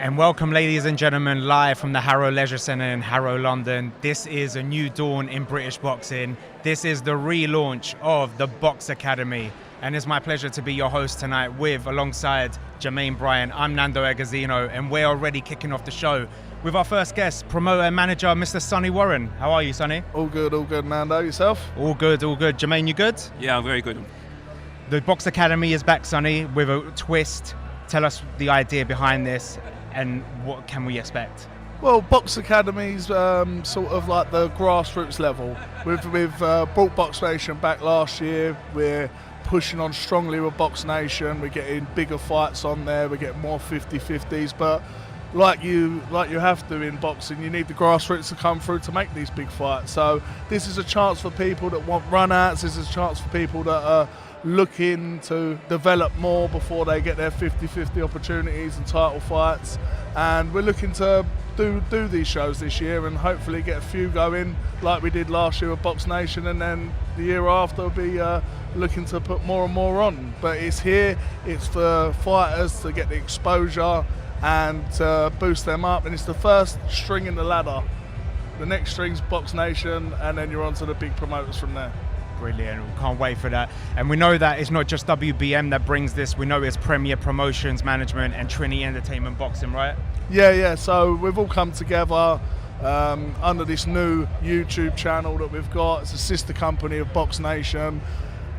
And welcome, ladies and gentlemen, live from the Harrow Leisure Centre in Harrow, London. This is a new dawn in British boxing. This is the relaunch of the Box Academy. And it's my pleasure to be your host tonight alongside Jermaine Bryan. I'm Nando Agazino, and we're already kicking off the show with our first guest, promoter and manager, Mr. Sonny Warren. How are you, Sonny? All good, Nando. Yourself? All good, all good. Jermaine, you good? Yeah, I'm very good. The Box Academy is back, Sonny, with a twist. Tell us the idea behind this and what can we expect? Well, Box Academy's sort of like the grassroots level. We've brought Box Nation back last year. We're pushing on strongly with Box Nation. We're getting bigger fights on there. We're getting more 50-50s. But like you have to in boxing, you need the grassroots to come through to make these big fights. So this is a chance for people that want run-outs. This is a chance for people that are looking to develop more before they get their 50-50 opportunities and title fights. And we're looking to do these shows this year and hopefully get a few going like we did last year with Box Nation, and then the year after we'll be looking to put more and more on. But it's here, it's for fighters to get the exposure and to boost them up, and it's the first string in the ladder. The next string's Box Nation, and then you're on to the big promoters from there. Brilliant, we can't wait for that. And we know that it's not just WBM that brings this, we know it's Premier Promotions Management and Trinity Entertainment Boxing, right? Yeah, so we've all come together under this new YouTube channel that we've got. It's a sister company of Box Nation,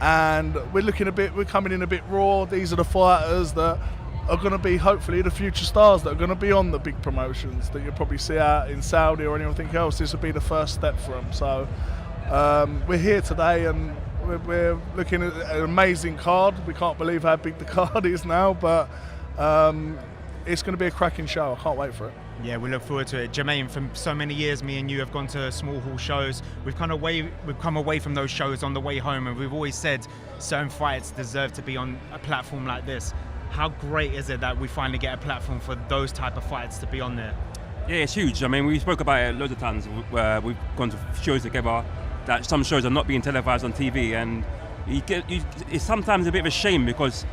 and we're coming in a bit raw. These are the fighters that are going to be hopefully the future stars that are going to be on the big promotions that you'll probably see out in Saudi or anything else. This will be the first step for them. So we're here today and we're looking at an amazing card. We can't believe how big the card is now, but it's going to be a cracking show. I can't wait for it. Yeah, we look forward to it. Jermaine, for so many years, me and you have gone to small hall shows. We've come away from those shows on the way home, and we've always said certain fights deserve to be on a platform like this. How great is it that we finally get a platform for those type of fights to be on there? Yeah, it's huge. I mean, we spoke about it loads of times where we've gone to shows together, that some shows are not being televised on TV, and it's sometimes a bit of a shame because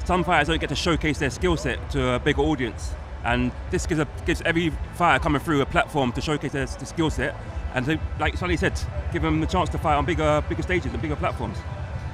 some fighters don't get to showcase their skill set to a bigger audience, and this gives every fighter coming through a platform to showcase their skill set, and to, like Sonny said, give them the chance to fight on bigger stages and bigger platforms.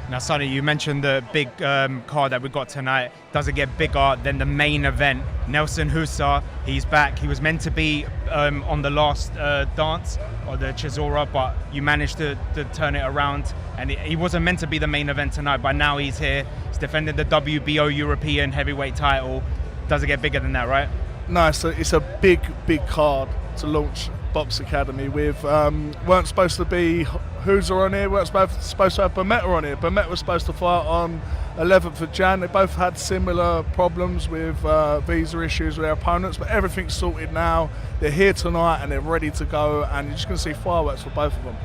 Now, Sonny, you mentioned the big card that we got tonight. Does it get bigger than the main event? Nelson Hysa, he's back. He was meant to be on the last dance, or the Chisora, but you managed to turn it around. And he wasn't meant to be the main event tonight, but now he's here. He's defended the WBO European heavyweight title. Does it get bigger than that, right? No, it's a big card to launch Box Academy with. Weren't supposed to be Hysa on here, weren't supposed to have Bametta on here. Bametta was supposed to fight on 11th of Jan. They both had similar problems with visa issues with their opponents, but everything's sorted now. They're here tonight and they're ready to go, and you're just going to see fireworks for both of them.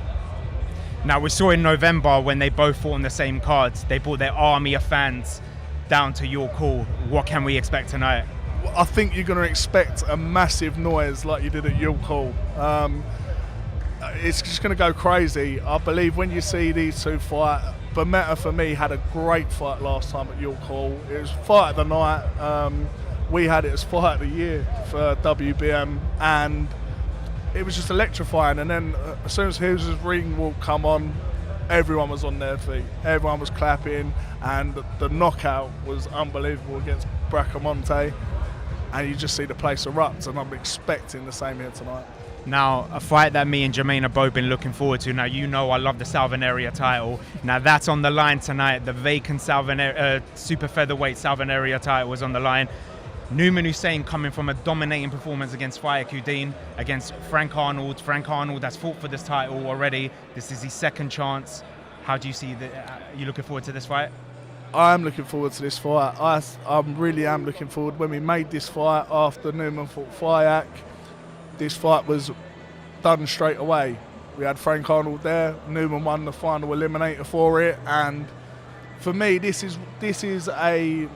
Now, we saw in November when they both fought on the same cards, they brought their army of fans down to York Hall. What can we expect tonight? I think you're going to expect a massive noise like you did at York Hall. It's just going to go crazy. I believe when you see these two fight, Bametta for me had a great fight last time at York Hall. It was fight of the night. We had it as fight of the year for WBM, and it was just electrifying. And then as soon as Hysa's ring walk come on, everyone was on their feet. Everyone was clapping, and the knockout was unbelievable against Bracamonte. And you just see the place erupt, and I'm expecting the same here tonight. Now, a fight that me and Jermaine have both been looking forward to. Now, you know I love the Southern Area title. Now, that's on the line tonight. The vacant super featherweight Southern Area title was on the line. Newman Hussein coming from a dominating performance against FIKTAR, against Frank Arnold. Frank Arnold has fought for this title already. This is his second chance. How do you see you looking forward to this fight? I'm looking forward to this fight. I really am looking forward. When we made this fight after Newman fought FIKTAR, this fight was done straight away. We had Frank Arnold there. Newman won the final eliminator for it, and for me, this is a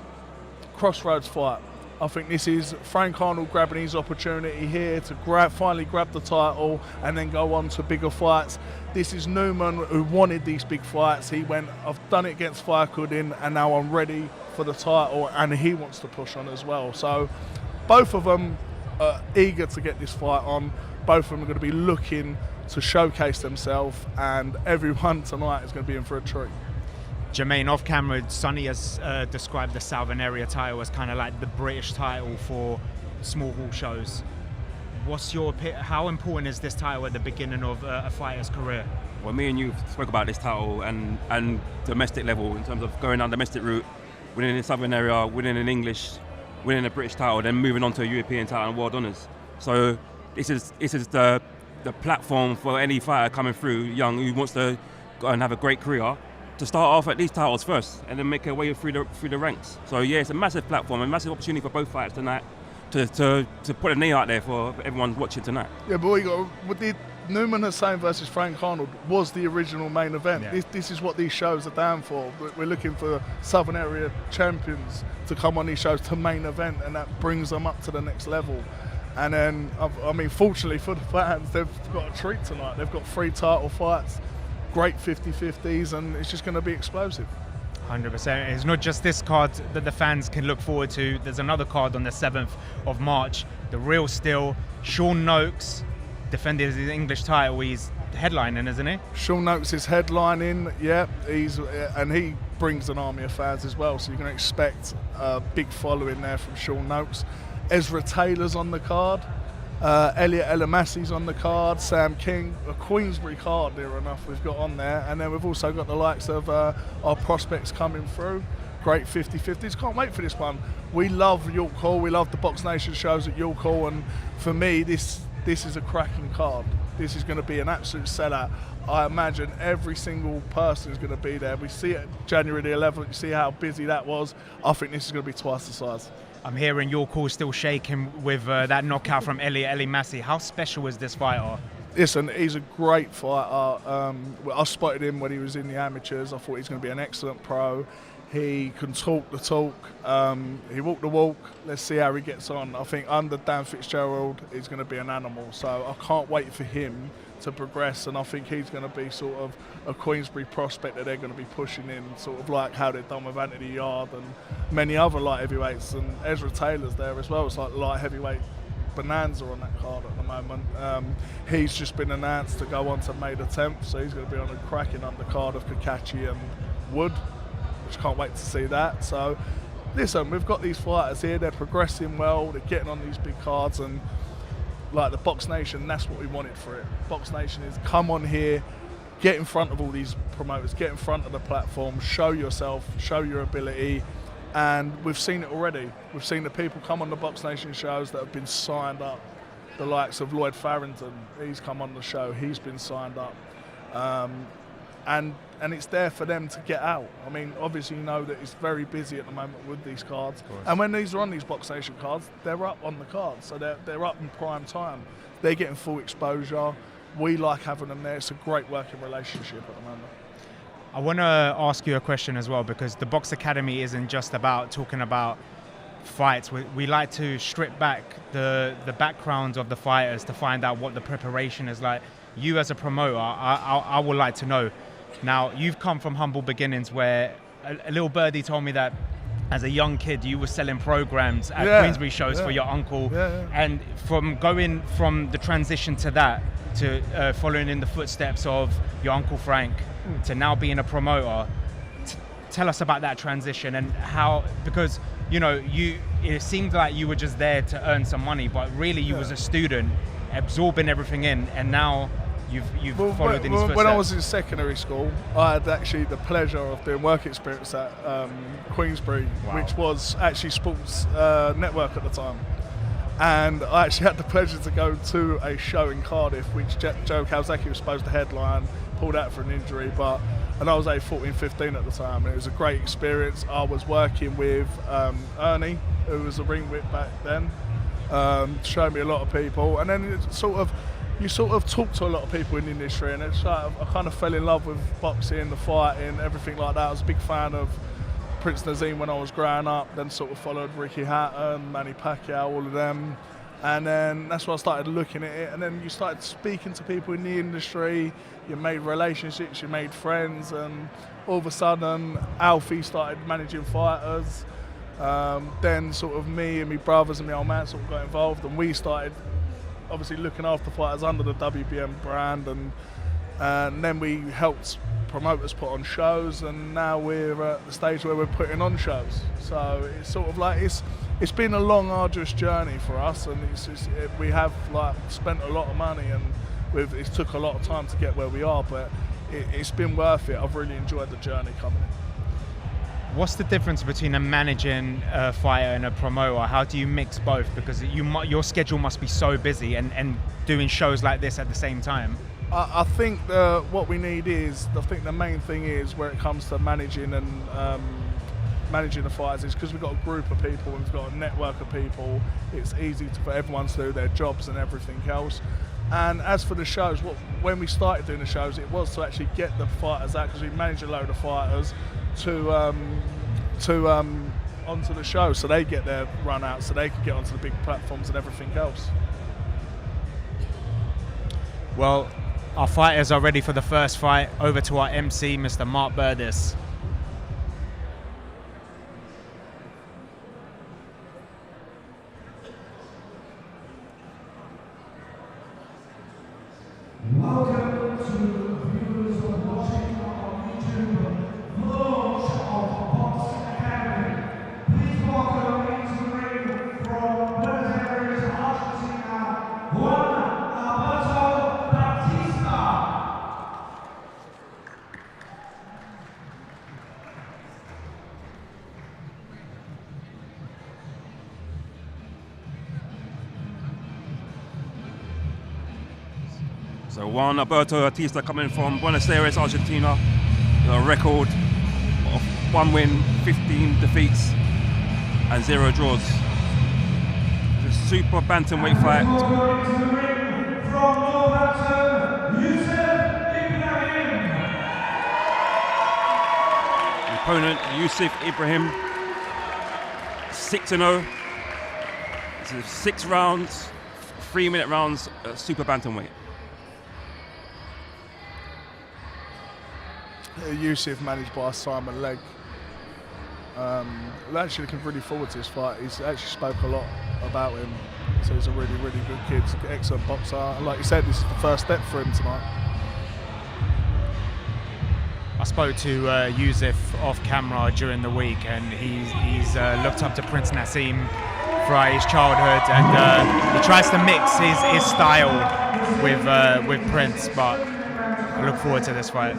crossroads fight. I think this is Frank Arnold grabbing his opportunity here to finally grab the title and then go on to bigger fights. This is Newman who wanted these big fights. He went, I've done it against FIKTAR and now I'm ready for the title, and he wants to push on as well. So both of them eager to get this fight on. Both of them are going to be looking to showcase themselves, and everyone tonight is going to be in for a treat. Jermaine, off camera, Sonny has described the Southern Area title as kind of like the British title for small hall shows. How important is this title at the beginning of a fighter's career? Well, me and you spoke about this title and domestic level in terms of going down domestic route, winning in the Southern Area, winning in English, winning a British title, then moving on to a European title and world honours. So this is the platform for any fighter coming through young who wants to go and have a great career to start off at these titles first and then make their way through the ranks. So yeah, it's a massive platform, a massive opportunity for both fighters tonight to put a knee out there for everyone watching tonight. Yeah, but Newman Hussein versus Frank Arnold was the original main event. Yeah. This is what these shows are down for. We're looking for Southern Area champions to come on these shows to main event, and that brings them up to the next level. And then, I mean, fortunately for the fans, they've got a treat tonight. They've got 3 title fights, great 50-50s, and it's just going to be explosive. 100%. It's not just this card that the fans can look forward to. There's another card on the 7th of March. The real steal, Sean Noakes defended his English title. He's headlining, isn't he? Sean Noakes is headlining, yeah. And he brings an army of fans as well, so you can expect a big following there from Sean Noakes. Ezra Taylor's on the card. Elliot Elamassi's on the card, Sam King, a Queensbury card near enough we've got on there, and then we've also got the likes of our prospects coming through. Great 50-50s, can't wait for this one. We love York Hall, we love the Box Nation shows at York Hall, and for me this is a cracking card. This is going to be an absolute sellout. I imagine every single person is going to be there. We see it January the 11th, you see how busy that was. I think this is going to be twice the size. I'm hearing your call still shaking with that knockout from Elliot Elamassi. How special is this fighter? Listen, he's a great fighter. I spotted him when he was in the amateurs. I thought he's going to be an excellent pro. He can talk the talk. He walked the walk. Let's see how he gets on. I think under Dan Fitzgerald, he's going to be an animal. So I can't wait for him to progress, and I think he's going to be sort of a Queensbury prospect that they're going to be pushing in, sort of like how they've done with Anthony Yard and many other light heavyweights, and Ezra Taylor's there as well. It's like light heavyweight bonanza on that card at the moment. He's just been announced to go on to May the 10th, so he's going to be on a cracking undercard of Kakachi and Wood, which can't wait to see that. So listen, we've got these fighters here, they're progressing well, they're getting on these big cards, and like the Box Nation, that's what we wanted for it. Box Nation is come on here, get in front of all these promoters, get in front of the platform, show yourself, show your ability, and we've seen it already. We've seen the people come on the Box Nation shows that have been signed up. The likes of Lloyd Farrington, he's come on the show, he's been signed up. And it's there for them to get out. I mean, obviously you know that it's very busy at the moment with these cards. And when these are on these Box Nation cards, they're up on the card. So they're up in prime time. They're getting full exposure. We like having them there. It's a great working relationship at the moment. I want to ask you a question as well, because the Box Academy isn't just about talking about fights. We like to strip back the backgrounds of the fighters to find out what the preparation is like. You as a promoter, I would like to know. Now, you've come from humble beginnings where a little birdie told me that as a young kid you were selling programs at Queensbury shows for your uncle. And from going from the transition to that, to following in the footsteps of your Uncle Frank, to now being a promoter, tell us about that transition and how, because you know, it seemed like you were just there to earn some money, but really you was a student absorbing everything in, and now you've followed in his footsteps. When I was in secondary school, I had actually the pleasure of doing work experience at Queensbury, which was actually Sports Network at the time. And I actually had the pleasure to go to a show in Cardiff, which Joe Kawasaki was supposed to headline, pulled out for an injury, and I was 14, 15 at the time, and it was a great experience. I was working with Ernie, who was a ring whip back then, showed me a lot of people, and then you sort of talk to a lot of people in the industry, and it's like I kind of fell in love with boxing, the fighting, everything like that. I was a big fan of Prince Naseem when I was growing up, then sort of followed Ricky Hatton, Manny Pacquiao, all of them. And then that's when I started looking at it, and then you started speaking to people in the industry, you made relationships, you made friends, and all of a sudden Alfie started managing fighters, Then sort of me and my brothers and my old man sort of got involved, and we started obviously looking after fighters under the WBM brand, and then we helped promoters put on shows, and now we're at the stage where we're putting on shows. So it's sort of like it's been a long, arduous journey for us, and we have like spent a lot of money, and it took a lot of time to get where we are, but it's been worth it. I've really enjoyed the journey coming in. What's the difference between a managing fighter and a promoter? How do you mix both? Because your schedule must be so busy, and doing shows like this at the same time. I think what we need is, I think the main thing is where it comes to managing and managing the fighters is because we've got a group of people, we've got a network of people, it's easy for everyone to do their jobs and everything else. And as for the shows, when we started doing the shows, it was to actually get the fighters out, because we manage a load of fighters to onto the show, so they get their run out, so they can get onto the big platforms and everything else. Well, our fighters are ready for the first fight. Over to our MC, Mr. Mark Burdis. Welcome to the viewers of watching on YouTube, the launch of Box Academy. Please welcome into the ring from Buenos Aires, Argentina, Alberto Batista. So Juan Alberto Batista coming from Buenos Aires, Argentina, with a record of 1 win, 15 defeats, and 0 draws. It's a super bantamweight fight. The opponent, YOUSUF Ibrahim, 6-0. It's 6 rounds, 3-minute rounds, super bantamweight. YOUSUF managed by Simon Legg. We're actually looking really forward to this fight. He's actually spoke a lot about him, so he's a really, really good kid, excellent boxer. And like you said, this is the first step for him tonight. I spoke to YOUSUF off camera during the week, and he's looked up to Prince Nassim throughout his childhood, and he tries to mix his style with Prince, but I look forward to this fight.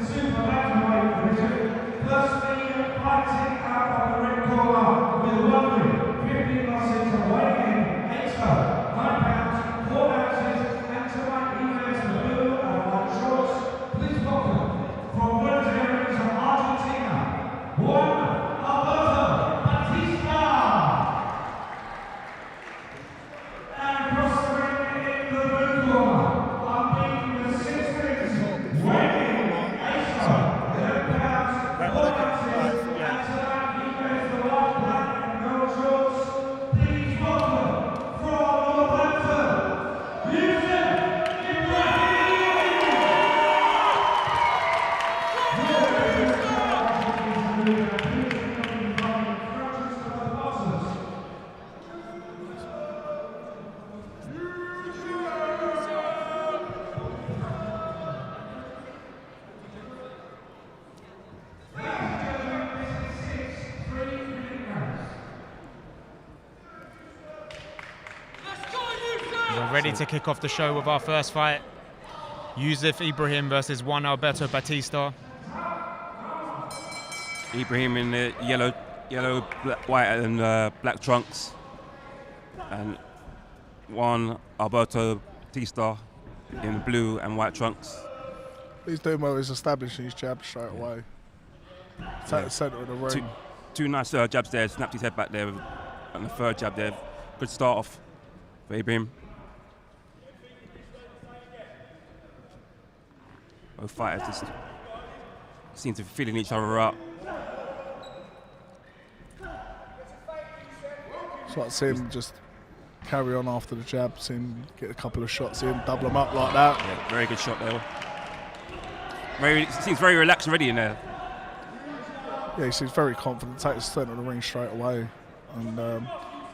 Ready to kick off the show with our first fight. YOUSUF Ibrahim versus Juan Alberto Batista. Ibrahim in the yellow, black, white and black trunks. And Juan Alberto Batista in blue and white trunks. He's doing well, he's establishing his jab straight away. It's at the centre of the ring. Two nice jabs there, snapped his head back there, and the third jab there. Good start off for Ibrahim. Both fighters just seem to be feeling each other out. It's like seeing him just carry on after the jab, see him get a couple of shots in, double him up like that. Yeah, very good shot there. Seems very relaxed already in there. Yeah, he seems very confident, takes the centre of the ring straight away. and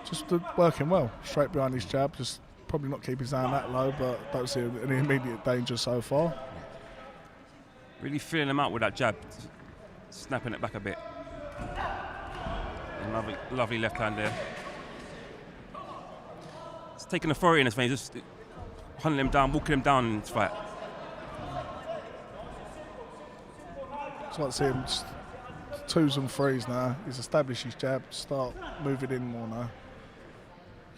just working well, straight behind his jab, just probably not keep his hand that low, but don't see any immediate danger so far. Really feeling him out with that jab, snapping it back a bit. And lovely left hand there. He's taking authority in his face, just hunting him down, walking him down in this fight. Just like to see him just 2s and 3s now. He's established his jab, start moving in more now.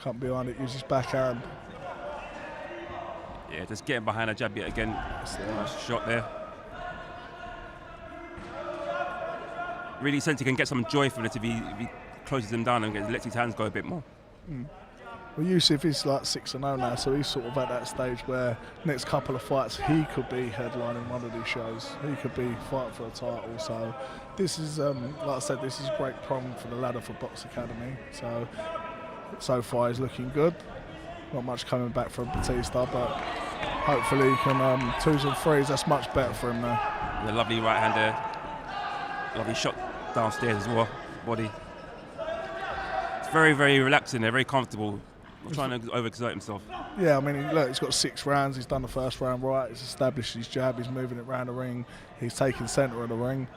Can't be behind it, use his backhand. Yeah, just getting behind a jab yet again. Nice shot there. Really sense he can get some joy from it if he closes him down and lets his hands go a bit more. Well, YOUSUF is like 6-0 now, so he's sort of at that stage where next couple of fights he could be headlining one of these shows. He could be fighting for a title. So this is, like I said, this is a great prong for the ladder for Box Academy. So far he's looking good. Not much coming back from Batista, but hopefully he can 2s and 3s. That's much better for him now. The lovely right hand there. Lovely shot downstairs as well, body. It's very, very relaxing there, very comfortable. Not trying to overexert himself. Yeah, I mean, look, he's got 6 rounds. He's done the first round right. He's established his jab. He's moving it around the ring. He's taking centre of the ring.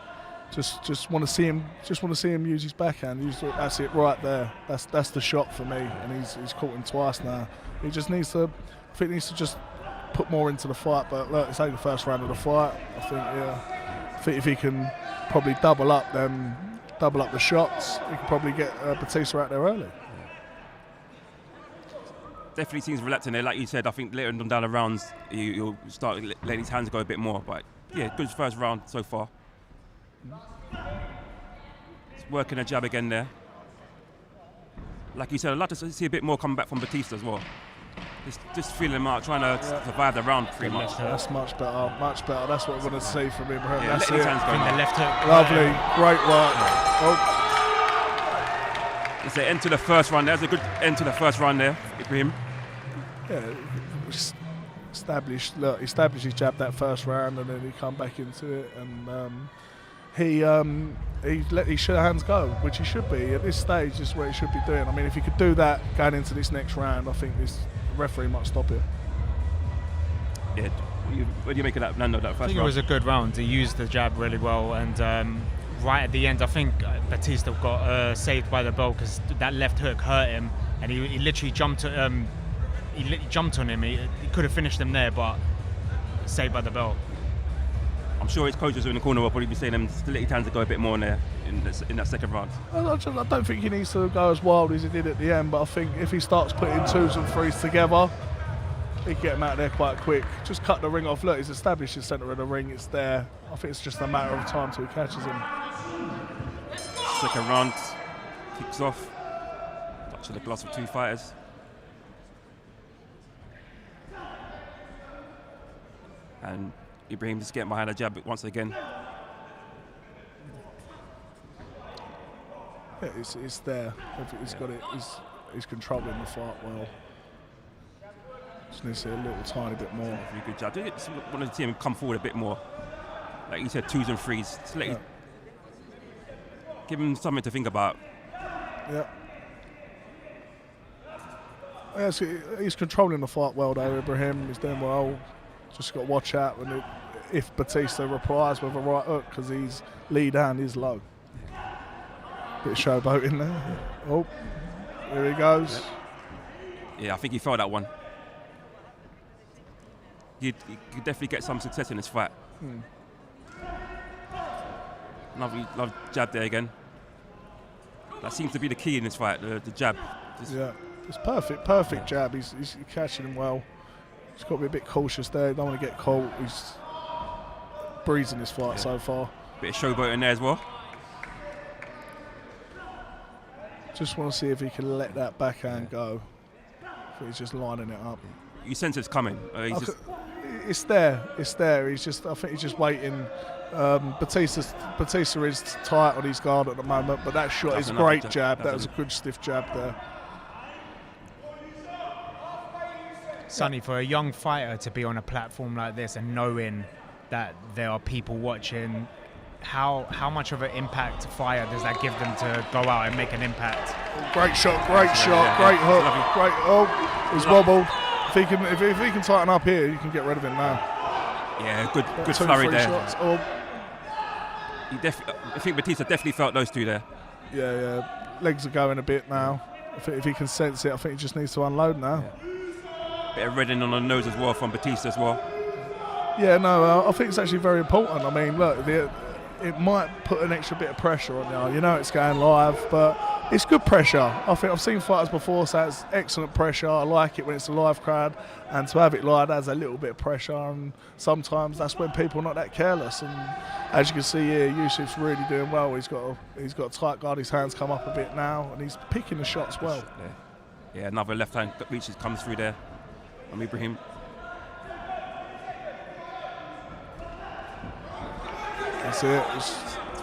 Just want to see him. Just want to see him use his backhand. That's it right there. That's the shot for me. And he's caught him twice now. He just needs to. I think he needs to just put more into the fight. But look, it's only the first round of the fight. I think I think if he can probably double up the shots, he can probably get Batista out there early. Definitely seems relaxing there. Like you said, I think later on down the rounds, you'll start letting his hands go a bit more. But yeah, good first round so far. He's working a jab again there. Like you said, I'd like to see a bit more coming back from Batista as well. Just feeling him out, trying to survive the round pretty much. That's much better, much better. That's what we're going to see from Ibrahim. Yeah, that's letting his hands go. The left hook. Lovely, great work. It's an end to the first round. There's a good end to the first round there, Ibrahim. Yeah, established his jab that first round, and then he come back into it, and he let his hands go, which he should be at this stage. Is what he should be doing. I mean, if he could do that going into this next round, I think this referee might stop it. Yeah, what do you make of that, Nando? That first I think round? it was a good round. He used the jab really well, and right at the end, I think Batista got saved by the bell because that left hook hurt him, and he literally jumped. He jumped on him. He could have finished him there, but saved by the bell. I'm sure his coaches in the corner will probably be saying him to let his hands go a bit more in there in that second round. I don't think he needs to go as wild as he did at the end, but I think if he starts putting 2s and 3s together, he can get him out there quite quick. Just cut the ring off. Look, he's established his centre of the ring. It's there. I think it's just a matter of time till he catches him. Second round kicks off. Touch of the glass for 2 fighters. And Ibrahim just getting behind a jab once again. Yeah, it's there. He's got it. He's controlling the fight well. Just needs to see a little tiny bit more. Very good jab. I just want to see him come forward a bit more. Like you said, 2s and 3s. Just let give him something to think about. Yeah. Yes, he's controlling the fight well though, Ibrahim. He's doing well. Just got to watch out if Batista replies with a right hook, because his lead hand is low. Bit of showboat in there. Oh, here he goes. Yeah, I think he felt that one. He could definitely get some success in this fight. Lovely jab there again. That seems to be the key in this fight, the jab. Yeah, it's perfect jab. He's catching him well. He's got to be a bit cautious there. Don't want to get caught. He's breezing this fight so far. Bit of showboat in there as well. Just want to see if he can let that backhand go. He's just lining it up. You sense it's coming. It's there. It's there. I think he's just waiting. Batista is tight on his guard at the moment, but that shot is a great jab. That was a good stiff jab there. Sonny, for a young fighter to be on a platform like this and knowing that there are people watching, how much of an impact fire does that give them to go out and make an impact? Great shot, great hook, great. Oh, he's wobbled. If he can tighten up here, you can get rid of him now. Yeah, good flurry there. Shots. Oh. I think Batista definitely felt those two there. Yeah. Legs are going a bit now. If he can sense it, I think he just needs to unload now. Yeah. Bit of reddening on the nose as well from Batista as well. Yeah, no, I think it's actually very important. I mean, look, it might put an extra bit of pressure on you. You know it's going live, but it's good pressure. I think I've seen fighters before say it's excellent pressure. I like it when it's a live crowd, and to have it live adds a little bit of pressure, and sometimes that's when people are not that careless. And as you can see here, YOUSUF's really doing well. He's got a tight guard. His hands come up a bit now, and he's picking the shots well. Yeah, another left hand reaches comes through there from Ibrahim. That's it.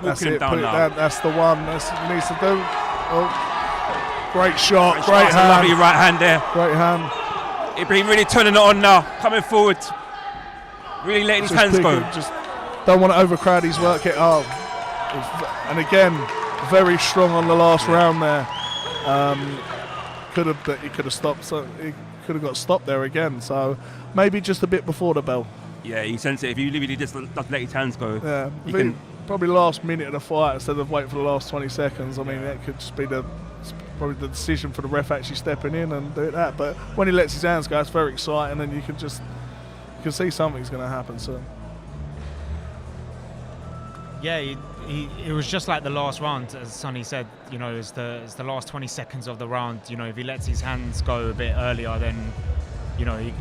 That's it. Down Put it now. down. That's the one. That's what he needs to do. Oh, great shot. Great hand. Lovely right hand there. Great hand. Ibrahim really turning it on now, coming forward, really letting his hands go. Just don't want to overcrowd his work. And again, very strong on the last round there. He could have stopped. So he could have got stopped there again. So maybe just a bit before the bell. Yeah, he sensed it. If you really just let his hands go, yeah, he can. Probably last minute of the fight instead of waiting for the last 20 seconds. I mean, that could just be probably the decision for the ref actually stepping in and doing that. But when he lets his hands go, it's very exciting, and you can see something's going to happen soon. Yeah, it was just like the last round, as Sonny said. You know, it's the last 20 seconds of the round. You know, if he lets his hands go a bit earlier, then you know he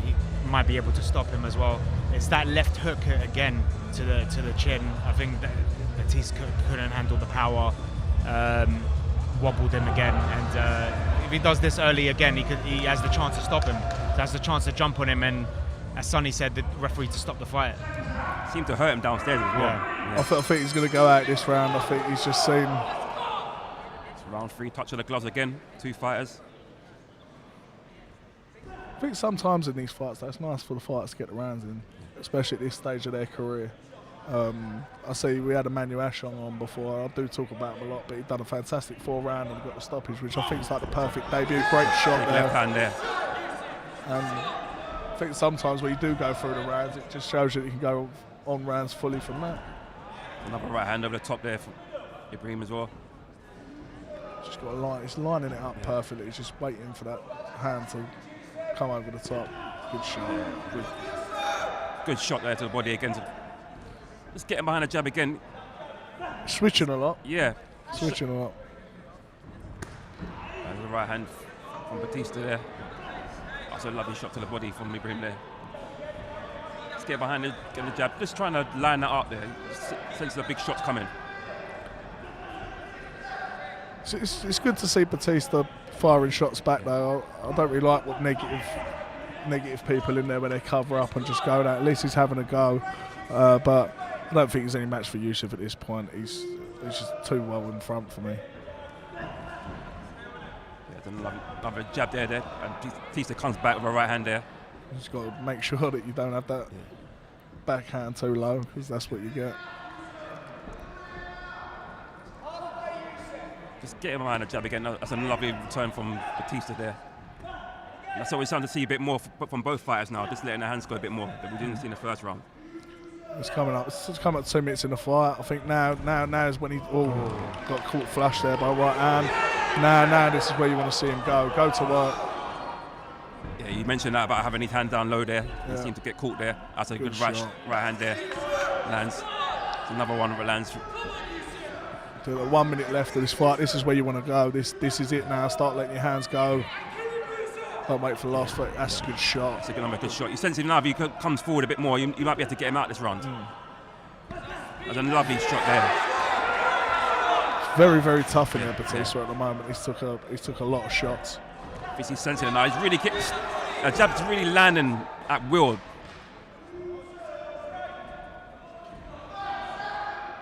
might be able to stop him as well. It's that left hook again to the chin. I think that Batista couldn't handle the power, wobbled him again, and if he does this early again, he has the chance to stop him. He has the chance to jump on him, and as Sonny said, the referee to stop the fight. Seemed to hurt him downstairs as well. Yeah. I think he's going to go out this round. I think he's just seen. It's round 3, touch of the gloves again, 2 fighters. I think sometimes in these fights, though, it's nice for the fighters to get the rounds in, especially at this stage of their career. I see we had Emmanuel Ashong on before. I do talk about him a lot, but he'd done a fantastic 4-round and got the stoppage, which I think is like the perfect debut. Great shot there. Left hand there. And I think sometimes when you do go through the rounds, it just shows you that you can go on rounds fully from that. Another right hand over the top there for Ibrahim as well. Just got a line. He's lining it up perfectly. He's just waiting for that hand to come over the top. Good shot. Good shot there to the body again. Let's get him behind the jab again. Switching a lot. Yeah. Switching a lot. There's a right hand from Batista there. Also a lovely shot to the body from Ibrahim there. Let's get behind the jab. Just trying to line that up there. Sense the big shots coming. It's good to see Batista firing shots back though. I don't really like what negative people in there when they cover up and just go down. At least he's having a go. But I don't think he's any match for YOUSUF at this point. He's just too well in front for me. Yeah, another jab there, and Batista comes back with a right hand there. You just got to make sure that you don't have that backhand too low, because that's what you get. Just get him behind the jab again. That's a lovely return from Batista there. And that's what we're starting to see a bit more from both fighters now, just letting their hands go a bit more that we didn't see in the first round. It's coming up. It's coming up 2 minutes in the fight. I think now is when he got caught flush there by right hand. Now this is where you want to see him go to work. Yeah, you mentioned that about having his hand down low there. He seemed to get caught there. That's a good right hand there. Lands. It's another one that lands. 1 minute left of this fight. This is where you want to go. This is it now. Start letting your hands go. Don't wait for the last fight. That's a good shot. It's another good shot. You sense him now. If he comes forward a bit more, you might be able to get him out this round. That's a lovely shot there. It's very, very tough in there, Batista at the moment. He took a lot of shots. He's sensing it now. He's really jab's really landing at will.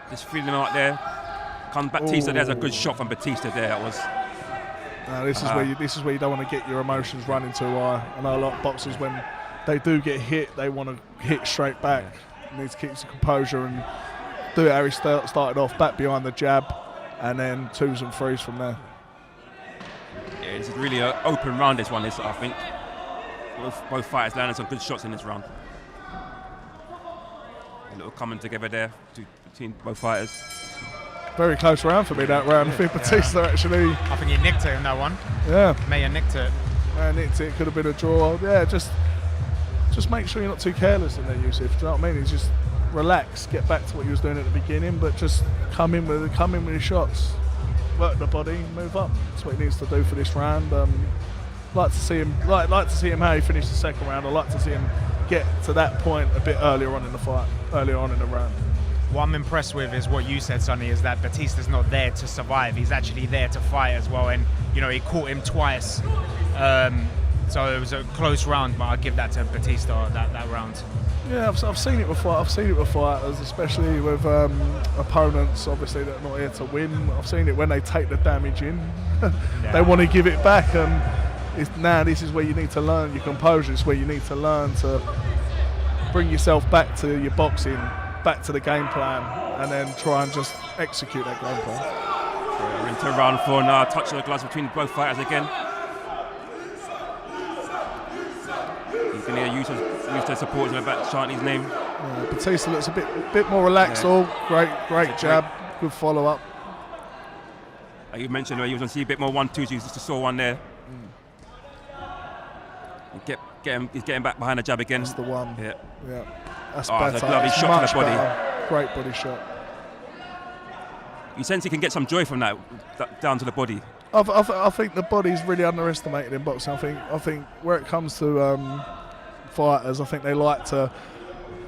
Just feeling him out there. Comes Batista. There's a good shot from Batista there. That was. This is where you don't want to get your emotions running too high. I know a lot of boxers, when they do get hit, they want to hit straight back. You need to keep some composure and do it how he started off, back behind the jab, and then 2s and 3s from there. Yeah, it's really an open round, this one is, I think. Both fighters landed some good shots in this round. A little coming together there between both fighters. Very close round for me, that round. I think Batista actually... I think he nicked it in that one. Yeah. Mayer nicked it. Nicked it, could have been a draw. Yeah, just make sure you're not too careless in there, YOUSUF. Do you know what I mean? It's just relax, get back to what you was doing at the beginning, but just come in with your shots. Work the body, move up. That's what he needs to do for this round. Like to see him how he finished the second round. I'd like to see him get to that point a bit earlier on in the fight, earlier on in the round. What I'm impressed with is what you said, Sonny, is that Batista's not there to survive. He's actually there to fight as well, and you know he caught him twice. So it was a close round, but I'll give that to Batista, that round. Yeah, I've seen it before. I've seen it with fighters, especially with opponents, obviously, that are not here to win. I've seen it when they take the damage in. They want to give it back, and now this is where you need to learn your composure. It's where you need to learn to bring yourself back to your boxing, back to the game plan, and then try and just execute that game plan. We're into round 4 now. Touch of the gloves between both fighters again. You can hear YOUSUF supporters in the back chanting his name. Yeah, Batista looks a bit more relaxed. All great jab, good follow up. Like you mentioned, where you was going to see a bit more 1-2s. You just saw one there. He's getting back behind the jab again. That's the one. Yeah. That's better. That's a lovely shot to the body. Better. Great body shot. You sense he can get some joy from that down to the body. I think the body's really underestimated in boxing. I think where it comes to fighters, I think they like to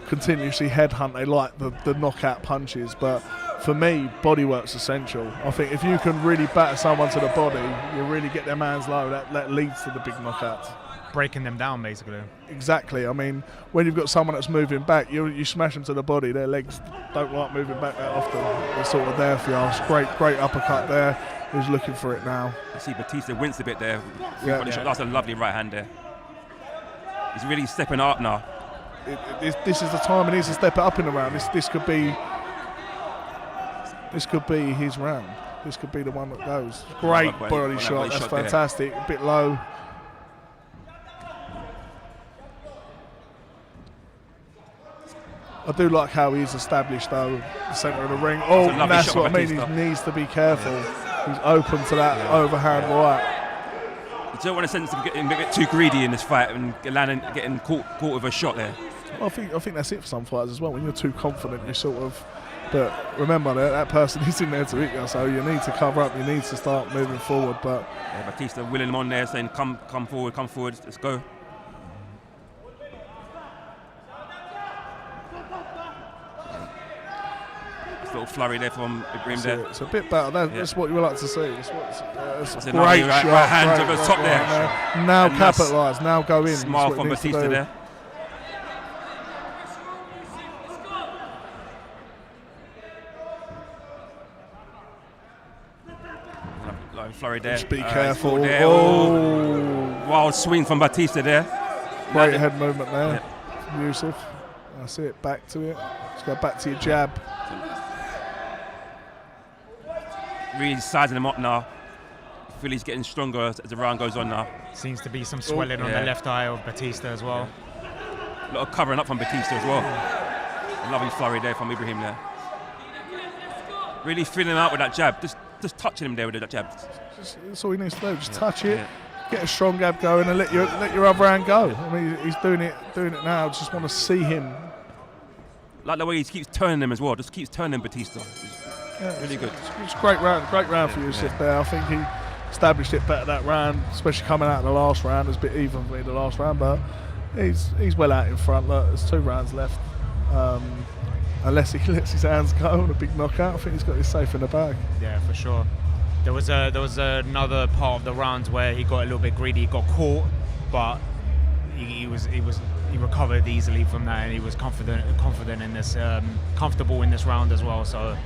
continuously headhunt. They like the knockout punches, but for me, body work's essential. I think if you can really batter someone to the body, you really get their hands low. That leads to the big knockouts. Breaking them down, basically. Exactly. I mean, when you've got someone that's moving back, you smash them to the body. Their legs don't like moving back that often. They're sort of there for you. Great uppercut there. He's looking for it now. You see Batista wince a bit there. Yeah. That's a lovely right hand there. He's really stepping up now. This is the time he needs to step it up in the round. This could be his round. This could be the one that goes. Great body shot. That's fantastic. A bit low. I do like how he's established, though, the centre of the ring. Oh, that's what I mean. He needs to be careful. He's open to that overhand right. You don't want to sense him getting a bit too greedy in this fight and getting caught with a shot there. I think that's it for some fighters as well. When you're too confident, you sort of. But remember that person is in there to hit you, so you need to cover up. You need to start moving forward. But Batista willing him on there, saying, "Come forward, let's go." Little flurry there from Ibrahim there. It's a bit better. That's what you would like to see. It's a great right shot. Hand to the top there. Now capitalise. Now go in. Smile from Batista there. Flurry there. Just be careful. There. Oh, wild swing from Batista there. Great head movement there, YOUSUF. That's it. Back to it. Just go back to your jab. Really sizing him up now. I feel he's getting stronger as the round goes on now. Seems to be some swelling on the left eye of Batista as well. A lot of covering up from Batista as well. A lovely flurry there from Ibrahim there. Really filling him out with that jab. Just touching him there with that jab. That's all he needs to do. Just touch it, get a strong jab going, and let your other hand go. I mean, he's doing it now. Just want to see him. Like the way he keeps turning him as well. Just keeps turning Batista. Yeah, really good. It's a great round for YOUSUF there. I think he established it better that round, especially coming out in the last round. It was a bit even for me the last round, but he's well out in front. Look, there's 2 rounds left. Unless he lets his hands go on a big knockout, I think he's got his safe in the bag. Yeah, for sure. There was another part of the round where he got a little bit greedy. He got caught, but he recovered easily from that, and he was confident in this, comfortable in this round as well. So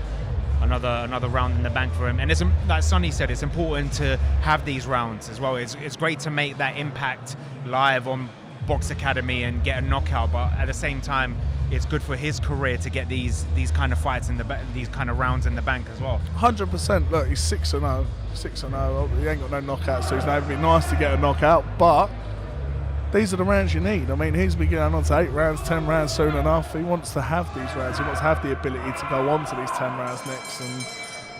another round in the bank for him. And it's, like Sonny said, it's important to have these rounds as well. It's great to make that impact live on Box Academy and get a knockout, but at the same time, it's good for his career to get these kind of fights in the these kind of rounds in the bank as well. 100%. Look, he's 6-0. 6-0. He ain't got no knockouts, so it's not even nice to get a knockout. But these are the rounds you need. I mean, he's been going on to 8 rounds, 10 rounds soon enough. He wants to have these rounds. He wants to have the ability to go on to these 10 rounds next and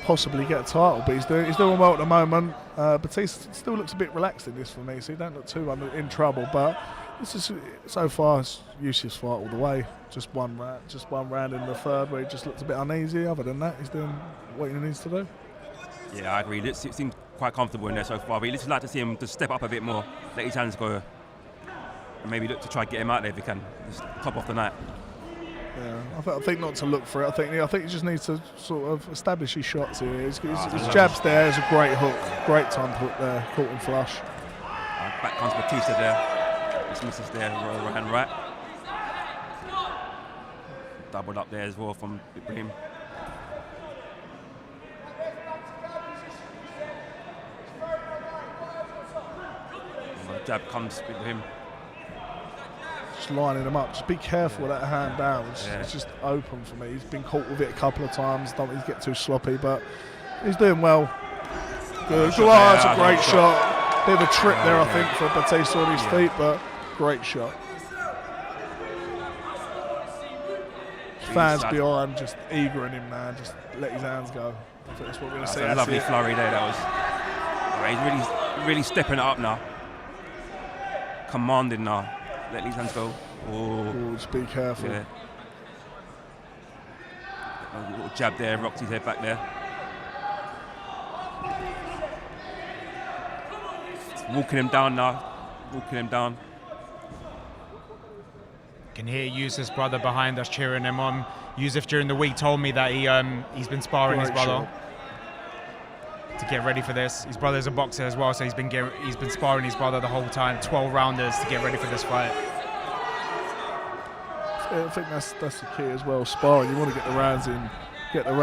possibly get a title. But he's doing well at the moment. Batista still looks a bit relaxed in this for me, so he don't look too in trouble. But this is, so far, it's YOUSUF's fight all the way. Just one round in the third where he just looks a bit uneasy. Other than that, he's doing what he needs to do. Yeah, I agree. It seems quite comfortable in there so far, but you'd just like to see him just step up a bit more, let his hands go, and maybe look to try to get him out there if he can, just top off the night. Yeah, I think not to look for it. I think he just needs to sort of establish his shots here. His jab's there. It's a great hook, great time hook there, caught him flush. Back comes Batista there. Just misses there, right hand right. Doubled up there as well from Ibrahim. Jab comes with him. Just lining him up. Just be careful with that hand down. It's just open for me. He's been caught with it a couple of times. Don't want to get too sloppy, but he's doing well. Good. It's a great shot. Bit of a trip there, I think, for Batista on his feet, but great shot. Fans behind just eager in him, man. Just let his hands go. I think that's what we're going to see. A lovely flurry there. That was. He's really stepping it up now. Commanding now. Let these hands go. Oh, just be careful. Yeah. A little jab there, rocked his head back there. Walking him down now. Walking him down. Can hear YOUSUF's brother behind us cheering him on. YOUSUF during the week told me that he's been sparring his brother to get ready for this. His brother's a boxer as well, so he's been sparring his brother the whole time, 12 rounders to get ready for this fight. Yeah, I think that's the key as well. Sparring, you want to get the rounds in, get the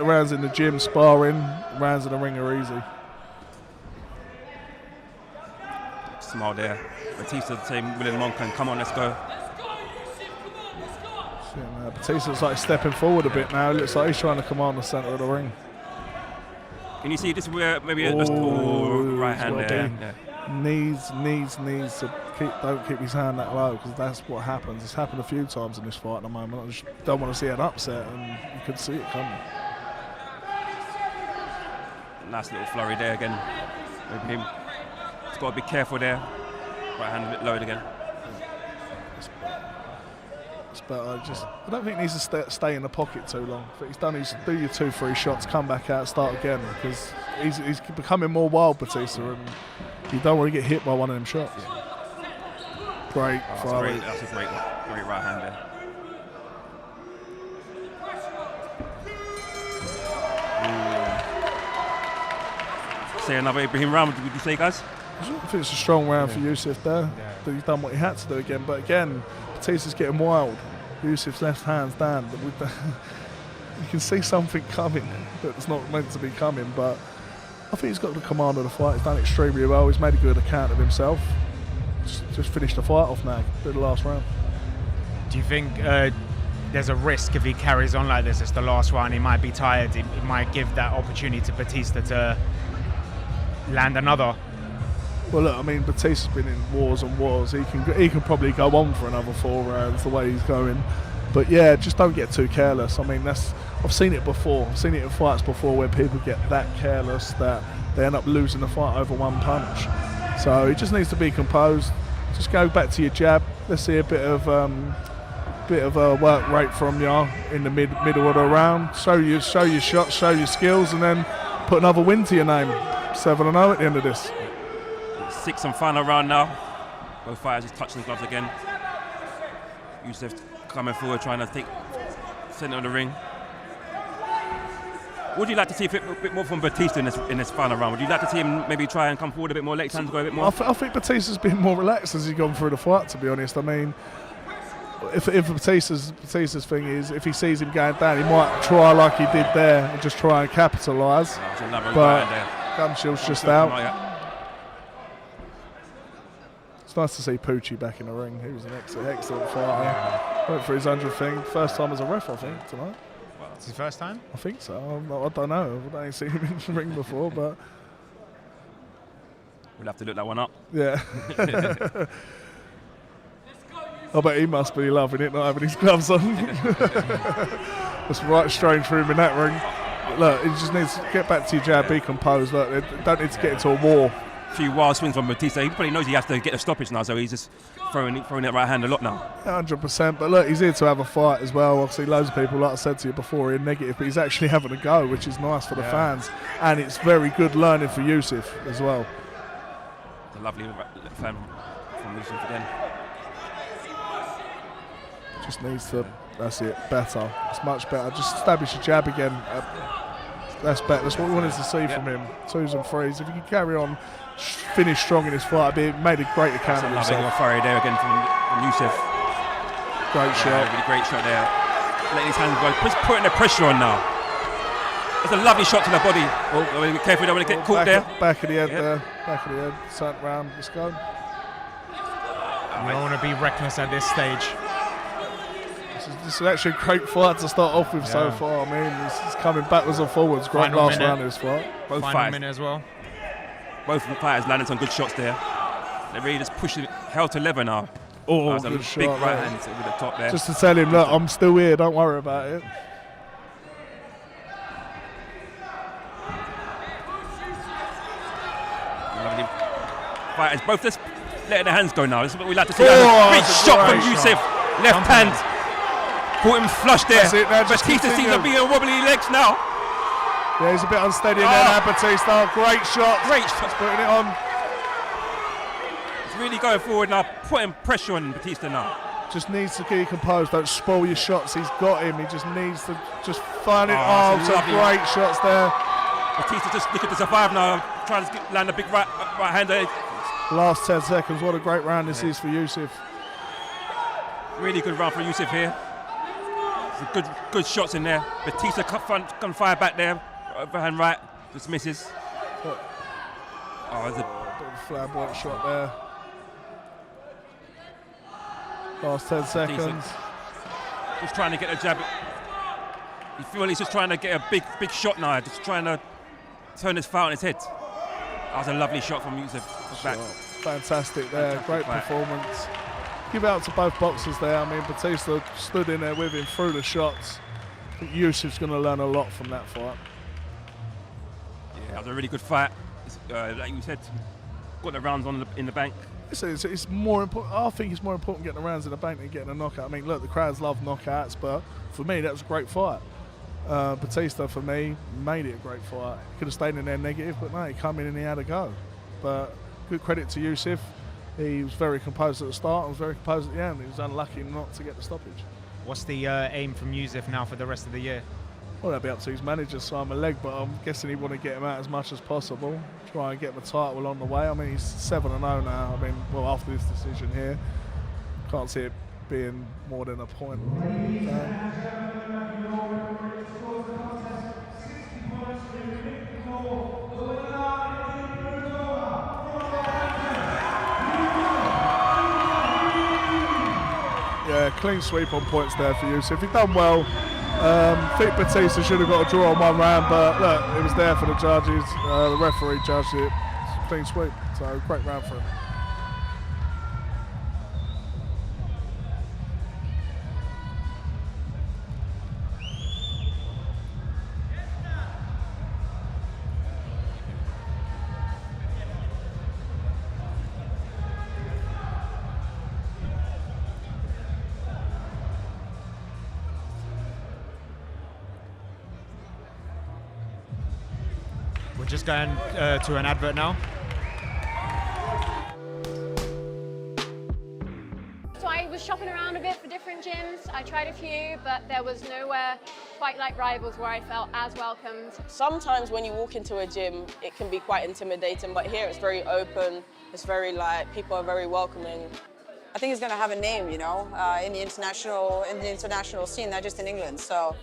rounds in the gym. Sparring, rounds in the ring are easy. Smile there. Batista the same, William Monk, come on, let's go. Yeah, Batista's like stepping forward a bit now. It looks like he's trying to command the centre of the ring. Can you see this where maybe right hand there? Yeah. Needs to don't keep his hand that low, because that's what happens. It's happened a few times in this fight at the moment. I just don't want to see an upset, and you could see it coming. Nice little flurry there again with him. He's got to be careful there. Right hand a bit lowered again. But I don't think he needs to stay in the pocket too long. But he's done his do your 2-3 shots, come back out, start again, because he's becoming more wild, Batista, and you don't want to get hit by one of them shots. Yeah. Great. That's a great right hand there. Say another Ibrahim round, would you say, guys? I think it's a strong round for YOUSUF there. Yeah. He's done what he had to do again, but again, Batista's getting wild. YOUSUF's left hand's down. You can see something coming that's not meant to be coming, but I think he's got the command of the fight. He's done extremely well. He's made a good account of himself. Just finished the fight off now, did the last round. Do you think there's a risk if he carries on like this? It's the last round, he might be tired. It might give that opportunity to Batista to land another. Well, look, I mean, Batista's been in wars and wars. He can probably go on for another 4 rounds the way he's going. But yeah, just don't get too careless. I mean, I've seen it before. I've seen it in fights before where people get that careless that they end up losing the fight over one punch. So he just needs to be composed. Just go back to your jab. Let's see a bit of a work rate from you in the middle of the round. Show your shots, show your skills, and then put another win to your name. 7-0 at the end of this. 6th and final round now. Both fighters just touching the gloves again. YOUSUF coming forward, trying to take centre of the ring. Would you like to see a bit more from Batista in this final round? Would you like to see him maybe try and come forward a bit more, let his hands go a bit more? I think Batista's been more relaxed as he's gone through the fight, to be honest. I mean, if Batista's thing is, if he sees him going down, he might try like he did there and just try and capitalise. But Gumshield's just out. It's nice to see Poochie back in the ring. He was an excellent fighter. Went for his 100th thing. First time as a ref, I think, tonight. It's his first time? I think so. I don't know. I ain't seen him in the ring before, but... We'll have to look that one up. Yeah. I bet he must be loving it, not having his gloves on. That's right strange for him in that ring. Look, he just needs to get back to your jab, be composed. Look, they don't need to get into a war. A few wild swings from Batista. He probably knows he has to get a stoppage now, so he's just throwing that right hand a lot now. 100%. But look, he's here to have a fight as well. Obviously, loads of people, like I said to you before, are negative, but he's actually having a go, which is nice for the fans. And it's very good learning for YOUSUF as well. It's a lovely fan from YOUSUF again. Just needs to, that's it, better. It's much better. Just establish your jab again. That's better. That's what we wanted to see from him. 2s and 3s. If he can carry on, finish strong in his fight, he made a great account of himself. Lovely fiery there again from YOUSUF. Great shot. Really great shot there. Letting his hands go. Just putting the pressure on now. It's a lovely shot to the body. Oh, be careful, don't want to get caught there. Back of the head there. Back of the head. Sent round. Let's go. You don't want to be reckless at this stage. This is actually a great fight to start off with so far. I mean, it's coming backwards and forwards. Great Final last minute. round of this fight. Both Final fighters, minute as well. both fighters landed some good shots there. They're really just pushing it hell to leather now. Oh, that's a good big shot, right man. hand with the top there. Just to tell him, look, I'm still here. Don't worry about it. Lovely fighters, both just letting their hands go now. This is what we like to see. Oh, Big that's a shot from great YOUSUF. shot. Left hand. Caught him flush there. That's it, now just Batista seems to continue. be on wobbly legs now. Yeah, he's a bit unsteady in there now, Batista. Great shot. Great shot. Putting it on. He's really going forward now, putting pressure on Batista now. Just needs to keep composed. Don't spoil your shots. He's got him. He just needs to just find it. Oh, Oh, it's some lovely. great shots there. Batista just looking to survive now, trying to land a big right hander. Last 10 seconds. What a great round this is for YOUSUF. Really good round for YOUSUF here. Some good shots in there. Batista can fire back there. Overhand right, just misses. Oh, there's a Bit of a flamboyant shot there. Last 10 seconds. just trying to get a jab. You feel he's just trying to get a big shot now, just trying to turn his foul on his head. That was a lovely shot from YOUSUF. Back. Fantastic there. Fantastic Great fight. performance. Give it out to both boxers there. I mean, Batista stood in there with him through the shots. I think YOUSUF's going to learn a lot from that fight. Yeah, that was a really good fight. Like you said, got the rounds on in the bank. It's more important. I think it's more important getting the rounds in the bank than getting a knockout. I mean, look, the crowds love knockouts, but for me, that was a great fight. Batista, for me, made it a great fight. He could have stayed in there negative, but no, he come in and he had a go. But good credit to YOUSUF. He was very composed at the start and was very composed at the end. He was unlucky not to get the stoppage. What's the aim from YOUSUF now for the rest of the year? Well, that'd be up to his manager, Simon Legg, but I'm guessing he want to get him out as much as possible. Try and get the title on the way. I mean, he's 7-0 now. I mean, well, after this decision here, can't see it being more than a point. Yeah, clean sweep on points there for YOUSUF. He's done well. I think Batista should have got a draw on one round, but look, it was there for the judges. The referee judged it. Clean sweep. So great round for him. We're just going to an advert now. So I was shopping around a bit for different gyms. I tried a few, but there was nowhere quite like Rivals where I felt as welcomed. Sometimes when you walk into a gym, it can be quite intimidating, but here it's very open. It's very like, people are very welcoming. I think he's going to have a name, you know, in the international scene, not just in England. So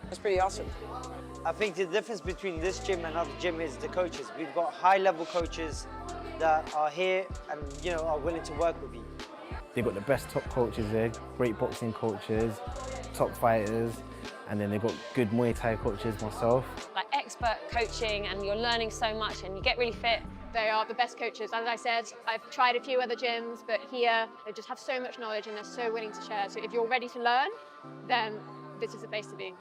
it's pretty awesome. I think the difference between this gym and other gym is the coaches. We've got high-level coaches that are here and, you know, are willing to work with you. They've got the best top coaches there, great boxing coaches, top fighters, and then they've got good Muay Thai coaches, myself. Like expert coaching, and you're learning so much and you get really fit. They are the best coaches. As I said, I've tried a few other gyms, but here they just have so much knowledge and they're so willing to share. So if you're ready to learn, then this is the place to be.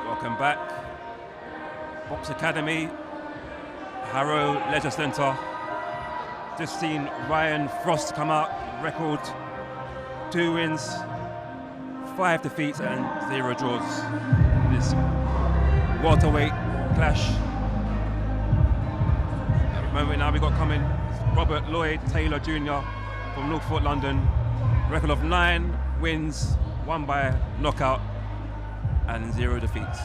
Welcome back. Box Academy, Harrow Leisure Centre. Just seen Ryan Frost come out, record 2 wins, 5 defeats and 0 draws. This welterweight clash. At the moment now we got coming Robert Lloyd-Taylor Jr. from Northport, London. Record of 9 wins, 1 by knockout and 0 defeats.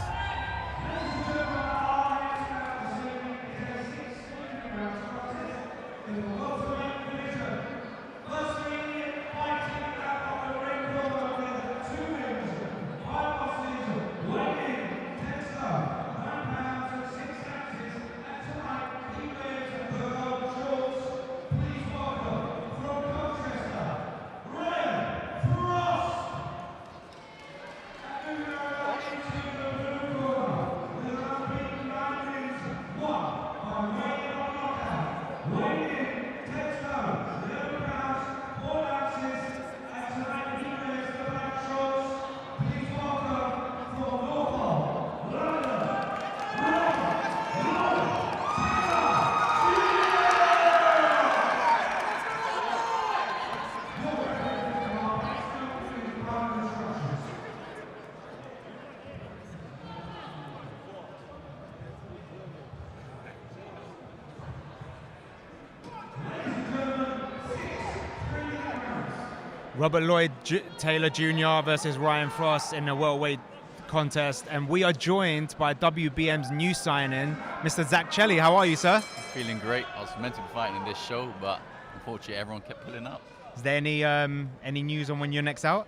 Robert Lloyd-Taylor Jr. versus Ryan Frost in a welterweight contest, and we are joined by WBM's new signing, Mr. Zack Chelly. How are you, sir? Feeling great. I was meant to be fighting in this show, but unfortunately everyone kept pulling up. Is there any news on when you're next out?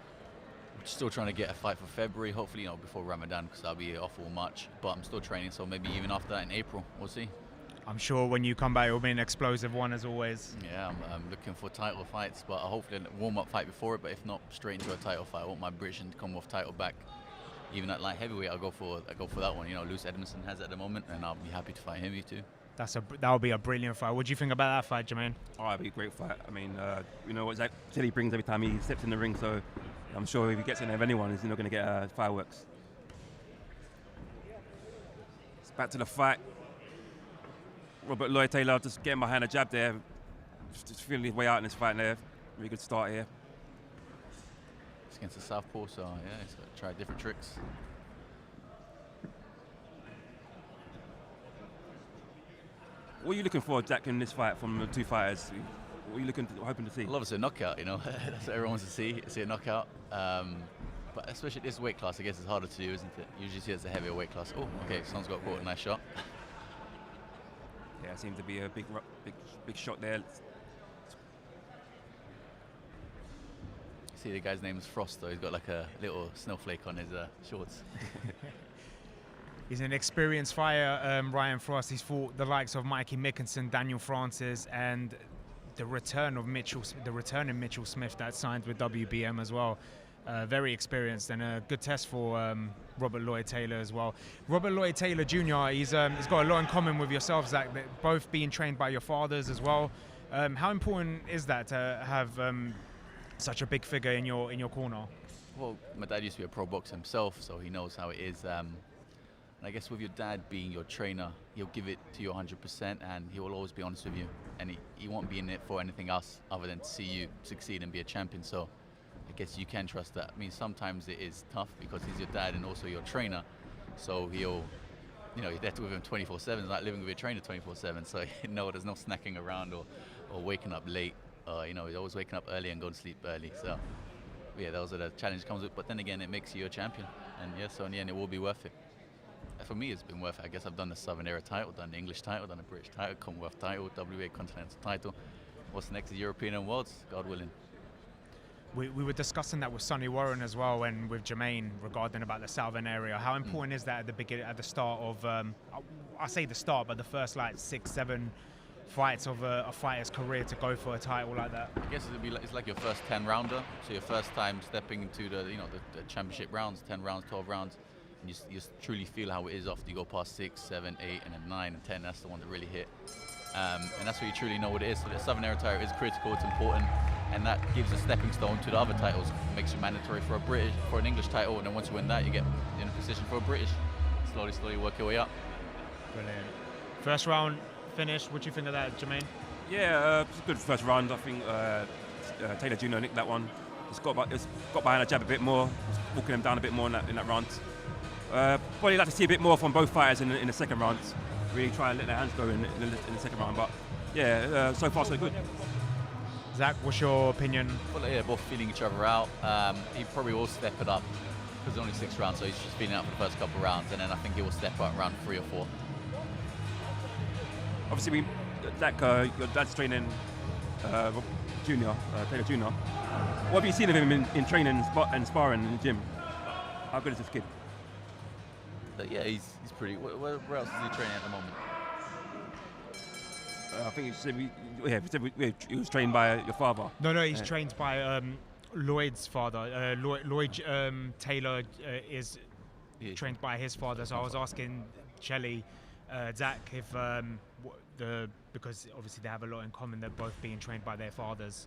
I'm still trying to get a fight for February, hopefully, you know, before Ramadan, because I'll be off all March. But I'm still training, so maybe even after that in April, we'll see. I'm sure when you come back, it'll be an explosive one as always. Yeah, I'm looking for title fights, but hopefully a warm-up fight before it. But if not, straight into a title fight. I want my British and Commonwealth title back. Even at light heavyweight, I go for that one. You know, Luce Edmondson has it at the moment, and I'll be happy to fight him too. That'll be a brilliant fight. What do you think about that fight, Jermaine? Oh, it'll be a great fight. I mean, you know what Zack Chelly brings every time he steps in the ring, so I'm sure if he gets in there with anyone, he's not going to get fireworks. It's back to the fight. Robert Lloyd-Taylor just getting behind a jab there, just feeling his way out in this fight there. Really good start here. It's against the southpaw, so yeah, he's got to try different tricks. What are you looking for, Jack, in this fight from the two fighters? What are you hoping to see? Well, obviously a knockout, you know. That's what everyone wants to see a knockout. But especially this weight class, I guess it's harder to do, isn't it? Usually see it's a heavier weight class. Oh, okay, someone's got caught a nice shot. Yeah, it seems to be a big shot there. See, the guy's name is Frost, though. He's got like a little snowflake on his shorts. He's an experienced fighter, Ryan Frost. He's fought the likes of Mikey Mickinson, Daniel Francis, and the returning Mitchell Smith that signed with WBM as well. Very experienced and a good test for Robert Lloyd-Taylor as well. Robert Lloyd-Taylor Jr., he's got a lot in common with yourself, Zach, both being trained by your fathers as well. How important is that to have such a big figure in your corner? Well, my dad used to be a pro boxer himself, so he knows how it is. And I guess with your dad being your trainer, he'll give it to you 100%, and he will always be honest with you. And he won't be in it for anything else other than to see you succeed and be a champion. So I guess you can trust that. I mean, sometimes it is tough because he's your dad and also your trainer. So he'll, you know, you're there with him 24/7. It's like living with your trainer 24/7. So you know, there's no snacking around or waking up late. You know, he's always waking up early and going to sleep early. So yeah, those are the challenges comes with. But then again, it makes you a champion. And yeah, so in the end, it will be worth it. For me, it's been worth it. I guess I've done the Southern Era title, done the English title, done the British title, Commonwealth title, WA Continental title. What's next is European and Worlds, God willing. We were discussing that with Sonny Warren as well, and with Jermaine regarding about the Southern area. How important is that at the beginning, at the start of, I say the start, but the first like 6-7 fights of a fighter's career to go for a title like that? I guess it's like your first 10-rounder, so your first time stepping into the the championship rounds, 10 rounds, 12 rounds, and you truly feel how it is after you go past 6, 7, 8, and then 9 and 10. That's the one that really hit, and that's where you truly know what it is. So the Southern area title is critical, it's important, and that gives a stepping stone to the other titles. It makes you mandatory for an English title, and then once you win that, you get in a position for a British. Slowly work your way up. Brilliant. First round finish. What do you think of that, Jermaine? Yeah, it's a good first round. I think Taylor Jr. nicked that one. It's got behind a jab a bit more, walking him down a bit more in that round. Probably like to see a bit more from both fighters in the second round. Really try and let their hands go in the second round. But yeah, so far so good. Zach, what's your opinion? Well, yeah, both feeling each other out. He probably will step it up because it's only 6 rounds, so he's just feeling out for the first couple of rounds, and then I think he will step up round 3 or 4. Obviously, Zach, your dad's training Junior, Taylor Jr. What have you seen of him in training and sparring in the gym? How good is this kid? Yeah, he's pretty. Where else is he training at the moment? I think he was trained by your father. No, he's trained by Lloyd's father. Lloyd-TAYLOR is trained by his father. So I was asking Chelly, Zach, if because obviously they have a lot in common. They're both being trained by their fathers.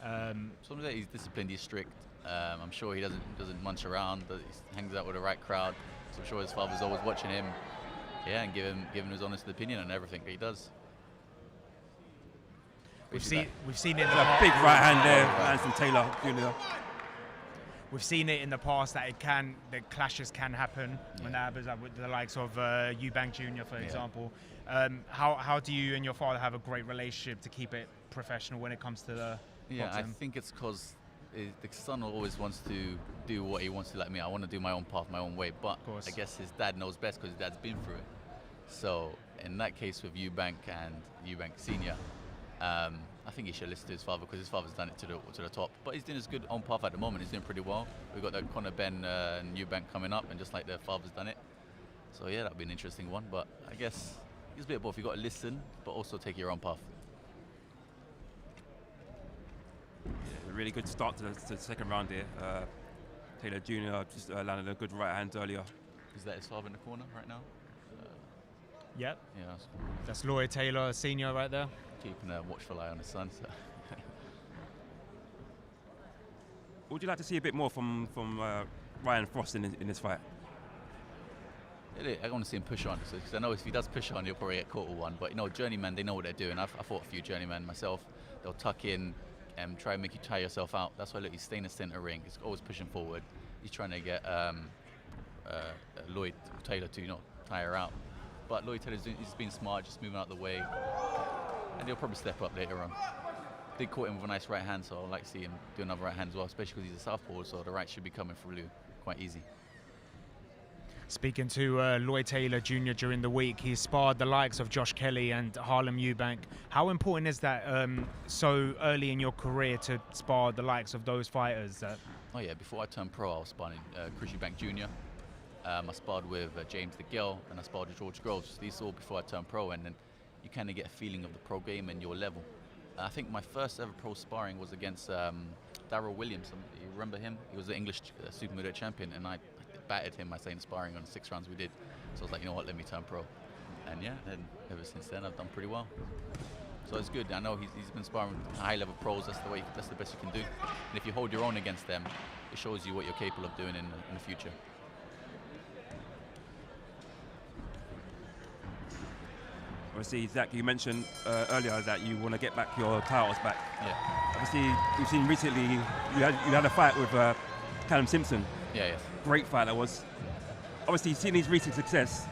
Some of that he's disciplined, he's strict. I'm sure he doesn't munch around. He hangs out with the right crowd. So I'm sure his father's always watching him. Yeah, and give him his honest opinion on everything that he does. We've seen it in a big right hand there, from Taylor Jr. We've seen it in the past that the clashes can happen when that happens, like with the likes of Eubank Jr. for example. How do you and your father have a great relationship to keep it professional when it comes to the boxing? I think it's because the son always wants to do what he wants to, like me. I want to do my own path, my own way, but I guess his dad knows best because his dad's been through it. So in that case with Eubank and Eubank Senior, I think he should listen to his father because his father's done it to the top. But he's doing his good own path at the moment. He's doing pretty well. We've got the Conor Ben and Eubank coming up, and just like their father's done it. So yeah, that'll be an interesting one. But I guess it's a bit of both. You've got to listen, but also take your own path. Yeah, a really good start to the second round here. Taylor Jr. just landed a good right hand earlier. Is that his father in the corner right now? Yep. Yeah, that's Lloyd-TAYLOR Senior right there. Keeping a watchful eye on his son. So. Would you like to see a bit more from Ryan Frost in this fight? I want to see him push on, because I know if he does push on, he'll probably get caught with one. But journeymen, they know what they're doing. I've fought a few journeymen myself. They'll tuck in and try and make you tire yourself out. That's why he's staying in the center ring. He's always pushing forward. He's trying to get Lloyd-TAYLOR to tire out. But Lloyd-TAYLOR's he's being smart, just moving out of the way. And he'll probably step up later on. They caught him with a nice right hand, so I'd like to see him do another right hand as well, especially because he's a southpaw, so the right should be coming through quite easy. Speaking to Lloyd-TAYLOR Jr. during the week, he sparred the likes of Zac Chelly and Harlem Eubank. How important is that so early in your career to spar the likes of those fighters? Oh yeah, before I turned pro, I was sparring Chris Eubank Jr. I sparred with James DeGill, and I sparred with George Groves. These all before I turned pro, and then you kind of get a feeling of the pro game and your level. I think my first ever pro sparring was against Darryl Williams. You remember him? He was the English super middleweight champion, and I battered him by saying sparring on the 6 rounds we did. So I was like, you know what, let me turn pro. And yeah, then ever since then I've done pretty well. So it's good. I know he's been sparring with high-level pros. That's the best you can do. And if you hold your own against them, it shows you what you're capable of doing in the future. Obviously, Zach, you mentioned earlier that you want to get back your titles back. Yeah. Obviously, we've seen recently you had a fight with Callum Simpson. Yeah. Great fight that was. Obviously, seeing his recent success,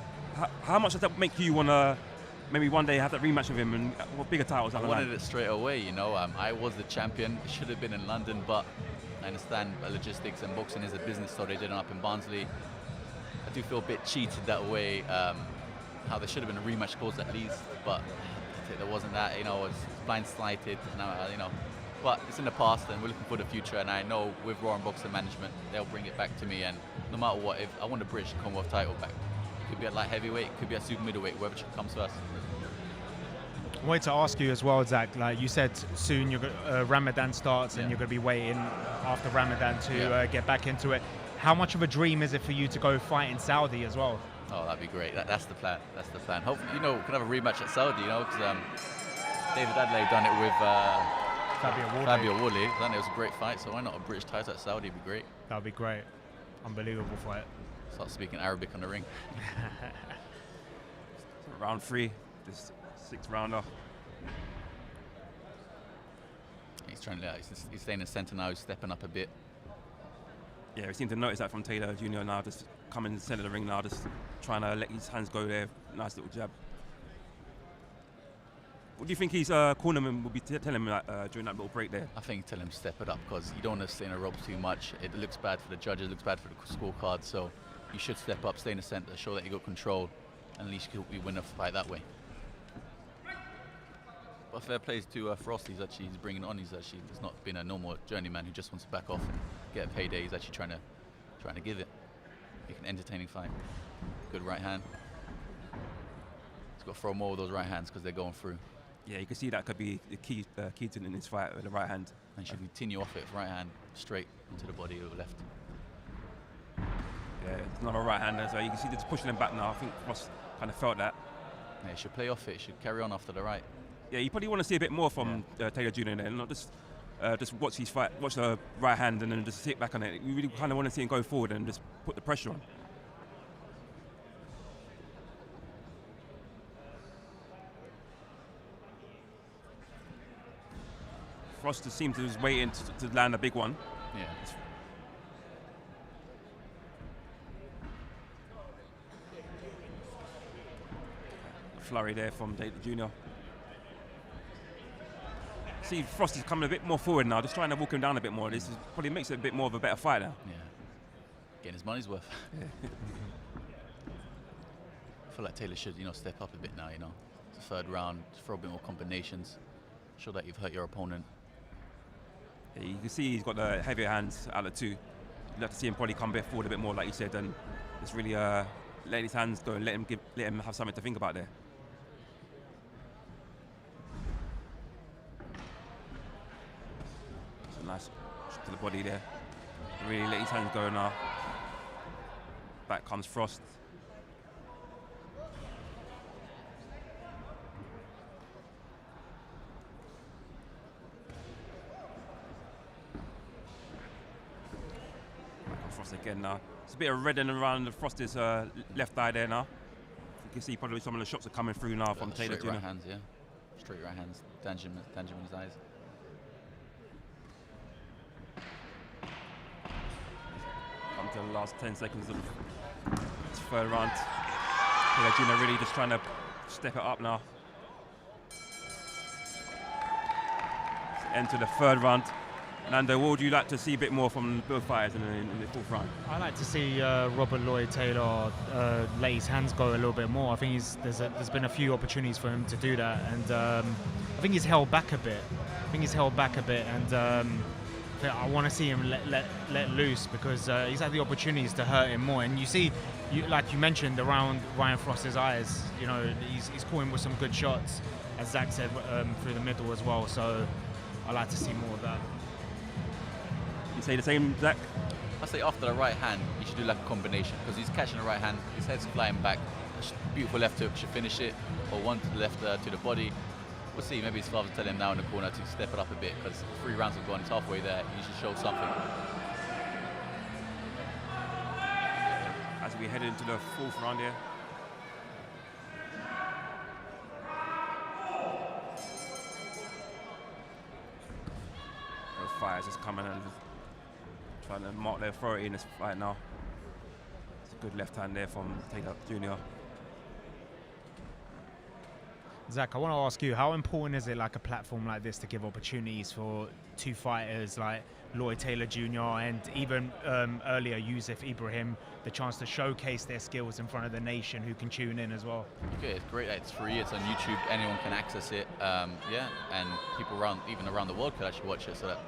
how much does that make you want to maybe one day have that rematch with him and bigger titles? I wanted it straight away. I was the champion. It should have been in London, but I understand logistics and boxing is a business, so they did it up in Barnsley. I do feel a bit cheated that way. How there should have been a rematch clause at least, but there wasn't that. I was blindsided. Now, But it's in the past, and we're looking for the future. And I know with Raw and Boxing Management, they'll bring it back to me. And no matter what, if I want the British Commonwealth title back, it could be at light heavyweight, it could be at super middleweight, whoever comes first. I wanted to ask you as well, Zach. Like you said, soon Ramadan starts, and you're going to be waiting after Ramadan to get back into it. How much of a dream is it for you to go fight in Saudi as well? Oh, that'd be great. That's the plan. That's the plan. Hopefully, you know, we can have a rematch at Saudi. You know, because David Adelaide done it with Fabio Wardley. I think it was a great fight. So why not a British title at Saudi? Would be great. That'd be great. Unbelievable fight. Start speaking Arabic on the ring. Round 3, this 6th rounder. He's trying to. He's staying in the centre now. He's stepping up a bit. Yeah, we seem to notice that from Taylor Jr. now, just coming in the centre of the ring now, just trying to let his hands go there. Nice little jab. What do you think his cornerman will be telling him during that little break there? I think tell him step it up, because you don't want to stay in the ropes too much. It looks bad for the judges, it looks bad for the scorecard. So you should step up, stay in the centre, show that you got control, and at least you win a fight that way. But fair play to Frost. He's bringing it on. He's not been a normal journeyman who just wants to back off and get a payday. He's actually trying to give it. Make an entertaining fight. Good right hand. He's got to throw more of those right hands because they're going through. Yeah, you can see that could be the key to in this fight with the right hand. And should continue off it, right hand straight into the body or left. Yeah, it's not a right hander, so you can see it's pushing him back now. I think Frost kind of felt that. Yeah, he should play off it. He should carry on after the right. Yeah, you probably want to see a bit more from Taylor Jr. there, not just watch his fight, watch the right hand and then just sit back on it. You really kind of want to see him go forward and just put the pressure on. Frost just seems to be waiting to land a big one. Yeah. A flurry there from Taylor Jr. See, Frost is coming a bit more forward now, just trying to walk him down a bit more. This probably makes it a bit more of a better fight now. Yeah, getting his money's worth. Yeah. I feel like Taylor should, step up a bit now. It's the 3rd round, throw a bit more combinations, show that you've hurt your opponent. Yeah, you can see he's got the heavier hands out of the 2. You'd have to see him probably come back forward a bit more, like you said, and just really let his hands go and let him have something to think about there. Nice to the body there. Really let his hands go now. Back comes Frost. Back on Frost again now. It's a bit of reddening around the Frost's left eye there now. You can see probably some of the shots are coming through now from Taylor Jr. Right hands, yeah. Straight right hands, tangent in his eyes. Come to the last 10 seconds of this 3rd round. Taylor Jr. really just trying to step it up now. Enter the 3rd round. Nando, what would you like to see a bit more from both fighters in the 4th round? I like to see Robert Lloyd-Taylor let his hands go a little bit more. I think there's been a few opportunities for him to do that, and I think he's held back a bit. And I want to see him let loose, because he's had the opportunities to hurt him more. And you see, like you mentioned, around Ryan Frost's eyes, he's caught him with some good shots, as Zach said, through the middle as well. So I like to see more of that. You say the same, Zach? I say after the right hand, you should do like a combination, because he's catching the right hand, his head's flying back. A beautiful left hook should finish it, or one to the left to the body. We'll see, maybe his father's telling him now in the corner to step it up a bit, because 3 rounds have gone, he's halfway there, he should show something. As we head into the 4th round here. Those fighters just coming and trying to mark their authority in this fight now. It's a good left hand there from Taylor Jr. Zach, I want to ask you, how important is it, like a platform like this, to give opportunities for two fighters like Lloyd-Taylor Jr. and even earlier YOUSUF, Ibrahim, the chance to showcase their skills in front of the nation who can tune in as well? Okay, it's great. It's free. It's on YouTube. Anyone can access it. Yeah, and people even around the world could actually watch it. So that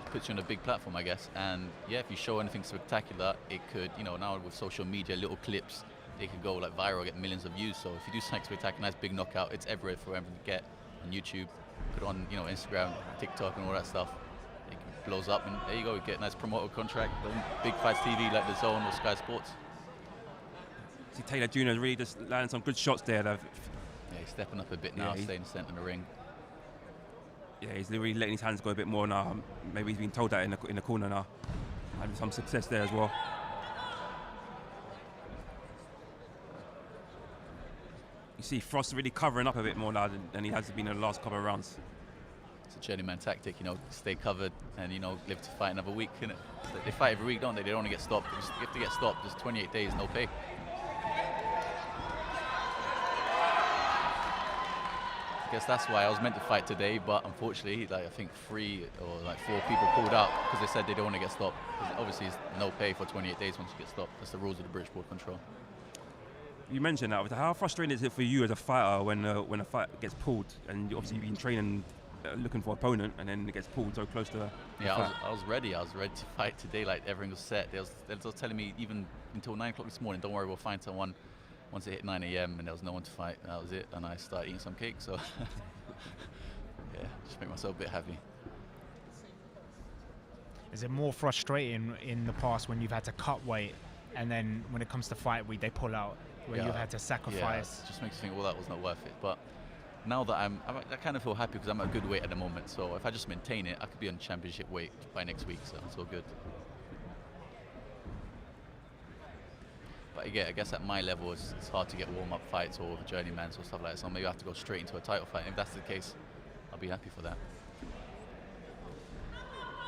puts you on a big platform, I guess. And yeah, if you show anything spectacular, it could, you know, now with social media, little clips, they could go like viral, get millions of views. So if you do something spectacular, nice big knockout, it's everywhere for everyone to get on YouTube. Put on, you know, Instagram, TikTok, and all that stuff. It blows up, and there you go. You get a nice promoter contract, big fights TV like The Zone or Sky Sports. See, Taylor Jr. really just landing some good shots there. Yeah, he's stepping up a bit now, staying center in the ring. Yeah, he's really letting his hands go a bit more now. Maybe he's been told that in the corner now. Having some success there as well. You see Frost really covering up a bit more now than he has been in the last couple of rounds. It's a journeyman tactic, you know, stay covered and, you know, live to fight another week, innit? They fight every week, don't they? They don't want to get stopped. If they get stopped, there's 28 days, no pay. I guess that's why I was meant to fight today, but unfortunately, like I think 3 or like 4 people pulled out because they said they don't want to get stopped. Because obviously, it's no pay for 28 days once you get stopped. That's the rules of the British Board Control. You mentioned that. How frustrating is it for you as a fighter when a fight gets pulled, and obviously you've been training, looking for an opponent, and then it gets pulled so close to the yeah, I was ready. I was ready to fight today. Like everything was set. They was telling me even until 9 o'clock this morning, don't worry, we'll find someone. Once it hit 9 a.m. and there was no one to fight, that was it. And I started eating some cake. So yeah, just make myself a bit happy. Is it more frustrating in the past when you've had to cut weight, and then when it comes to fight week, they pull out, where you've had to sacrifice? Yeah, it just makes me think, well, that was not worth it. But now that I kind of feel happy because I'm at a good weight at the moment. So if I just maintain it, I could be on championship weight by next week. So it's all good. But again, I guess at my level, it's hard to get warm-up fights or journeymans or stuff like that. So maybe I have to go straight into a title fight. And if that's the case, I'll be happy for that.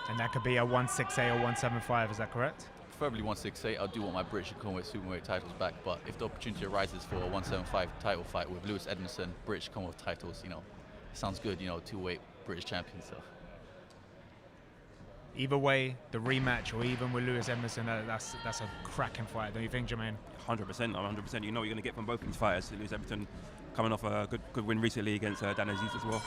And that could be a 168 or 175, is that correct? Preferably 168. I do want my British and Commonwealth Superweight titles back, but if the opportunity arises for a 175 title fight with Lewis Edmondson, British Commonwealth titles, you know, it sounds good, you know, 2-weight British champion stuff. Either way, the rematch, or even with Lewis Edmondson, that's a cracking fight, don't you think, Jermaine? 100%, 100%. You know what you're going to get from both these fighters. Lewis Edmondson coming off a good win recently against Dan Aziz as well.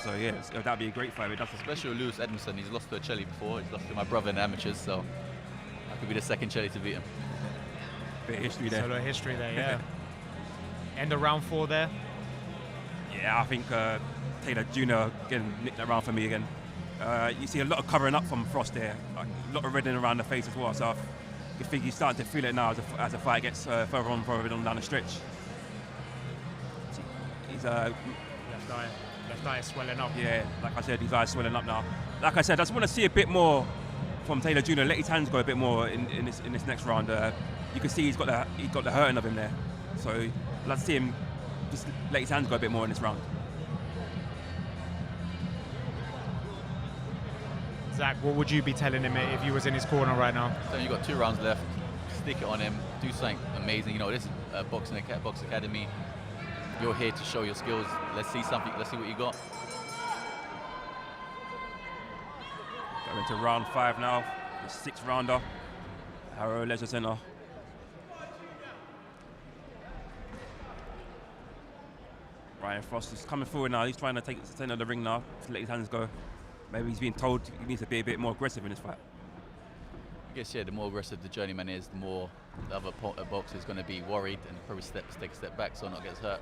So yeah, that'd be a great fight. Especially with Lewis Edmondson, he's lost to a Chelly before. He's lost to my brother in the amateurs, so that could be the second Chelly to beat him. Bit of history there. Sort of history there, yeah. End of round 4 there. Yeah, I think Taylor Jr. getting nicked that round for me again. You see a lot of covering up from Frost there, a lot of reddening around the face as well. So I think he's starting to feel it now as the fight gets further on down the stretch. He's left eye swelling up. Yeah, like I said, his eyes swelling up now. Like I said, I just want to see a bit more from Taylor Jr. Let his hands go a bit more in this next round. You can see he's got the hurting of him there. So let's see him just let his hands go a bit more in this round. Zach, what would you be telling him if you was in his corner right now? So you've got 2 rounds left. Stick it on him. Do something amazing. You know, this is Box Academy. You're here to show your skills. Let's see something. Let's see what you got. Going to round 5 now. The 6th rounder. Harrow Leisure Centre. Ryan Frost is coming forward now. He's trying to take the center of the ring now to let his hands go. Maybe he's being told he needs to be a bit more aggressive in this fight. I guess, yeah, the more aggressive the journeyman is, the more the other boxer is going to be worried and probably take a step back so not gets hurt.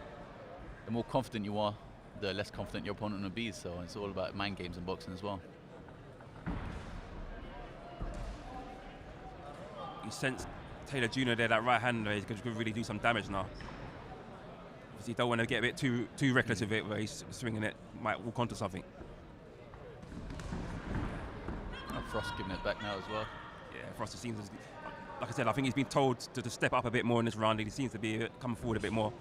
The more confident you are, the less confident your opponent will be. So it's all about mind games in boxing as well. You sense Taylor Jr. there, that right hand, he's going to really do some damage now. Obviously, you don't want to get a bit too reckless with it, where he's swinging it, might walk onto something. Frost giving it back now as well. Yeah, Frost seems, like I said, I think he's been told to step up a bit more in this round. He seems to be coming forward a bit more.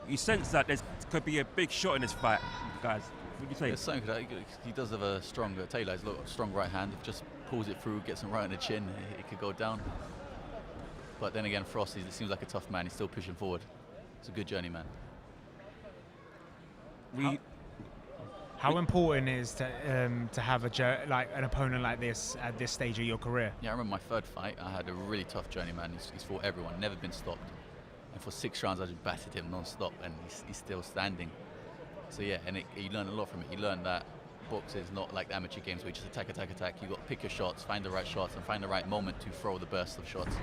You sense that there could be a big shot in this fight, guys. What do you say? There's something that he does have a strong Taylor. He's got a strong right hand. If just pulls it through, gets him right in the chin, it could go down. But then again, Frost, he seems like a tough man. He's still pushing forward. It's a good journey, man. How important is to have an opponent like this at this stage of your career? Yeah, I remember my third fight. I had a really tough journey, man. He's fought everyone, never been stopped. And for 6 rounds, I just battered him non-stop, and he's still standing. So yeah, and you learn a lot from it. You learn that boxing is not like the amateur games where you just attack, attack, attack. You got to pick your shots, find the right shots, and find the right moment to throw the burst of shots.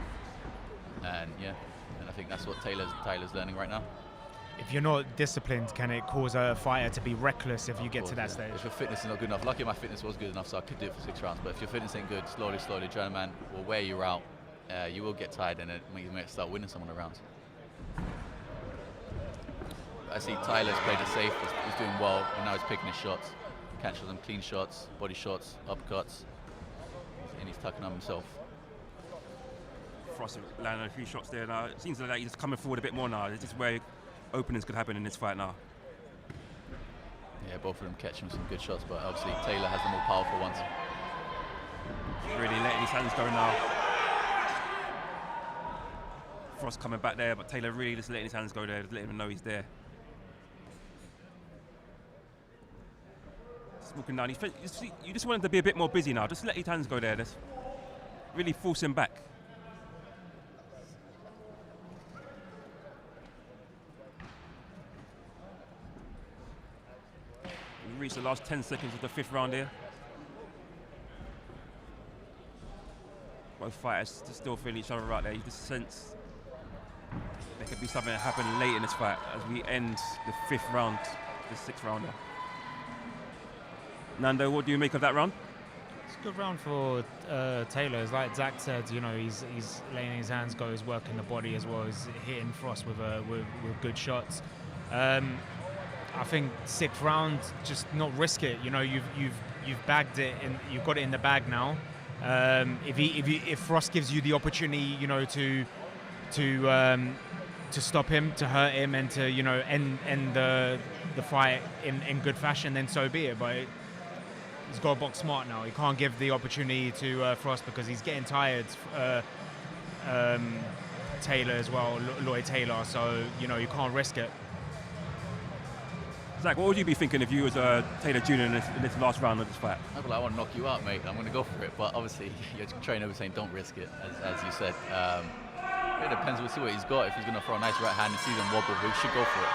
And yeah, and I think that's what Tyler's learning right now. If you're not disciplined, can it cause a fighter to be reckless if you get to that stage? If your fitness is not good enough, lucky my fitness was good enough, so I could do it for 6 rounds. But if your fitness ain't good, slowly, journeyman will wear you out. You will get tired, and you might start winning some of the rounds. I see Tyler's played it safe. He's doing well, and now he's picking his shots. Catches them clean shots, body shots, uppercuts, and he's tucking on himself. Frost landing a few shots there now. It seems like he's coming forward a bit more now. This is where openings could happen in this fight now. Yeah, both of them catching some good shots, but obviously Taylor has the more powerful ones. He's really letting his hands go now. Frost coming back there, but Taylor really just letting his hands go there, just letting him know he's there. Just walking down. You just want him to be a bit more busy now. Just let his hands go there. Just really force him back. Reached the last 10 seconds of the 5th round here. Both fighters still feeling each other right there. You just sense there could be something that happen late in this fight as we end the 5th round, the 6th rounder. Nando, what do you make of that round? It's a good round for Taylor. It's like Zac said, you know, he's letting his hands go, he's working the body as well as hitting Frost with good shots. I think 6th round, just not risk it. You know, you've bagged it and you've got it in the bag now. If Frost gives you the opportunity, you know, to stop him, to hurt him, and to, you know, end the fight in good fashion, then so be it. But he's got to box smart now. He can't give the opportunity to Frost because he's getting tired. Taylor as well, LLOYD-TAYLOR. So, you know, you can't risk it. Zac, what would you be thinking if you was Taylor Jr. in this last round of this fight? I'd be like, I want to knock you out, mate. I'm going to go for it. But obviously, your trainer was saying don't risk it, as you said. It depends. We'll see what he's got. If he's going to throw a nice right hand and see them wobble, we should go for it.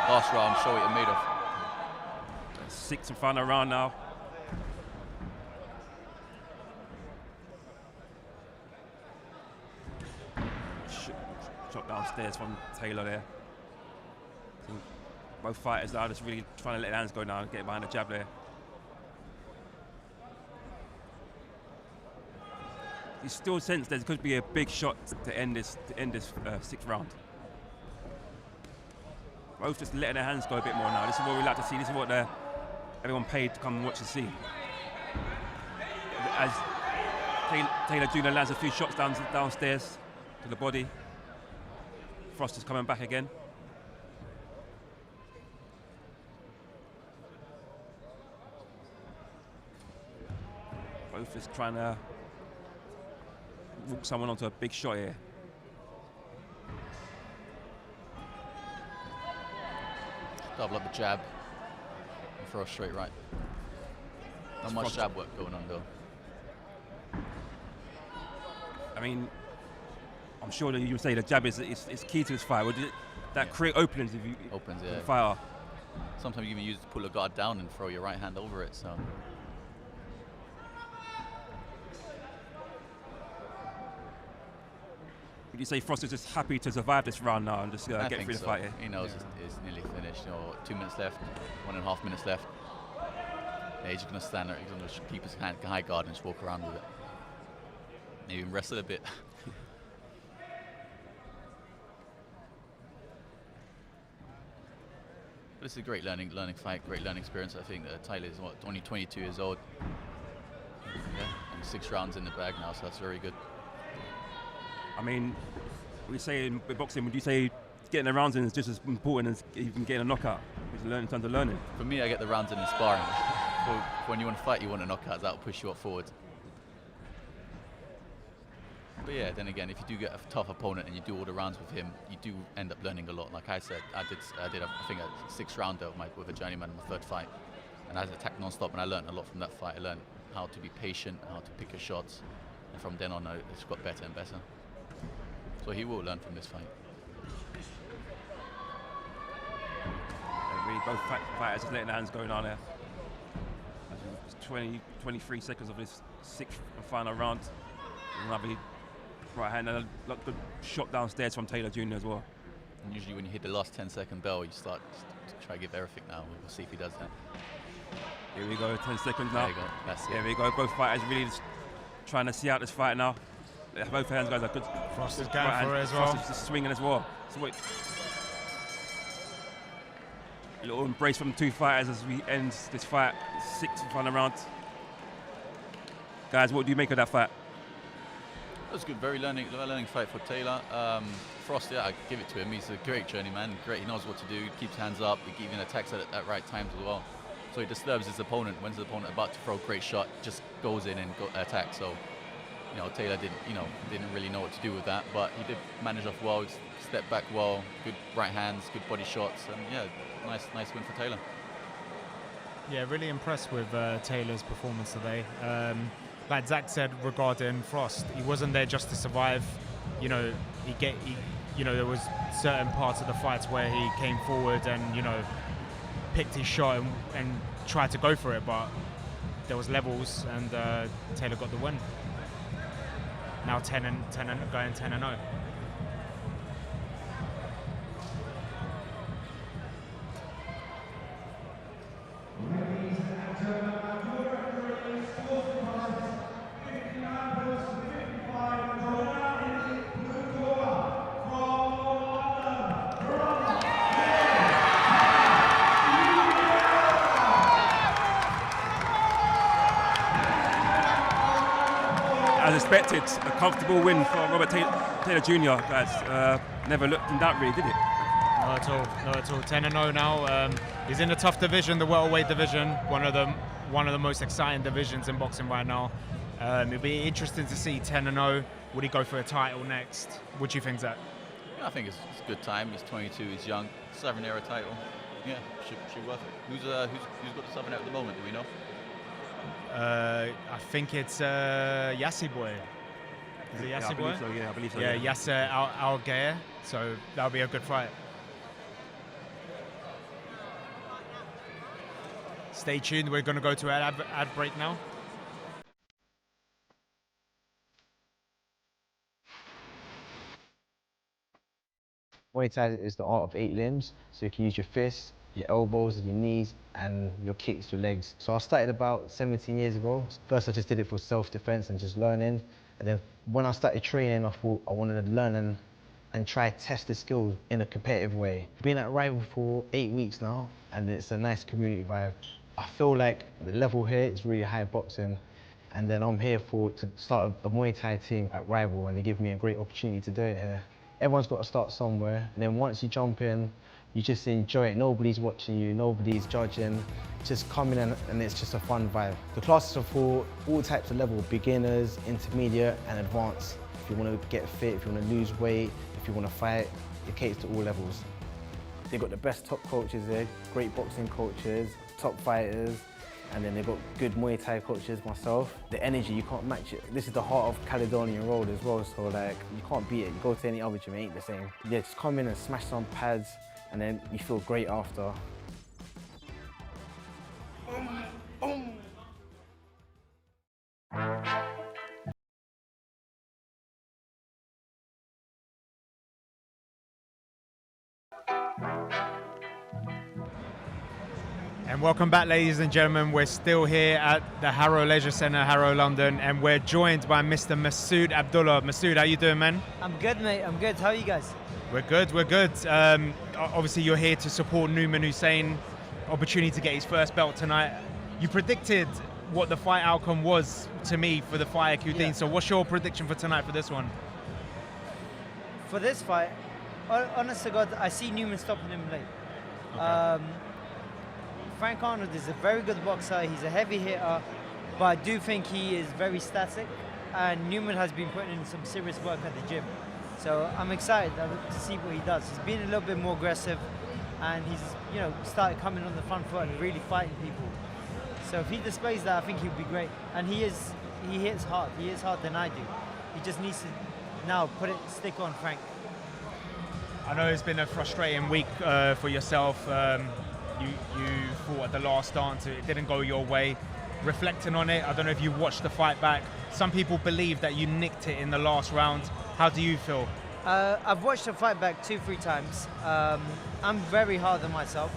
Last round, show what you're made of. 6th and final round now. Shot downstairs from Taylor there. Both fighters are just really trying to let their hands go now and get behind the jab there. You still sense there could be a big shot to end this 6th round. Both just letting their hands go a bit more now. This is what we like to see. This is what everyone paid to come and watch and see. As Taylor Jr. lands a few shots downstairs to the body. Frost is coming back again. Both just trying to walk someone onto a big shot here. Double up the jab and throw a straight right. Not much jab work going on though. I mean, I'm sure that you would say the jab is key to this fight. Would that create openings if you yeah. fire? Sometimes you can use it to pull a guard down and throw your right hand over it. So. Would you say Frost is just happy to survive this round now and just get through the fight here? He knows it's nearly finished. You know, 2 minutes left, 1.5 minutes left. Yeah, he's just going to stand there. He's going to keep his hand high guard and just walk around with it. Maybe even wrestle a bit. But this is a great learning fight, great learning experience. I think Tyler is only 22 years old. Yeah, and 6 rounds in the bag now, so that's very good. I mean, we say in boxing, would you say getting the rounds in is just as important as even getting a knockout? It's in terms of learning. For me, I get the rounds in sparring. When you want to fight, you want a knockout. That will push you up forward. But yeah, then again, if you do get a tough opponent and you do all the rounds with him, you do end up learning a lot. Like I said, I did I think a 6-rounder with a journeyman in my 3rd fight, and I attacked non-stop, and I learned a lot from that fight. I learned how to be patient, how to pick your shots, and from then on, it's got better and better. So he will learn from this fight. Really, both fighters just letting the hands going on there. 23 seconds of this 6th and final round. Another right hand and a good shot downstairs from Taylor Jr. as well. And usually when you hit the last 10-second bell, you start to try to give everything now. We'll see if he does that. Here we go, 10 seconds now. There you go, that's it. There we go, both fighters really just trying to see out this fight now. Both hands guys are good. Frost is going for it as well. Frost is just swinging as well. So wait. A little embrace from the 2 fighters as we end this fight, 6th final round. Guys, what do you make of that fight? It was good, very learning fight for Taylor. Frost, yeah, I give it to him. He's a great journeyman, great. He knows what to do, keeps hands up, he even attacks at right times as well. So he disturbs his opponent. When's the opponent about to throw a great shot, just goes in and attacks. So, you know, Taylor didn't really know what to do with that, but he did manage off well, stepped back well, good right hands, good body shots, and yeah, nice win for Taylor. Yeah, really impressed with Taylor's performance today. Like Zac said regarding Frost, he wasn't there just to survive. You know, there was certain parts of the fights where he came forward and, you know, picked his shot and tried to go for it, but there was levels, and Taylor got the win. Now 10 and going 10-0. As expected, a comfortable win for Robert Taylor Jr. Guys, never looked in doubt really, did it? Not at all, not at all. 10-0 now. He's in a tough division, the welterweight division, one of the most exciting divisions in boxing right now. It'll be interesting to see 10-0. Would he go for a title next? What do you think, Zac? Yeah, I think it's a good time. He's 22, he's young. Southern Era title. Yeah, should worth it. Who's got the Southern Era at the moment? Do we know? I think it's Yassi Boy. Is it Yassi Boy? I believe so. Yeah, Yasser Al-Gair. So that'll be a good fight. Stay tuned. We're going to go to an ad break now. Muay Thai is the art of 8 limbs, so you can use your fists, your elbows, your knees, and your kicks, your legs. So I started about 17 years ago. First I just did it for self-defense and just learning. And then when I started training, I thought I wanted to learn and try to test the skills in a competitive way. Been at Rival for 8 weeks now, and it's a nice community vibe. I feel like the level here is really high boxing, and then I'm here to start a Muay Thai team at Rival, and they give me a great opportunity to do it here. Everyone's got to start somewhere, and then once you jump in, you just enjoy it. Nobody's watching you, nobody's judging. Just come in and it's just a fun vibe. The classes are for all types of level, beginners, intermediate, and advanced. If you want to get fit, if you want to lose weight, if you want to fight, it caters to all levels. They've got the best top coaches there, great boxing coaches, top fighters, and then they've got good Muay Thai coaches, myself. The energy, you can't match it. This is the heart of Caledonian Road as well, so like, you can't beat it. You go to any other gym, it ain't the same. Yeah, just come in and smash some pads, and then you feel great after. And welcome back, ladies and gentlemen. We're still here at the Harrow Leisure Centre, Harrow, London, and we're joined by Mr. Masood Abdulah. Masood, how you doing, man? I'm good, mate. I'm good. How are you guys? We're good, we're good. Obviously, you're here to support Newman Hussein. Opportunity to get his first belt tonight. You predicted what the fight outcome was to me for the fight at Kadini. So what's your prediction for tonight for this one? For this fight, honest to God, I see Newman stopping him late. Okay. Frank Arnold is a very good boxer. He's a heavy hitter, but I do think he is very static. and Newman has been putting in some serious work at the gym. So I'm excited to see what he does. He's been a little bit more aggressive, and he's started coming on the front foot and really fighting people. So if he displays that, I think he'll be great. And he hits hard. He hits harder than I do. He just needs to now stick on Frank. I know it's been a frustrating week for yourself. You fought at the last dance, it didn't go your way. Reflecting on it, I don't know if you watched the fight back. Some people believe that you nicked it in the last round. How do you feel? I've watched the fight back 2-3 times. I'm very hard on myself.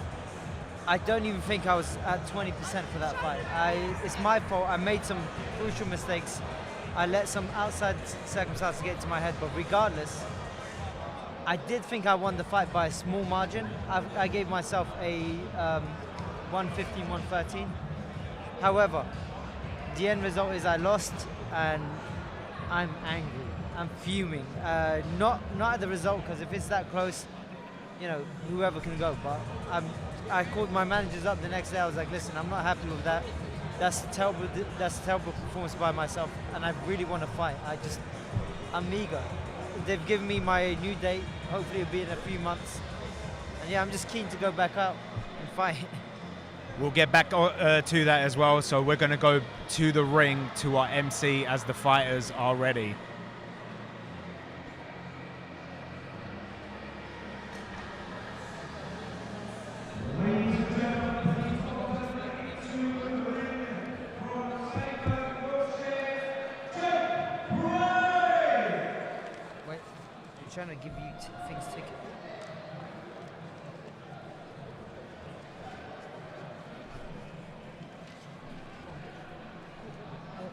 I don't even think I was at 20% for that fight. It's my fault. I made some crucial mistakes. I let some outside circumstances get into my head, but regardless, I did think I won the fight by a small margin. I gave myself a 115-113. However, the end result is I lost, and I'm angry. I'm fuming. Not at the result, because if it's that close, whoever can go. But I called my managers up the next day. I was like, listen, I'm not happy with that. That's a terrible performance by myself, and I really want to fight. I'm eager. They've given me my new date. Hopefully it'll be in a few months. And yeah, I'm just keen to go back out and fight. We'll get back to that as well. So we're going to go to the ring to our MC as the fighters are ready. Trying to give you things ticket.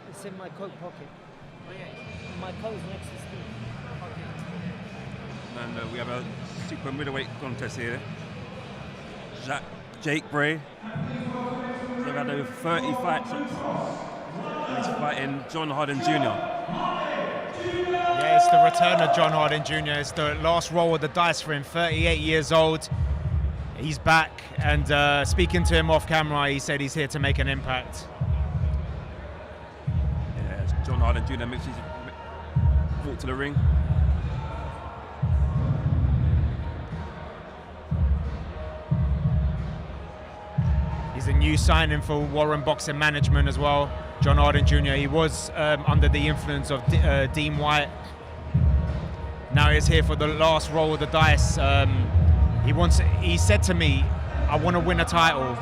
It's in my coat pocket. Oh yeah. My coat's next to Steve. And we have a super middleweight contest here. Jake Bray. They've had over 30 fights. And he's fighting John Harden Jr. Yeah, it's the return of John Harden Jr. It's the last roll of the dice for him, 38 years old. He's back, and speaking to him off camera, he said he's here to make an impact. Yeah, it's John Harden Jr. makes his walk to the ring. He's a new signing for Warren Boxing Management as well. John Harden Jr. He was under the influence of Dean White. Now he's here for the last roll of the dice. He said to me, I want to win a title.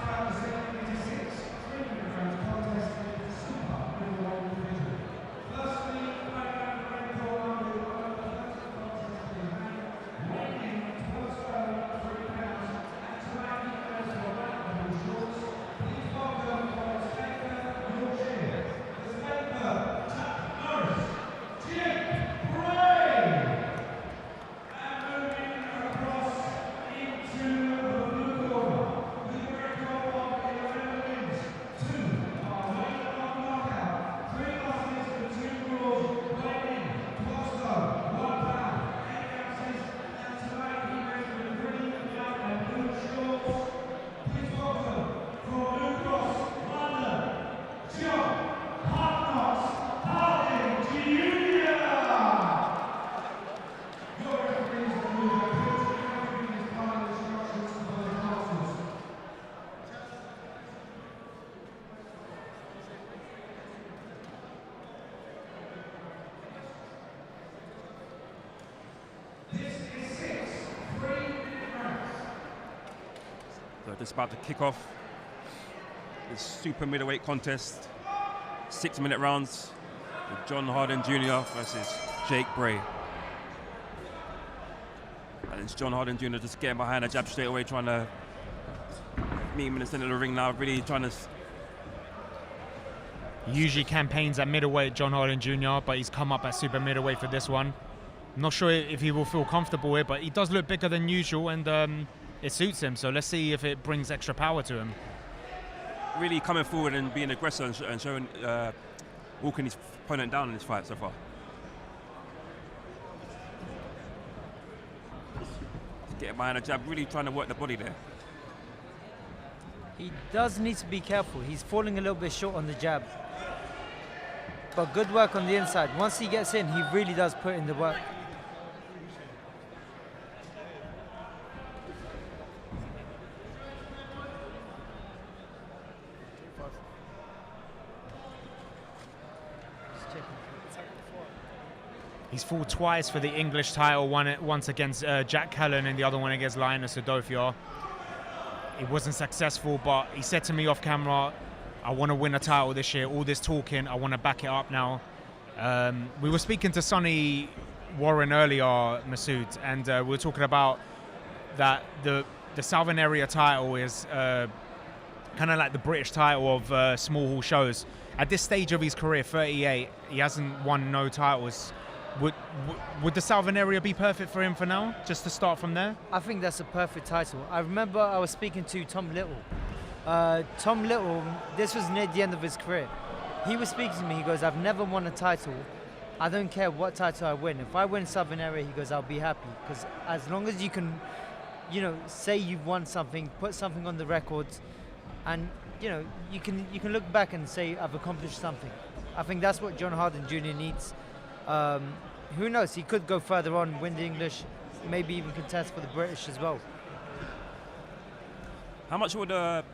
So just about to kick off this super middleweight contest. 6-minute rounds with John Harden Jr. versus Jake Bray. And it's John Harden Jr. just getting behind a jab straight away, trying to meet him in the center of the ring now, really trying to... He usually campaigns at middleweight, John Harden Jr., but he's come up at super middleweight for this one. I'm not sure if he will feel comfortable here, but he does look bigger than usual, and it suits him. So let's see if it brings extra power to him. Really coming forward and being aggressive and showing, walking his opponent down in this fight so far. Getting behind a jab, really trying to work the body there. He does need to be careful. He's falling a little bit short on the jab. but good work on the inside. Once he gets in, he really does put in the work. He's fought twice for the English title, once against Jack Callan and the other one against Linus Udofia. He wasn't successful, but he said to me off camera, I want to win a title this year. All this talking, I want to back it up now. We were speaking to Sonny Warren earlier, Masood, and we were talking about that the Southern Area title is kind of like the British title of small hall shows. At this stage of his career, 38, he hasn't won no titles. Would the Southern Area be perfect for him for now, just to start from there? I think that's a perfect title. I remember I was speaking to Tom Little. Tom Little, this was near the end of his career. He was speaking to me, he goes, I've never won a title. I don't care what title I win. If I win Southern Area, he goes, I'll be happy. Because as long as you can, you know, say you've won something, put something on the records, and, you know, you can look back and say, I've accomplished something. I think that's what John Harden Jr. needs. Who knows, he could go further on, win the English, maybe even contest for the British as well. How much would a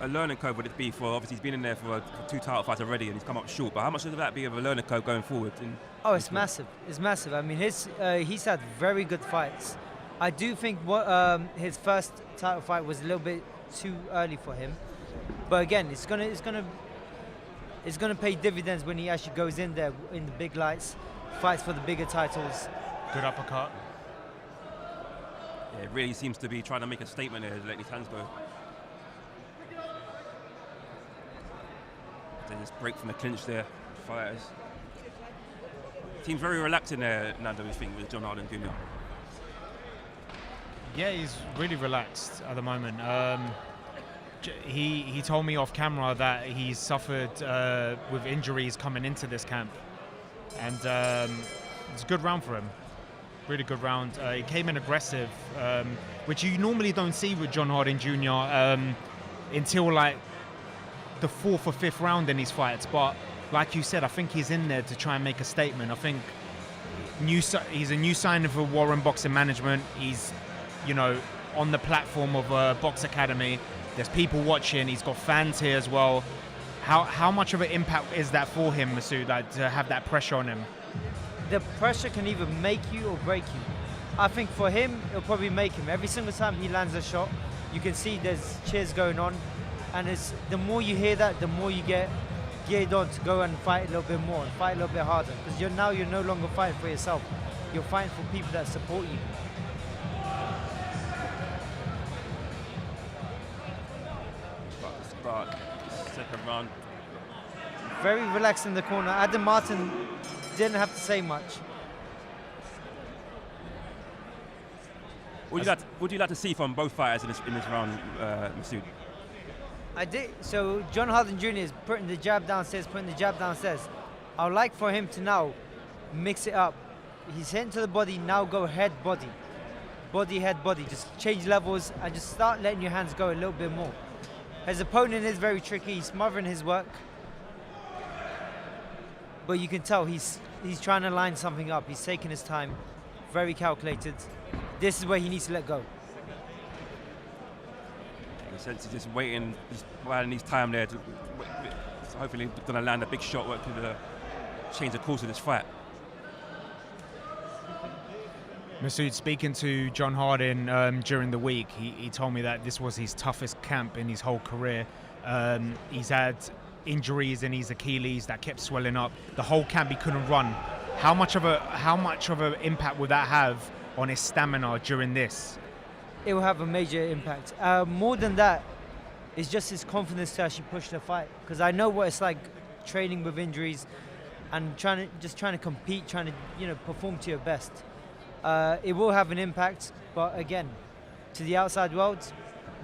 learning curve would it be for, obviously he's been in there for 2 title fights already and he's come up short, but how much would that be of a learning curve going forward? Oh, it's massive. It's massive. I mean, he's had very good fights. I do think his first title fight was a little bit too early for him, but again, it's gonna pay dividends when he actually goes in there in the big lights, fights for the bigger titles. Good uppercut. Yeah, it really seems to be trying to make a statement there, letting his hands go. Then just break from the clinch there, fighters. Seems very relaxed in there, Nando, we think, with John Harden Jr. Yeah, he's really relaxed at the moment. He told me off camera that he's suffered with injuries coming into this camp, and it's a good round for him. Really good round. He came in aggressive, which you normally don't see with John Harden Jr. Until like the 4th or 5th round in these fights. But like you said, I think he's in there to try and make a statement. I think he's a new signing for Warren Boxing Management. He's, you know, on the platform of Box Academy. There's people watching. He's got fans here as well. How much of an impact is that for him, Masood, to have that pressure on him? The pressure can either make you or break you. I think for him, it'll probably make him. Every single time he lands a shot, you can see there's cheers going on. And the more you hear that, the more you get geared on to go and fight a little bit more, and fight a little bit harder. Because you're no longer fighting for yourself. You're fighting for people that support you. Start second round. Very relaxed in the corner. Adam Martin didn't have to say much. What would you like to see from both fighters in this round, Masood? I did. So John Harden Jr. is putting the jab downstairs, I would like for him to now mix it up. He's hitting to the body, now go head, body. Body, head, body. Just change levels and just start letting your hands go a little bit more. His opponent is very tricky. He's smothering his work. But you can tell he's trying to line something up. He's taking his time, very calculated. This is where he needs to let go. In a sense, he's just waiting, just biding his time there. Hopefully, he's going to land a big shot where could change the course of this fight. Masood, speaking to John Harden during the week, he told me that this was his toughest camp in his whole career. He's had injuries in his Achilles that kept swelling up. The whole camp he couldn't run. How much of an impact would that have on his stamina during this? It will have a major impact. More than that, it's just his confidence to actually push the fight. Because I know what it's like training with injuries and trying to compete, trying to perform to your best. It will have an impact, but again, to the outside world,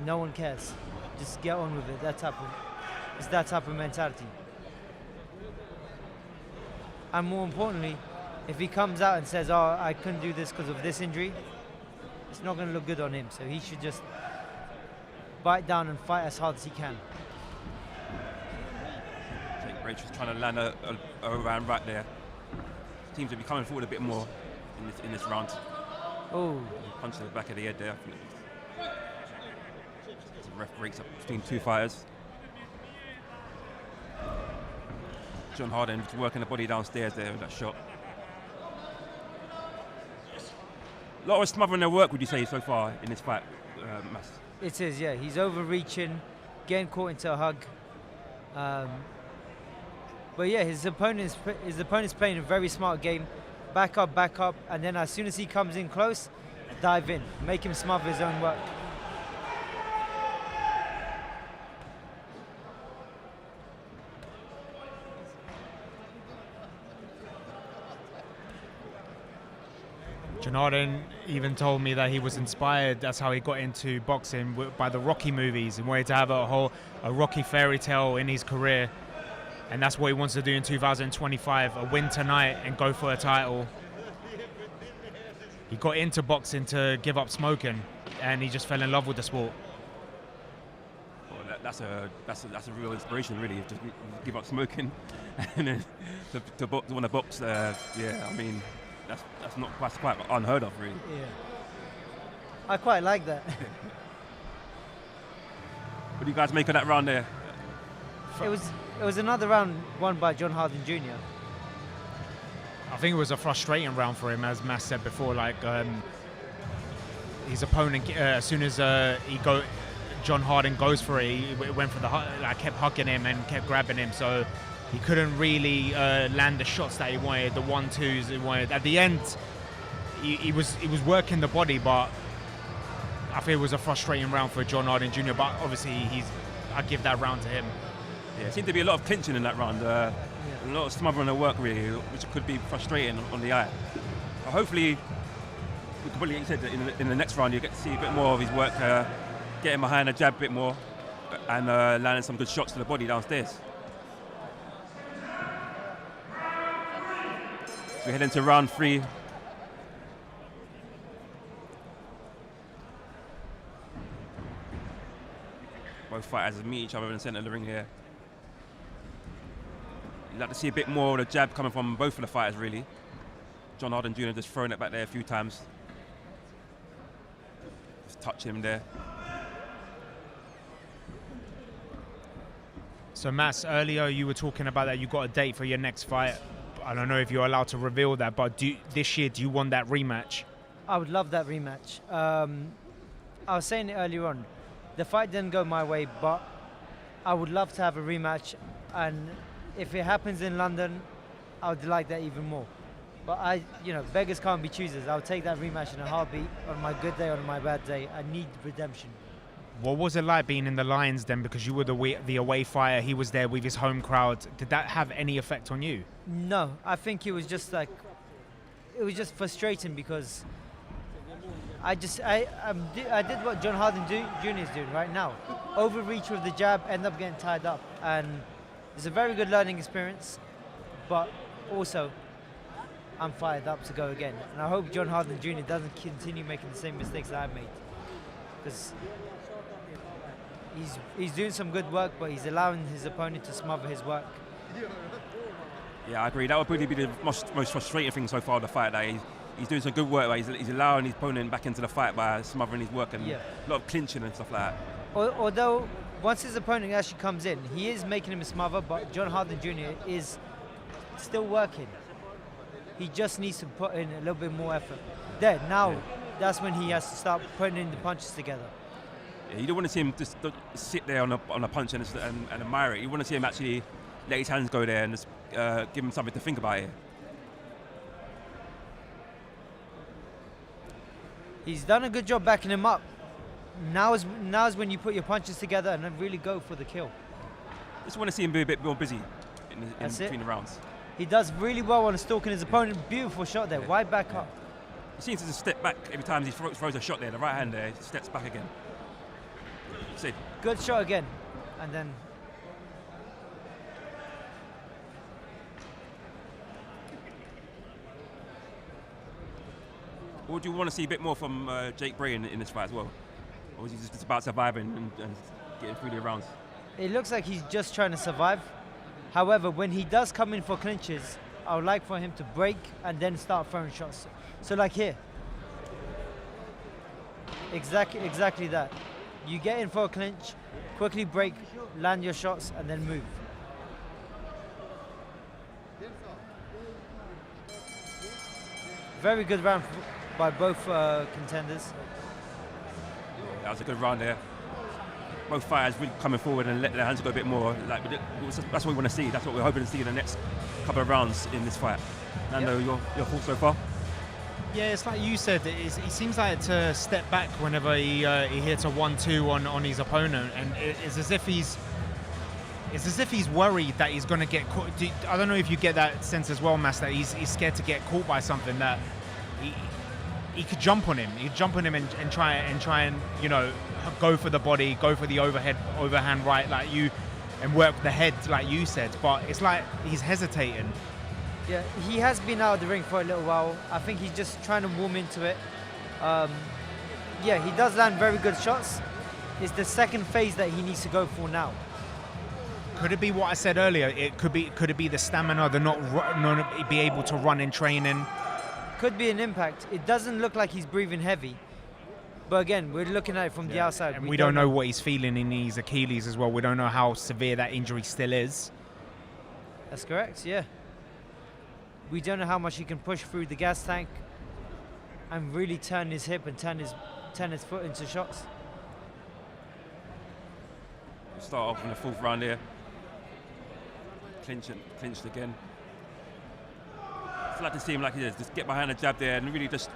no one cares. Just get on with it. It's that type of mentality. And more importantly, if he comes out and says, "Oh, I couldn't do this because of this injury," it's not going to look good on him. So he should just bite down and fight as hard as he can. Rach was trying to land a round right there. Seems to be coming forward a bit more in this round. Oh. Punch to the back of the head there. The ref breaks up between two fighters. John Harden working the body downstairs there with that shot. A lot of smothering their work, would you say, so far in this fight, Mas? It is, yeah. He's overreaching, getting caught into a hug. But yeah, his opponent's playing a very smart game. Back up, and then as soon as he comes in close, dive in, make him smother his own work. Jonathan even told me that he was inspired, that's how he got into boxing, by the Rocky movies, and wanted to have a Rocky fairy tale in his career. And that's what he wants to do in 2025, a win tonight and go for a title. He got into boxing to give up smoking, and he just fell in love with the sport. Well, that's a real inspiration, really, to give up smoking and then to want to box. Yeah, I mean, that's not quite unheard of, really. Yeah, I quite like that. What do you guys make of that round there? It was another round won by John Harden Jr. I think it was a frustrating round for him, as Mas said before. Like his opponent, as soon as John Harden goes for it, he went for kept hugging him and kept grabbing him. So he couldn't really land the shots that he wanted, the 1-2s he wanted. At the end, he was working the body, but I think it was a frustrating round for John Harden Jr. But obviously, I give that round to him. Yeah, it seemed to be a lot of clinching in that round. A lot of smothering the work, really, which could be frustrating on the eye. But hopefully, we could probably, like you said, in the next round, you get to see a bit more of his work, getting behind the jab a bit more, and landing some good shots to the body downstairs. So we head into round 3. Both fighters meet each other in the centre of the ring here. You'd like to see a bit more of the jab coming from both of the fighters, really. John Harden Jr. just throwing it back there a few times. Just touching him there. So Mas, earlier you were talking about that you got a date for your next fight. I don't know if you're allowed to reveal that, but this year, do you want that rematch? I would love that rematch. I was saying it earlier on. The fight didn't go my way, but I would love to have a rematch, and if it happens in London, I would like that even more. But beggars can't be choosers. I'll take that rematch in a heartbeat, on my good day or on my bad day. I need redemption. What was it like being in the Lions then? Because you were the away fighter, he was there with his home crowd. Did that have any effect on you? No, I think it was just frustrating because I did what John Harden Jr. is doing right now. Overreach with the jab, end up getting tied up. And it's a very good learning experience, but also I'm fired up to go again. And I hope John Harden Jr. doesn't continue making the same mistakes that I've made. Because he's doing some good work, but he's allowing his opponent to smother his work. Yeah, I agree. That would probably be the most frustrating thing so far of the fight. That he's doing some good work, but he's allowing his opponent back into the fight by smothering his work and a lot of clinching and stuff like that. Although, once his opponent actually comes in, he is making him a smother, but John Harden Jr. is still working. He just needs to put in a little bit more effort. That's when he has to start putting in the punches together. Yeah, you don't want to see him just sit there on a punch and admire it. You want to see him actually let his hands go there and just give him something to think about here. He's done a good job backing him up. Now is when you put your punches together and then really go for the kill. Just want to see him be a bit more busy in between the rounds. He does really well on stalking his opponent. Beautiful shot there. Why back up? He seems to just step back every time he throws a shot there. The right hand there, he steps back again. See. Good shot again. And then or do you want to see a bit more from Jake Bray in this fight as well? Or is he just about surviving and getting through the rounds? It looks like he's just trying to survive. However, when he does come in for clinches, I would like for him to break and then start throwing shots. So like here. Exactly that. You get in for a clinch, quickly break, land your shots, and then move. Very good round by both contenders. That was a good round there. Both fighters really coming forward and let their hands go a bit more. Like that's what we want to see. That's what we're hoping to see in the next couple of rounds in this fight. Nando, your thoughts so far? Yeah, it's like you said. He seems like to step back whenever he hits a 1-2 on his opponent, and it's as if he's worried that he's going to get caught. I don't know if you get that sense as well, Mas, that he's scared to get caught by something, that he could jump on him. He could jump on him and try and you know, go for the body, go for the overhand right like you, and work the head like you said. But it's like he's hesitating. Yeah, he has been out of the ring for a little while. I think he's just trying to warm into it. Yeah, he does land very good shots. It's the second phase that he needs to go for now. Could it be what I said earlier? Could it be the stamina, the not be able to run in training? Could be an impact. It doesn't look like he's breathing heavy. But again, we're looking at it from the outside. And we don't know what he's feeling in his Achilles as well. We don't know how severe that injury still is. That's correct, yeah. We don't know how much he can push through the gas tank and really turn his hip and turn his foot into shots. We'll start off in the fourth round here. Clinched again. I'd like to see him like he is, just get behind the jab there and really just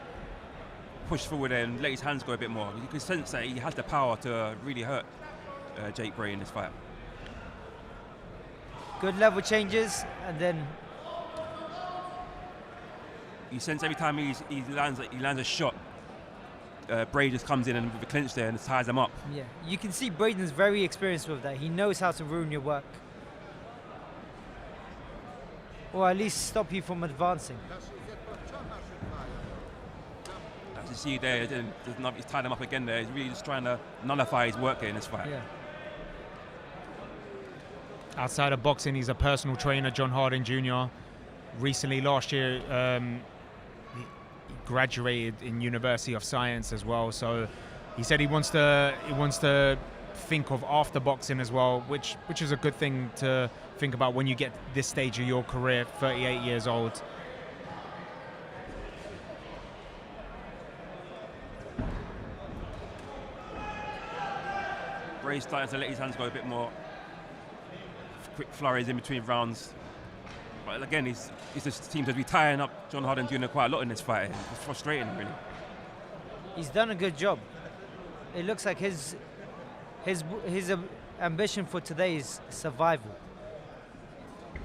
push forward there and let his hands go a bit more. You can sense that he has the power to really hurt Jake Bray in this fight. Good level changes, and then you sense every time he lands a shot, Bray just comes in and with a clinch there and ties him up. Yeah, you can see Braden's very experienced with that. He knows how to ruin your work, or at least stop you from advancing. As you see there, he's tied him up again there. He's really just trying to nullify his work here in this fight. Yeah. Outside of boxing, he's a personal trainer, John Harding Jr. Recently, last year, he graduated in University of Science as well. So he said he wants to think of after boxing as well, which is a good thing to think about when you get this stage of your career, 38 years old. Bray's starting to let his hands go a bit more. Quick flurries in between rounds. But again, he just seems to be tying up John Harding Jr. quite a lot in this fight. It's frustrating, really. He's done a good job. It looks like his ambition for today is survival.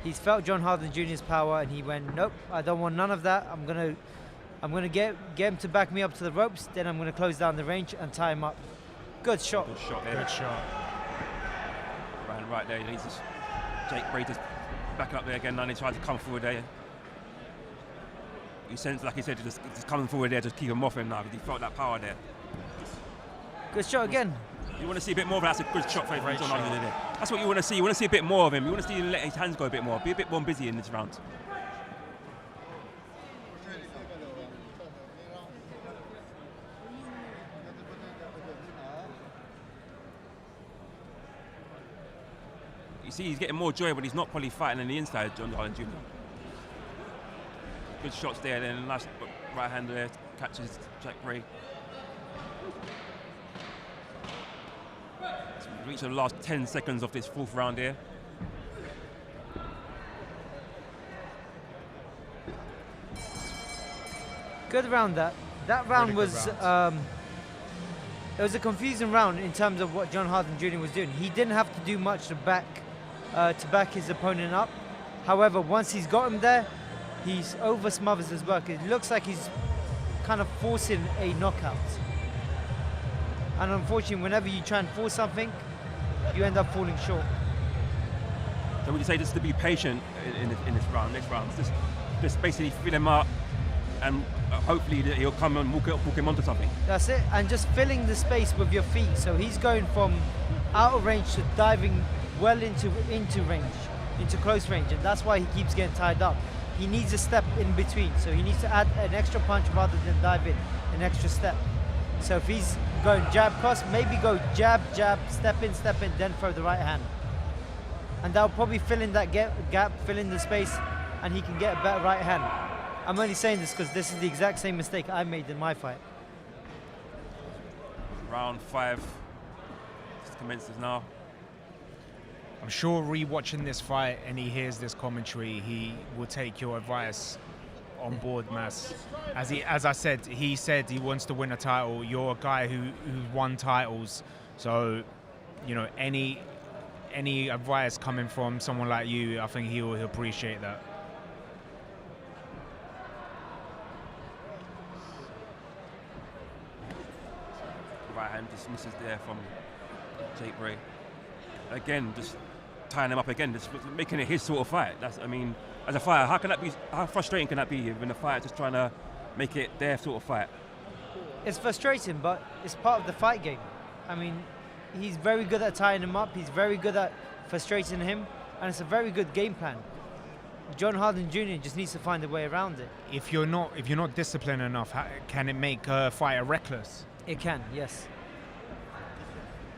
He's felt John Harding Jr.'s power, and he went, nope, I don't want none of that. I'm gonna get him to back me up to the ropes. Then I'm gonna close down the range and tie him up. Good shot. Good shot there. Good shot. Right there. He's just Jake Bray just backing up there again, and he tried to come forward there. You sense, like he said, just coming forward there, just keep him off him now, because he felt that power there. Good shot again. You want to see a bit more of that. That's a good shot for John Harding there. That's what you want to see. You want to see a bit more of him. You want to see him let his hands go a bit more. Be a bit more busy in this round. You see, he's getting more joy, but he's not probably fighting on the inside, John Harding Jr. Good shots there, then last right hand there catches Jack Bray. So we reach the last 10 seconds of this fourth round here. Good round that. That round Really was round. it was a confusing round in terms of what John Harding Jr. was doing. He didn't have to do much to back his opponent up. However, once he's got him there, he's over smothers his work. It looks like he's kind of forcing a knockout. And unfortunately, whenever you try and force something, you end up falling short. So would you say just to be patient in this round, next round? Just basically fill him up, and hopefully he'll come and walk him onto something. That's it, and just filling the space with your feet. So he's going from out of range to diving well into range. into close range, and that's why he keeps getting tied up. He needs a step in between, so he needs to add an extra punch rather than dive in, an extra step. So if he's going jab cross, maybe go jab, jab, step in, then throw the right hand. And that'll probably fill in that gap, fill in the space, and he can get a better right hand. I'm only saying this because this is the exact same mistake I made in my fight. Round 5 just commences now. I'm sure re-watching this fight and he hears this commentary, he will take your advice on board, Mas. As I said, he said he wants to win a title. You're a guy who won titles, so you know any advice coming from someone like you, I think he'll appreciate that. Right hand just misses there from Bray. Again, just tying him up again, just making it his sort of fight. I mean, as a fighter, how frustrating can that be when a fighter just trying to make it their sort of fight? It's frustrating, but it's part of the fight game. I mean, he's very good at tying him up. He's very good at frustrating him, and it's a very good game plan. John Harden Jr. just needs to find a way around it. If you're not disciplined enough, can it make a fighter reckless? It can, yes.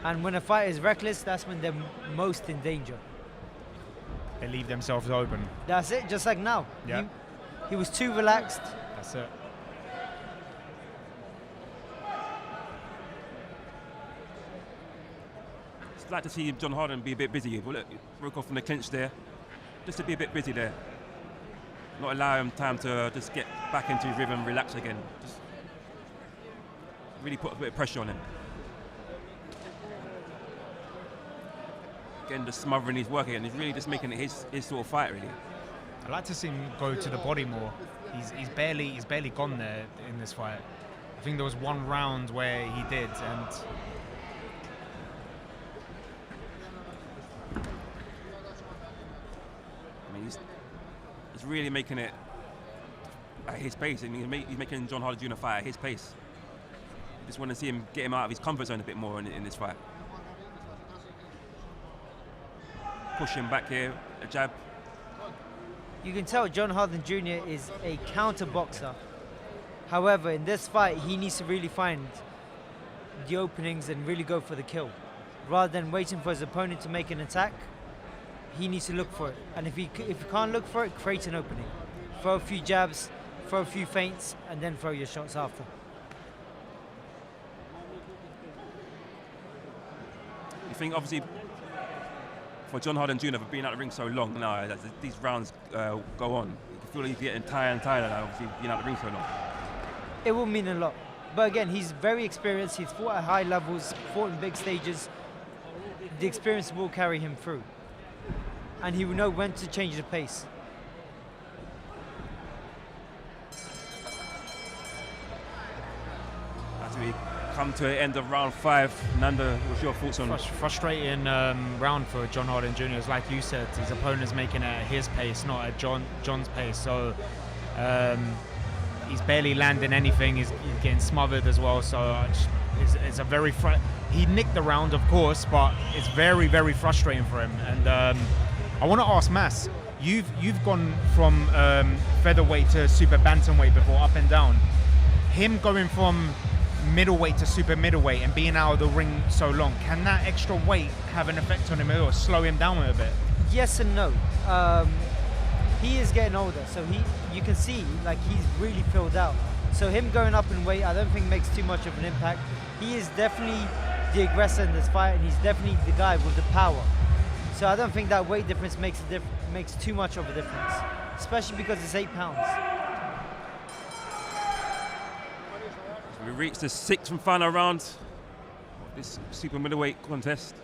And when a fighter is reckless, that's when they're most in danger. They leave themselves open. That's it, just like now. Yeah. He was too relaxed. That's it. I'd like to see John Harden be a bit busy. Well, look, broke off from the clinch there. Just to be a bit busy there. Not allow him time to just get back into his rhythm, relax again. Just really put a bit of pressure on him. Again, just smothering his work again. He's really just making it his sort of fight, really. I'd like to see him go to the body more. He's barely gone there in this fight. I think there was one round where he did, and I mean, he's really making it at his pace, and he's making John Harden Jr. fight at his pace. I just want to see him get him out of his comfort zone a bit more in this fight. Push him back here, a jab. You can tell John Harden Jr. is a counter boxer. However, in this fight, he needs to really find the openings and really go for the kill. Rather than waiting for his opponent to make an attack, he needs to look for it. And if he can't look for it, create an opening. Throw a few jabs, throw a few feints, and then throw your shots after. You think, obviously, for John Harden Jr. for being out of the ring so long now, as these rounds go on, you feel he's getting tired and tired now, obviously being out of the ring so long. It will mean a lot. But again, he's very experienced. He's fought at high levels, fought in big stages. The experience will carry him through. And he will know when to change the pace. As we come to the end of round 5, Nando, what's your thoughts on it? Frustrating round for John Harden Jr. It's like you said, his opponent's making it at his pace, not at John's pace. So he's barely landing anything. He's getting smothered as well. So it's a very he nicked the round, of course, but it's very, very frustrating for him. And I want to ask Mas, you've gone from featherweight to super bantamweight before, up and down. Him going from middleweight to super middleweight and being out of the ring so long, can that extra weight have an effect on him or slow him down a bit? Yes and no. He is getting older, so you can see like he's really filled out. So him going up in weight, I don't think makes too much of an impact. He is definitely the aggressor in this fight, and he's definitely the guy with the power. So I don't think that weight difference makes too much of a difference, especially because it's 8 pounds. We reached the 6th and final round of this super middleweight contest.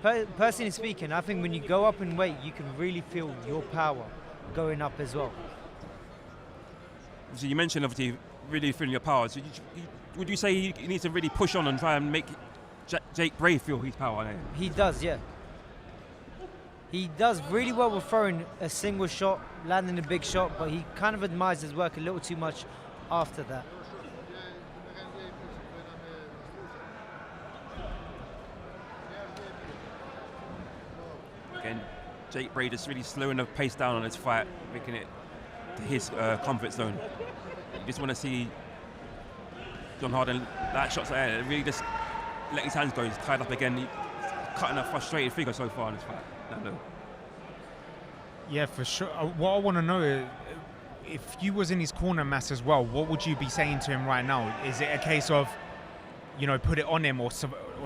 Personally speaking, I think when you go up in weight, you can really feel your power going up as well. So you mentioned obviously really feeling your power. So would you say he needs to really push on and try and make Bray feel his power? He does, yeah. He does really well with throwing a single shot, landing a big shot, but he kind of admires his work a little too much after that. Again, Jake Bray just really slowing the pace down on his fight, making it to his comfort zone. You just want to see John Harden, that shots there, really just let his hands go. He's tied up again. He's cutting a frustrated figure so far in this fight. No. Yeah, for sure. What I want to know is, if you was in his corner, Mass, as well, what would you be saying to him right now? Is it a case of, you know, put it on him, or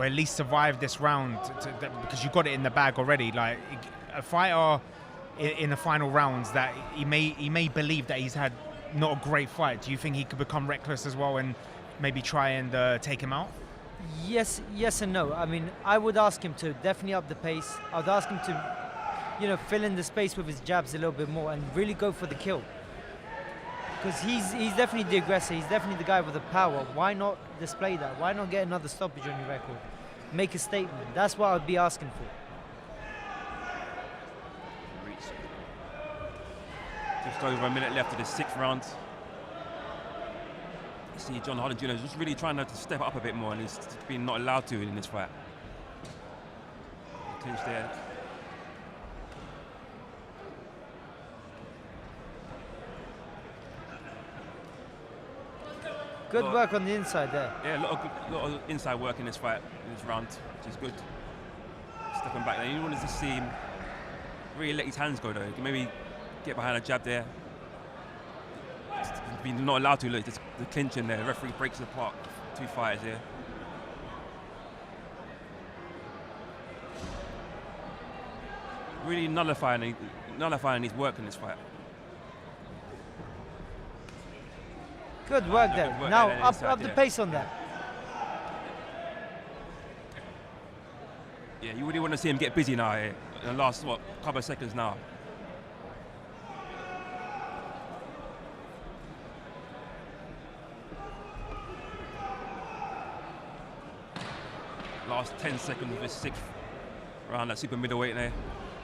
at least survive this round because you got it in the bag already? Like a fighter in the final rounds that he may believe that he's had not a great fight. Do you think he could become reckless as well and maybe try and take him out? Yes and no. I mean, I would ask him to definitely up the pace. I would ask him to, you know, fill in the space with his jabs a little bit more and really go for the kill. Because he's definitely the aggressor. He's definitely the guy with the power. Why not display that? Why not get another stoppage on your record? Make a statement. That's what I'd be asking for. Just over a minute left of the 6th round. You see John Harden Jr. is just really trying to step up a bit more, and he's been not allowed to in this fight. Clinch there. Good work on the inside there. Yeah, a lot of inside work in this fight, in this round, which is good. Stepping back there. You wanted to see him really let his hands go though. He can maybe get behind a jab there. He's been not allowed to. Look, just the clinch in there. The referee breaks it apart. 2 fighters here. Really nullifying his work in this fight. Good work there. Good work Now there, up the pace on that. Yeah, you really want to see him get busy now here. In the last, couple of seconds now. Last 10 seconds of his 6th round, that super middleweight there.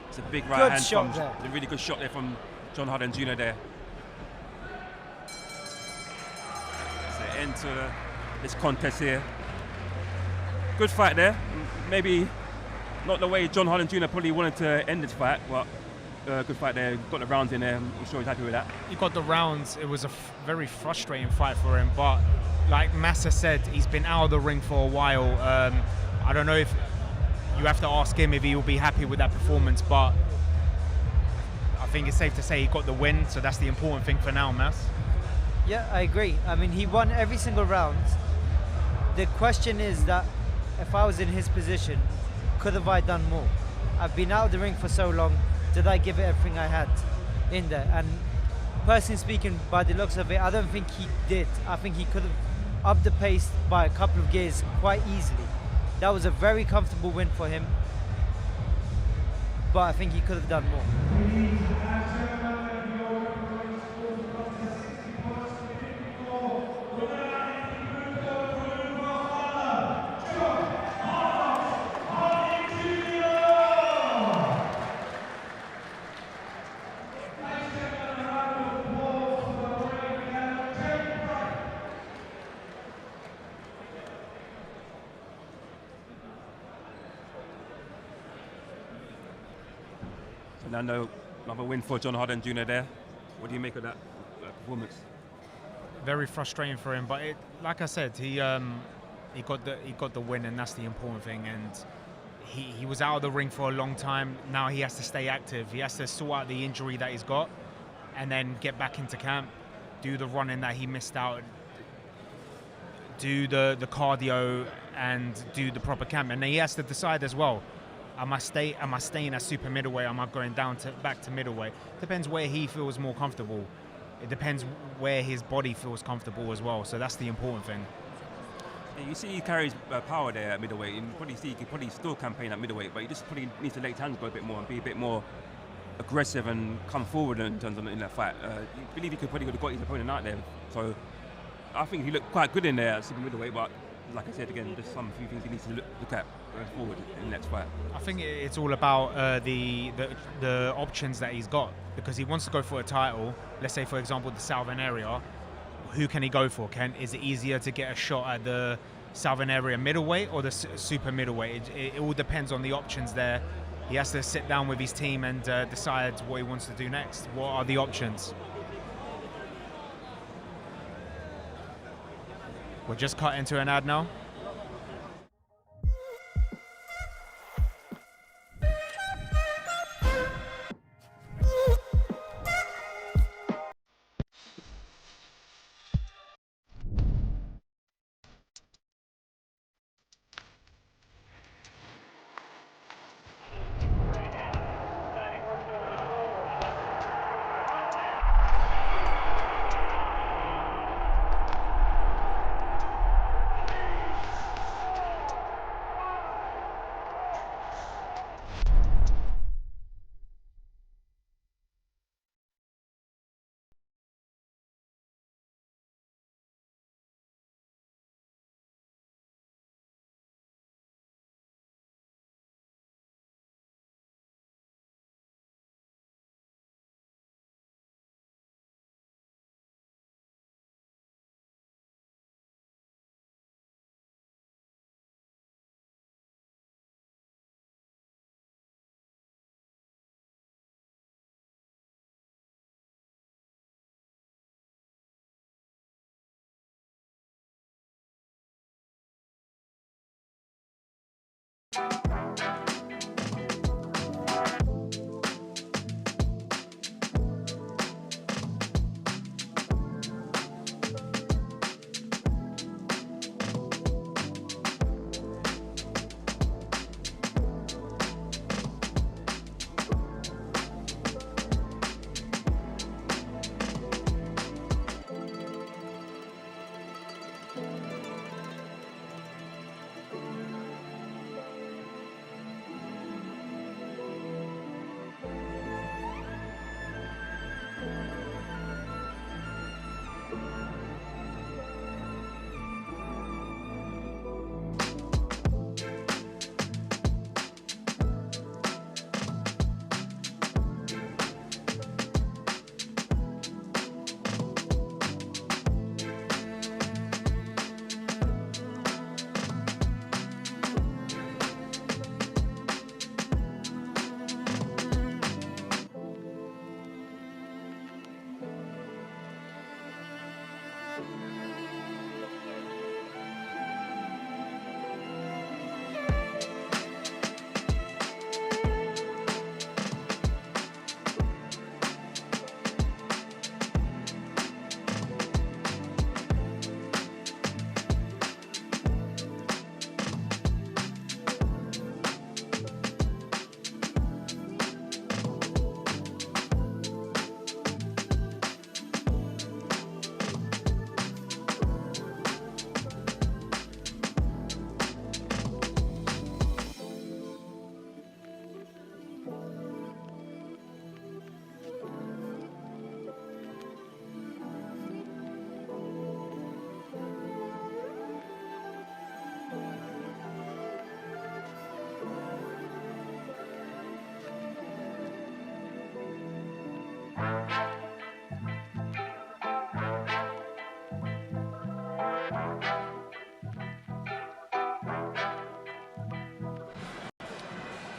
It's a big right hand shot from, there. a really good shot there from John Harden Jr. there. It's the end to this contest here. Good fight there. Maybe not the way John Harden Jr. probably wanted to end this fight, but good fight there. Got the rounds in there. I'm sure he's happy with that. He got the rounds. It was a very frustrating fight for him, but like Massa said, he's been out of the ring for a while. I don't know if you have to ask him if he will be happy with that performance, but I think it's safe to say he got the win, so that's the important thing for now, Mass. Yeah, I agree. I mean, he won every single round. The question is that if I was in his position, could have I done more? I've been out of the ring for so long. Did I give it everything I had in there? And personally speaking, by the looks of it, I don't think he did. I think he could have upped the pace by a couple of gears quite easily. That was a very comfortable win for him, but I think he could have done more. Another win for John Harden Jr. there. What do you make of that performance? Very frustrating for him, but like I said, he got the win, and that's the important thing. And he was out of the ring for a long time. Now he has to stay active. He has to sort out the injury that he's got, and then get back into camp, do the running that he missed out, do the cardio, and do the proper camp. And then he has to decide as well. Am I staying at super middleweight? Am I going down back to middleweight? Depends where he feels more comfortable. It depends where his body feels comfortable as well. So that's the important thing. Yeah, you see he carries power there at middleweight. You probably see he could probably still campaign at middleweight, but he just probably needs to let his hands go a bit more and be a bit more aggressive and come forward in terms of in that fight. You believe he could probably have got his opponent out there. So I think he looked quite good in there at super middleweight, but like I said again, just some few things he needs to look at going forward in the next fight. I think it's all about the options that he's got, because he wants to go for a title. Let's say, for example, the Southern area. Who can he go for? Is it easier to get a shot at the Southern area middleweight or the super middleweight? It all depends on the options there he has to sit down with his team and decide what he wants to do next. What are the options? We'll just cut into an ad now.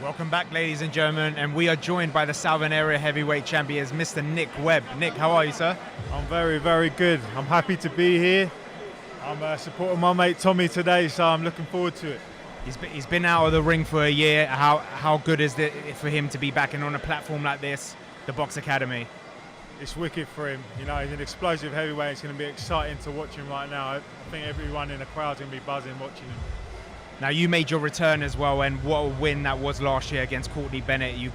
Welcome back, ladies and gentlemen, and we are joined by the Southern Area Heavyweight Champions, Mr. Nick Webb. Nick, how are you, sir? I'm very, very good. I'm happy to be here. I'm supporting my mate Tommy today, so I'm looking forward to it. He's been out of the ring for a year. How good is it for him to be back and on a platform like this, the Box Academy? It's wicked for him. You know, he's an explosive heavyweight. It's going to be exciting to watch him right now. I think everyone in the crowd's going to be buzzing watching him. Now, you made your return as well, and what a win that was last year against Courtney Bennett. You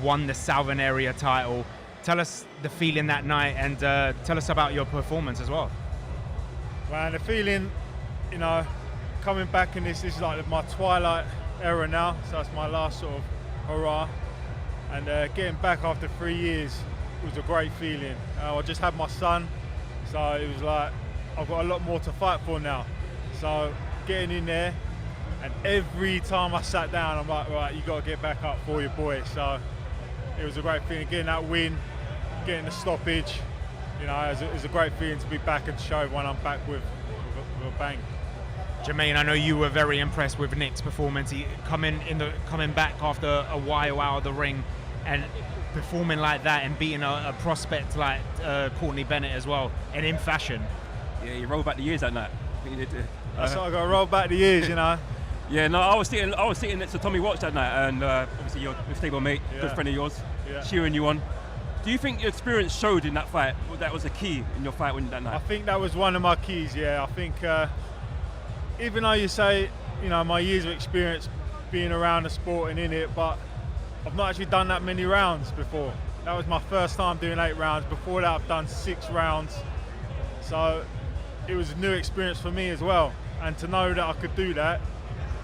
won the Southern Area title. Tell us the feeling that night, and tell us about your performance as well. Man, the feeling, you know, coming back in this is like my twilight era now, so it's my last sort of hurrah. And getting back after 3 years was a great feeling. I just had my son, so it was like I've got a lot more to fight for now. So getting in there, and every time I sat down, I'm like, right, you got to get back up for your boy. So it was a great feeling, getting that win, getting the stoppage. You know, it was a great feeling to be back and show everyone I'm back with a bang. Jermaine, I know you were very impressed with Nick's performance. He coming back after a while out of the ring and performing like that and beating a prospect like Courtney Bennett as well, and in fashion. Yeah, you roll back the years that night. That's what I got to roll back the years, you know. Yeah, no, I was sitting next to Tommy Welch that night, and obviously your stable mate, good friend of yours, cheering you on. Do you think your experience showed in that fight? That was a key in your fight that night? I think that was one of my keys. Yeah, I think even though you say, you know, my years of experience being around the sport and in it, but I've not actually done that many rounds before. That was my first time doing 8 rounds. Before that, I've done 6 rounds. So it was a new experience for me as well. And to know that I could do that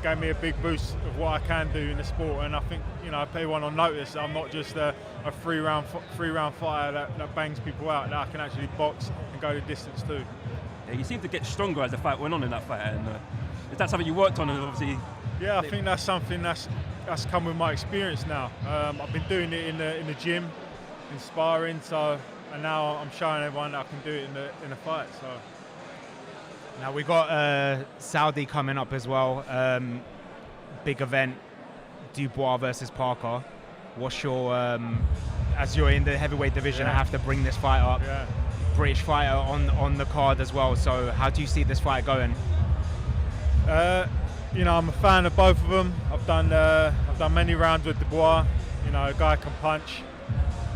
gave me a big boost of what I can do in the sport. And I think, you know, everyone will notice that I'm not just a 3-round fighter that bangs people out, that I can actually box and go the distance too. Yeah, you seem to get stronger as the fight went on in that fight. And is that something you worked on? And obviously, yeah, I think that's something that's come with my experience now. I've been doing it in the gym, in sparring, and now I'm showing everyone that I can do it in the fight. So. Now we got Saudi coming up as well. Big event, Dubois versus Parker. What's your, as you're in the heavyweight division, I have to bring this fight up. Yeah. British fighter on the card as well. So how do you see this fight going? You know, I'm a fan of both of them. I've done many rounds with Dubois. You know, a guy can punch.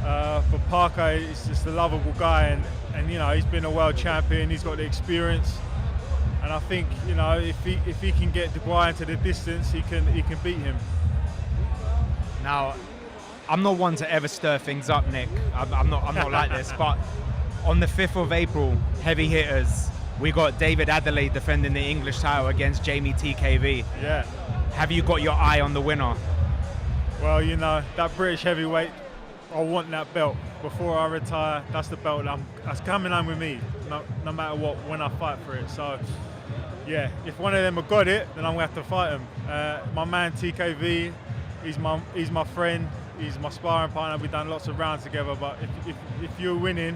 But Parker is just a lovable guy, and you know, he's been a world champion. He's got the experience. And I think, you know, if he can get Dubois into the distance, he can beat him. Now, I'm not one to ever stir things up, Nick. I'm not like this. But on the 5th of April, heavy hitters, we got David Adelaide defending the English title against Jamie TKV. Yeah. Have you got your eye on the winner? Well, you know, that British heavyweight, I want that belt before I retire. That's the belt that's coming home with me, no matter what, when I fight for it. So. Yeah, if one of them have got it, then I'm gonna have to fight him. My man TKV, he's my friend, he's my sparring partner. We've done lots of rounds together. But if you're winning,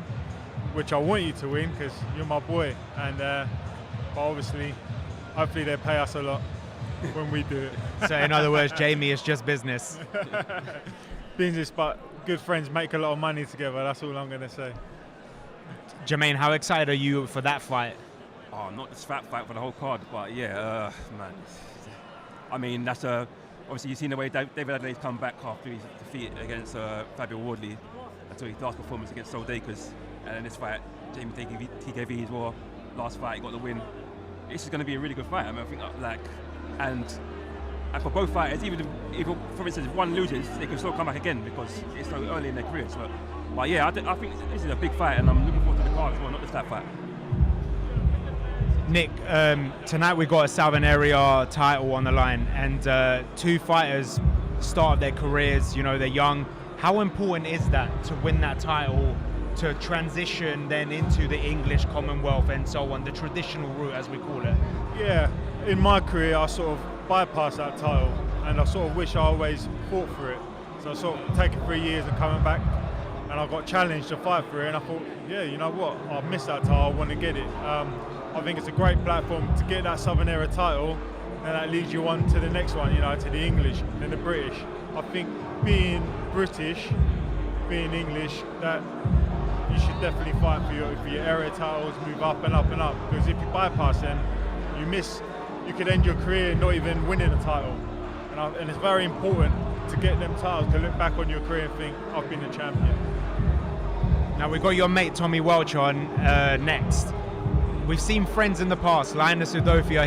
which I want you to win, because you're my boy, and but obviously, hopefully they pay us a lot when we do it. So in other words, Jamie is just business. Business, but good friends make a lot of money together. That's all I'm gonna say. Jermaine, how excited are you for that fight? Oh, not this fight for the whole card, but yeah, man. I mean, that's obviously you've seen the way David Adelaide's come back after his defeat against Fabio Wardley, until his last performance against Sol Dakers, and in this fight, Jamie TKV as well. Last fight, he got the win. This is going to be a really good fight. I mean, I think and for both fighters, even if for instance if one loses, they can still come back again because it's so early in their career. So, but yeah, I think this is a big fight, and I'm looking forward to the card as well, not just that fight. Nick, tonight we got a Southern Area title on the line, and 2 fighters start their careers, you know, they're young. How important is that to win that title, to transition then into the English Commonwealth and so on, the traditional route as we call it? Yeah, in my career I sort of bypassed that title, and I sort of wish I always fought for it. So I sort of taken 3 years and coming back, and I got challenged to fight for it, and I thought, yeah, you know what, I've missed that title, I want to get it. I think it's a great platform to get that Southern Area title, and that leads you on to the next one, you know, to the English and the British. I think being British, being English, that you should definitely fight for your area titles, move up and up and up, because if you bypass them, you could end your career not even winning a title. And it's very important to get them titles, to look back on your career and think, I've been a champion. Now we've got your mate Tommy Welch on next. We've seen friends in the past. Linus Udofia,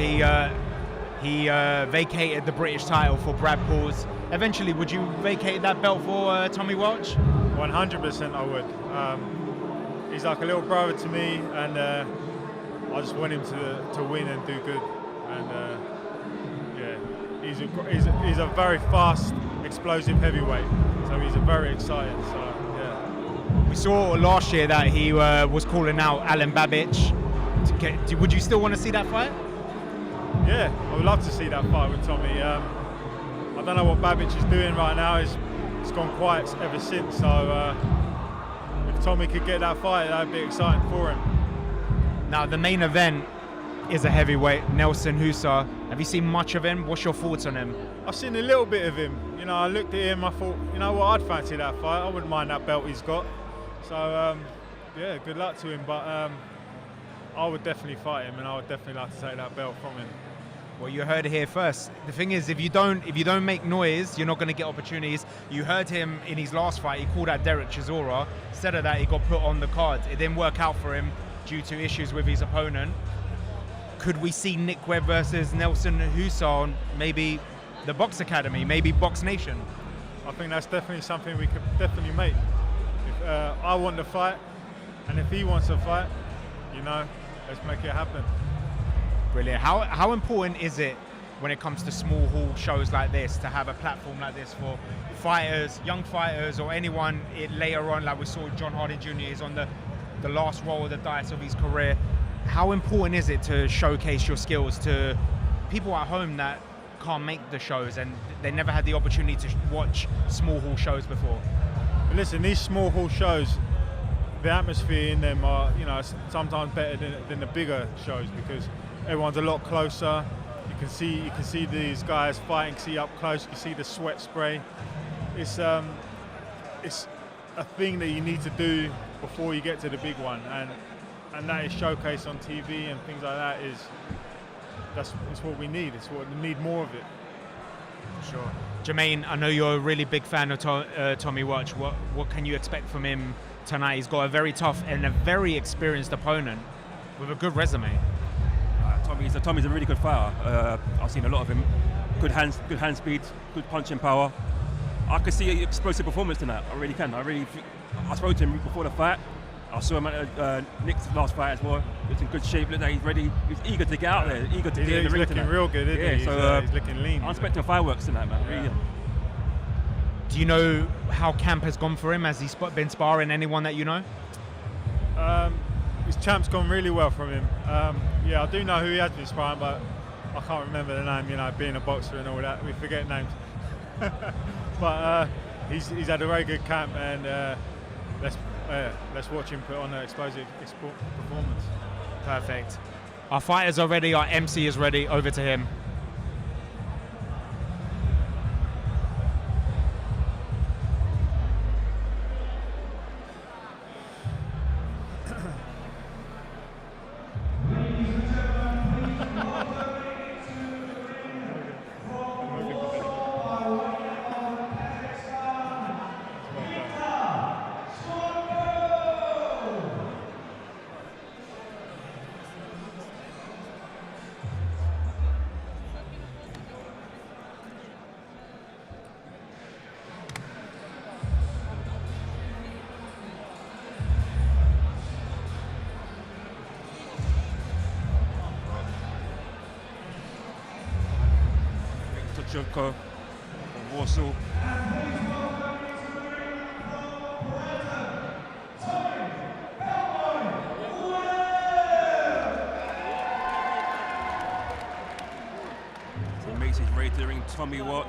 he vacated the British title for Brad Pauls. Eventually, would you vacate that belt for Tommy Welch? 100% I would. He's like a little brother to me, and I just want him to win and do good. And yeah, he's a very fast, explosive heavyweight. So he's a very exciting. So yeah. We saw last year that he was calling out Alan Babic. Would you still want to see that fight? Yeah, I would love to see that fight with Tommy. I don't know what Babic is doing right now. It's gone quiet ever since. So if Tommy could get that fight, that'd be exciting for him. Now the main event, is a heavyweight, Nelson Hysa. Have you seen much of him? What's your thoughts on him? I've seen a little bit of him. You know, I looked at him, I thought, you know what, I'd fancy that fight. I wouldn't mind that belt he's got. So, yeah, good luck to him. But I would definitely fight him, and I would definitely like to take that belt from him. Well, you heard it here first. The thing is, if you don't make noise, you're not going to get opportunities. You heard him in his last fight. He called out Derek Chisora. Instead of that, he got put on the card. It didn't work out for him due to issues with his opponent. Could we see Nick Webb versus Nelson Hysa on maybe the Box Academy, maybe Box Nation? I think that's definitely something we could definitely make. If I want to fight, and if he wants to fight, you know, let's make it happen. Brilliant. How important is it when it comes to small hall shows like this to have a platform like this for fighters, young fighters, or anyone later on, like we saw John Harding Jr. is on the last roll of the dice of his career. How important is it to showcase your skills to people at home that can't make the shows and they never had the opportunity to watch small hall shows before? Listen, these small hall shows, the atmosphere in them are, you know, sometimes better than the bigger shows because everyone's a lot closer. You can see these guys fighting, see up close. You can see the sweat spray. It's a thing that you need to do before you get to the big one, and that is showcased on TV and things like that. It's what we need. It's what we need more of it. Sure. Jermaine, I know you're a really big fan of Tommy Welch. What can you expect from him tonight? He's got a very tough and a very experienced opponent with a good resume. Tommy's a really good fighter. I've seen a lot of him. Good hand speed, good punching power. I could see an explosive performance tonight. I really can. I spoke to him before the fight. I saw him at Nick's last fight as well. He's in good shape. Looked like he's ready. He's eager to get out there. Eager to get in the ring tonight. He's looking real good, isn't he? So he's looking lean. I'm expecting fireworks tonight, man. Yeah. Really. Do you know how camp has gone for him? Has he been sparring anyone that you know? His champ's gone really well from him. Yeah, I do know who he has been sparring, but I can't remember the name. You know, being a boxer and all that, we forget names. But he's had a very good camp, and let's watch him put on an explosive performance. Perfect. Our fighters are ready. Our MC is ready. Over to him. Cvetkov, Warsaw. So he makes his way to the ring. Tommy Welch,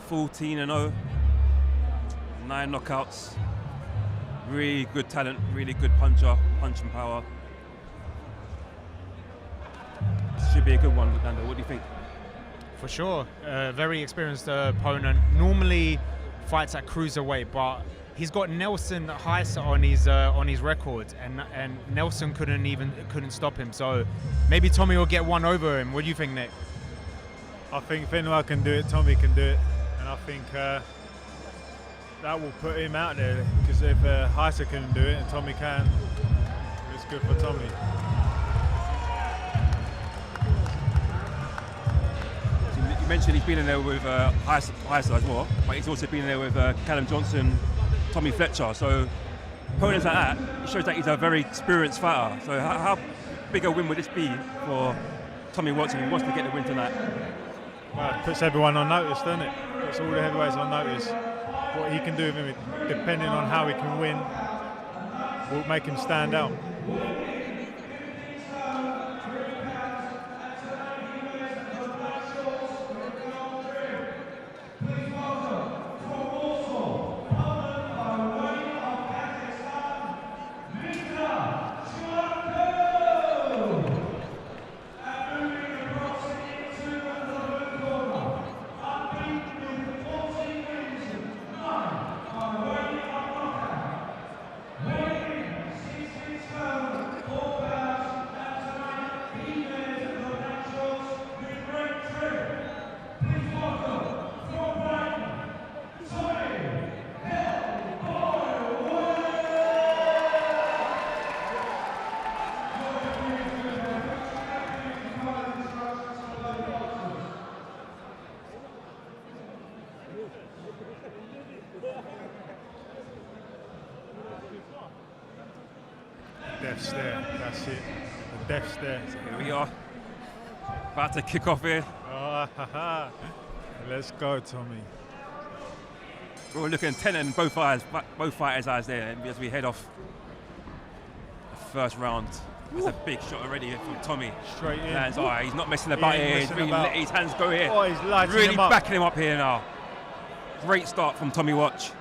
14-0, 9 knockouts. Really good talent, really good puncher, punching power. Should be a good one, Nando. What do you think? For sure, very experienced opponent. Normally fights at cruiserweight, but he's got Nelson Hysa on his record, and Nelson couldn't stop him. So maybe Tommy will get one over him. What do you think, Nick? I think if anyone can do it, Tommy can do it, and I think that will put him out there. Because if Hysa can do it and Tommy can, it's good for Tommy. You mentioned he's been in there with Hysa as well, but he's also been in there with Callum Johnson, Tommy Fletcher. So opponents like that, it shows that he's a very experienced fighter. So how big a win would this be for Tommy Welch if he wants to get the win tonight? Well, it puts everyone on notice, doesn't it? Puts all the heavyweights on notice. What he can do with him, depending on how he can win, will make him stand out. Death stare, that's it. The death stare. So here we are. About to kick off here. Oh, let's go, Tommy. We're looking intent in both fighters' eyes there as we head off the first round. That's a big shot already from Tommy. Straight in. Lands, oh, he's not messing about here. He's really letting his hands go here. Oh, he's lighting really him up. backing him up here now. Great start from Tommy Watch.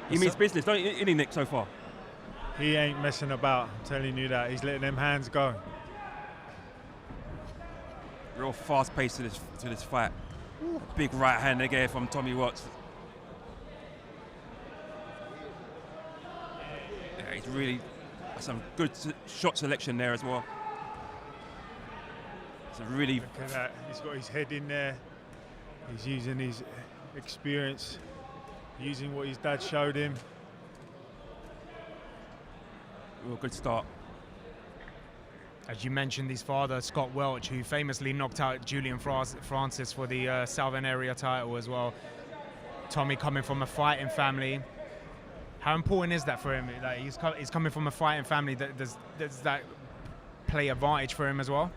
He means business, don't he, Nick, so far? He ain't messing about, I'm telling you that. He's letting them hands go. Real fast pace to this fight. A big right hand again from Tommy Watts. Yeah, he's really some good shot selection there as well. It's a really. Look at that. He's got his head in there. He's using his experience, using what his dad showed him. Real good start. As you mentioned, his father, Scott Welch, who famously knocked out Julian Francis for the Southern Area title as well. Tommy coming from a fighting family. How important is that for him? Like he's coming from a fighting family. Does that play advantage for him as well?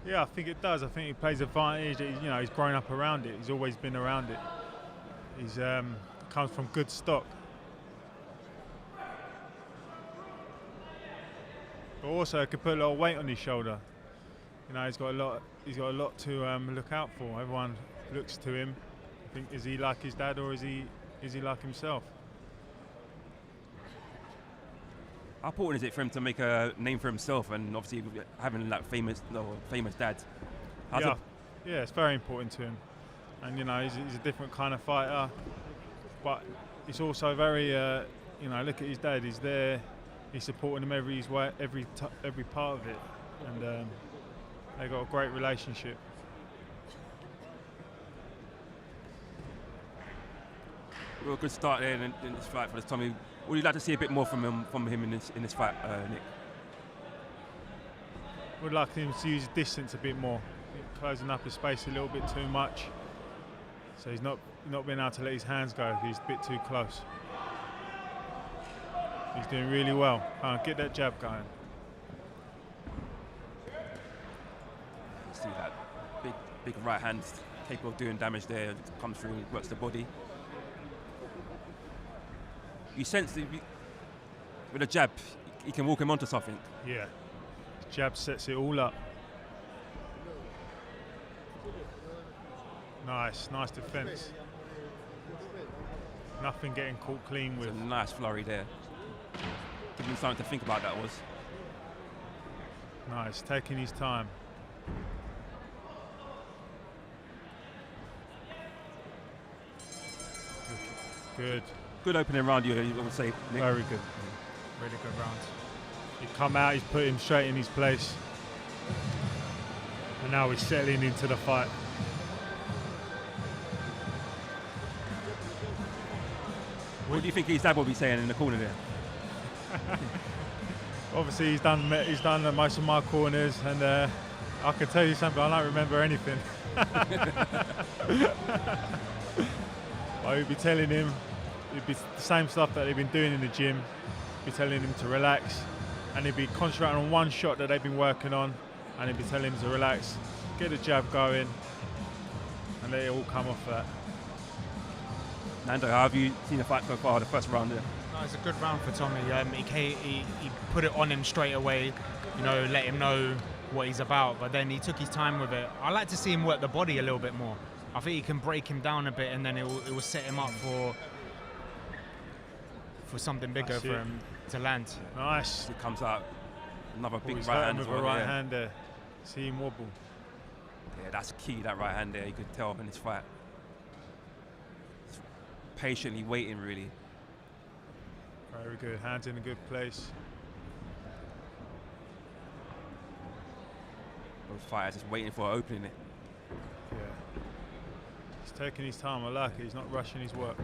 Yeah, I think it does. I think it plays advantage. You know, he's grown up around it. He's always been around it. He's comes from good stock. But also, it could put a lot of weight on his shoulder. You know, he's got a lot to look out for. Everyone looks to him. I think, is he like his dad or is he like himself? How important is it for him to make a name for himself, and obviously having that famous dad? Yeah, it's very important to him. And you know, he's a different kind of fighter. But it's also very, you know, look at his dad. He's there. He's supporting him every part of it, and they got a great relationship. Real good start there in this fight for this Tommy. Would you like to see a bit more from him in this fight, Nick? Would like him to use his distance a bit more, closing up his space a little bit too much. So he's not being able to let his hands go. He's a bit too close. He's doing really well. Get that jab going. See that big right hand capable of doing damage there. Comes through, works the body. You sense that with a jab, he can walk him onto something. Yeah, jab sets it all up. Nice defense. Nothing getting caught clean with. It's a nice flurry there. Give him something to think about, that was. Nice, taking his time. Good. Good opening round, you would say, Nick. Very good. Really good round. He come out, he's put him straight in his place. And now he's settling into the fight. What do you think his dad will be saying in the corner there? Obviously, he's done most of my corners, and I can tell you something, I don't remember anything. But he'd be telling him, it'd be the same stuff that they've been doing in the gym. Be telling him to relax, and he'd be concentrating on one shot that they've been working on, and he'd be telling him to relax, get the jab going, and let it all come off that. Nando, how have you seen the fight so far, the first round there? No, it's a good round for Tommy. He put it on him straight away, you know, let him know what he's about, but then he took his time with it. I like to see him work the body a little bit more. I think he can break him down a bit, and then it will set him up for something bigger for him to land. Nice. He comes out, another big He's right hand with as well. a right hand there. See him wobble. Yeah, that's key, that right hand there, you could tell in this fight. Patiently waiting, really. Very good, hands in a good place. Both fighters just waiting for opening it. Yeah. He's taking his time, I like it, he's not rushing his work.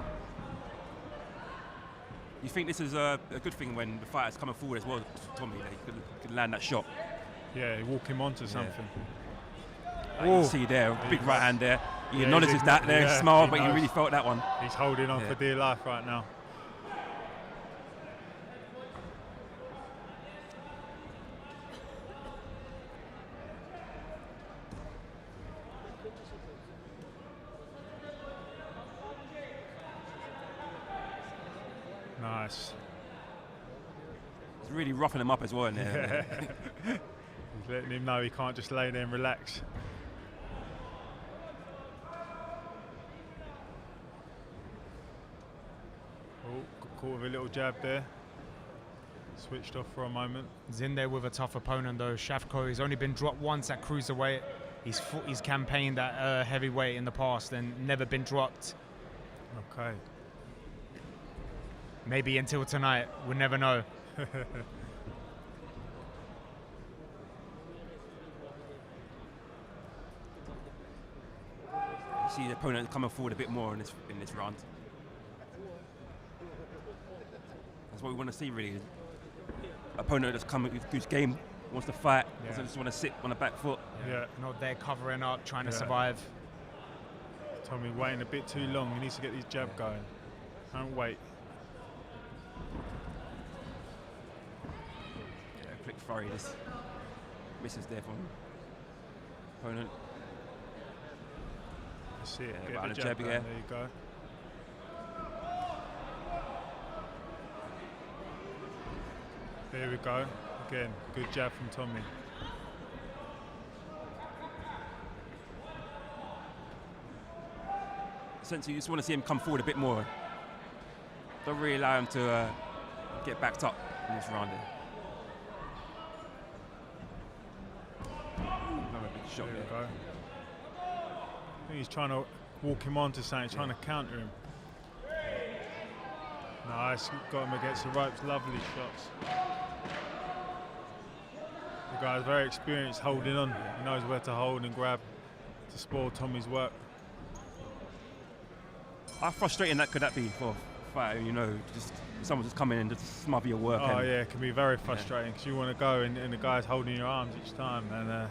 You think this is a good thing when the fighter's coming forward as well, Tommy, that he could land that shot? Yeah, walk him onto something. Like you see there, big right hand there. He acknowledges that there, smiled, but he really felt that one. He's holding on for dear life right now. Nice. It's really roughing him up as well in there. He's letting him know he can't just lay there and relax. Oh, got caught with a little jab there. Switched off for a moment. He's in there with a tough opponent though. CHVARKOU, he's only been dropped once at cruiserweight. He's campaigned at heavyweight in the past and never been dropped. Okay. Maybe until tonight, we'll never know. You see the opponent coming forward a bit more in this round. That's what we want to see, really. Opponent that's coming, whose game wants to fight, doesn't just want to sit on the back foot. Yeah, not there covering up, trying to survive. Tommy waiting a bit too long. He needs to get his jab going. Don't wait. Quick flurry, this misses there from opponent. Let's see it. Yeah, Get the jab going. There you go. There we go. Again, good jab from Tommy. Essentially, you just want to see him come forward a bit more. Don't really allow him to get backed up in this round there. Another big shot there. Go. I think he's trying to walk him onto something, he's trying to counter him. Nice, got him against the ropes, lovely shots. The guy's very experienced holding on. He knows where to hold and grab to spoil Tommy's work. How frustrating could that be for a fighter, you know, just someone just coming in and just smother your work? Oh yeah, it can be very frustrating because you want to go and the guy's holding your arms each time, and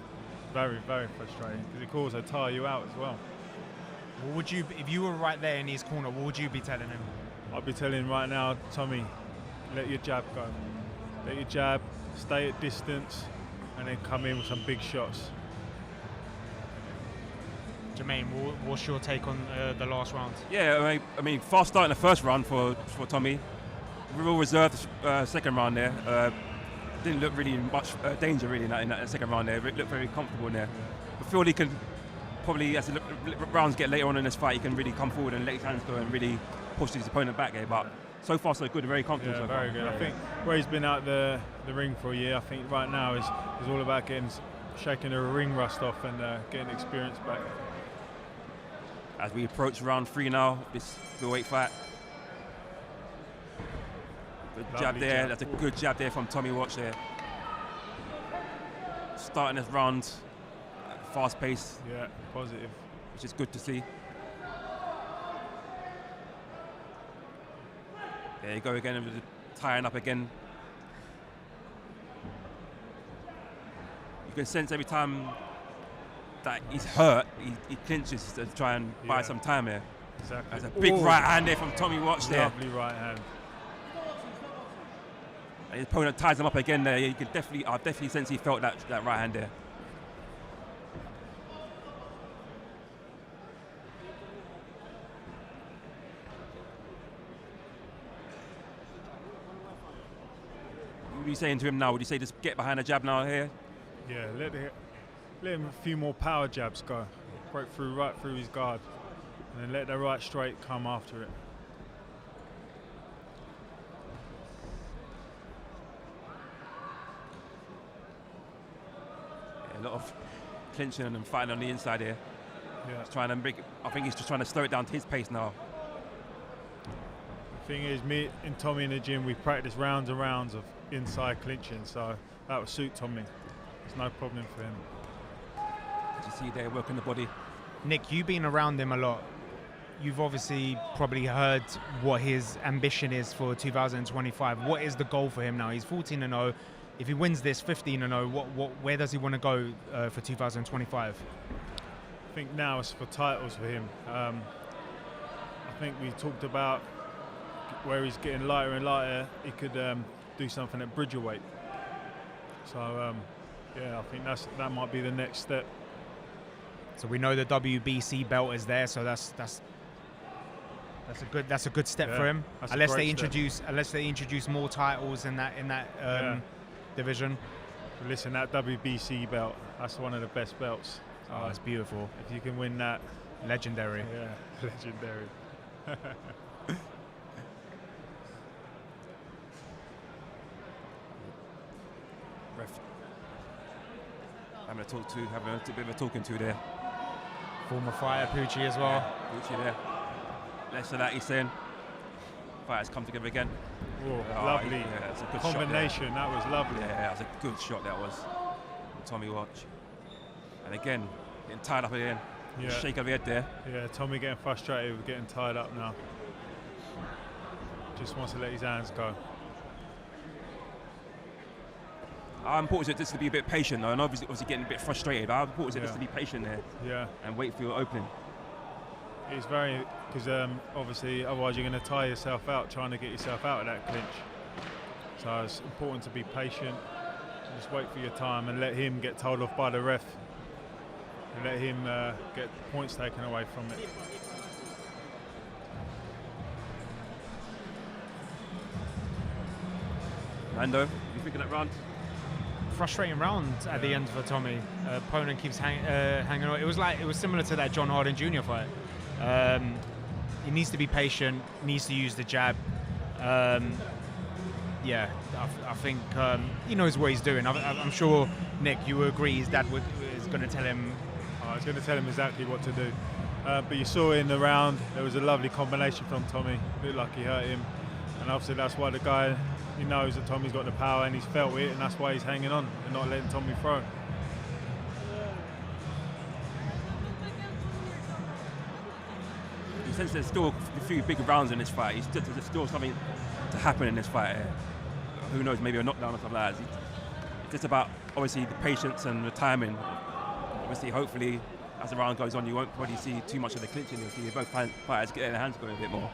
very, very frustrating because it can also tire you out as well. What would you, if you were right there in his corner, what would you be telling him? I'd be telling him right now, Tommy, let your jab go. Let your jab, stay at distance, and then come in with some big shots. Jermaine, what's your take on the last round? Yeah, I mean, fast start in the first round for Tommy. Real reserved second round there. Didn't look really much danger really in that second round there. It looked very comfortable in there. I feel he can probably, as the rounds get later on in this fight, he can really come forward and let his hands go and really push his opponent back there. But so far so good, very comfortable. Yeah, so very far. good. I think where he's been out the ring for a year, I think right now is all about shaking the ring rust off and getting experience back. As we approach round 3 now, this weight fight. Good jab there, that's a good jab there from Tommy Watch there. Starting this round, fast pace. Yeah, positive. Which is good to see. There you go again, with the tying up again. You can sense every time that he's hurt, he clinches to try and buy some time here. Exactly. That's a big right hand there from Tommy Watch there. Lovely right hand. And his opponent ties him up again there. You could I've definitely sense he felt that right hand there. What are you saying to him now? Would you say just get behind the jab now here? Yeah, let him a few more power jabs go. Break through right through his guard. And then let the right straight come after it. Yeah, a lot of clinching and fighting on the inside here. Yeah. He's trying to I think he's just trying to slow it down to his pace now. The thing is, me and Tommy in the gym, we practice rounds and rounds of inside clinching, so that would suit Tommy. It's no problem for him. As you see there, working the body. Nick, you've been around him a lot. You've obviously probably heard what his ambition is for 2025. What is the goal for him now? He's 14-0. If he wins this 15-0, where does he want to go for 2025? I think now it's for titles for him. I think we talked about where he's getting lighter and lighter, he could do something at bridgerweight. So yeah, I think that might be the next step. So we know the WBC belt is there, so that's a good step for him. Unless they introduce more titles in that division. Listen, that WBC belt, that's one of the best belts. Oh, it's beautiful. If you can win that, legendary. Yeah, legendary. Ref. Having a bit of a talking to there. Former fighter Pucci as well. Yeah, Pucci there. Less of that, he's saying. Fighters come together again. Oh, lovely. Yeah, that's a good combination. Shot that was lovely. Yeah, that was a good shot. That was from Tommy Watch. And again, getting tied up again. Yeah. Shake of the head there. Yeah, Tommy getting frustrated with getting tied up now. Just wants to let his hands go. How important is it just to be a bit patient though, and obviously getting a bit frustrated. How important is it just to be patient there? Yeah. And wait for your opening. It's very, because obviously otherwise you're going to tire yourself out trying to get yourself out of that clinch. So it's important to be patient, just wait for your time and let him get told off by the ref. And let him get points taken away from it. Mando, you think of that round? Frustrating round at the end for Tommy. Opponent keeps hanging on. It was similar to that John Harden Jr. fight. He needs to be patient. Needs to use the jab. Yeah, I think he knows what he's doing. I'm sure, Nick, you will agree. His dad is going to tell him. He's going to tell him exactly what to do. But you saw in the round there was a lovely combination from Tommy. Looked like he hurt him, and obviously that's why the guy. He knows that Tommy's got the power and he's felt it, and that's why he's hanging on and not letting Tommy throw. He says there's still a few big rounds in this fight. There's still something to happen in this fight. Who knows, maybe a knockdown or something like that. It's just about, obviously, the patience and the timing. Obviously, hopefully, as the round goes on, you won't probably see too much of the clinching. You'll see both fighters getting their hands going a bit more.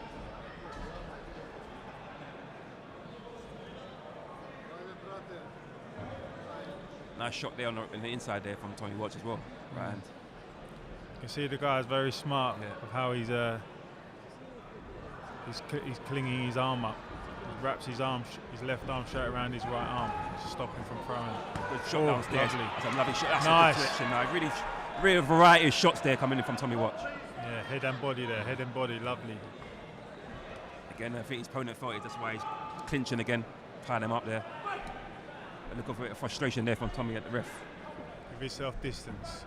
Nice shot there on the inside there from Tommy Watch as well. Right hand. You can see the guy is very smart of how he's clinging his arm up. He wraps his left arm straight around his right arm to stop him from throwing. Good shot downstairs. Lovely. That's a lovely shot. That's nice. A good selection. No, really variety of shots there coming in from Tommy Watch. Yeah, head and body there. Head and body, lovely. Again, I think his opponent felt it. That's why he's clinching again, tying him up there. Look for a bit of frustration there from Tommy at the ref. Give yourself distance.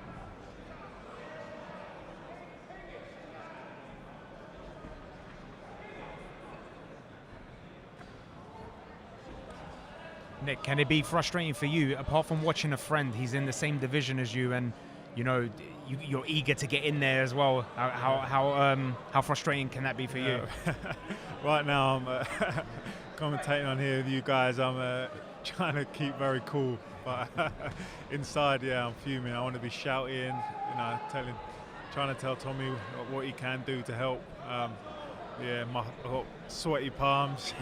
Nick, can it be frustrating for you, apart from watching a friend, he's in the same division as you, and you know you're eager to get in there as well? How frustrating can that be for you? Right now, I'm commentating on here with you guys. I'm trying to keep very cool, but inside, yeah, I'm fuming. I want to be shouting, you know, trying to tell Tommy what he can do to help. Yeah, my sweaty palms.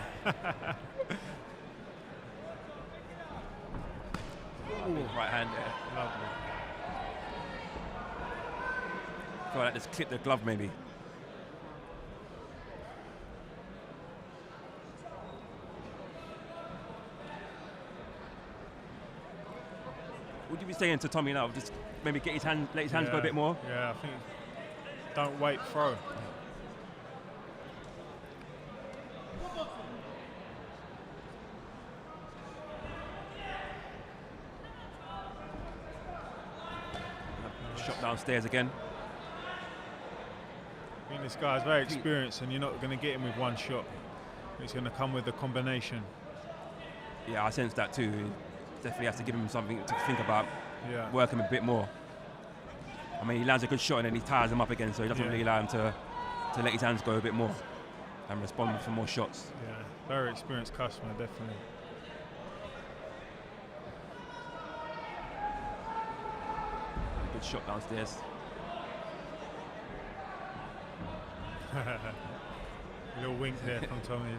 Right hand there. Lovely. I feel like just clip the glove maybe. Would you be saying to Tommy now, just maybe let his hands go a bit more? Yeah, I think don't wait, throw. Shot downstairs again. I think this guy's very experienced, and you're not going to get him with one shot. It's going to come with a combination. Yeah, I sense that too. Definitely has to give him something to think about. Yeah. Work him a bit more. I mean, he lands a good shot and then he ties him up again, so he doesn't really allow him to let his hands go a bit more and respond for more shots. Yeah, very experienced customer, definitely. Good shot downstairs. A little wink there from Tommy.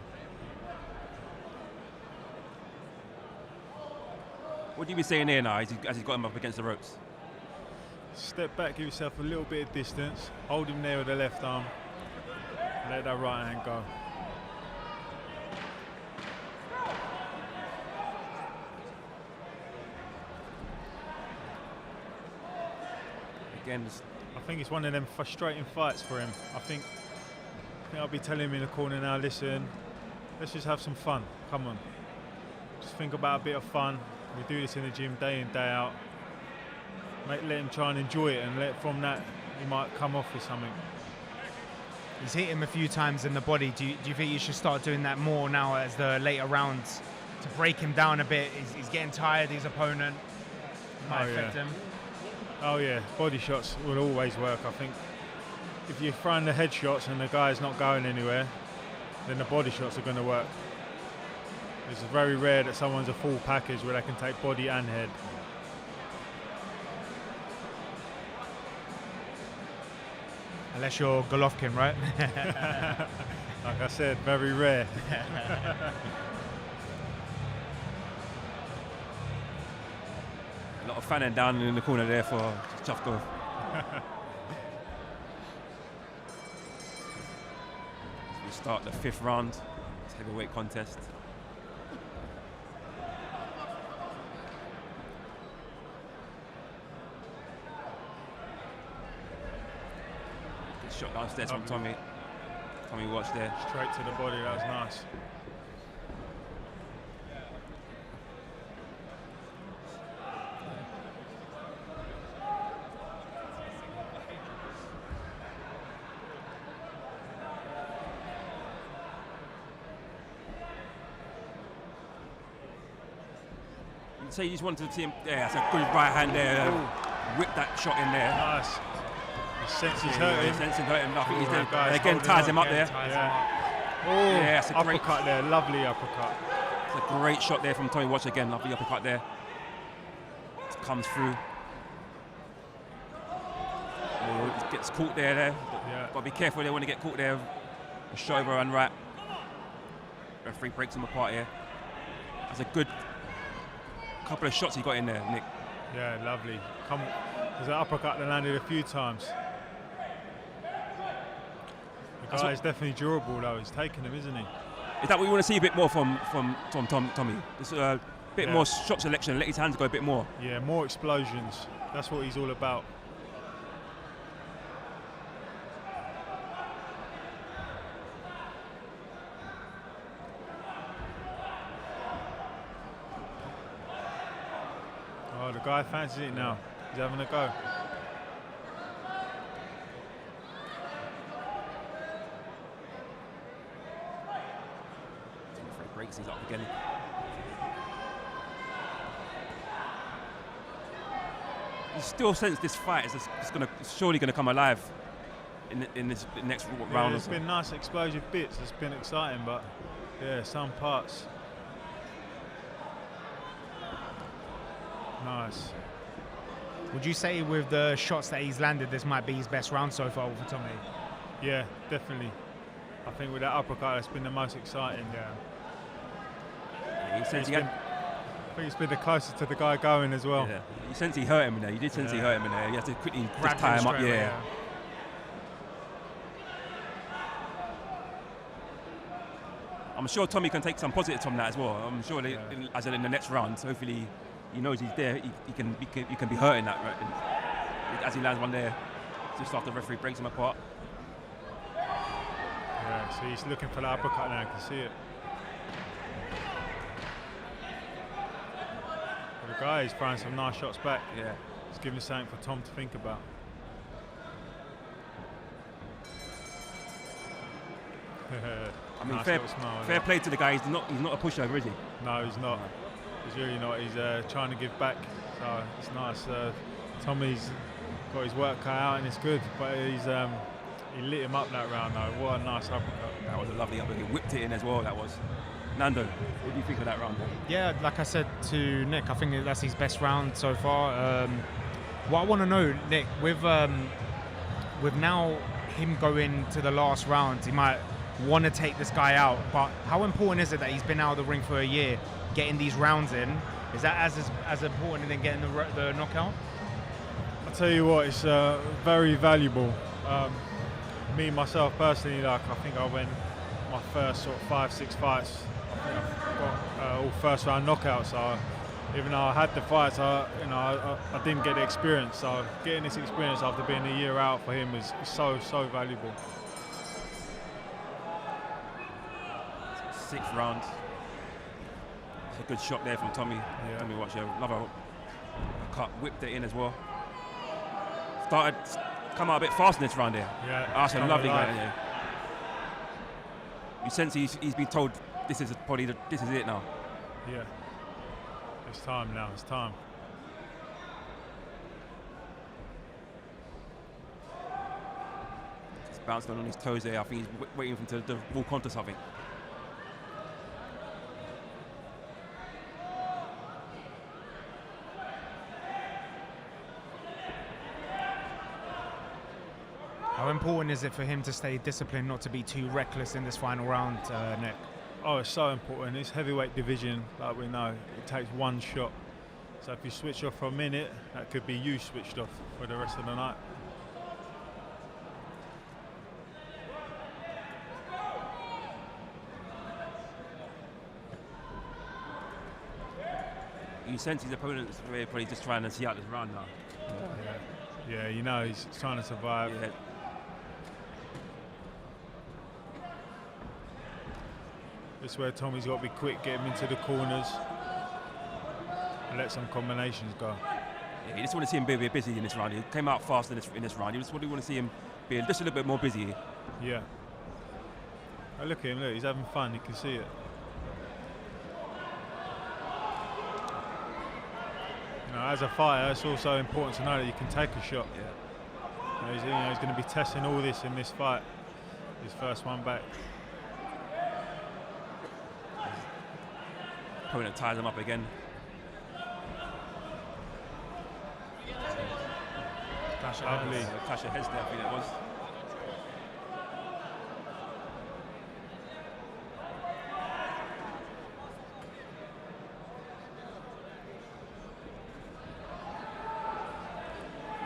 What do you be saying here now as he's got him up against the ropes? Step back, give yourself a little bit of distance, hold him there with the left arm, and let that right hand go. Again, I think it's one of them frustrating fights for him. I think I'll be telling him in the corner now, listen, let's just have some fun, come on. Just think about a bit of fun. We do this in the gym day in, day out. Let him try and enjoy it, and from that he might come off with something. He's hit him a few times in the body. Do you think you should start doing that more now as the later rounds to break him down a bit? He's getting tired, his opponent. It might affect him. Oh yeah, body shots will always work. I think if you're throwing the head shots and the guy's not going anywhere, then the body shots are going to work. It's very rare that someone's a full package where they can take body and head. Unless you're Golovkin, right? Like I said, very rare. A lot of fanning down in the corner there for Cvetkov. We start the 5th round. It's a heavyweight contest. Good shot downstairs from Tommy. Tommy watched there. Straight to the body, that was nice. So you just wanted to see him. Yeah, that's a good right hand there. Whip that shot in there. Nice. He senses he's hurting. Sensing hurting. I think he's doing. Again, ties him up there. Yeah, that's a great uppercut there. Lovely uppercut. It's a great shot there from Tommy Watch again. Lovely uppercut there. It comes through. Oh, gets caught there. Got to be careful there when you get caught there. A shoulder and right. Referee breaks him apart here. That's a good couple of shots he got in there, Nick. Yeah, lovely. There's an uppercut that landed a few times. The guy is definitely durable though. He's taking them, isn't he? Is that what you want to see a bit more from Tommy? Just a bit more shot selection, let his hands go a bit more. Yeah, more explosions. That's what he's all about. Oh, the guy fancies it now. He's having a go. Breaks these up again. You still sense this fight is surely going to come alive in this next round. There's been nice explosive bits. It's been exciting, but yeah, some parts. Nice. Would you say with the shots that he's landed, this might be his best round so far for Tommy? Yeah, definitely. I think with that uppercut, it's been the most exciting. Yeah. I think it's been the closest to the guy going as well. Yeah. You sense he hurt him in there. You did sense he hurt him in there. You have to quickly just tie him up. Yeah. I'm sure Tommy can take some positives from that as well. I'm sure as in the next round, hopefully he knows he's there. He can be hurting that right, as he lands one there. Just after the referee breaks him apart. Yeah, so he's looking for the uppercut now. I can see it. But the guy is throwing some nice shots back. Yeah, it's giving something for Tom to think about. I mean, nice fair play to the guy. He's not a pushover, is he? No, he's not. He's really not. He's trying to give back. So it's nice. Tommy's got his work cut out, and it's good. But he lit him up that round, though. What a nice uppercut. That was a lovely uppercut. He whipped it in as well. That was. Nando, what do you think of that round? Yeah, like I said to Nick, I think that's his best round so far. What I want to know, Nick, with now him going to the last round, he might want to take this guy out. But how important is it that he's been out of the ring for a year, getting these rounds in? Is that as important than getting the knockout? I'll tell you what, it's very valuable. Me, myself, personally, like, I think I went my first sort of 5-6 fights, I think I got all first round knockouts. So even though I had the fights, I didn't get the experience. So getting this experience after being a year out for him is so valuable. 6th round. It's a good shot there from Tommy. Yeah. Tommy watch another cut, whipped it in as well. Come out a bit fast in this round here. Yeah, that's a lovely alive. guy. Yeah. You sense he's been told this is it now. Yeah. It's time now. It's time. He's bouncing on his toes there. I think he's waiting for him to walk onto something. How important is it for him to stay disciplined, not to be too reckless in this final round, Nick? Oh, it's so important. This heavyweight division, like we know, it takes one shot. So if you switch off for a minute, that could be you switched off for the rest of the night. You sense his opponent's probably just trying to see out this round now. Yeah, you know, he's trying to survive. Yeah. This is where Tommy's got to be quick, get him into the corners, and let some combinations go. Yeah, you just want to see him be busy in this round. He came out fast in this round. You just want to see him be just a little bit more busy. Yeah. Oh, look at him, look, he's having fun, you can see it. You know, as a fighter, it's also important to know that you can take a shot. Yeah. He's going to be testing all this in this fight, his first one back. Opponent ties him up again. Lovely. Clash of heads there, I think it was.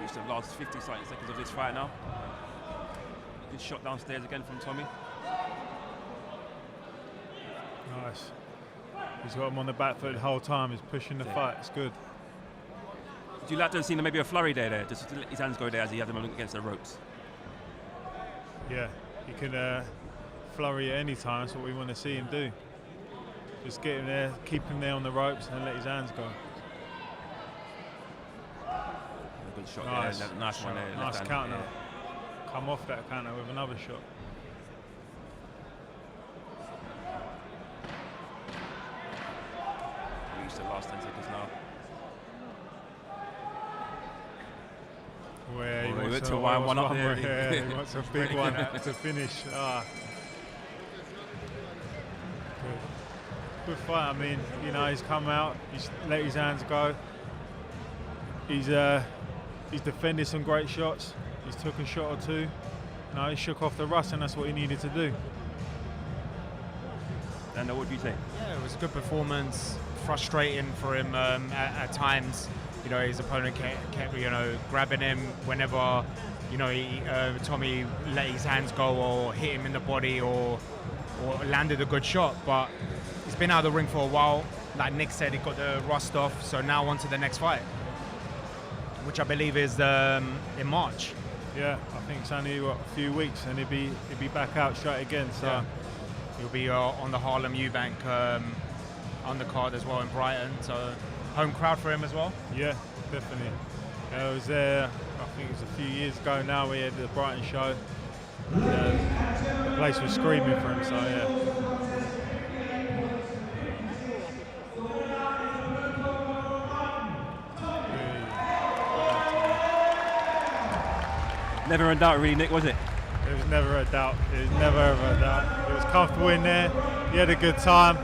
Reached the last 50 seconds of this fight now. Good shot downstairs again from Tommy. Nice. He's got him on the back foot the whole time. He's pushing the fight. It's good. Would you like to have seen maybe a flurry there, just to let his hands go there as he had them against the ropes? Yeah, he can flurry at any time. That's what we want to see him do. Just get him there, keep him there on the ropes, and let his hands go. A good shot Nice. there. Nice one there. Nice left hand, counter. yeah. Come off that counter with another shot. Reached the last 10 seconds now. Where he Oh, he wants went to to wind one up there. Yeah, he wants a big one to finish. Good fight. I mean, you know, he's come out, he's let his hands go. He's defended some great shots. He's took a shot or two. You know, he shook off the rust, and that's what he needed to do. And what do you say? Yeah, it was a good performance. Frustrating for him at times. You know, his opponent kept grabbing him whenever, Tommy let his hands go or hit him in the body or landed a good shot. But he's been out of the ring for a while. Like Nick said, he got the rust off. So now on to the next fight, which I believe is in March. Yeah, I think it's only a few weeks, and he'll be back out straight again. So yeah. He'll be on the Harlem Eubank undercard as well in Brighton. So home crowd for him as well. Yeah, definitely. I was there, I think it was a few years ago now. We had the Brighton show. The place was screaming for him. So yeah. Never in doubt, really, Nick, was it? It was never a doubt. It was never ever a doubt. It was comfortable in there. He had a good time.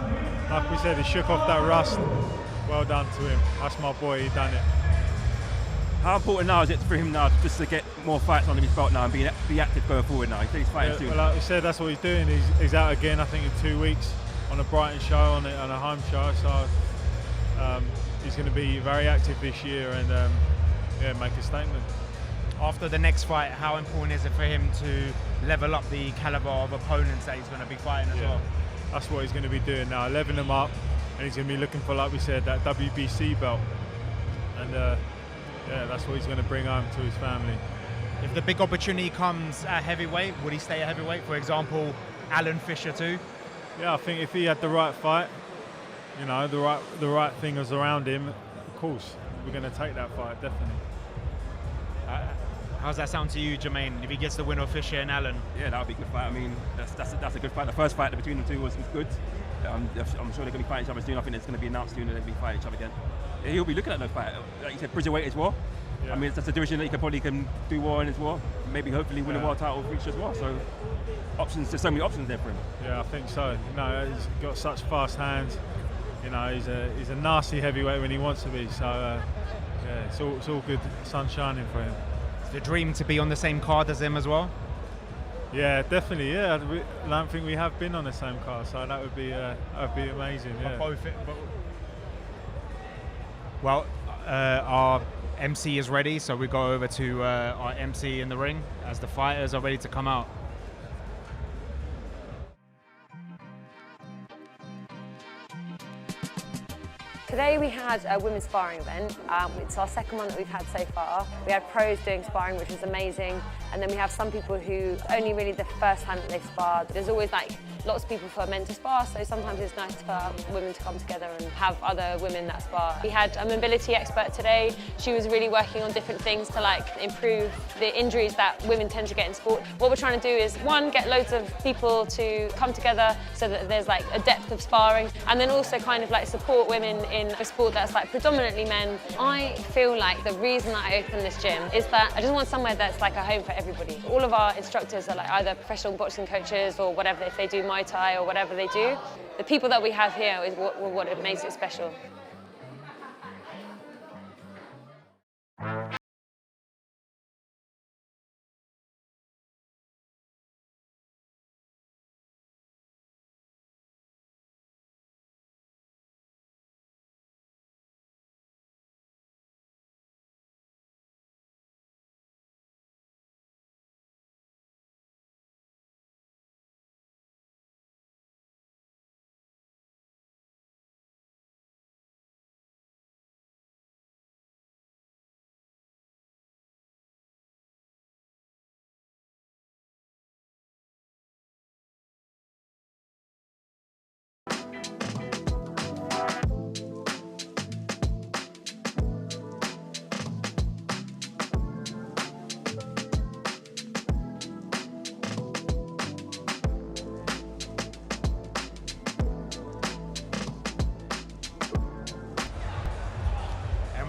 Like we said, he shook off that rust. Well done to him. That's my boy. He done it. How important now is it for him now just to get more fights under his belt now and be active going forward now? He's fighting soon. Well, like we said, that's what he's doing. He's out again, I think, in 2 weeks on a Brighton show, on a home show. So he's going to be very active this year and yeah, make a statement. After the next fight, how important is it for him to level up the caliber of opponents that he's going to be fighting as well? That's what he's going to be doing now, leveling them up, and he's going to be looking for, like we said, that WBC belt. And yeah, that's what he's going to bring home to his family. If the big opportunity comes at heavyweight, would he stay at heavyweight? For example, Alan Fisher too? Yeah, I think if he had the right fight, you know, the right things around him, of course, we're going to take that fight, definitely. How's that sound to you, Jermaine, if he gets the win of Fisher and Allen? Yeah, that would be a good fight. I mean, that's a good fight. The first fight between the two was good. I'm sure they're going to be fighting each other soon. I think it's going to be announced soon that they'll be fighting each other again. Yeah, he'll be looking at those fights. Like you said, cruiserweight as well. Yeah. I mean, that's a division that he probably can do well in as well. Maybe hopefully win a world title future as well. So options, there's so many options there for him. Yeah, I think so. No, he's got such fast hands. You know, he's a nasty heavyweight when he wants to be. So yeah, it's all good, sun shining for him. It's the dream to be on the same card as him as well. Yeah, definitely. Yeah, I don't think we have been on the same card, so that would be amazing. Yeah. Well, our MC is ready, so we go over to our MC in the ring as the fighters are ready to come out. Today we had a women's sparring event. It's our second one that we've had so far. We had pros doing sparring, which was amazing, and then we have some people who only really the first time that they've sparred. There's always like lots of people for men to spar, so sometimes it's nice for women to come together and have other women that spar. We had a mobility expert today. She was really working on different things to like improve the injuries that women tend to get in sport. What we're trying to do is, one, get loads of people to come together so that there's like a depth of sparring, and then also kind of like support women in a sport that's like predominantly men. I feel like the reason that I opened this gym is that I just want somewhere that's like a home for everybody. All of our instructors are like either professional boxing coaches or whatever, if they do Muay Thai or whatever they do. The people that we have here is what makes it special.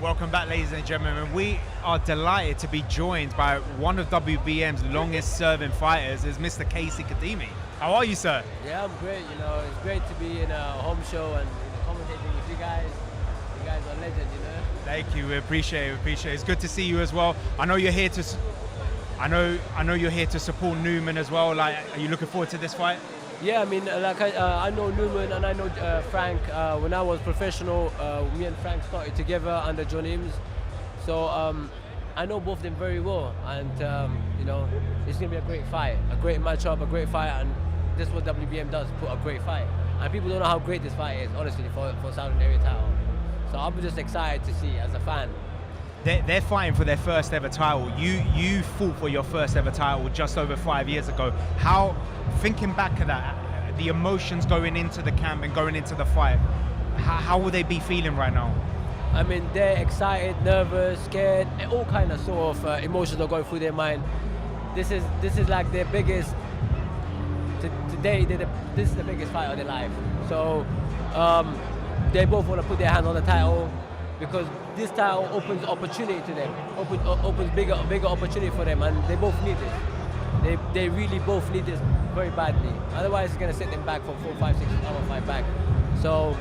Welcome back, ladies and gentlemen. We are delighted to be joined by one of WBM's longest serving fighters, is Mr. Casey Kadini. How are you, sir? Yeah, I'm great. You know, it's great to be in a home show and commentating with you guys. You guys are legends, you know. Thank you. We appreciate it. It's good to see you as well. I know you're here to. I know you're here to support Newman as well. Like, are you looking forward to this fight? Yeah, I mean, like I know Newman and I know Frank. When I was professional, me and Frank started together under John Eames. So I know both of them very well, and you know, it's gonna be a great fight, a great matchup, a great fight, and this is what WBM does: put a great fight. And people don't know how great this fight is, honestly, for Southern Area title. So I'm just excited to see as a fan. They're fighting for their first ever title. You fought for your first ever title just over 5 years ago. How, thinking back at that, the emotions going into the camp and going into the fight, how will they be feeling right now? I mean, they're excited, nervous, scared, all kind of sort of emotions are going through their mind. This is like their biggest, today, this is the biggest fight of their life. So they both want to put their hands on the title, because this title opens opportunity to them, opens bigger opportunity for them, and they both need this. They really both need this very badly. Otherwise, it's going to set them back for 4, 5, 6 hour fight back. So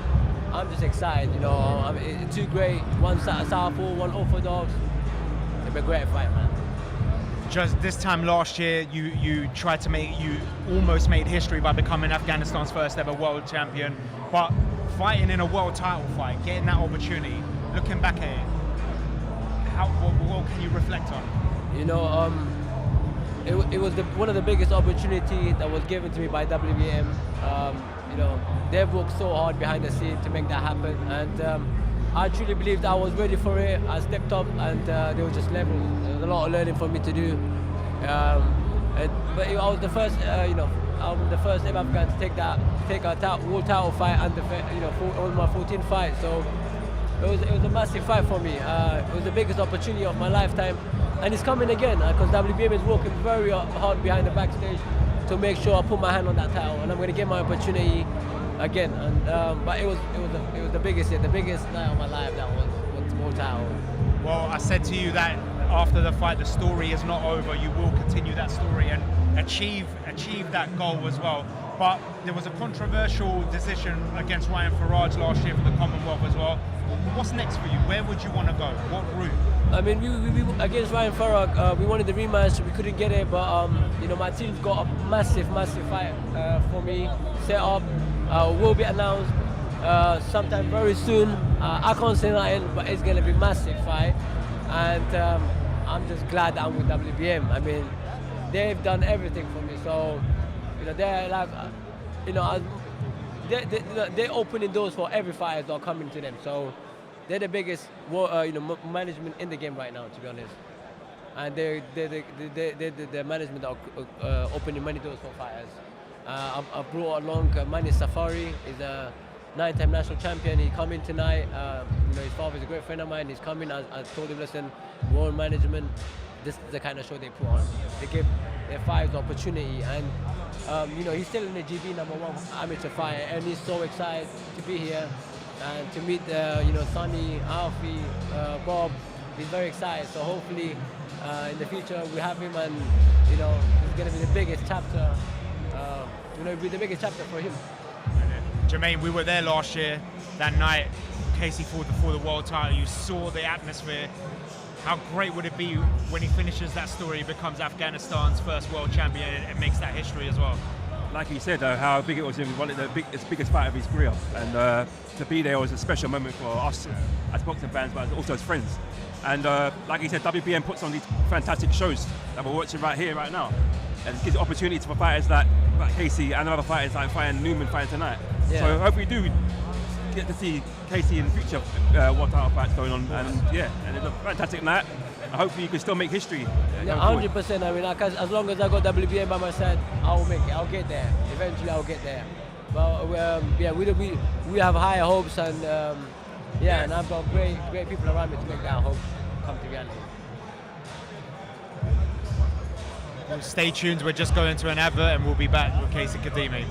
I'm just excited, you know. Two great, one southpaw, one orthodox. it'll be a great fight, man. Just this time last year, you almost made history by becoming Afghanistan's first ever world champion. But fighting in a world title fight, getting that opportunity, looking back at it, what can you reflect on? You know, it was one of the biggest opportunities that was given to me by WBM. You know, they've worked so hard behind the scenes to make that happen, and I truly believed I was ready for it. I stepped up, and they were just level. There was a lot of learning for me to do. But I was the first, you know, I'm the first ever Afghan to take a world title fight, and you know, all my 14 fights. So it was a massive fight for me. It was the biggest opportunity of my lifetime, and it's coming again because WBM is working very hard behind the backstage to make sure I put my hand on that title, and I'm going to get my opportunity again. And but it was the biggest night of my life. That was world title. Well, I said to you that after the fight, the story is not over. You will continue that story and achieve that goal as well. But there was a controversial decision against Ryan Faraj last year for the Commonwealth as well. What's next for you? Where would you want to go? What route? I mean, we against Ryan Faraj, we wanted the rematch. We couldn't get it, but you know, my team's got a massive fight for me set up. Will be announced sometime very soon. I can't say nothing, but it's gonna be a massive fight, and I'm just glad that I'm with WBM. I mean, they've done everything for me, so you know, they're like, you know, they're opening doors for every fighter that are coming to them. So they're the biggest, you know, management in the game right now, to be honest. And they're the management that are opening many doors for fighters. I brought along Mani Safari. He's a 9-time national champion. He coming tonight. You know, his father's a great friend of mine. He's coming. I told him, listen, war management. This is the kind of show they put on. They give their fighters the opportunity, and you know, he's still in the GB #1 amateur fight, and he's so excited to be here and to meet you know, Sonny, Alfie, Bob. He's very excited. So hopefully, in the future we have him, and you know, it's going to be the biggest chapter. You know, it'll be the biggest chapter for him. Jermaine, we were there last year. That night, Casey fought for the world title. You saw the atmosphere. How great would it be when he finishes that story, becomes Afghanistan's first world champion, and makes that history as well? Like he said, how big it was, one of the biggest fight of his career, and to be there was a special moment for us as boxing fans, but also as friends. And like he said, WBM puts on these fantastic shows that we're watching right here, right now, and it gives opportunities for fighters like Khaisy and other fighters like fighting Newman fighting tonight. Yeah. So hopefully we do get to see Khaisy in the future, what type of fights going on, and yeah, and it's a fantastic night. Hopefully you can still make history. Yeah, 100%. I mean, as long as I got WBM by my side, I will make it. I'll get there. Eventually, I'll get there. But yeah, we have higher hopes, and yeah, and I've got great people around me to make that hope come to reality. Well, stay tuned. We're just going to an advert, and we'll be back with Casey Kadini.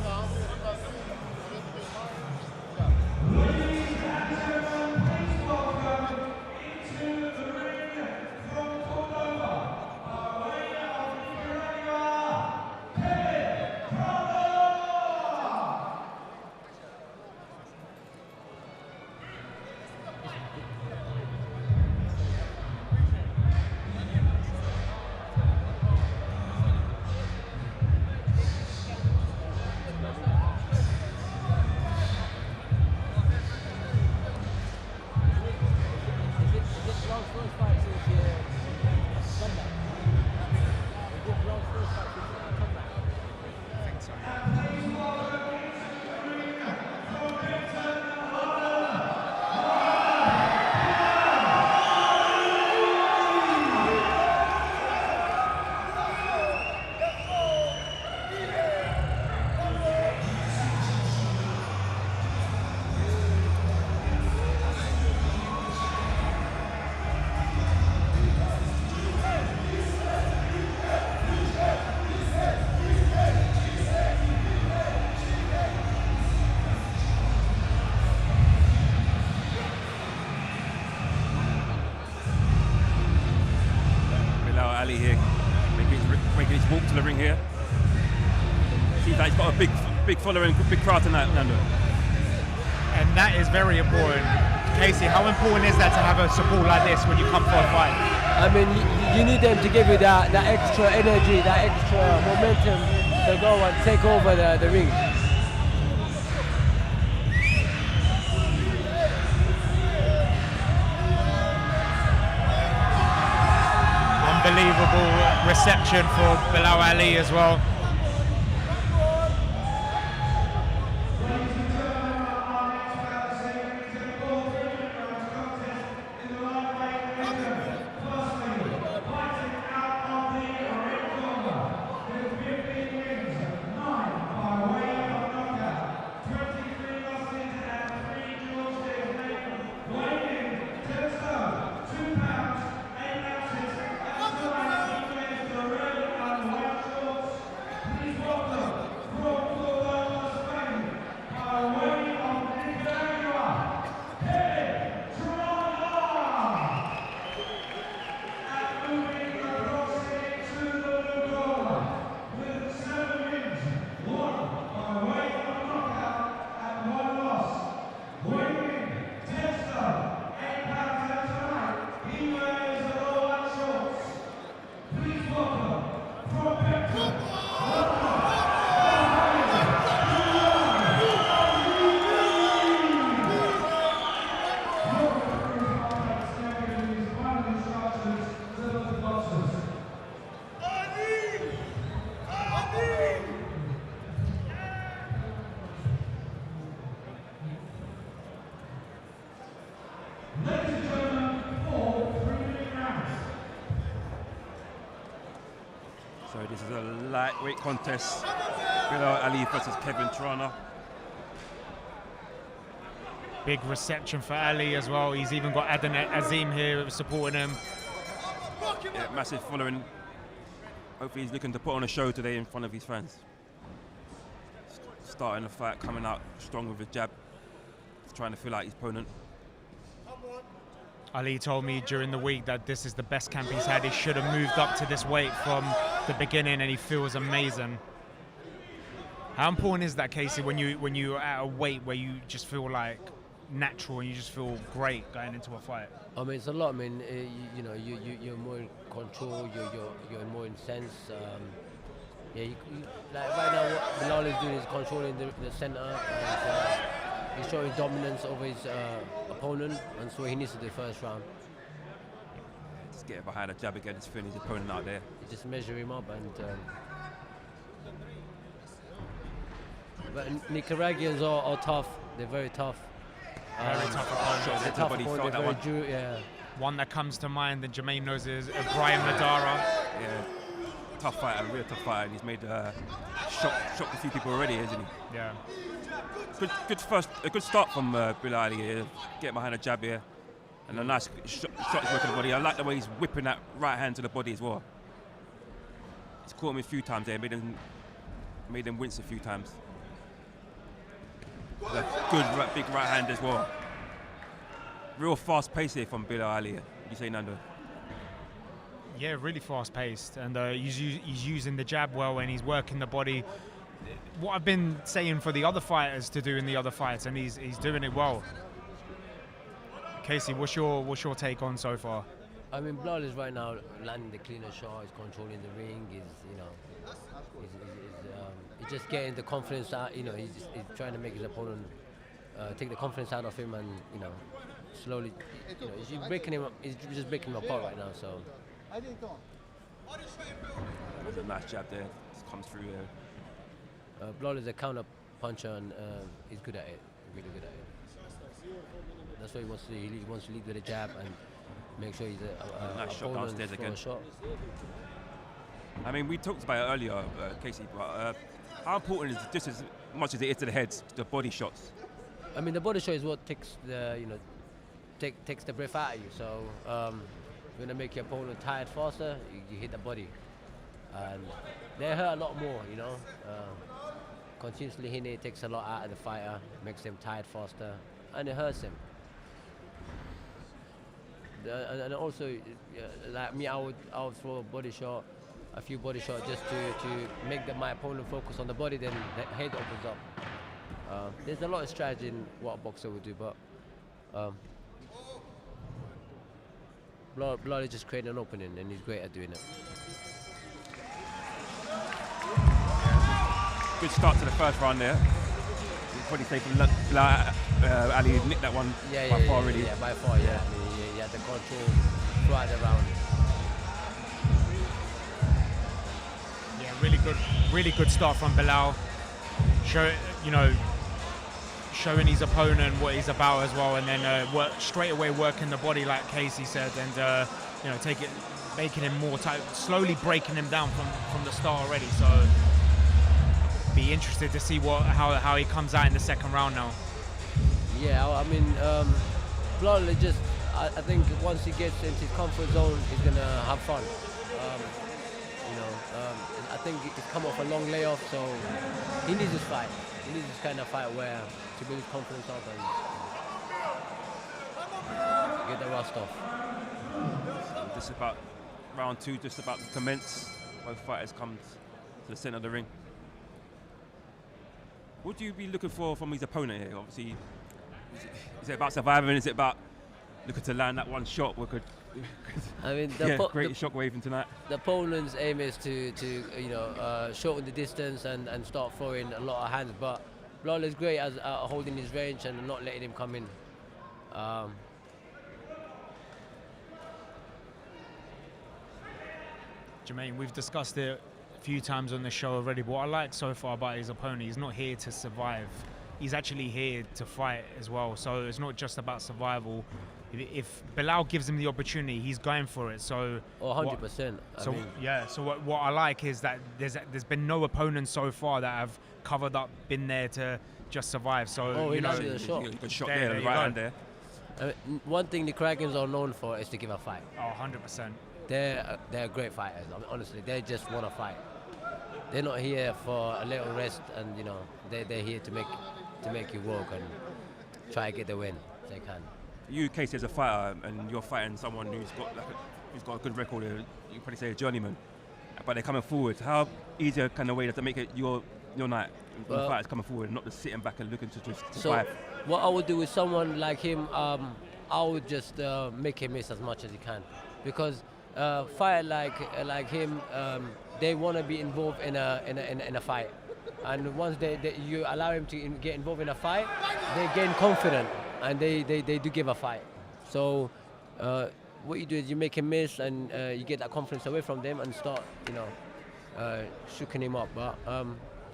Here, making his walk to the ring here. Seems like he's got a big following, big crowd tonight, Nando. And that is very important. Casey, how important is that to have a support like this when you come for a fight? I mean, you need them to give you that extra energy, that extra momentum to go and take over the ring. Unbelievable reception for Bilal Ali as well. So this is a lightweight contest. Bilal Ali versus Kevin TRANA. Big reception for Ali as well. He's even got Adnan Azim here supporting him. Yeah, massive following. Hopefully he's looking to put on a show today in front of his fans. Starting the fight, coming out strong with a jab. He's trying to fill out his opponent. Ali told me during the week that this is the best camp he's had. He should have moved up to this weight from the beginning, and he feels amazing. How important is that, Khaisy, when you're at a weight where you just feel like natural and you just feel great going into a fight? I mean, it's a lot. I mean, you're more in control. You're more in sense. Yeah, like right now, what Bilal is doing is controlling the center, and he's showing dominance over his opponent, and so he needs to do the first round. Just get behind a jab again, just feeling his opponent out there. You just measure him up, and but Nicaraguans are tough. They're very tough. Very tough opponent. They're tough opponent. They're very yeah. One that comes to mind that Jermaine knows is Ibrahim Ladara. Yeah, tough fighter, real tough fighter. And he's made shocked a few people already, isn't he? Yeah. A good start from Bilal Ali here. Get behind a jab here, and a nice shot to the body. I like the way he's whipping that right hand to the body as well. He's caught him a few times there, made them wince a few times. A good big right hand as well. Real fast pace here from Bilal Ali. What do you say, Nando? Yeah, really fast paced, and he's using the jab well, and he's working the body. What I've been saying for the other fighters to do in the other fights, and he's doing it well. Khaisy, what's your take on so far? I mean, Bilal is right now landing the cleaner shot. He's controlling the ring. He's just getting the confidence out. He's trying to make his opponent take the confidence out of him, and slowly, he's breaking him up. He's just breaking him apart right now. So. There's a nice jab there. Just comes through there. Bilal is a counter puncher, and he's good at it. Really good at it. That's what he wants to do. He wants to lead with a jab and make sure he's a nice shot downstairs again. Shot. I mean, we talked about it earlier, Khaisy, but how important is it, just as much as it is to the heads, the body shots? I mean, the body shot is what takes the takes the breath out of you. So you're gonna make your opponent tired faster. You hit the body, and they hurt a lot more. Continuously hitting it takes a lot out of the fighter, makes them tired faster, and it hurts him. And also, like me, I would throw a body shot, a few body shots just to make my opponent focus on the body, then the head opens up. There's a lot of strategy in what a boxer would do, but Bilal is just creating an opening, and he's great at doing it. Good start to the first round there. You'd probably say from Ali nicked that one by far, really. Yeah, by far, yeah. I mean, he had the control throughout the round. Yeah, really good start from Bilal. Showing his opponent what he's about as well, and then straight away working the body like Casey said, and making him more tight, slowly breaking him down from the start already. So be interested to see how he comes out in the second round now. Yeah, I mean, Bilal is just, I think once he gets into his comfort zone, he's gonna have fun. I think he's come off a long layoff, so he needs this fight. He needs this kind of fight where to build his confidence up and get the rust off. So this is about round 2, just about to commence. Both fighters come to the center of the ring. What do you be looking for from his opponent here? Obviously, is it about surviving? Is it about looking to land that one shot? I mean, great shockwave in tonight. The opponent's aim is to shorten the distance and start throwing a lot of hands. But Bilal is great at holding his range and not letting him come in. Jermaine, we've discussed it a few times on the show already, but what I like so far about his opponent, he's not here to survive. He's actually here to fight as well. So it's not just about survival. If Bilal gives him the opportunity, he's going for it. So 100%. So what I like is that there's been no opponents so far that have covered up, been there to just survive. So he landed a shot. Good shot there, right hand there. One thing the Krakens are known for is to give a fight. Oh, 100%. They're great fighters. I mean, honestly, they just want to fight. They're not here for a little rest, and they're here to make you work and try to get the win if they can. You, Casey, as a fighter, and you're fighting someone who's got a good record. You can probably say a journeyman, but they're coming forward. How easier kind of way does that make it your night? When the fighter's coming forward, not just sitting back and looking to just survive. So what I would do with someone like him, I would just make him miss as much as he can, because fighter like him, they want to be involved in a fight. And once you allow him to get involved in a fight, they gain confidence and they do give a fight. So what you do is you make him miss and you get that confidence away from them and start, shooking him up. But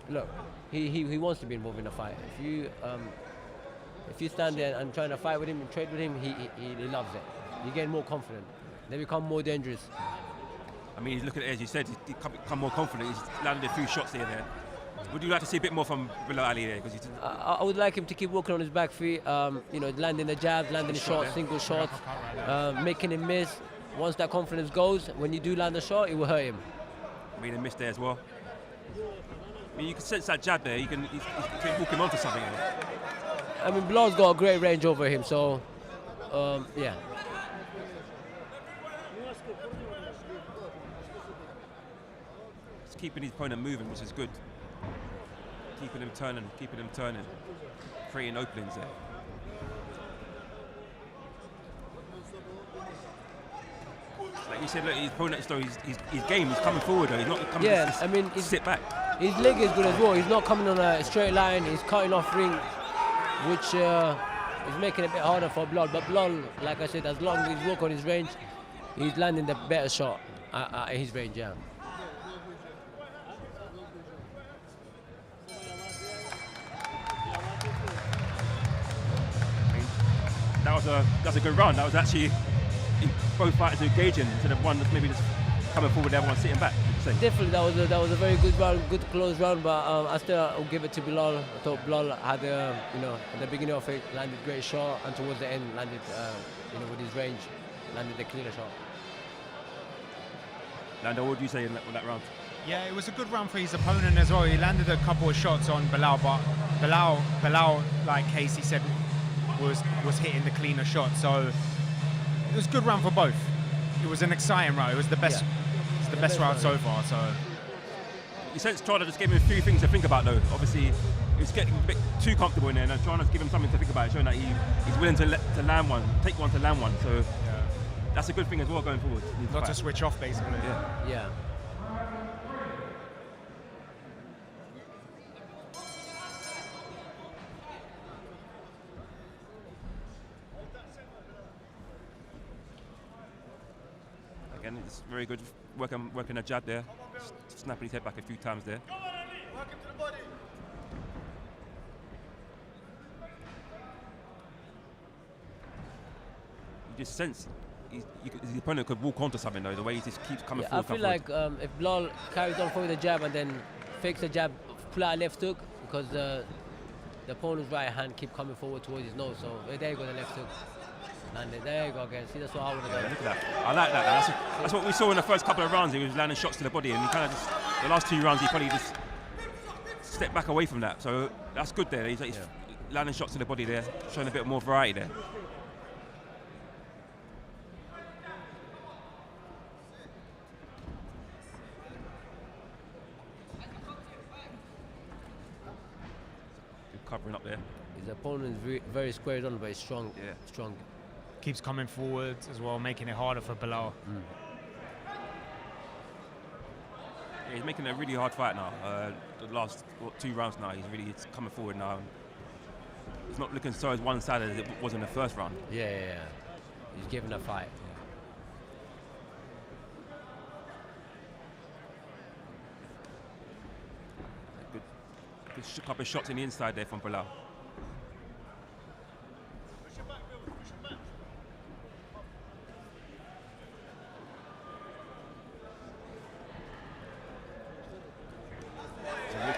look, he wants to be involved in a fight. If you stand there and trying to fight with him and trade with him, he loves it. You get more confident. They become more dangerous. I mean, he's looking at it, as you said, he's become more confident. He's landed a few shots here and there. Would you like to see a bit more from Bilal Ali there? I would like him to keep working on his back feet, landing the jabs, landing the shots, single shots, making him miss. Once that confidence goes, when you do land a shot, it will hurt him. I mean, he missed there as well. I mean, you can sense that jab there. You can walk him onto something there. I mean, Bilal's got a great range over him, so yeah. He's keeping his opponent moving, which is good. Keeping him turning, creating openings there. Like you said, look, his opponent, his game, he's coming forward though. He's not coming to sit back. His leg is good as well. He's not coming on a straight line. He's cutting off ring, which is making it a bit harder for Bilal. But Bilal, like I said, as long as he's working on his range, he's landing the better shot at his range, yeah. That's a good round. That was actually both fighters engaging instead of one that's maybe just coming forward, everyone sitting back. Definitely, that was a very good round, good close round. But I still will give it to Bilal. I thought Bilal had, at the beginning of it, landed a great shot, and towards the end, landed, with his range, landed the cleaner shot. Lando, what do you say in that round? Yeah, it was a good round for his opponent as well. He landed a couple of shots on Bilal, but Bilal, like Casey said, was hitting the cleaner shot. So it was a good round for both. It was an exciting round. It was the best. Yeah. It's the best round so far. So you sense TRANA just gave him a few things to think about though. Obviously, he was getting a bit too comfortable in there, and TRANA's give him something to think about, showing that he's willing to land one, take one to land one. So that's a good thing as well going forward. Not to switch off, basically. Yeah. Yeah. Again, it's very good working a jab there, snapping his head back a few times there. You just sense his opponent could walk onto something though, the way he just keeps coming forward. I feel like if Bilal carries on for the jab and then fakes the jab, pull out a left hook, because the opponent's right hand keep coming forward towards his nose, so there you go, the left hook. And there you go again. See, that's what I would have done. Look at that. I like that. That's what we saw in the first couple of rounds. He was landing shots to the body, and he kind of just, the last 2 rounds, he probably just stepped back away from that. So that's good there. He's landing shots to the body there, showing a bit more variety there. Good covering up there. His opponent is very squared on, but he's strong. Yeah. Strong. Keeps coming forward as well, making it harder for Bilal. Yeah, he's making it a really hard fight now. The last 2 rounds now, he's really coming forward now. It's not looking so as one-sided as it was in the first round. Yeah. He's giving a fight. Good couple of shots in the inside there from Bilal.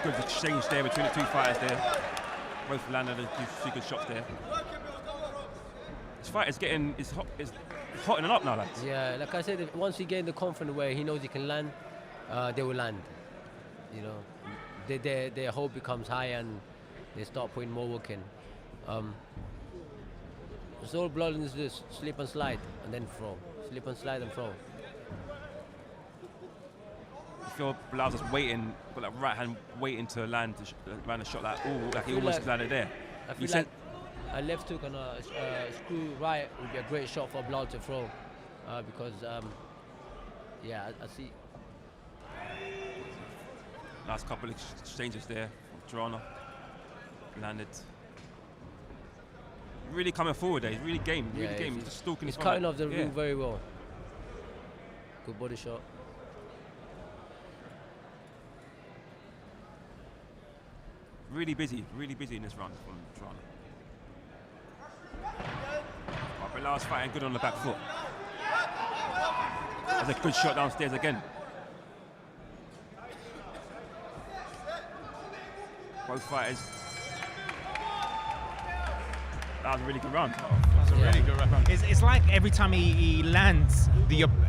Good exchange there between the 2 fighters there. Both landed a few good shots there. This fight is getting, it's hottening up now, lads. Yeah, like I said, once he gains the confidence where he knows he can land, they will land. You know, their hope becomes high and they start putting more work in. So all Bilal needs to do is slip and slide and then throw. Slip and slide and throw. I feel Bilal's just waiting, got that right hand waiting to land a shot like he almost landed there. I feel like a left hook and a screw right would be a great shot for Bilal to throw, because yeah, I see. Last couple of exchanges there from TRANA. Landed. Really coming forward there. He's really game. Really game. He's just stalking. He's cutting off the ring very well. Good body shot. Really busy in this round from TRANA. But Bilal's fighting good on the back foot. There's a good shot downstairs again. Both fighters. That was a really good round. That's a really good round. It's like every time he lands,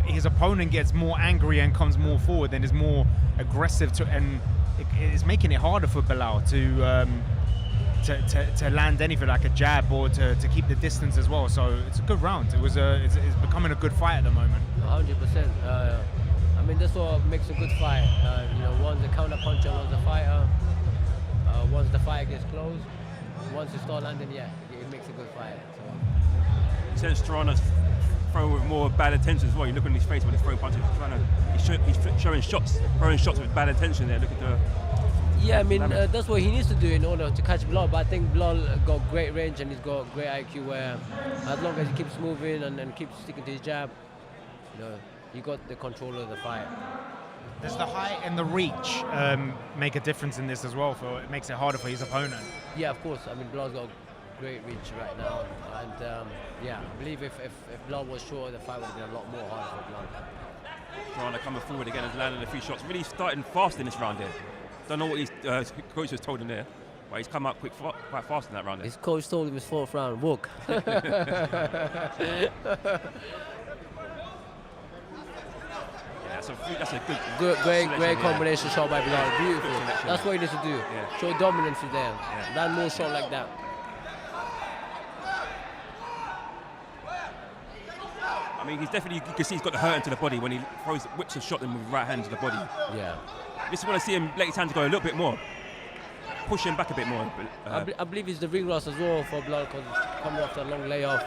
his opponent gets more angry and comes more forward and is more aggressive and it's making it harder for Bilal to land anything like a jab or to keep the distance as well. So it's a good round. It's becoming a good fight at the moment. 100%. I mean, that's what makes a good fight. You know, one's a counter puncher, one's a fighter. Once the fight gets close, once you start landing, yeah, it makes a good fight. So. Since TRANA's throwing with more bad intentions as well, you look on his face when he's throwing punches. He's showing shots, throwing shots with bad intention there. Look at the. Yeah, I mean, that's what he needs to do in order to catch Bilal. But I think Bilal got great range and he's got great IQ. Where as long as he keeps moving and keeps sticking to his jab, you know, he got the control of the fight. Does the height and the reach make a difference in this as well? It makes it harder for his opponent. Yeah, of course. I mean, Bilal's got great reach right now, and yeah, I believe if Bilal was shorter, the fight would have been a lot more harder for Bilal. TRANA coming forward again and landing a few shots. Really starting fast in this round here. Don't know what his coach has told him there, but he's come up quite fast in that round. His coach told him his 4th round, walk. That's a great combination shot by Bilal. Beautiful. That's what he needs to do. Yeah. Show dominance with them. Yeah. Land more shot like that. I mean, he's definitely, you can see he's got the hurt into the body when he whips a shot with his right hand to the body. Yeah. Just want to see him let his hands go a little bit more. Push him back a bit more. I believe it's the ring rust as well for Bilal because he's coming off that long layoff.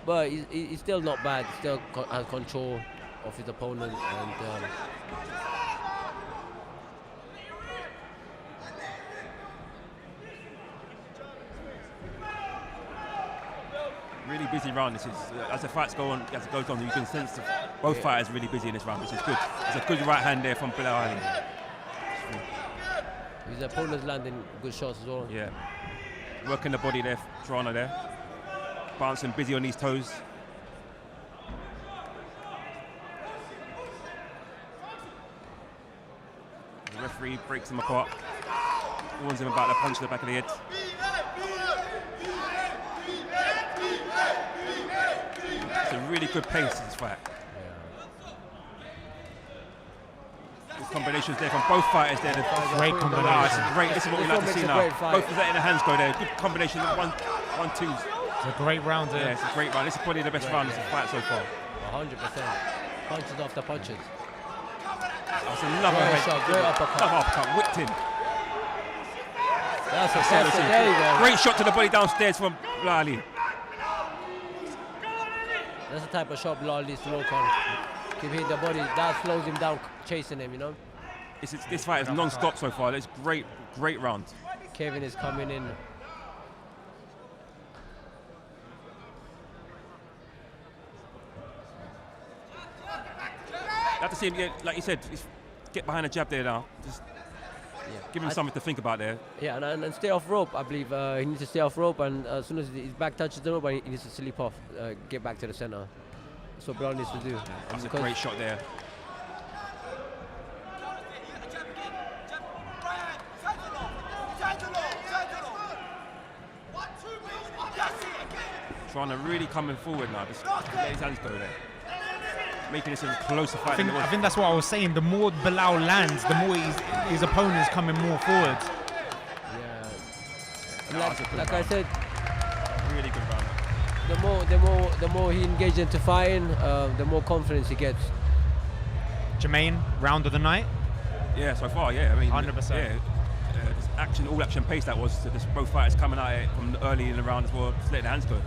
but he's still not bad. Still has control of his opponent, and really busy round. This is as the fights go on, as it goes on, you can sense that both fighters really busy in this round, which is good. It's a good right hand there from BILAL. His opponent's landing good shots as well. Yeah, working the body there, TRANA there, bouncing busy on these toes. The referee breaks him apart, warns him about the punch to the back of the head. It's a really good pace in this fight. Good combinations there from both fighters there. Great combination. This is what we like to see now. Both of that in the hands go there. Good combination of one, twos. It's a great round there. Yeah, it's a great round. This is probably the best round of the fight so far. 100%. Punches after punches. That's another great head. shot, great uppercut. Another uppercut, whipped in. That's there you go. Great shot to the body downstairs from BILAL. That's the type of shot BILAL needs to work on. Keep hitting the body. That slows him down, chasing him, you know. This fight is non-stop so far. It's great round. Kevin is coming in. You have to see him, like you said, get behind the jab there now. Just give him something to think about there. Yeah, and stay off rope. I believe he needs to stay off rope, and as soon as his back touches the rope, he needs to slip off, get back to the center. That's what BILAL needs to do. That's a great shot there. TRANA really coming forward now. Just let his hands go there. Making this a closer fight. I think that's what I was saying. The more BILAL lands, the more his opponent is coming more forward. Yeah. Like I said, really good round. The more he engages into fighting, the more confidence he gets. Jermaine, round of the night? Yeah, so far, yeah. I mean, 100%. Yeah, action, all action pace that was. Both fighters coming out from early in the round as well, just letting the hands go.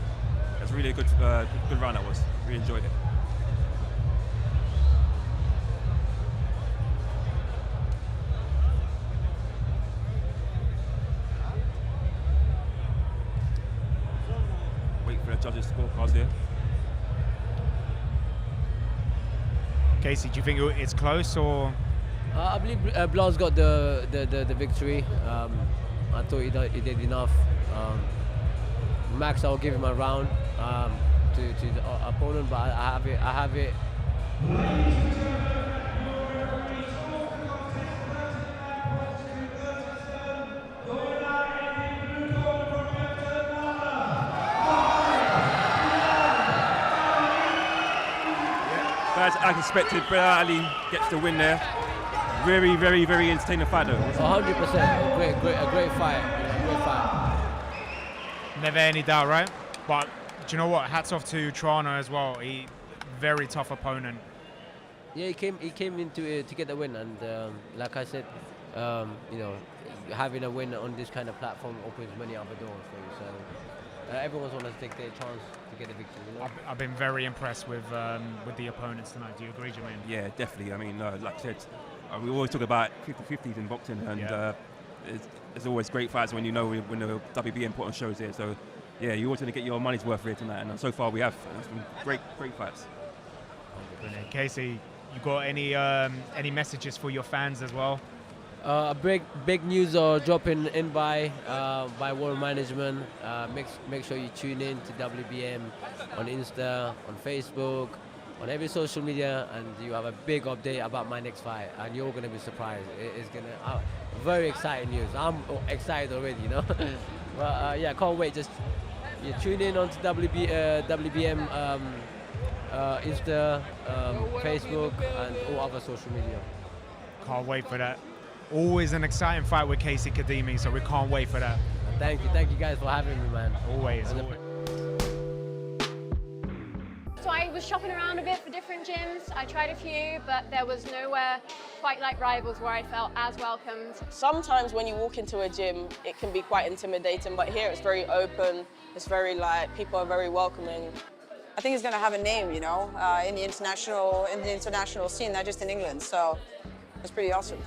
That's really a good round that was. Really enjoyed it. Wait for the judges' scorecards here. Casey, do you think it's close or? I believe BILAL's got the victory. I thought he did enough. Max, I'll give him a round to the opponent, but I have it. As I expected, BILAL gets the win there. Very, very, very entertaining fight though. 100%. A great fight. Great fight. Never any doubt, right? But do you know what? Hats off to TRANA as well. Very tough opponent. Yeah, he came into it to get the win, and like I said, you know, having a win on this kind of platform opens many other doors for you. So everyone's want to take their chance to get a victory. You know? I've been very impressed with the opponents tonight. Do you agree, Jermaine? Yeah, definitely. I mean, like I said, we always talk about 50-50s in boxing, and it's always great fights when you know when the WBM put on shows here. So, yeah, you always want to get your money's worth here tonight, and so far we have. It's been great fights. Brilliant. Casey, you got any messages for your fans as well? Big news are dropping in by World Management. Make sure you tune in to WBM on Insta, on Facebook, on every social media, and you have a big update about my next fight, and you're gonna be surprised. It's gonna very exciting news. I'm excited already, you know. But yeah, can't wait. Just tune in onto WBM Insta, Facebook, and all other social media. Can't wait for that. Always an exciting fight with Casey Kadini, so we can't wait for that. Thank you guys for having me, man. Always. So I was shopping around a bit for different gyms. I tried a few, but there was nowhere quite like Rivals where I felt as welcomed. Sometimes when you walk into a gym, it can be quite intimidating, but here it's very open. It's very people are very welcoming. I think he's going to have a name, you know, in the international scene, not just in England. So it's pretty awesome.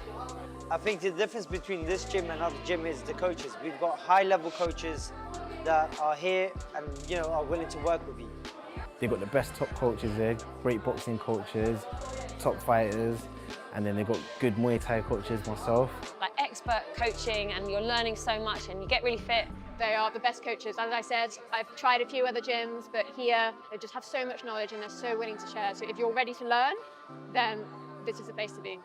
I think the difference between this gym and other gym is the coaches. We've got high-level coaches that are here and, you know, are willing to work with you. They've got the best top coaches there, great boxing coaches, top fighters, and then they've got good Muay Thai coaches, myself. Like expert coaching, and you're learning so much and you get really fit. They are the best coaches. As I said, I've tried a few other gyms, but here they just have so much knowledge and they're so willing to share. So if you're ready to learn, then this is the place to be.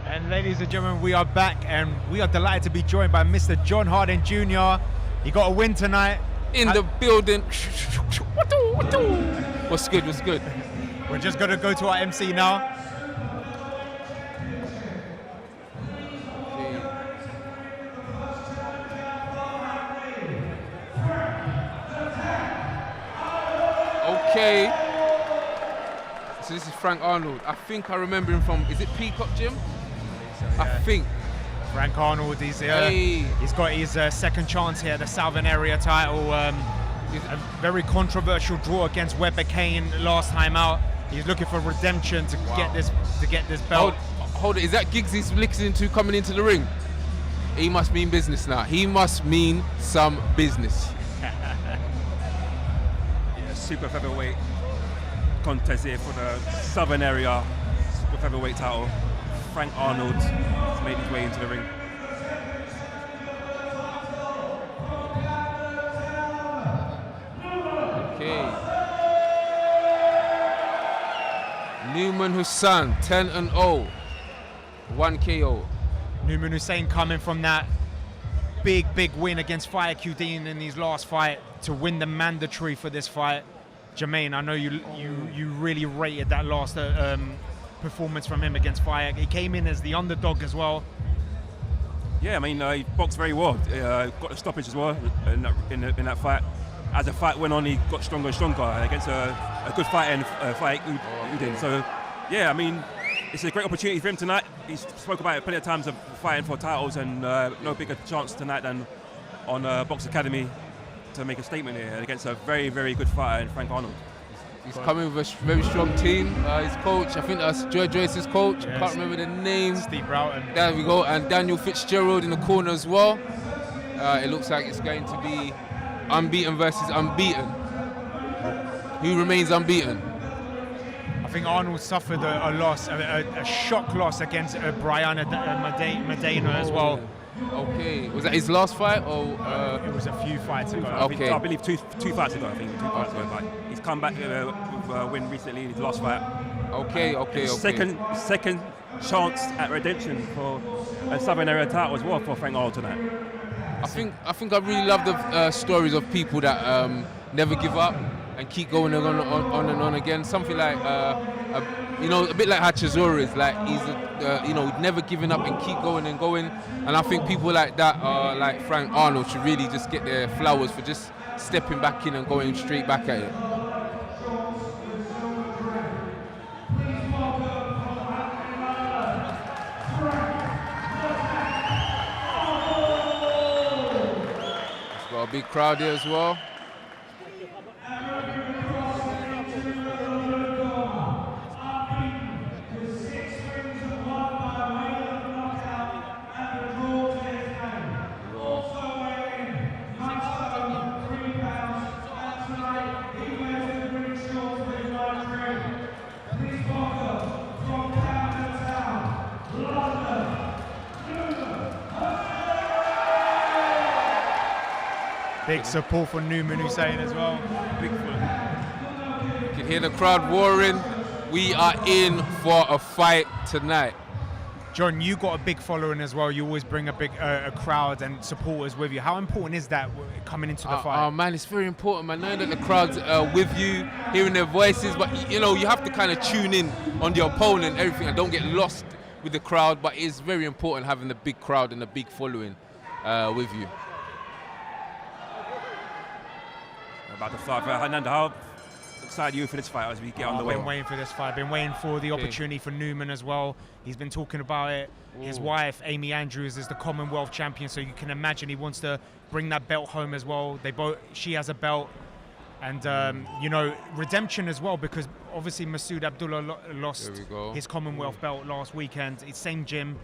And ladies and gentlemen, we are back and we are delighted to be joined by Mr. John Harden Jr. He got a win tonight. In the building. What's good, what's good? We're just going to go to our MC now. Okay. So this is Frank Arnold. I think I remember him from, is it Peacock Gym? I think. Frank Arnold, he's got his second chance here, the Southern Area title. A very controversial draw against Webb last time out. He's looking for redemption to get this belt. Hold it, is that Giggs he's listening to coming into the ring? He must mean business now. He must mean some business. Yeah, super featherweight contest here for the Southern Area super featherweight title. Frank Arnold has made his way into the ring. Okay. Newman Hussein, 10-0, 1 KO. Newman Hussein coming from that big win against Khademi in his last fight to win the mandatory for this fight. Jermaine, I know you really rated that last performance from him against Fire. He came in as the underdog as well. Yeah, I mean, he boxed very well. Got a stoppage as well in that fight. As the fight went on, he got stronger and stronger against a good fighter in Udin. So, yeah, I mean, it's a great opportunity for him tonight. He spoke about it plenty of times of fighting for titles, and no bigger chance tonight than on Box Academy to make a statement here against a very good fighter in Frank Arnold. He's coming with a very strong team. His coach, I think that's Joyce's coach. Yes. Can't remember the name. Steve Broughton. There we go. And Daniel Fitzgerald in the corner as well. It looks like it's going to be unbeaten versus unbeaten. Who remains unbeaten? I think Arnold suffered a loss, a shock loss against Brian Medina as well. Okay, was that his last fight or? It was a few fights ago. Okay. I believe two fights ago. I think 2 fights ago. But he's come back with a win recently in his last fight. Okay. Second chance at redemption for a Southern Area title as well for Frank Arnold tonight. I think I really love the stories of people that never give up and keep going on and on again. Something like a bit like Hachizura is like he's never giving up and keep going and going. And I think people like that, like Frank Arnold, should really just get their flowers for just stepping back in and going straight back at it. It's got a big crowd here as well. Big support for Newman Hussein as well. Big You can hear the crowd roaring. We are in for a fight tonight. John, you got a big following as well. You always bring a big a crowd and supporters with you. How important is that coming into the fight? Oh man, it's very important, man. Knowing that the crowd's with you, hearing their voices, but you know, you have to kind of tune in on the opponent, everything, and don't get lost with the crowd. But it's very important having the big crowd and the big following with you. About the fight, Hernando, how excited are you for this fight as we get on the way? I've been waiting for this fight. I've been waiting for the opportunity for Newman as well. He's been talking about it. His wife, Amy Andrews, is the Commonwealth champion, so you can imagine he wants to bring that belt home as well. She has a belt, and you know, redemption as well, because obviously Masood Abdulah lost his Commonwealth belt last weekend. It's same gym.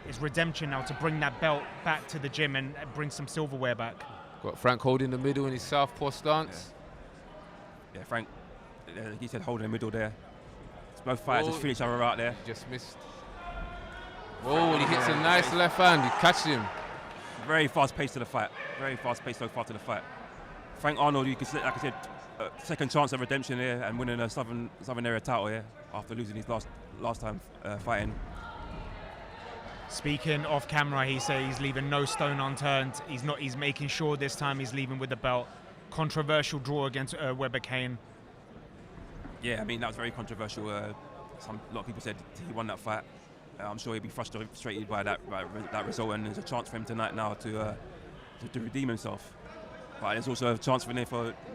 It's redemption now to bring that belt back to the gym and bring some silverware back. Got Frank holding the middle in his southpaw stance. Yeah, Frank, he said holding the middle there. Both fighters just finish each other out there. Just missed. Oh, he hits a nice left hand. He catches him. Very fast pace to the fight. Very fast pace so far to the fight. Frank Arnold, you can see, like I said, second chance of redemption here and winning a Southern Area title here after losing his last time fighting. Speaking off camera, he said he's leaving no stone unturned. He's making sure this time he's leaving with the belt. Controversial draw against Webber Kane. Yeah, I mean, that was very controversial. A lot of people said he won that fight. I'm sure he'd be frustrated by that result, and there's a chance for him tonight now to redeem himself. But there's also a chance for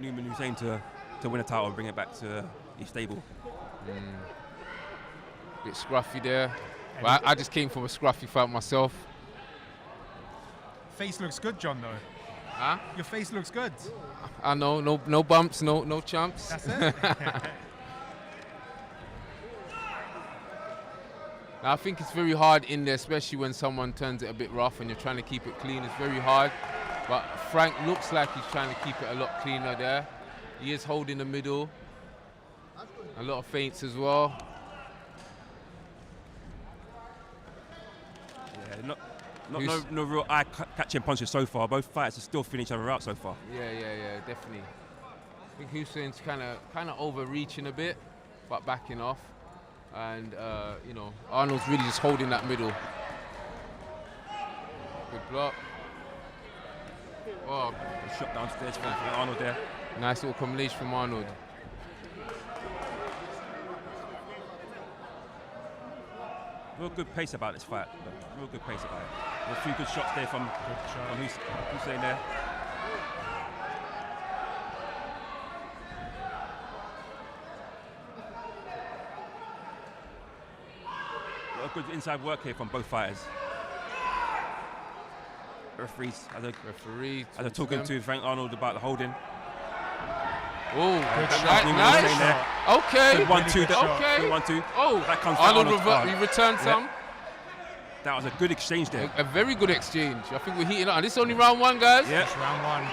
Newman Hussein to win a title and bring it back to his stable. Bit scruffy there. Well, I just came from a scruffy fight myself. Face looks good, John, though. Huh? Your face looks good. I know, no bumps, no chumps. That's it. Now, I think it's very hard in there, especially when someone turns it a bit rough and you're trying to keep it clean. It's very hard. But Frank looks like he's trying to keep it a lot cleaner there. He is holding the middle. A lot of feints as well. Yeah, no real eye-catching punches so far. Both fighters are still finishing each other out so far. Yeah, definitely. I think Hussein's kind of overreaching a bit, but backing off. And you know, Arnold's really just holding that middle. Good block. Oh, good shot downstairs from Arnold there. Nice little combination from Arnold. Real good pace about this fight. Real good pace about it. There's a few good shots there from Hussein there. A lot of good inside work here from both fighters. Referees, as they're talking to Frank Arnold about the holding. Oh, nice. Okay. Good 1-2. Okay. Good 1-2. Oh, that comes Arnold returned some. That was a good exchange there. A very good exchange. I think we're heating up. And this is only round one, guys. Yeah. It's round one.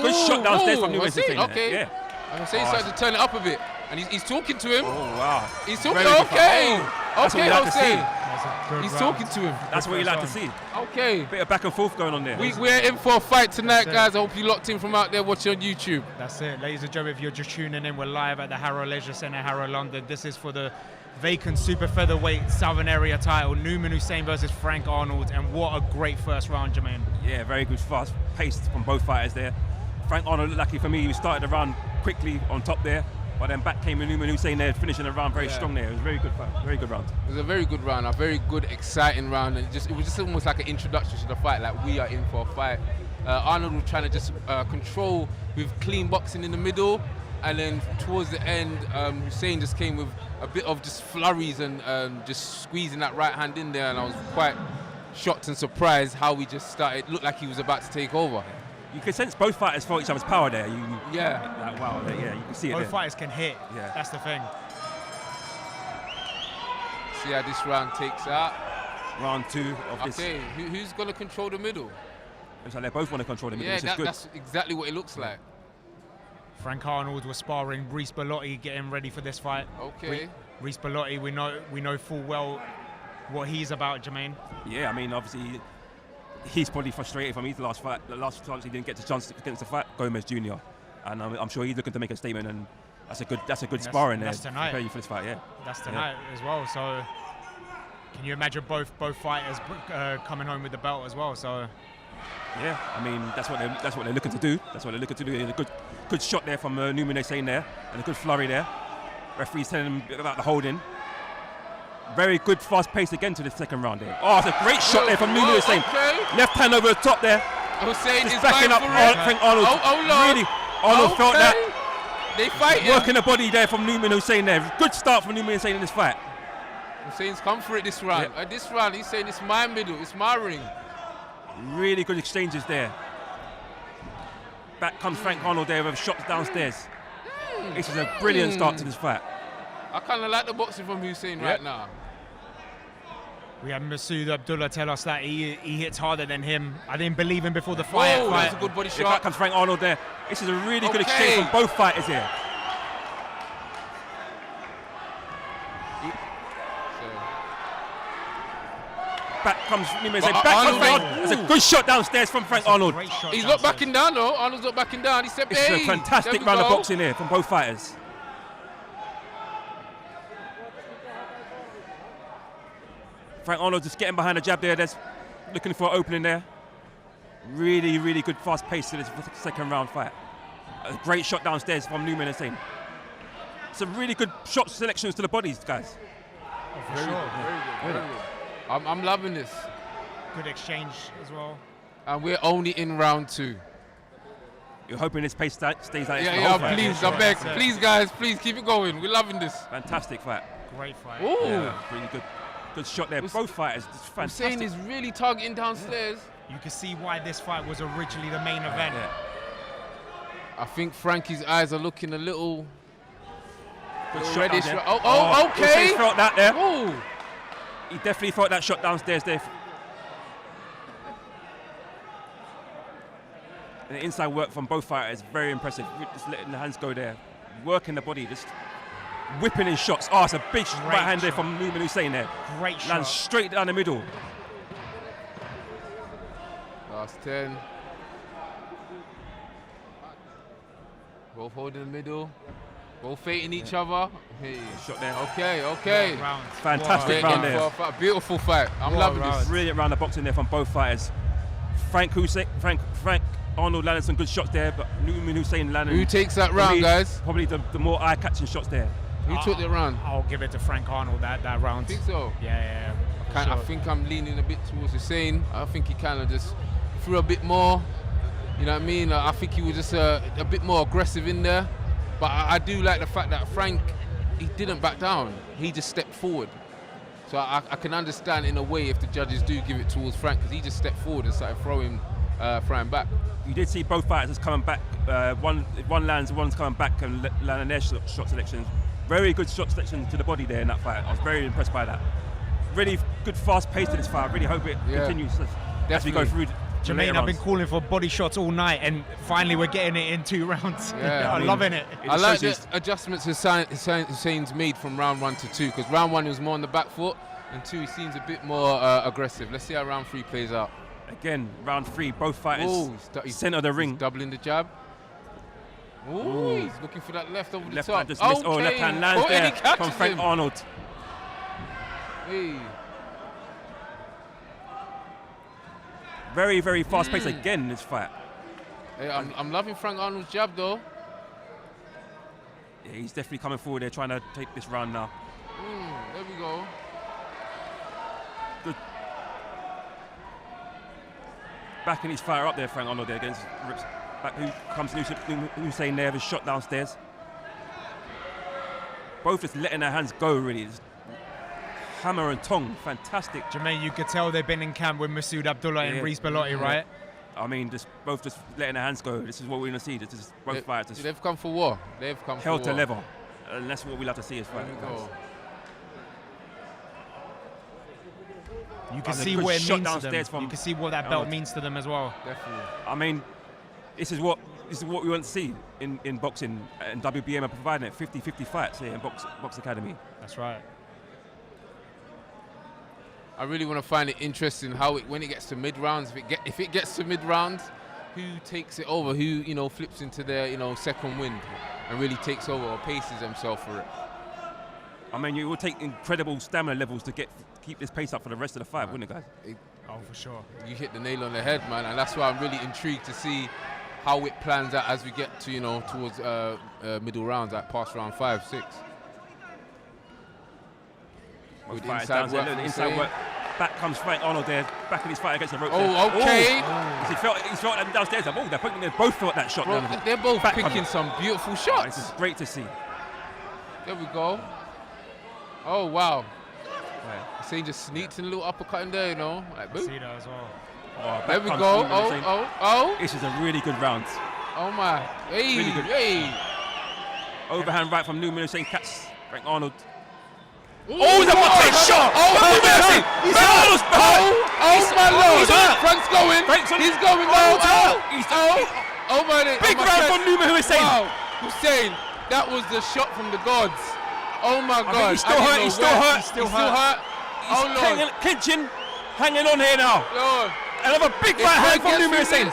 Good shot downstairs from Newman Hussein. Okay. Yeah. I'm saying he's starting to turn it up a bit. And he's talking to him. Oh, wow. He's talking. Okay. Okay, Hussein. He's round. talking to him. That's what you like to see. Okay. Bit of back and forth going on there. We're in for a fight tonight, guys. I hope you locked in from out there watching on YouTube. That's it. Ladies and gentlemen, if you're just tuning in, we're live at the Harrow Leisure Centre, Harrow, London. This is for the vacant super featherweight Southern Area title, Newman Hussein versus Frank Arnold. And what a great first round, Jermaine. Yeah, very good, fast paced from both fighters there. Frank Arnold, lucky for me, he started the round quickly on top there. But then back came Newman Hussein there, finishing the round very strong there. It was a very good fight, very good round. It was a very good round, a very good, exciting round. And it was just almost like an introduction to the fight, like we are in for a fight. Arnold was trying to just control with clean boxing in the middle. And then towards the end, Hussein just came with a bit of just flurries and just squeezing that right hand in there. And I was quite shocked and surprised how we just started. It looked like he was about to take over. You can sense both fighters felt each other's power there. Yeah. Like, wow, yeah, you can see it both there. fighters can hit. Yeah. That's the thing. See how this round takes out. Round two of this. Okay, who's going to control the middle? Looks like they both want to control the middle, which is good. That's exactly what it looks like. Frank Arnold was sparring Reece Bellotti, getting ready for this fight. Okay. Reece Bellotti, we know full well what he's about, Jermaine. Yeah, I mean, obviously, he's probably frustrated from his last fight. The last chance he didn't get the chance against the fight, Gomez Jr. And I'm sure he's looking to make a statement, and that's a good sparring there. That's tonight. Prepare you for this fight, yeah. That's tonight as well. So can you imagine both fighters coming home with the belt as well? So yeah, I mean that's what they're looking to do. That's what they're looking to do. A good shot there from Newman Hussein there, and a good flurry there. Referee's telling him about the holding. Very good, fast pace again to the second round there. Oh, it's a great shot there from Newman Hussein. Left hand over the top there. Hussein just is backing up Frank Arnold. Really, Arnold felt that. They fight. Working the body there from Newman Hussein there. Good start from Newman Hussein in this fight. Hussein's come for it this round. Yeah. This round, he's saying it's my middle, it's my ring. Really good exchanges there. Back comes Frank Arnold there with shots downstairs. This is a brilliant start to this fight. I kind of like the boxing from Hussein right now. We had Masood Abdulah tell us that he hits harder than him. I didn't believe him before the fight. Oh, that's a good body shot. Back comes Frank Arnold there. This is a really good exchange from both fighters here. Back comes Newman Hussein. There's a good shot downstairs from Frank Arnold. He's not backing down though. Arnold's not backing down. He said, This is a fantastic round of boxing here from both fighters. Frank Arnold just getting behind the jab there. There's looking for an opening there. Really, really good fast pace to this second round fight. A great shot downstairs from Newman Hussein. Some really good shot selections to the bodies, guys. Oh, for sure. Very good. I'm loving this. Good exchange as well. And we're only in round 2. You're hoping this pace stays like this? Yeah, please, I beg. Please, guys, please keep it going. We're loving this. Fantastic fight. Great fight. Ooh. Yeah, really good. Good shot there. Both fighters, it's fantastic. Hussein is really targeting downstairs. You can see why this fight was originally the main event. Yeah. I think Frankie's eyes are looking a little Good reddish. shot. Oh, okay. He felt that there. Ooh. He definitely felt that shot downstairs there. And the inside work from both fighters, very impressive. Just letting the hands go there. Working the body, just whipping in shots. Oh, it's a big right hand there from Newman Hussein there. Great shot. Lands straight down the middle. Last 10. Both holding the middle. Both fighting each other. Hey. Shot there. Okay. Fantastic round there. Beautiful fight. I'm loving this. Brilliant round of boxing there from both fighters. Frank Arnold landed some good shots there, but Newman Hussein landed. Who takes that round, guys? Probably the more eye-catching shots there. Who took the round? I'll give it to Frank Arnold that round. Think so? Yeah. I think I'm leaning a bit towards Hussein. I think he kind of just threw a bit more. You know what I mean? I think he was just a bit more aggressive in there. But I do like the fact that Frank, he didn't back down. He just stepped forward. So I can understand in a way if the judges do give it towards Frank, because he just stepped forward and started throwing back. You did see both fighters coming back. One lands, one's coming back and landing their shot selections. Very good shot selection to the body there in that fight. I was very impressed by that. Really good fast pace to this fight. I really hope it continues as we go through. Jermaine, I've been calling for body shots all night, and finally we're getting it in 2 rounds. Yeah, I'm loving it. I like the adjustments Hussein's made from round 1 to 2, because round 1 he was more on the back foot, and 2 he seems a bit more aggressive. Let's see how round 3 plays out. Again, round 3, both fighters center of the ring. Doubling the jab. Ooh, he's looking for that left over the top. Hand just missed. Oh, left hand lands there from Frank Arnold. Hey. Very, very fast pace again in this fight. Hey, I'm loving Frank Arnold's jab though. Yeah, he's definitely coming forward there, trying to take this round now. There we go. Good. Backing his fire up there, Frank Arnold there against Rips. Back who comes Hussein there, with a shot downstairs. Both just letting their hands go really. Just hammer and tong, fantastic. Jermaine, you could tell they've been in camp with Masood Abdulah and Reece Bellotti, right? I mean, both just letting their hands go. This is what we're going to see. This is both fighters. They've come for war. They've come hell for to war. level. And that's what we'll have to see as well. You can see what it means to them. You can see what that belt means to them as well. Definitely. I mean, this is what we want to see in boxing, and WBM are providing it. 50-50 fights here in Box Academy. That's right. I really want to find it interesting how when it gets to mid rounds, if it gets to mid rounds, who takes it over, who flips into their second wind and really takes over or paces themselves for it. I mean, it will take incredible stamina levels to keep this pace up for the rest of the fight, wouldn't it, guys? Oh, for sure. You hit the nail on the head, man, and that's why I'm really intrigued to see how it plans out as we get to towards middle rounds, like past round 5, 6. With inside work. Back comes Frank Arnold there, back in his fight against the ropes. Oh, okay. He's felt that downstairs. Oh, they both felt that shot. Bro, they're both picking some beautiful shots. This is great to see. There we go. Oh, wow. Hussein just sneaked in a little uppercut in there, like boom. I see that as well. Oh, there we go. Oh. This is a really good round. Oh my. Hey, really good. Hey. Overhand right from Newman Hussein, catches Frank Arnold. Ooh, oh, the one shot! Oh my God! My Lord! Frank's going. He's going down. Oh my God! Big round from Newman Hussein. Wow, Hussein, that was the shot from the gods. Oh my God! He's still hurt. Oh Lord! Clinching, hanging on here now. Lord. Another big right hand from Newman Hussein.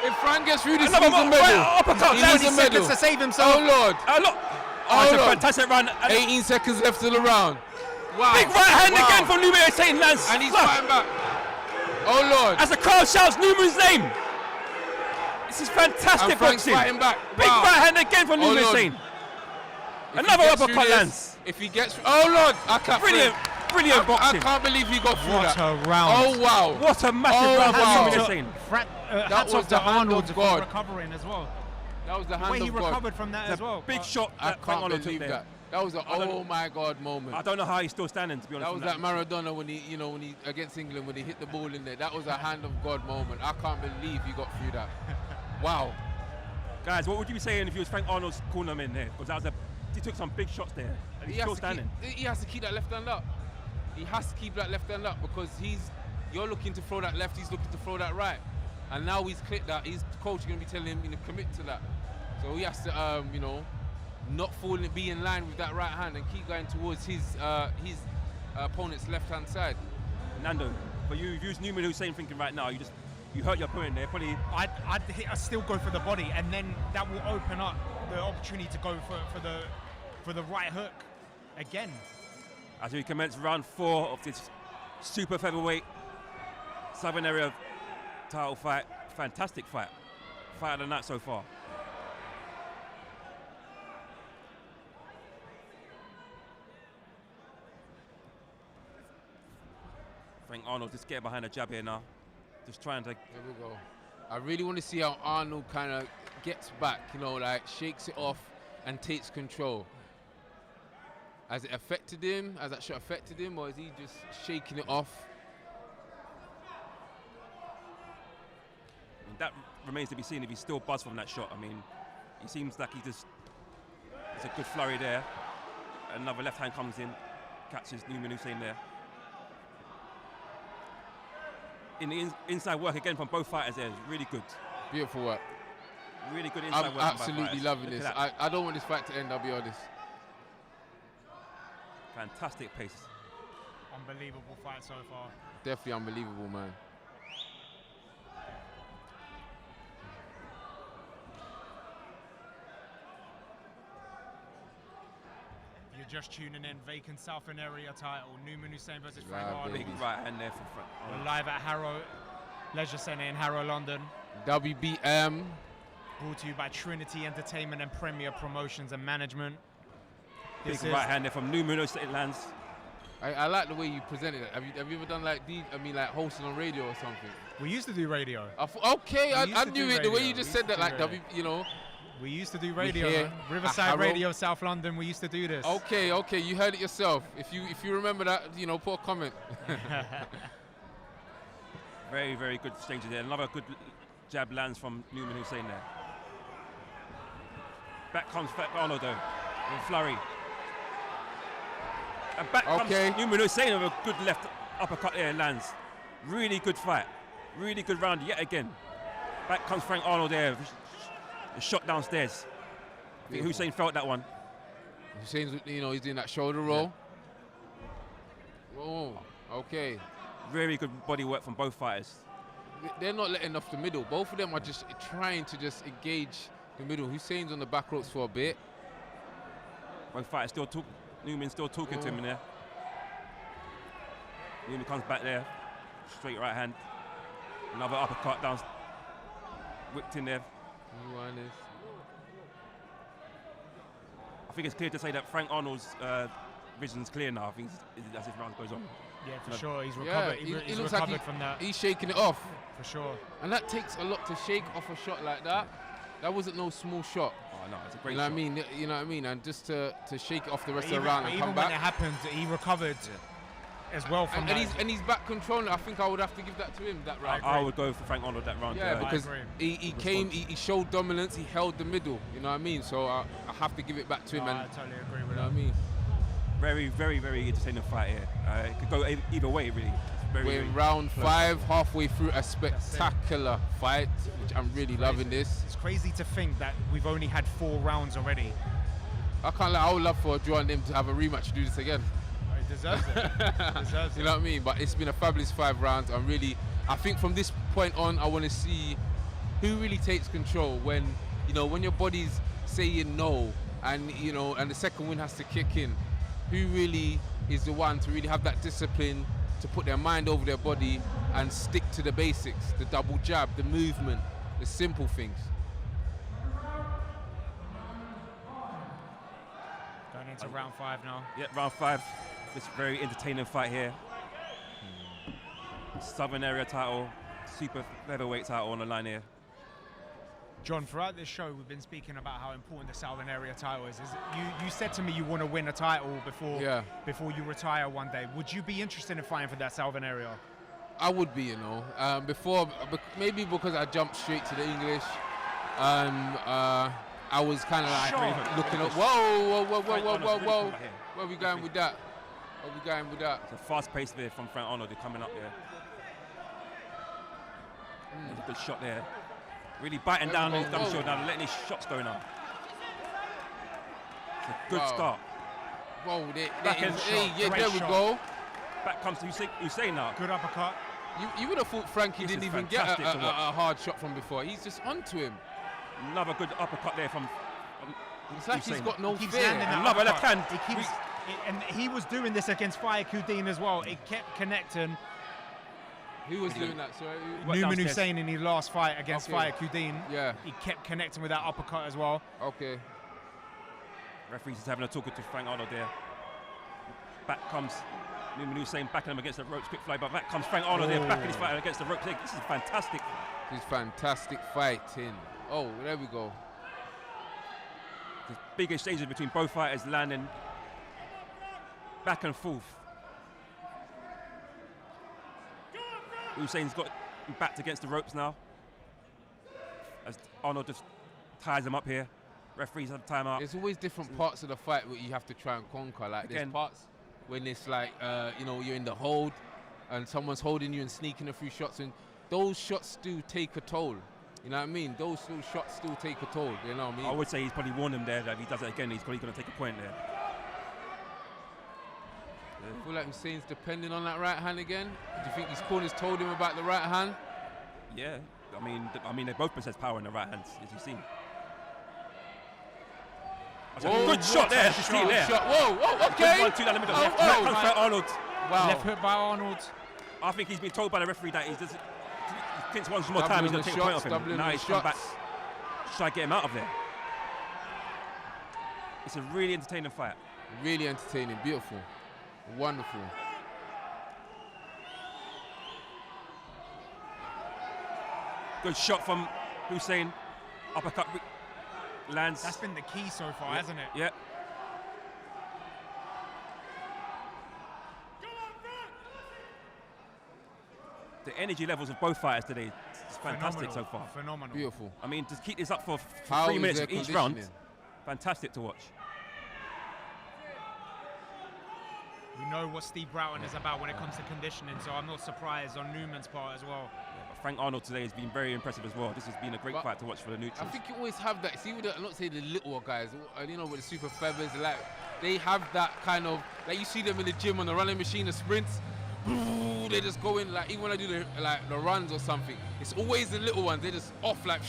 If Frank gets through this, he needs a medal. Uppercut. He needs a medal to save himself. Oh Lord! Oh, it's a fantastic round. 18 seconds left of the round. Wow. Big right hand again from Newman Hussein lands. And he's fighting back. Oh Lord. As the crowd shouts Newman's name. This is fantastic boxing. Fighting back. Big right hand again from Newman Hussein. Another uppercut lands. If he gets, oh Lord, I can't. Brilliant boxing. I can't believe he got through that. What a round. Oh wow. What a massive round from Newman Hussein. Hats off to Arnold for recovering as well. That was the hand of God. The way he God. recovered from that as well. Big shot. I can't believe that. That was a oh my God moment. I don't know how he's still standing, to be honest. That was like Maradona when he against England when he hit the ball in there. That was a hand of God moment. I can't believe he got through that. Wow. Guys, what would you be saying if you was Frank Arnold's cornerman there? Because he took some big shots there. And he's still standing. He has to keep that left hand up. He has to keep that left hand up because you're looking to throw that left, he's looking to throw that right. And now he's clicked that. His coach is going to be telling him commit to that. So he has to not be in line with that right hand and keep going towards his opponent's left-hand side. Nando, but you've used Newman Hussein thinking right now, you hurt your opponent there. Probably. I'd still go for the body, and then that will open up the opportunity to go for the right hook again. As we commence round 4 of this super featherweight Southern Area title fight, fantastic fight of the night so far. Frank Arnold just getting behind the jab here now. Just trying to... There we go. I really want to see how Arnold kind of gets back, like shakes it off and takes control. Has it affected him? Has that shot affected him? Or is he just shaking it off? I mean, that remains to be seen if he's still buzzed from that shot. I mean, he seems like there's a good flurry there. Another left hand comes in, catches Newman Hussein there. In the inside work again from both fighters there is really good. Beautiful work. Really good inside work. I'm absolutely loving this. I don't want this fight to end, I'll be honest. Fantastic pace. Unbelievable fight so far. Definitely unbelievable, man. You're just tuning in, vacant Southern Area title, Newman Hussein versus Frank Arnold. Big right hand there for Frank Arnold. We're live at Harrow Leisure Centre in Harrow, London. WBM. Brought to you by Trinity Entertainment and Premier Promotions and Management. Big right hand there from Newman Hussein lands. I like the way you presented it. Have you ever done like hosting on radio or something? We used to do radio. Okay, I knew it. The way you just said that, like We used to do radio. Riverside Radio, South London. We used to do this. Okay, you heard it yourself. If you remember that, put a comment. Very, very good exchange there. Another good jab lands from Newman Hussein there. Back comes Arnold though, in flurry. And back comes Newman Hussein with a good left uppercut there and lands. Really good fight. Really good round yet again. Back comes Frank Arnold there. A shot downstairs. I think Hussein felt that one. Hussein's, he's doing that shoulder roll. Yeah. Oh, okay. Very good body work from both fighters. They're not letting off the middle. Both of them are just trying to just engage the middle. Hussein's on the back ropes for a bit. Both fighters still talking. Newman still talking to him in there. Newman comes back there, straight right hand. Another uppercut down, whipped in there. I think it's clear to say that Frank Arnold's vision's clear now. I think as his round goes on. Yeah, for sure. He's recovered. Yeah, he's looks recovered like from that. He's shaking it off. For sure. And that takes a lot to shake off a shot like that. That wasn't no small shot. Oh no, it's a great you know shot. What I mean? You know what I mean? And just to shake it off the rest of the round and even come back. when it happened, he recovered as well from that. And he's back controlling. I think I would have to give that to him, that round. I would go for Frank Arnold that round. Yeah, because he came, he showed dominance, he held the middle. You know what I mean? So I have to give it back to him. I totally agree with you know that. what I mean? Very, very, very entertaining fight here. It could go either way, really. We're in round 5, halfway through a spectacular fight, which I'm really loving this. It's crazy to think that we've only had 4 rounds already. I would love for JUAN them to have a rematch to do this again. He deserves it. You know what I mean? But it's been a fabulous 5 rounds. I think from this point on, I want to see who really takes control when your body's saying no, and and the second win has to kick in. Who really is the one to really have that discipline to put their mind over their body and stick to the basics, the double jab, the movement, the simple things. Going into round 5 now. Yeah, round 5. This very entertaining fight here. Southern area title, super featherweight title on the line here. John, throughout this show, we've been speaking about how important the Southern area title is. You said to me you want to win a title before you retire one day. Would you be interested in fighting for that Southern area? I would be, before, maybe because I jumped straight to the English. I was kind of like looking up. Whoa! Where are we going with that? It's a fast pace there from Frank Arnold. They're coming up there. There's a good shot there. Really biting down on his double shoulder now, letting his shots go now. It's a good start. Whoa, there we shot. go. Back comes to Hussein now. Good uppercut. You would have thought Frankie didn't even get a hard shot from before. He's just onto him. Another good uppercut there from it's like Hussein. he's got no fear. Another left hand. And he was doing this against Fayakhouddin as well. It kept connecting. Who was doing that? Sorry, Newman Hussein in his last fight against Fayakhouddin. Yeah. He kept connecting with that uppercut as well. Okay. Referee's just having a talk to Frank Arnold there. Back comes Newman Hussein backing him against the ropes, quick fly, but back comes Frank Arnold there, backing his fight against the ropes. This is fantastic. This is fantastic fighting. Oh, there we go. The big exchanges between both fighters landing back and forth. Hussein's got him backed against the ropes now. As Arnold just ties him up here. Referees have timeout. There's always different parts of the fight that you have to try and conquer. Like there's parts when it's like, you're in the hold and someone's holding you and sneaking a few shots, and those shots do take a toll. You know what I mean? Those shots still take a toll. You know what I mean? I would say he's probably warned him there that if he does it again, he's probably going to take a point there. I feel like Hussein's depending on that right hand again. Do you think his corners told him about the right hand? Yeah, I mean, they both possess power in the right hands, as you've seen. Good shot there. Whoa, okay. 1-2 down the middle. Left hook by Arnold. Wow. Left hook by Arnold. I think he's been told by the referee that he thinks one more time he's going to take a point off him. Now he's come back to try to get him out of there. It's a really entertaining fight. Really entertaining, beautiful, wonderful. Good shot from Hussein. Uppercut lands. That's been the key so far, hasn't it? Yeah. The energy levels of both fighters today is fantastic so far. Phenomenal. Beautiful. I mean, to keep this up for 3 minutes of each round, fantastic to watch. We know what Steve Broughton is about when it comes to conditioning, so I'm not surprised on Newman's part as well. Yeah, but Frank Arnold today has been very impressive as well. This has been a great fight to watch for the neutrals. I think you always have that. See, I'm not saying the little guys, with the super feathers, like they have that kind of, like you see them in the gym on the running machine, the sprints, they just go in, like even when I do the runs or something, it's always the little ones, they're just off like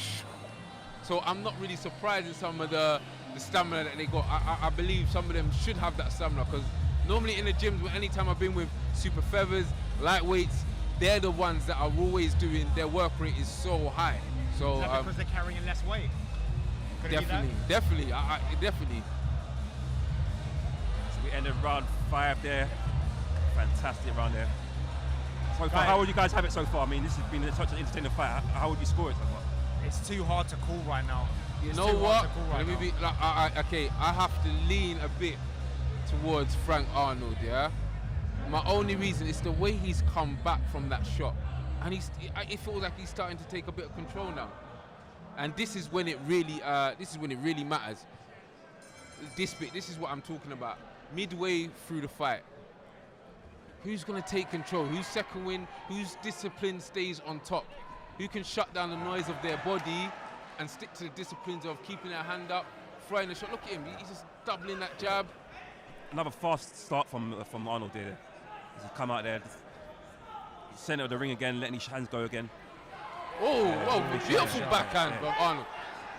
so I'm not really surprised in some of the stamina that they got. I believe some of them should have that stamina, because normally in the gyms, anytime I've been with super feathers, lightweights, they're the ones that are always doing, their work rate is so high. So is that because they're carrying less weight? Could Definitely. So we ended round 5 there. Fantastic round there. So far, how would you guys have it so far? I mean, this has been such an entertaining fight. How would you score it so far? It's too hard to call right now. You know what? I have to lean a bit towards Frank Arnold, yeah? My only reason is the way he's come back from that shot. And it feels like he's starting to take a bit of control now. And this is when it really matters. This is what I'm talking about. Midway through the fight, who's going to take control? Whose second win? Whose discipline stays on top? Who can shut down the noise of their body and stick to the disciplines of keeping their hand up, throwing the shot? Look at him, he's just doubling that jab. Another fast start from Arnold there. He's come out there, center of the ring again, letting his hands go again. Beautiful backhand from Arnold.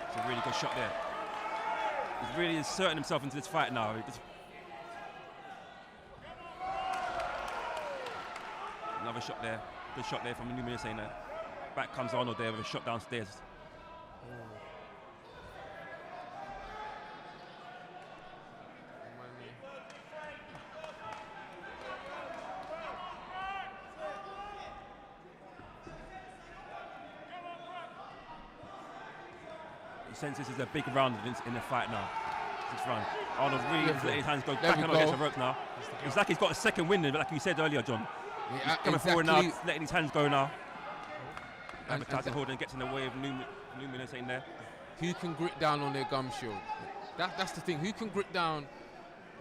It's a really good shot there. He's really inserting himself into this fight now. Another shot there. Good shot there from Newman Hussein there. Back comes Arnold there with a shot downstairs. He senses this is a big round in the fight now. This round. Arnold really letting his hands go back and against the ropes now. It's like he's got a second win, like you said earlier, John. He's coming forward now, letting his hands go now. And Holden gets in the way of Newman Hussein there. Who can grip down on their gum shield? That's the thing. Who can grip down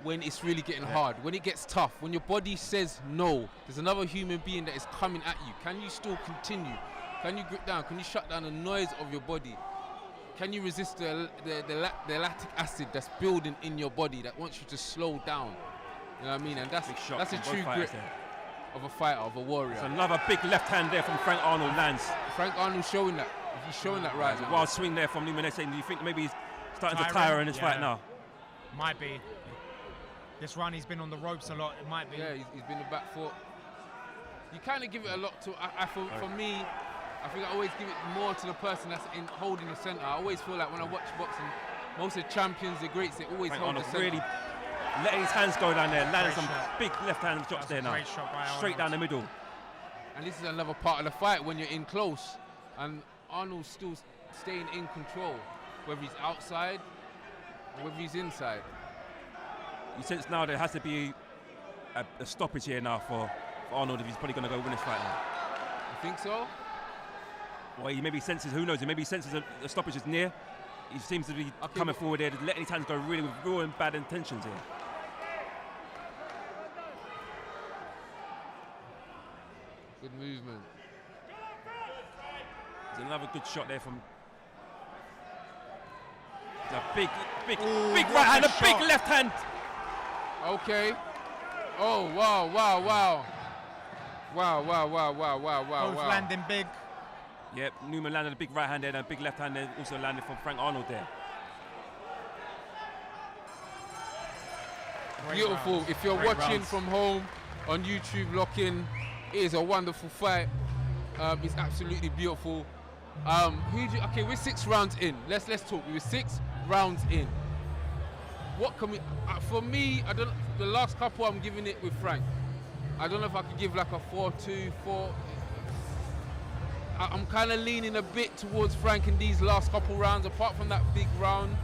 when it's really getting hard, when it gets tough, when your body says no, there's another human being that is coming at you. Can you still continue? Can you grip down? Can you shut down the noise of your body? Can you resist the lactic acid that's building in your body that wants you to slow down? You know what I mean? And that's a true grip of a fighter, of a warrior. It's another big left hand there from Frank Arnold lands. Frank Arnold showing that. He's showing that right now. Wild swing there from Newman Hussein. Do you think maybe he's starting to tire in this fight now? Might be. This run he's been on the ropes a lot. It might be. Yeah, he's been the back foot. You kind of give it a lot to. For me, I think I always give it more to the person that's holding the center. I always feel like when I watch boxing, most of the champions, the greats, they always hold the center. Really letting his hands go down there, landing some big left-hand shots there now. Straight down the middle. And this is another part of the fight when you're in close, and Arnold's still staying in control, whether he's outside or whether he's inside. You sense now there has to be a stoppage here now for Arnold if he's probably going to go win this fight now. You think so? Well, he maybe senses, who knows, he maybe senses the stoppage is near. He seems to be coming forward there, letting his hands go really with real and bad intentions here. Good movement. There's another good shot there from a big right hand, a big left hand. Okay. Oh, wow. Both landing big. Yep, Newman landed a big right hand there and a big left hand there also landed from Frank Arnold there. Beautiful. If you're watching from home on YouTube, lock in. It is a wonderful fight. It's absolutely beautiful. Okay, we're 6 rounds in. Let's talk. We're 6 rounds in. What can we? For me, I don't. The last couple, I'm giving it with Frank. I don't know if I could give like a 4-2, 4. I'm kind of leaning a bit towards Frank in these last couple rounds. Apart from that big round,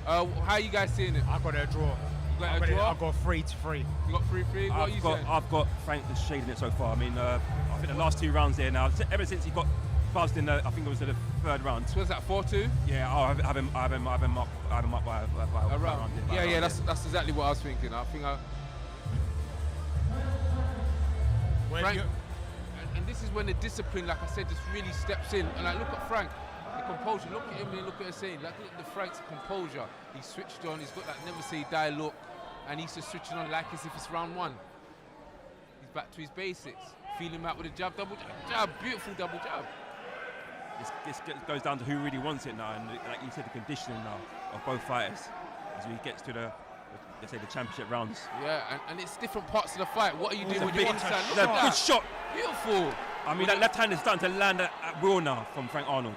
how are you guys seeing it? I got a draw. I got 3-3. You got 3-3. What are you saying? I've got Frank just shading it so far. I mean, I think the last 2 rounds there now. Ever since he got buzzed in, I think it was the 3rd round. So was that 4-2? Yeah, I'll have him up by a round. Yeah, that's exactly what I was thinking. I think Frank, and this is when the discipline, like I said, just really steps in. And I look at Frank, the composure. Look at him and look at Hussein. Look at the Frank's composure. He's switched on. He's got that never say die look, and he's just switching on like as if it's round 1. He's back to his basics. Feel him out with a jab, double jab, beautiful double jab. This goes down to who really wants it now, and like you said, the conditioning now of both fighters as he gets to the, let's say, the championship rounds. Yeah, and it's different parts of the fight. What are you doing with big your inside? Look at good shot. Beautiful. I mean, that left hand is starting to land at will now from Frank Arnold.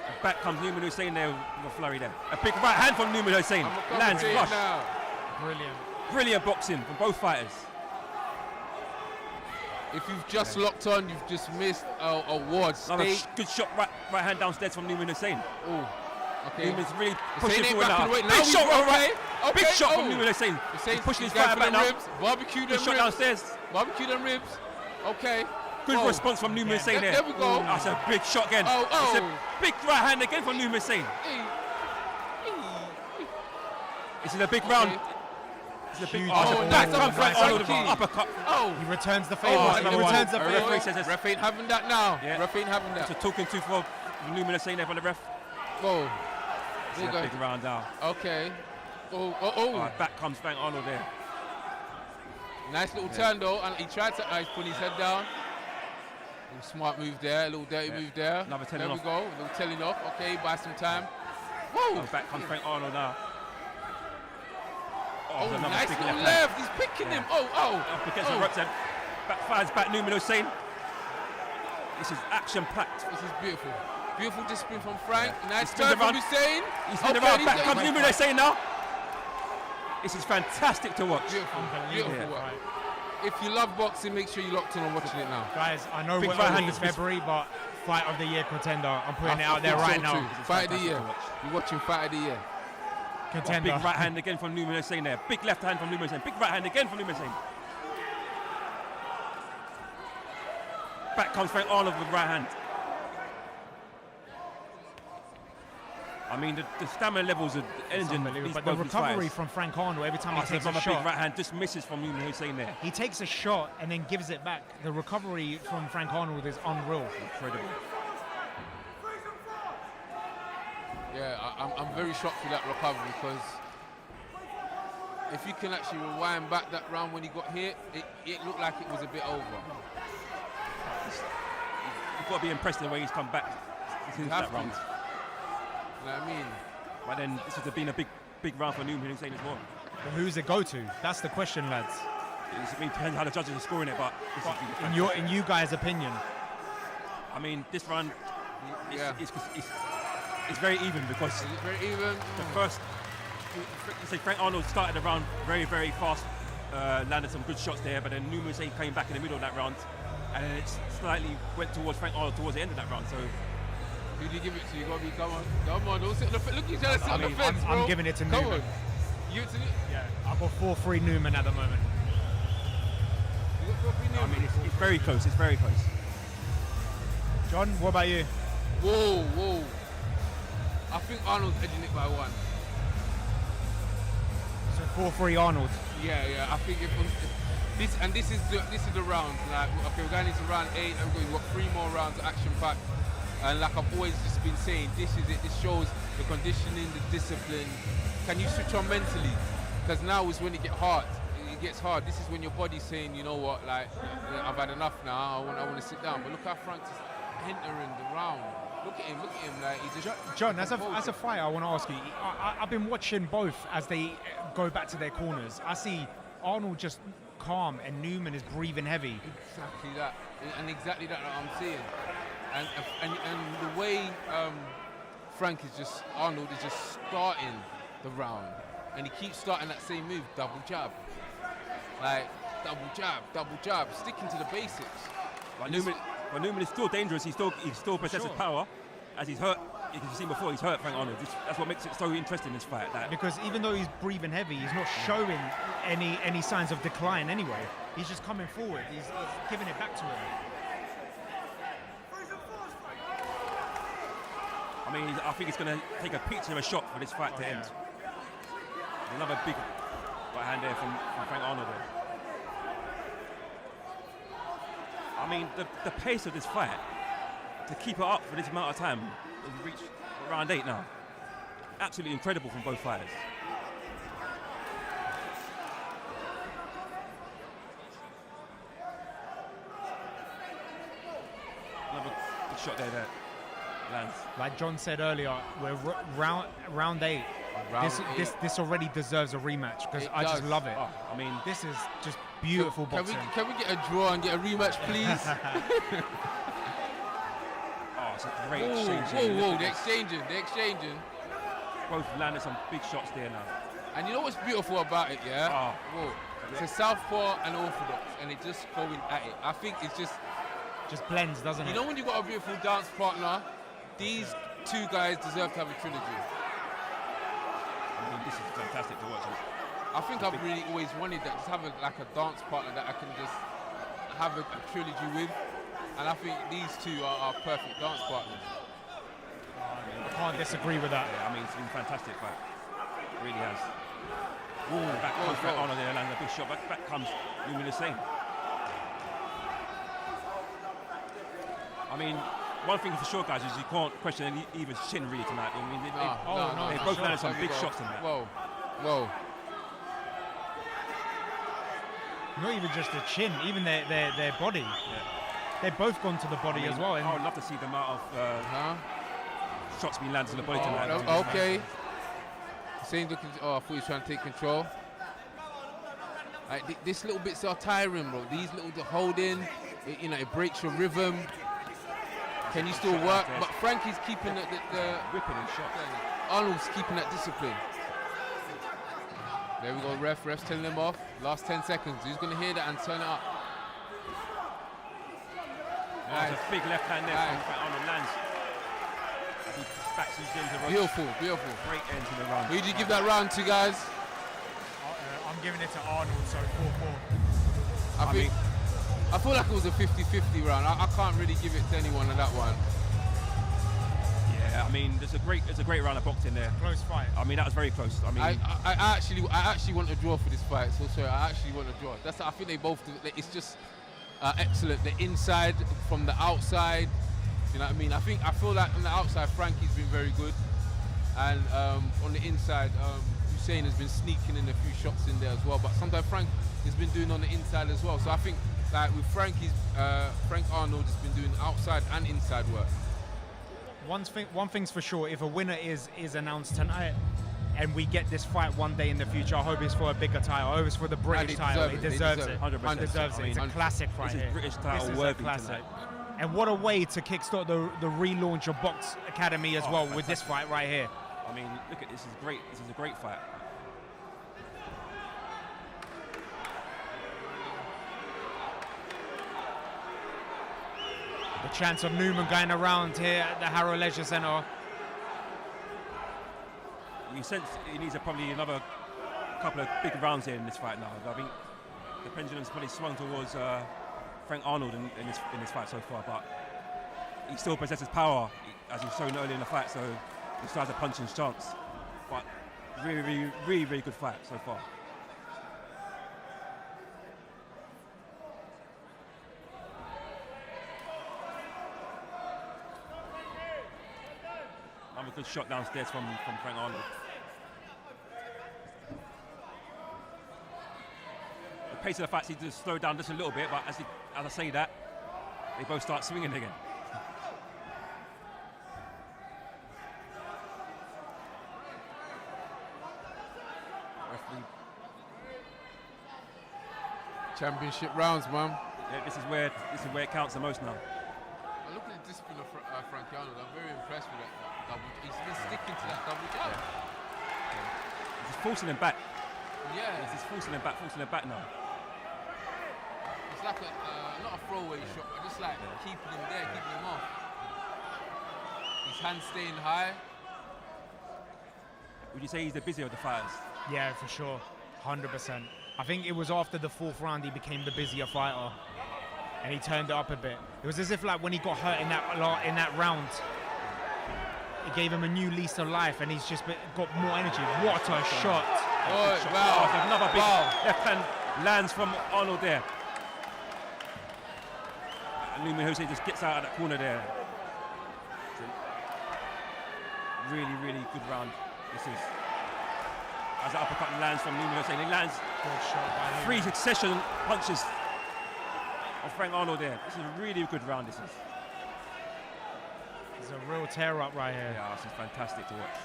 And back comes Newman Hussein there with a flurry there. A big right hand from Newman Hussein. Lands flush. Brilliant. Brilliant boxing from both fighters. If you've just locked on, you've just missed a ward. Another good shot, right hand downstairs from Newman Hussein. Oh, okay. Newman's really pushing Hussein forward now. Big shot, okay. Big shot from Newman Hussein. Hussein's Pushing his going fighter for back the now. ribs. Barbecue them Good shot ribs. downstairs. Barbecue them ribs. Okay. Good response from Newman Hussein there. There we go. That's a big shot again. It's a big right hand again from Newman Hussein. This is a big round. It's a big that's comes Frank Arnold with an key. uppercut. He returns the favour. He returns the The favour. referee says this. Ref ain't having that now. Yeah. Ref ain't having that. It's a talking to for Newman Hussein there for the ref. Whoa. It's a big round now. Okay. Back comes Frank Arnold there. Nice little turn though, and he tried to put his head down. Little smart move there, a little dirty move there. Another telling there off. There we go, a little telling off. Okay, buy some time. Whoa! Back comes Frank Arnold now. Nice little left. He's picking him. Up against the ropes then. Back fires back Newman Hussein. This is action packed. This is beautiful. Beautiful discipline from Frank. Yeah. Nice turn from Hussein. He's spinning around. Back comes Newman Hussein now. This is fantastic to watch. Beautiful work. If you love boxing, make sure you're locked in on watching it now. Guys, I know Big we're right only hand in February, but Fight of the Year contender. I'm putting it out there right now. Fight of the Year. You're watching Fight of the Year. Contender. Big right hand again from Newman Hussein there. Big left hand from Newman Hussein. Big right hand again from Newman Hussein. Back comes Frank Arnold with right hand. I mean, the stamina levels of engine. But the recovery from Frank Arnold every time he takes a big shot. right hand just misses from Newman Hussein there. He takes a shot and then gives it back. The recovery from Frank Arnold is unreal. Incredible. Yeah, I'm very shocked with that recovery because if you can actually rewind back that round when he got hit, it looked like it was a bit over. You've got to be impressed with the way he's come back since that round. You know what I mean? But then this has been a big round for Newman Hussein as well. But who's it go to? That's the question, lads. It depends how the judges are scoring it, but in you guys' opinion, I mean, this round it's very even because it's very even. The first, say Frank Arnold started the round very fast, landed some good shots there, but then Newman Hussein came back in the middle of that round, and then it slightly went towards Frank Arnold towards the end of that round. So. Who do you give it to? You got to be, come on, don't sit on the fence. Look, he's trying to sit on the fence, bro. I'm giving it to Newman. Come on. Give it to Newman. Yeah, I've got 4-3 Newman at the moment. You got 4-3 Newman? I mean, it's very close, it's very close. John, what about you? Whoa. I think Arnold's edging it by 1. So 4-3 Arnold. Yeah. I think if this is the round. Like, okay, we're going into round 8, and we've got 3 more rounds of action packed. And like I've always just been saying, this is it. This shows the conditioning, the discipline. Can you switch on mentally? Because now is when it gets hard. It gets hard. This is when your body's saying, you know what, like I've had enough now. I want to sit down. But look how Frank's entering the round. Look at him. Like he's just. John, as a fighter, I want to ask you. I've been watching both as they go back to their corners. I see Arnold just calm and Newman is breathing heavy. Exactly that, and exactly that I'm seeing. And the way Arnold is just starting the round, and he keeps starting that same move, double jab, double jab, sticking to the basics. But Newman is still dangerous. He still possesses power, as he's hurt. You can see before he's hurt Frank Arnold. That's what makes it so interesting, this fight. Because even though he's breathing heavy, he's not showing any signs of decline anyway. He's just coming forward. He's giving it back to him. I mean, I think he's going to take a picture of a shot for this fight to end. Another big right hand there from Frank Arnold there. I mean, the pace of this fight, to keep it up for this amount of time, we've reached round 8 now. Absolutely incredible from both fighters. shot there. Lands. Like John said earlier, we're round 8. This already deserves a rematch because I just love it. Oh, I mean, this is just beautiful boxing. Can we get a draw and get a rematch, please? Oh, it's a great exchange. Whoa, they're exchanging. Both landed some big shots there now. And you know what's beautiful about it, yeah? Whoa. It's a southpaw and orthodox, and it just going at it. I think it's just blends, doesn't it? You know when you got a beautiful dance partner, these two guys deserve to have a trilogy. I mean, this is fantastic to watch. I think I've really always wanted that, just have a dance partner that I can just have a trilogy with, and I think these two are perfect dance partners. I can't disagree with that. Yeah, I mean, it's been fantastic fight. It really has. Back comes Arnold there, lands a big shot. Back comes Newman Hussein. I mean, one thing for sure, guys, is you can't question either chin really tonight. I mean, they both landed some big shots tonight. Whoa. Not even just the chin, even their body. Yeah. They've both gone to the body as well. I would love to see the amount of shots being landed to the body tonight. Okay. Hussein looking. I thought he was trying to take control. Like this little bits are tiring, bro. These little holding, it breaks your rhythm. Can you still work? But Frankie's keeping the whipping and shot. Arnold's keeping that discipline. There we go, ref's telling them off. Last 10 seconds. Who's going to hear that and turn it up? Nice. There's a big left hand there from Arnold lands. He backs his into the Beautiful. Great end to the round. Who did you give that round to, guys? I'm giving it to Arnold, so 4-4. I feel like it was a 50-50 round. I can't really give it to anyone on that one. Yeah, I mean, it's a great round of boxing there. Close fight. I mean, that was very close. I mean, I actually want a draw for this fight. So sorry, I actually want a draw. I think they both do. It's just excellent. The inside from the outside. You know what I mean? I feel like on the outside, Frankie's been very good, and on the inside, Hussein has been sneaking in a few shots in there as well. But sometimes Frank has been doing on the inside as well. So I think, like with Frank Arnold has been doing outside and inside work. One thing's for sure: if a winner is announced tonight, and we get this fight one day in the future, I hope it's for a bigger title. I hope it's for the British title. It deserves it. 100%. It deserves it. It's a classic fight here. British title this is worthy a classic. tonight. And what a way to kickstart the relaunch of Box Academy as well with this fight right here. I mean, look at this. This is great. This is a great fight. The chance of Newman going around here at the Harrow Leisure Centre. You sense he needs probably another couple of big rounds here in this fight now. I think the pendulum's probably swung towards Frank Arnold in this fight so far, but he still possesses power, as he's shown earlier in the fight, so he still has a punching chance. But really good fight so far. Another good shot downstairs from Frank Arnold. The pace of the fight seems to slow down just a little bit, but as I say that, they both start swinging again. Referee. Championship rounds, man. Yeah, this is where it counts the most now. I look at the discipline of Frank Arnold. I'm very impressed with that double. He's been sticking to that double jab. Yeah. He's forcing him back. Yeah. He's forcing him back now. It's like not a throwaway shot, but just like keeping him there, keeping him off. His hands staying high. Would you say he's the busier of the fighters? Yeah, for sure, 100%. I think it was after the 4th round he became the busier fighter, and he turned it up a bit. It was as if like when he got hurt in that round, it gave him a new lease of life, and he's just got more energy. What a shot! Wow, another big left hand lands from Arnold there. And Newman Hussein just gets out of that corner there. Really good round. This is. As the uppercut lands from Newman Hussein, he lands 3 succession punches of Frank Arnold there. This is a really good round, this is. It's a real tear up right here. Yeah, this is fantastic to watch.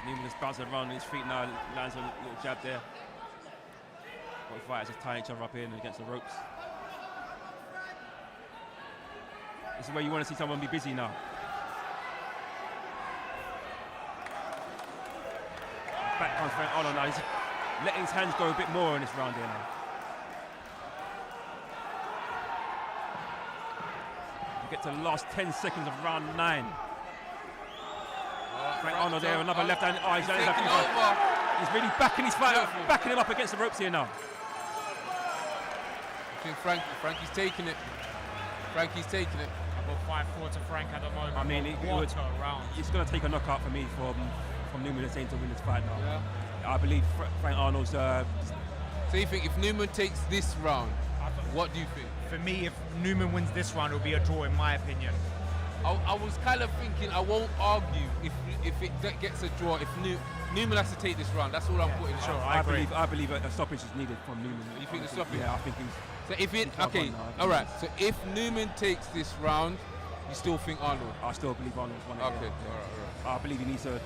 Newman just bouncing around on his feet now, lands a little jab there. Both fighters just tying each other up in against the ropes. This is where you want to see someone be busy now. Back comes Frank Arnold now. He's letting his hands go a bit more in this round here now. We get to the last 10 seconds of round 9. Frank Arnold there, another left hand. Oh, he's really backing his fighter, backing him up against the ropes here now. I think Frankie's taking it. Frankie's taking it. About 5-4 to Frank at the moment. I mean, it's going to take a knockout for me from Newman Hussein to win this fight now. Yeah. I believe Frank Arnold's. So you think if Newman takes this round, what do you think? For me, if Newman wins this round, it'll be a draw, in my opinion. I was kind of thinking I won't argue if it gets a draw. If Newman has to take this round, that's all I'm putting. Sure, I believe a stoppage is needed from Newman. You think the stoppage? Yeah, I think he's. So if it all right. So if Newman takes this round, you still think Arnold? I still believe Arnold's one. Okay, all right. I believe he needs to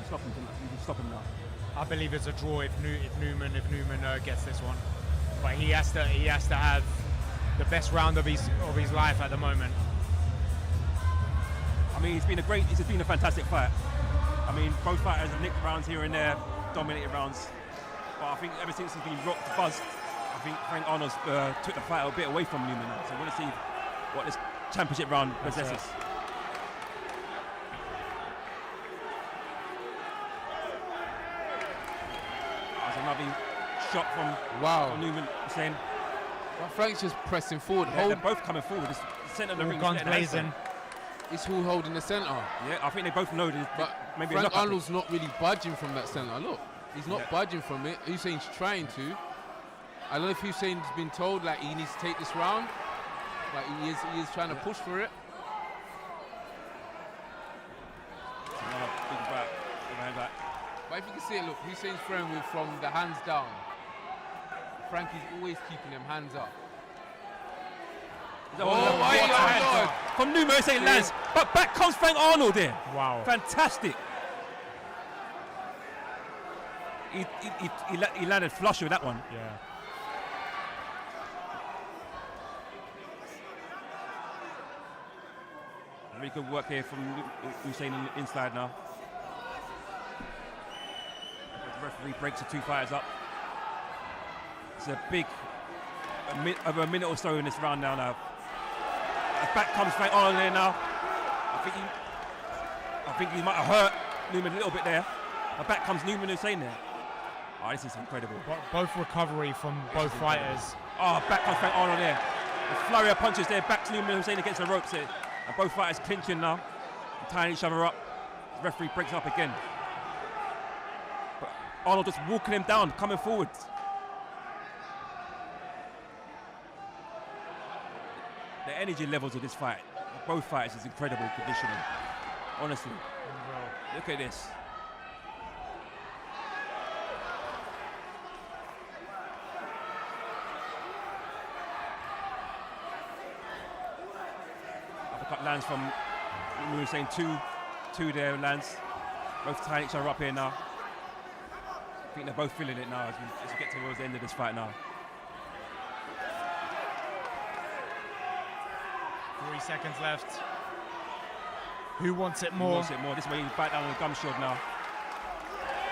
stop him. He needs to stop him now. I believe it's a draw if Newman gets this one, but he has to have the best round of his life at the moment. I mean, it's been a fantastic fight. I mean, both fighters have nicked rounds here and there, dominated rounds. But I think ever since he's been rocked, buzzed, I think Frank Arnold took the fight a bit away from Newman now. So I want to see what this championship round possesses. There's another shot from Newman Hussein. Well, Frank's just pressing forward. Yeah, they're both coming forward. The centre of the ring. Guns blazing. Is who holding the centre? Yeah, I think they both know this. But maybe Frank Arnold's not really budging from that centre. Look, he's not budging from it. Hussein's trying to. I don't know if Hussein's been told like he needs to take this round, but he is trying to push for it. Another big back, back. But if you can see it, look, Hussein's throwing with from the hands down. Frankie's always keeping them hands up. Oh my God! From Newman Hussein lands, but back comes Frank Arnold there. Wow. Fantastic. He landed flush with that one. Yeah. Really good work here from Hussein inside now. The referee breaks the two fighters up. It's a big, over a minute or so in this round now. Back comes Frank Arnold there now. I think he might have hurt Newman a little bit there. But back comes Newman Hussein there. Oh, this is incredible. Both recovery from both fighters. Oh, back comes Frank Arnold there. A flurry of punches there. Back to Newman Hussein against the ropes here. And both fighters clinching now, and tying each other up. The referee breaks up again. But Arnold just walking him down, coming forward. The energy levels of this fight, both fighters, is incredible conditioning. Honestly, look at this. Uppercut lands from we were saying two there lands. Both tying each other up here now. I think they're both feeling it now as we get towards the end of this fight now. 3 seconds left. Who wants it more? Who wants it more? This is where you bite down on the gum shield now.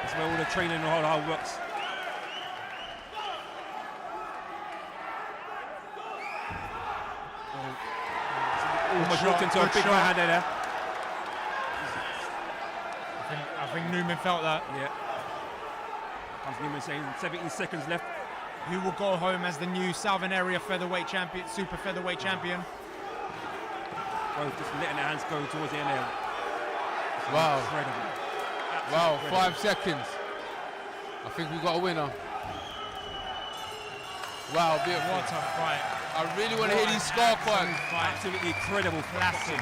This is where all the training and all hard works. Almost looked into a big right hand there. I think Newman felt that. Yeah. Comes Newman saying 17 seconds left. Who will go home as the new Southern Area featherweight champion, super featherweight champion? Both just letting their hands go towards the end there. Wow. Incredible. Wow, Incredible. 5 seconds. I think we got a winner. Wow, beautiful. What a fight. I really want to hear these scorecards. Absolutely incredible. Classic.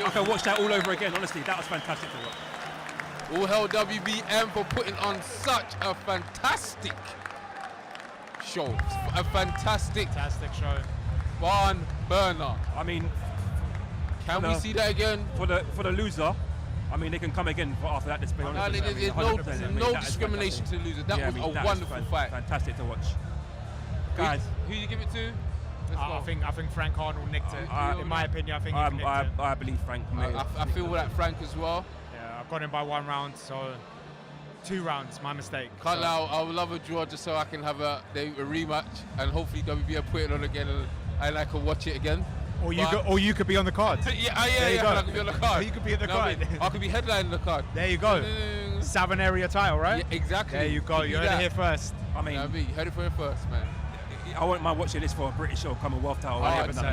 I can watch that all over again, honestly. That was fantastic to watch. All hail WBM for putting on such a fantastic show. A fantastic show. barn burner. I mean, can we see that again? For the loser, I mean, they can come again after that display. Honestly, There's no discrimination to the loser. That was a wonderful fight. Fantastic to watch. Guys, who do you give it to? I think Frank Arnold nicked it. In my opinion, I think he nicked it. I believe Frank. I feel like Frank as well. Yeah, I've got him by 1 round, so 2 rounds, my mistake. Can't lie, I would love a draw just so I can have a rematch and hopefully WBA put it on again and I can watch it again. Or you could be on the card. yeah, I could be on the card. You could be on the card. I could be headlining the card. There you go. Southern area title, right? Yeah, exactly. There you go. You heard it here first. I mean, you heard it for it first, man. I wouldn't mind watching this for a British or Commonwealth title. 100%.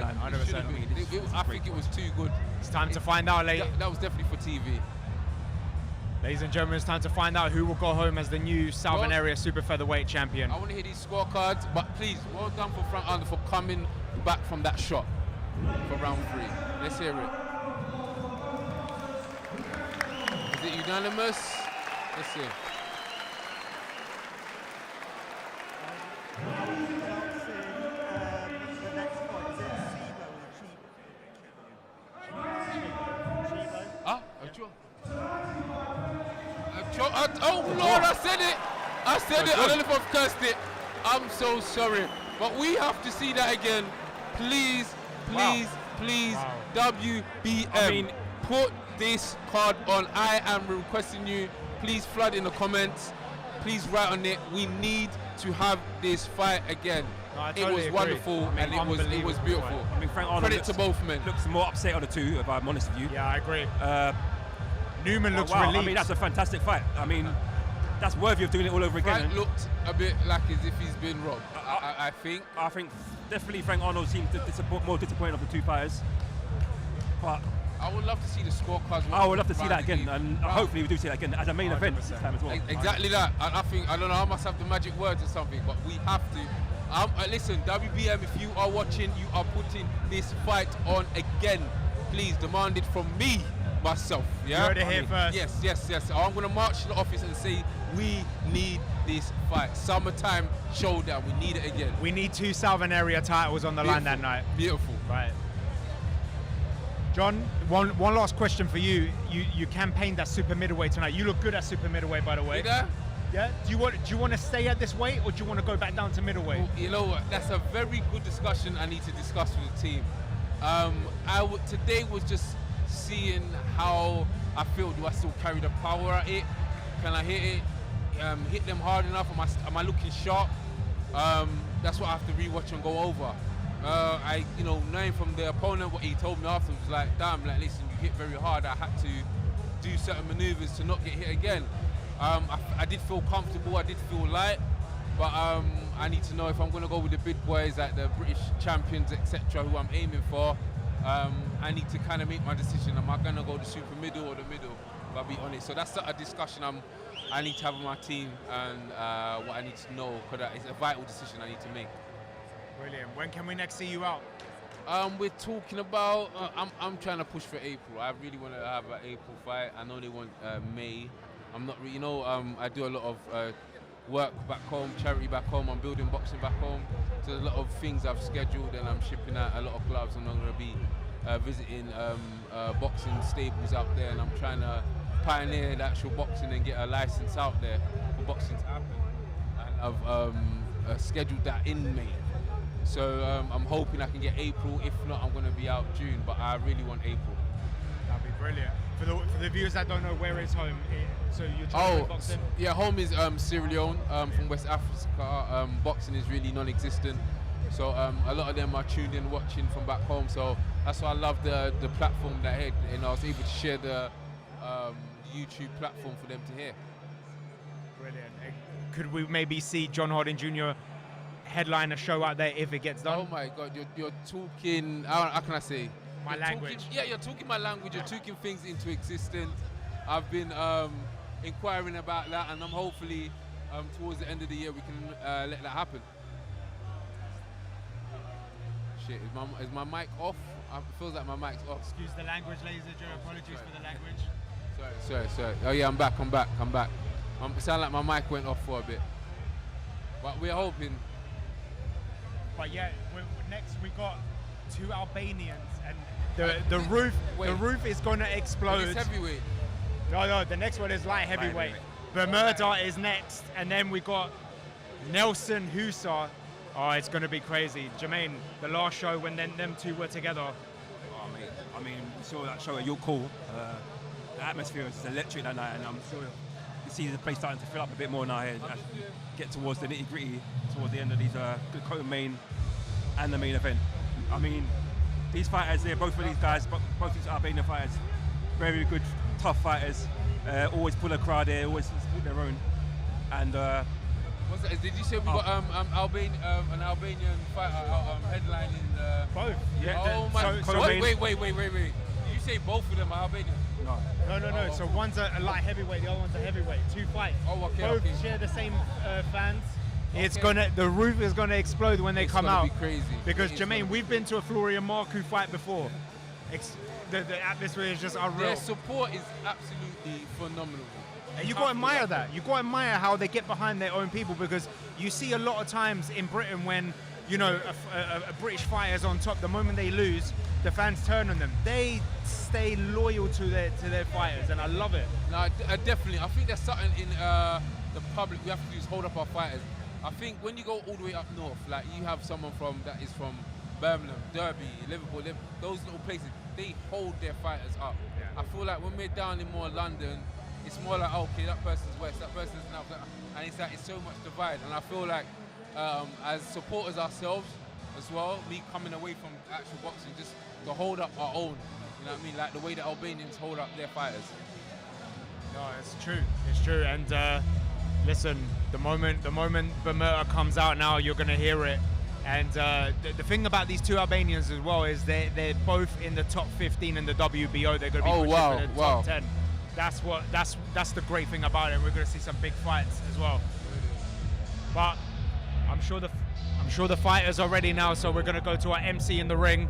I think it was too good. It's time to find out, ladies. That was definitely for TV. Ladies and gentlemen, it's time to find out who will go home as the new Southern Area Super Featherweight champion. I want to hear these scorecards, but please, well done for Frank Arnold for coming back from that shot for round 3. Let's hear it. Is it unanimous? Let's see. Oh Lord, I said it! I said it, I don't know if I've cursed it. I'm so sorry. But we have to see that again. Please, WBM. I mean, put this card on. I am requesting you, please flood in the comments. Please write on it. We need to have this fight again. No, it was wonderful and it was beautiful. I mean, Frank Arnold credit to both men. Looks more upset of the two, if I'm honest with you. Yeah, I agree. Newman looks relieved. I mean, that's a fantastic fight. I mean, that's worthy of doing it all over again. Frank looked a bit like as if he's been robbed. I think definitely Frank Arnold seems more disappointed of the two fighters. But I would love to see the scorecards. I would love to see that again, and hopefully we do see that again as a main event this time as well. Exactly that. And I don't know, I must have the magic words or something, but we have to. Listen, WBM, if you are watching, you are putting this fight on again. Please demand it from me. Myself, yeah. You heard it here first. Yes. I'm gonna march to the office and say we need this fight. Summertime showdown. We need it again. We need 2 Southern Area titles on the line that night. Beautiful. Right. John, one last question for you. You campaigned at super middleweight tonight. You look good at super middleweight, by the way. Yeah. Do you want to stay at this weight, or do you want to go back down to middleweight? Well, you know what? That's a very good discussion. I need to discuss with the team. Today was just seeing how I feel. Do I still carry the power at it? Can I hit it? Hit them hard enough? Am I looking sharp? That's what I have to rewatch and go over. Knowing from the opponent what he told me afterwards was like, damn, like listen, you hit very hard. I had to do certain maneuvers to not get hit again. I did feel comfortable. I did feel light, but I need to know if I'm going to go with the big boys, like the British champions, etc., who I'm aiming for. I need to kind of make my decision. Am I going to go the super middle or the middle? I'll be honest. So that's a discussion I need to have with my team and what I need to know, because it's a vital decision I need to make. Brilliant. When can we next see you out? We're talking about. I'm trying to push for April. I really want to have an April fight. I know they want May. I'm not really. I do a lot of work back home, charity back home. I'm building boxing back home. So there's a lot of things I've scheduled, and I'm shipping out a lot of gloves. And I'm going to be visiting boxing stables out there, and I'm trying to pioneer the actual boxing and get a license out there for boxing to happen. And I've scheduled that in May. So I'm hoping I can get April. If not, I'm going to be out June, but I really want April. That'd be brilliant. For the viewers that don't know, where is home? So you're trying to boxing? Yeah, home is Sierra Leone, from West Africa. Boxing is really non-existent. So a lot of them are tuned in, watching from back home. So that's why I love the platform that I had, and I was able to share the YouTube platform for them to hear. Brilliant. Could we maybe see John Harding Jr. headline a show out there if it gets done? Oh my God, you're talking, how can I say? My language. You're talking my language, you're talking things into existence. I've been inquiring about that, and I'm hopefully towards the end of the year we can let that happen. Shit, is my mic off? It feels like my mic's off. Excuse the language, ladies and gentlemen. Apologies for the language. So Sorry. Oh yeah, I'm back. It sounded like my mic went off for a bit. But we're hoping. But yeah, next we got 2 Albanians, and the roof is gonna explode. It's heavyweight. No, the next one is light heavyweight. Bermuda is next, and then we got Nelson Hysa. Oh, it's gonna be crazy. Jermaine, the last show when them 2 were together. Oh mate, I mean, we saw that show at York Hall. The atmosphere was electric that night, and I'm sure you see the place starting to fill up a bit more now here. As we get towards the nitty gritty, towards the end of these good co-main and the main event. I mean, these fighters, both of these guys, both these Albanian fighters, very good, tough fighters. Always pull a crowd here, always support their own. And did you say we got an Albanian fighter headlining the... Both. Yeah. Oh my. Wait. Did you say both of them are Albanian? No. Oh, So one's a light heavyweight, the other one's a heavyweight. 2 fights. Oh, okay. Both share the same fans. It's the roof is gonna explode when they come out. It's gonna be crazy. Because Jermaine, we've been to a Florian Marku fight before. The atmosphere is just unreal. Their support is absolutely phenomenal. And you got to admire that. You got to admire how they get behind their own people, because you see a lot of times in Britain when, you know, a British fighter's on top, the moment they lose, the fans turn on them. They stay loyal to their fighters, and I love it. No, definitely. I think there's something in the public we have to do is hold up our fighters. I think when you go all the way up north, like you have someone that is from Birmingham, Derby, Liverpool, those little places, they hold their fighters up. Yeah. I feel like when we're down in more London, it's more like, okay, that person's west, that person's north, and it's like it's so much divide. And I feel like as supporters ourselves as well, me coming away from actual boxing, just to hold up our own, you know what I mean? Like the way the Albanians hold up their fighters. No, it's true. And listen, the moment Bermuda comes out now, you're gonna hear it. And the thing about these 2 Albanians as well is they're both in the top 15 in the WBO. They're gonna be pushing for the top 10. That's the great thing about it. We're gonna see some big fights as well. But I'm sure the fighters are ready now, so we're gonna go to our MC in the ring.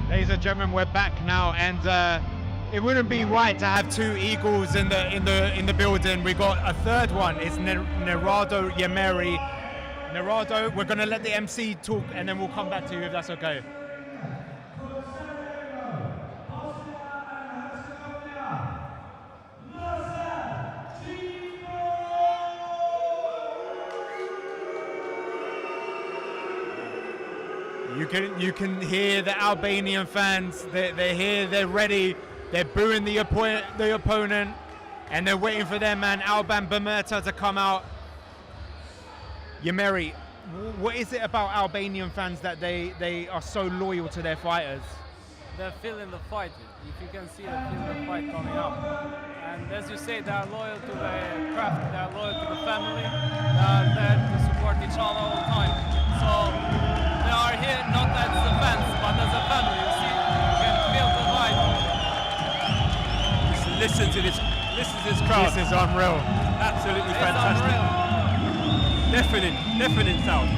Ladies and gentlemen, we're back now, and it wouldn't be right to have 2 Eagles in the building. We got a third one. It's Nerado Yemeri. Nerado, we're gonna let the MC talk, and then we'll come back to you if that's okay. You can hear the Albanian fans. They're here. They're ready. They're booing the opponent, and they're waiting for their man Alban Bermuda to come out. Yemeri, what is it about Albanian fans that they are so loyal to their fighters? They're feeling the fight. If you can see, they're feeling the fight coming up. And as you say, they are loyal to the craft. They are loyal to the family. They are there to support each other all the time. So they are here not as the fans, but as a family. You see, you can feel the vibe. Listen to this crowd. This is unreal. Absolutely fantastic. Deafening sound.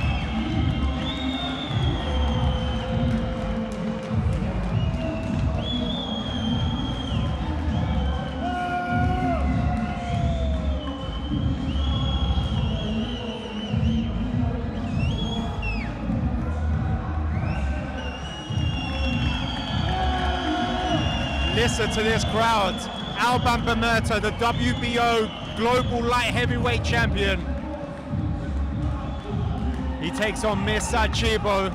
Listen to this crowd. ALBERTO, the WBO Global Light Heavyweight Champion. He takes on Masood Chibo.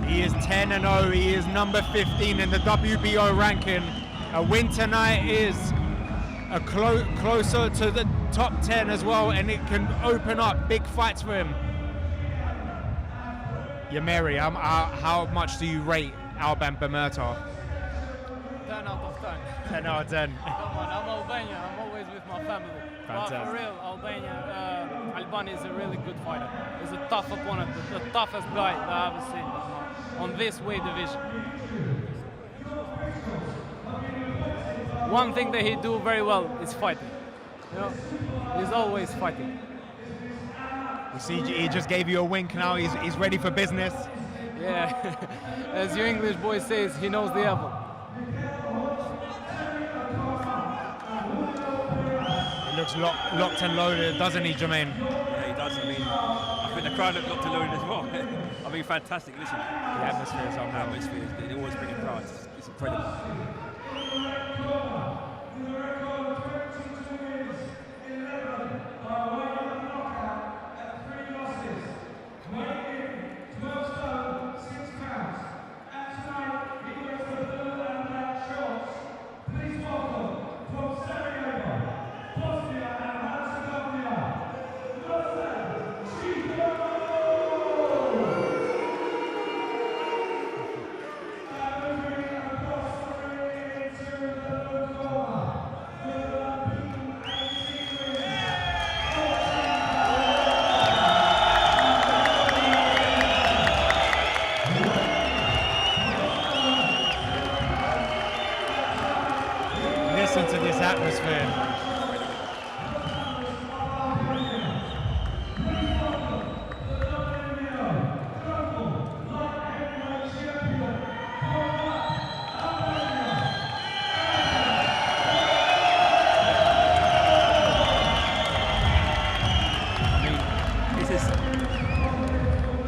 He is 10-0. He is number 15 in the WBO ranking. A win tonight is closer to the top 10 as well, and it can open up big fights for him. Yamiri, how much do you rate ALBERTO? 10 out of 10. 10 out of 10. Come on, I'm Albania. I'm always with my family. Fantastic. But for real, Albania is a really good fighter. He's a tough opponent, the toughest guy that I've ever seen on this weight division. One thing that he do very well is fighting. You know, he's always fighting. You see, he just gave you a wink now. He's ready for business. Yeah, as your English boy says, he knows the apple. He looks locked and loaded, doesn't he, Jermaine? Yeah, he does. I mean, I think the crowd looked locked and loaded as well. I mean, fantastic. Listen, the atmosphere is unreal. They always bring a crowd. It's incredible. Listen to this atmosphere.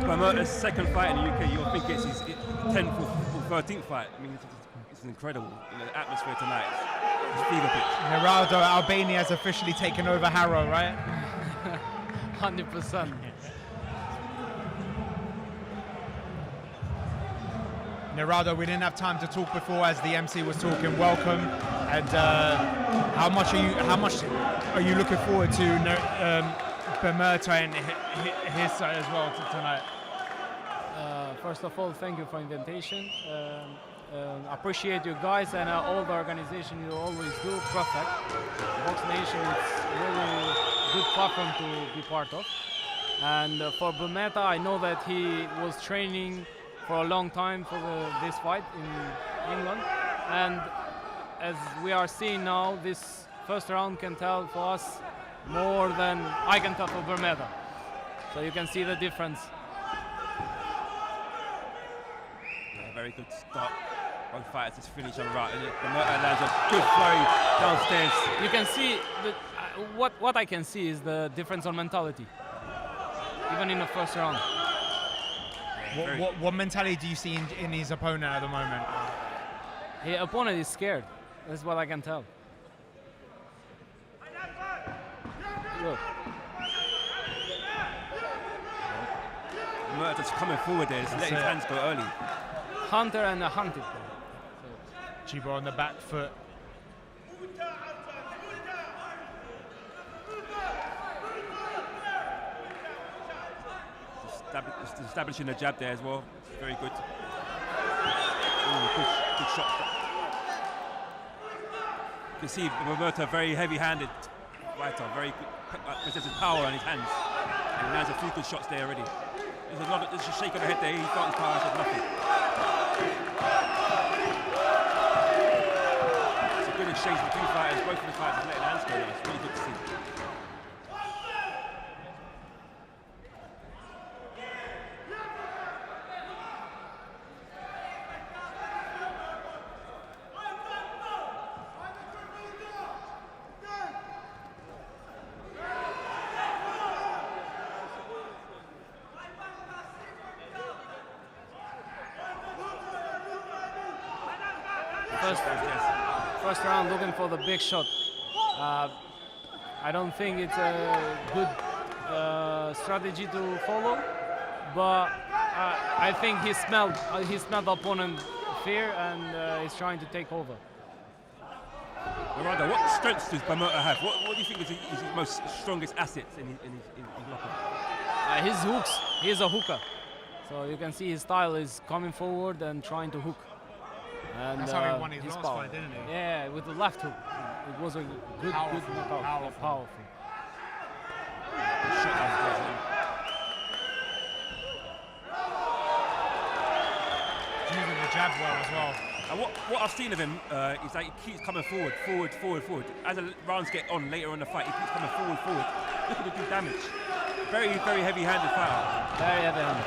Promoter's second fight in the UK, you'll think it's his 10th or 13th fight. I mean, it's incredible. You know, the atmosphere tonight is fever pitch. Geraldo, Albania has officially taken over Harrow, right? 100%. Geraldo, we didn't have time to talk before as the MC was talking. Welcome. And how much are you looking forward to Bermerta and Hysa as well tonight? First of all, thank you for the invitation. Appreciate you guys and all the organization you always do. Perfect. Box Nation is really good platform to be part of. And for Bermerta, I know that he was training for a long time for this fight in England. And as we are seeing now, this first round can tell for us more than I can tell for Bermerta. So you can see the difference. Yeah, very good start. Both fighters just finish on right. Bermerta lands a good flurry downstairs. You can see that what I can see is the difference on mentality, even in the first round. What mentality do you see in his opponent at the moment? His opponent is scared. That's what I can tell. Look. Bermerta's coming forward there, just letting his hands go early. Hunter and a hunted. Chibo on the back foot. Establishing the jab there as well. Very good. Ooh, good shot. You can see Bermerta very heavy-handed fighter, very good, possesses power in his hands. And he lands a few good shots there already. There's a shake of the head there. He felt his power and said nothing. It's a good exchange between fighters. Both of the fighters letting hands go there. It's really good to see. First round looking for the big shot. I don't think it's a good strategy to follow, but I think he smelled the opponent fear and he's trying to take over. Narada, what strengths does Bamota have? What do you think is his most strongest assets in his locker? His hooks. He's a hooker, so you can see his style is coming forward and trying to hook. And that's how he won his last fight, didn't he? Yeah, with the left hook. It was a good knockout. Powerful. Using the jab well as well. And what I've seen of him is that he keeps coming forward. As the rounds get on later in the fight, he keeps coming forward. Looking to do damage. Very, very heavy-handed fighter. Very heavy-handed.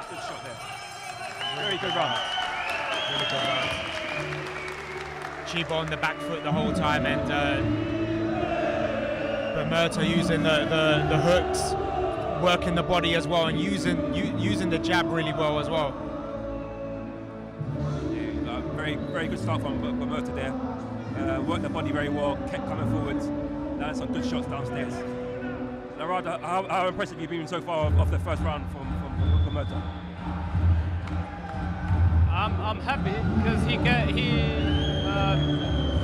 Good shot there. Very good run. Really good run. Chiba on the back foot the whole time, and Bamota using the hooks, working the body as well, and using the jab really well as well. Yeah, very good start from Bamota there. Worked the body very well, kept coming forwards. Landed some good shots downstairs. Narada, how impressive have you been so far off the first round from Bamota? I'm happy because he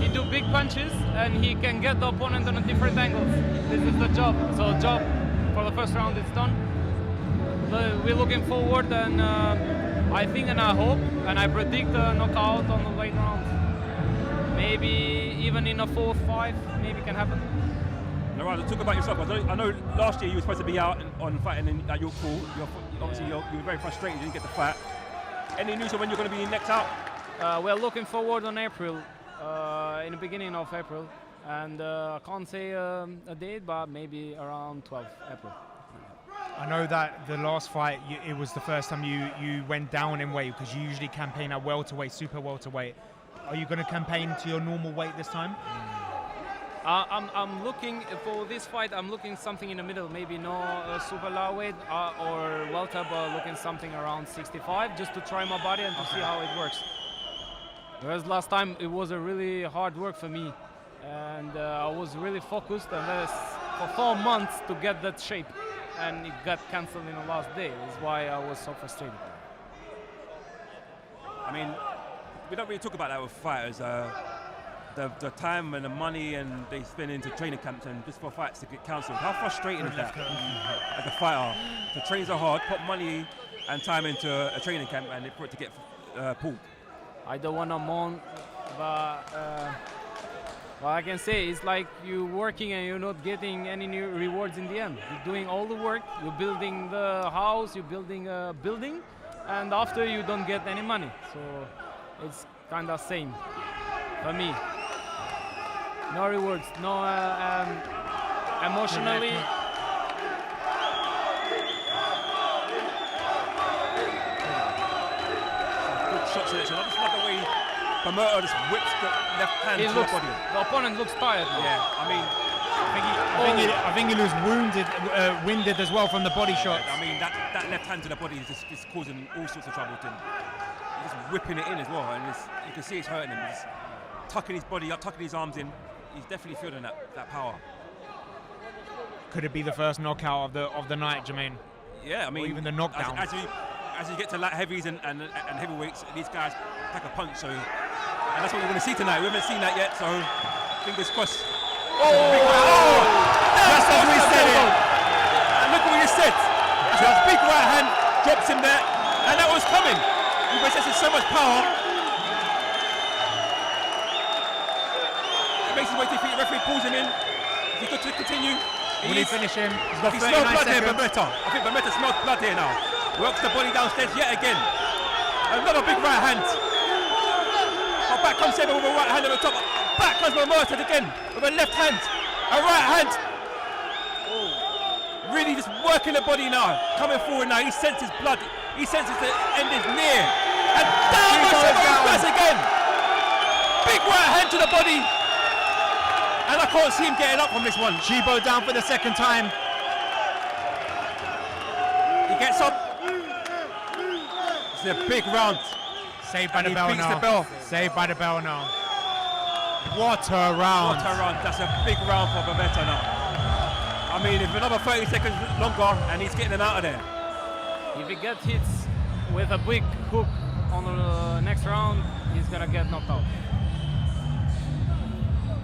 do big punches and he can get the opponent on a different angles. This is the job. So job for the first round is done. We're looking forward, and I think and I hope and I predict a knockout on the late rounds. Maybe even in a 4-5, maybe can happen. Narada, talk about yourself. I know last year you were supposed to be out on fighting at your pool. Obviously, you were very frustrated you didn't get the fight. Any news on when you're going to be next out? We're looking forward on April, in the beginning of April, and I can't say a date, but maybe around 12 April. I know that the last fight, it was the first time you went down in weight, because you usually campaign at welterweight, super welterweight. Are you going to campaign to your normal weight this time? I'm looking for this fight. I'm looking something in the middle, maybe no super lightweight or welter, but looking something around 65, just to try my body and to see how it works. Whereas last time it was a really hard work for me, and I was really focused, and for 4 months to get that shape, and it got cancelled in the last day. That's why I was so frustrated. I mean, we don't really talk about that with fighters. The time and the money and they spend into training camps and just for fights to get cancelled. How frustrating is that as a fighter? The trains are hard, put money and time into a training camp and for it to get pulled. I don't want to moan, but what I can say is like you're working and you're not getting any new rewards in the end. You're doing all the work, you're building the house, you're building a building, and after you don't get any money. So it's kind of same for me. No rewards, no emotionally. Good shot selection. I just love the way Bamota just whips the left hand to the body. The opponent looks tired. Yeah, I mean, I think he looks winded as well from the body shots. I mean, that left hand to the body is just causing all sorts of trouble to him. He's just whipping it in as well, and you can see it's hurting him. He's tucking his body up, tucking his arms in. He's definitely feeling that power. Could it be the first knockout of the night, Jermaine? Yeah, I mean, or even the knockdown. As you get to light heavies and heavyweights, these guys pack a punch. So, and that's what we're going to see tonight. We haven't seen that yet, so fingers crossed. That's as we said it. And look what you said. So his big right hand drops him there, and that was coming. He possesses so much power. Makes his way to feet, the referee pulls him in. Is he good to continue? Will he finish him? He's got 39 smells blood seconds. here, Bamota. I think Bamota smells blood here now. Works the body downstairs yet again. Another big right hand. Oh, back comes Saber with a right hand on the top. Back comes Bamota again with a left hand. A right hand. Really just working the body now. Coming forward now. He senses blood. He senses the end is near. And down goes Saber again. Big right hand to the body. And I can't see him getting up from this one. Chibo down for the second time. He gets up. It's a big round. Saved by the he bell beats now. the bell. Saved by the bell now. What a round. What a round. That's a big round for Babetta now. I mean, if another 30 seconds longer and he's getting them out of there. If he gets hits with a big hook on the next round, he's gonna get knocked out.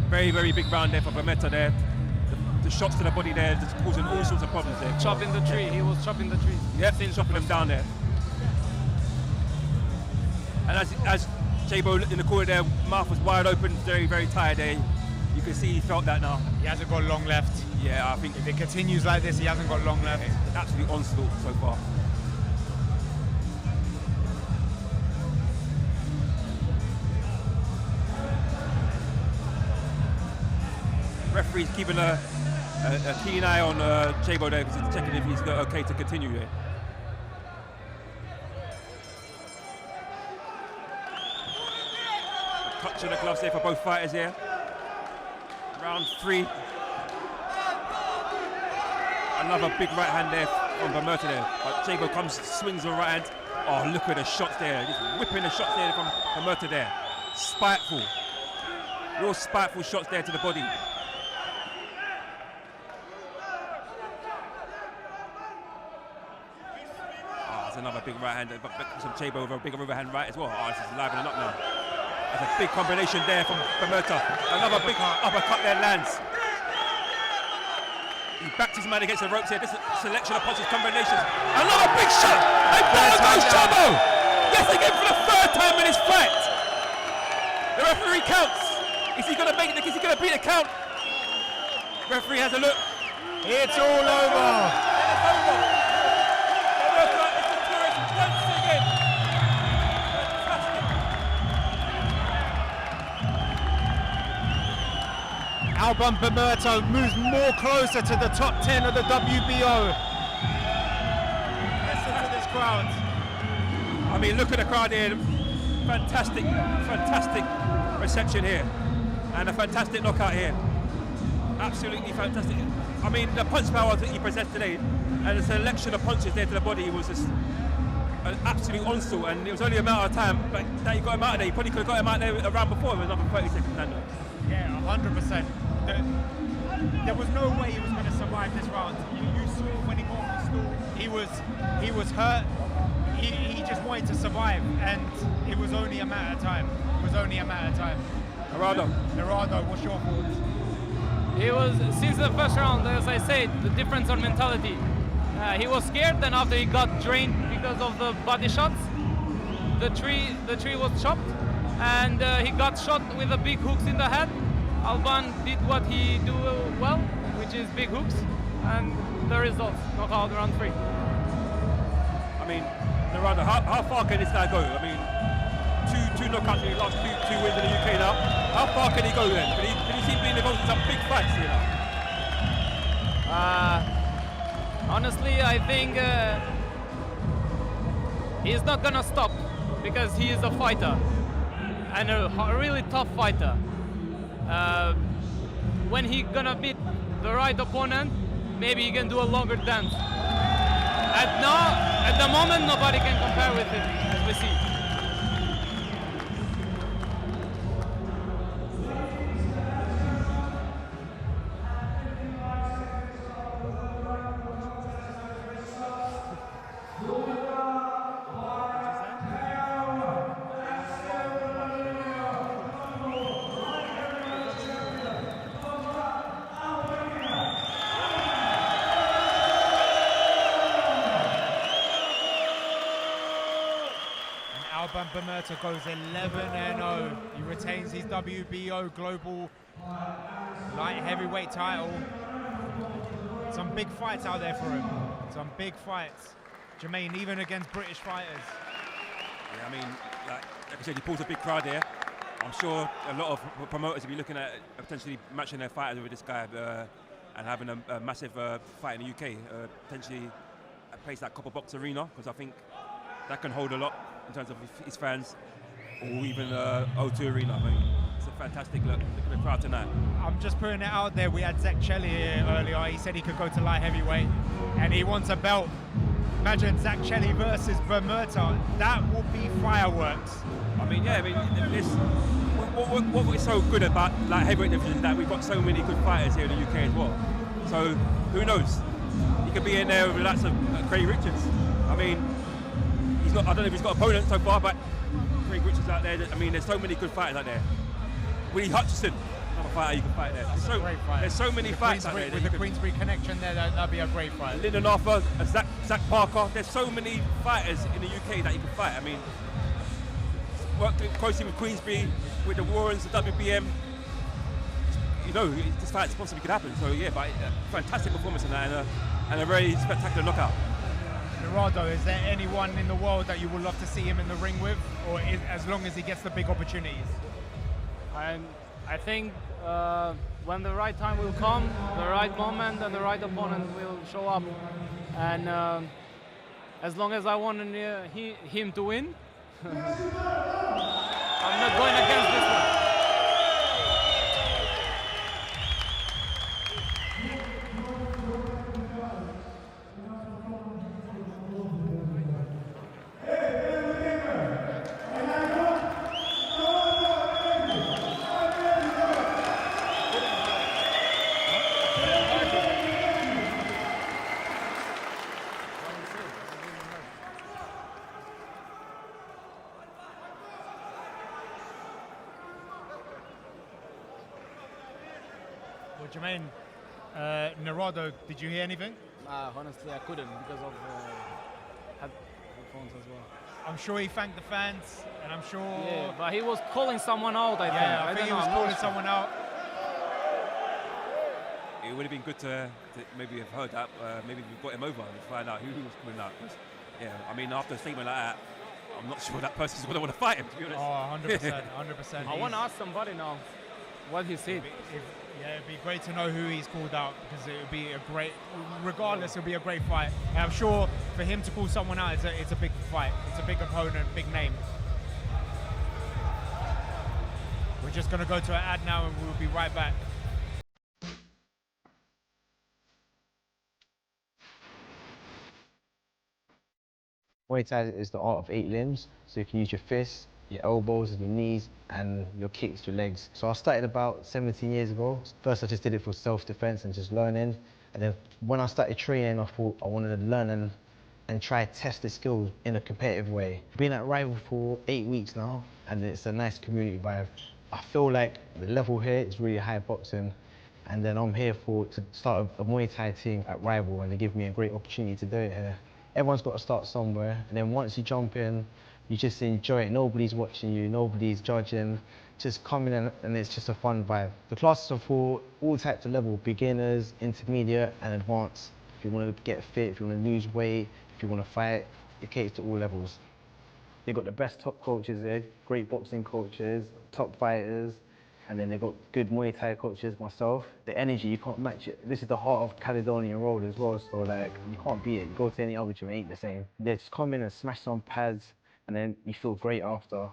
Very, very big round there for Babetta there. The shots to the body there just causing all sorts of problems there. Chopping the tree. He was chopping the tree. Yep, chopping them down there. And as J-Bo in the corner there, mouth was wide open, very, very tired there. You can see he felt that now. He hasn't got long left. Yeah, I think if it continues like this, he hasn't got long left. Absolute onslaught so far. Referee's keeping a keen eye on J-Bo there because he's checking if he's okay to continue here. Touch of the gloves there for both fighters here. Round 3. Another big right hand there from Babetta there. But J-Bo comes, swings the right hand. Oh, look at the shots there. Just whipping the shots there from Babetta there. Spiteful. Real spiteful shots there to the body. There's another big right hand. Some J-Bo with a big overhand right as well. Oh, this is livening up now. There's a big combination there from Babetta. Another big uppercut there lands. He backed his man against the ropes here. This selection of punches, combinations. Another big shot! And there goes J-Bo! Yes, again for the 3rd time in his fight. The referee counts. Is he going to make it? Is he going to beat the count? Referee has a look. It's all over. It's over. Babetta is victorious once again. Album Babetta moves more closer to the top 10 of the WBO. Listen to this crowd. I mean, look at the crowd here. Fantastic, fantastic reception here. And a fantastic knockout here. Absolutely fantastic. I mean, the punch power that he possessed today and the selection of punches there to the body was just an absolute onslaught. And it was only a matter of time that he got him out of there. He probably could have got him out there a round before. It was another 30 seconds down there. Yeah, 100%. There was no way he was going to survive this round. You saw when he got off the stool, he was hurt. He just wanted to survive, and it was only a matter of time. It was only a matter of time. Narado, what's your thoughts? He was, since the first round, as I said, the difference on mentality. He was scared, then after he got drained because of the body shots, the tree was chopped, and he got shot with the big hooks in the head. Alban did what he do well, which is big hooks, and the results, knockout round 3. I mean, Narado, how far can this guy go? I mean, two knockouts in the last two wins in the UK now. How far can he go then? Can he see being involved in some big fights here now? Honestly, I think he's not gonna stop because he is a fighter and a really tough fighter. When he gonna beat the right opponent, maybe he can do a longer dance. At the moment, nobody can compare with him, as we see. Babetta goes 11-0. He retains his WBO Global Light Heavyweight title. Some big fights out there for him. Some big fights. Jermaine, even against British fighters. Yeah, I mean, like I said, he pulls a big crowd here. I'm sure a lot of promoters will be looking at potentially matching their fighters with this guy and having a massive fight in the UK. Potentially a place like Copper Box Arena, because I think that can hold a lot in terms of his fans, or even O2 Arena. I mean, it's a fantastic look. Look at the crowd tonight. I'm just putting it out there. We had Zac Chelly here earlier. He said he could go to light heavyweight, and he wants a belt. Imagine Zac Chelly versus Bermerta. That will be fireworks. I mean, yeah, I mean, what is so good about like heavyweight division is that we've got so many good fighters here in the UK as well. So who knows? He could be in there with the likes of Craig Richards. I mean, he's not. I don't know if he's got opponents so far, but Craig Richards out there. I mean, there's so many good fighters out there. Willie Hutchison, another fighter you can fight there. That's a great fight. There's so many fights out there. With the Queensbury connection there, that'd be a great fight. Lyndon Arthur, Zach Parker. There's so many fighters in the UK that you can fight. I mean, worked closely with Queensbury, with the Warrens, the WBM. You know, this fight possibly could happen. So yeah, but fantastic performance in that, and a very spectacular knockout. Narado, is there anyone in the world that you would love to see him in the ring with, or as long as he gets the big opportunities? I think when the right time will come, the right moment and the right opponent will show up. And as long as I want him to win, I'm not going against this one. Jermaine, Narado, did you hear anything? Honestly, I couldn't because of headphones as well. I'm sure he thanked the fans, and I'm sure... Yeah, but he was calling someone out, I think. Yeah, I think he was calling someone out. It would have been good to maybe have heard that, maybe we got him over and find out who he was calling out. Yeah, I mean, after a statement like that, I'm not sure that person's going to want to fight him, to be honest. Oh, 100%, 100%. I want to ask somebody now what he said. Yeah, it'd be great to know who he's called out, because it would be a great, regardless, it'll be a great fight. And I'm sure for him to call someone out, it's a big fight. It's a big opponent, big name. We're just going to go to an ad now and we'll be right back. Muay Thai is the art of 8 limbs, so you can use your fists, your elbows, your knees, and your kicks, your legs. So I started about 17 years ago. First I just did it for self-defense and just learning. And then when I started training, I thought I wanted to learn and try to test the skills in a competitive way. Been at Rival for 8 weeks now, and it's a nice community vibe. I feel like the level here is really high boxing, and then I'm here to start a Muay Thai team at Rival, and they give me a great opportunity to do it here. Everyone's got to start somewhere, and then once you jump in, you just enjoy it. Nobody's watching you, nobody's judging. Just come in and it's just a fun vibe. The classes are for all types of level, beginners, intermediate and advanced. If you want to get fit, if you want to lose weight, if you want to fight, it caters to all levels. They've got the best top coaches there, great boxing coaches, top fighters, and then they've got good Muay Thai coaches, myself. The energy, you can't match it. This is the heart of Caledonian Road as well, so like, you can't beat it. You go to any other gym, it ain't the same. They just come in and smash some pads, and then you feel great after.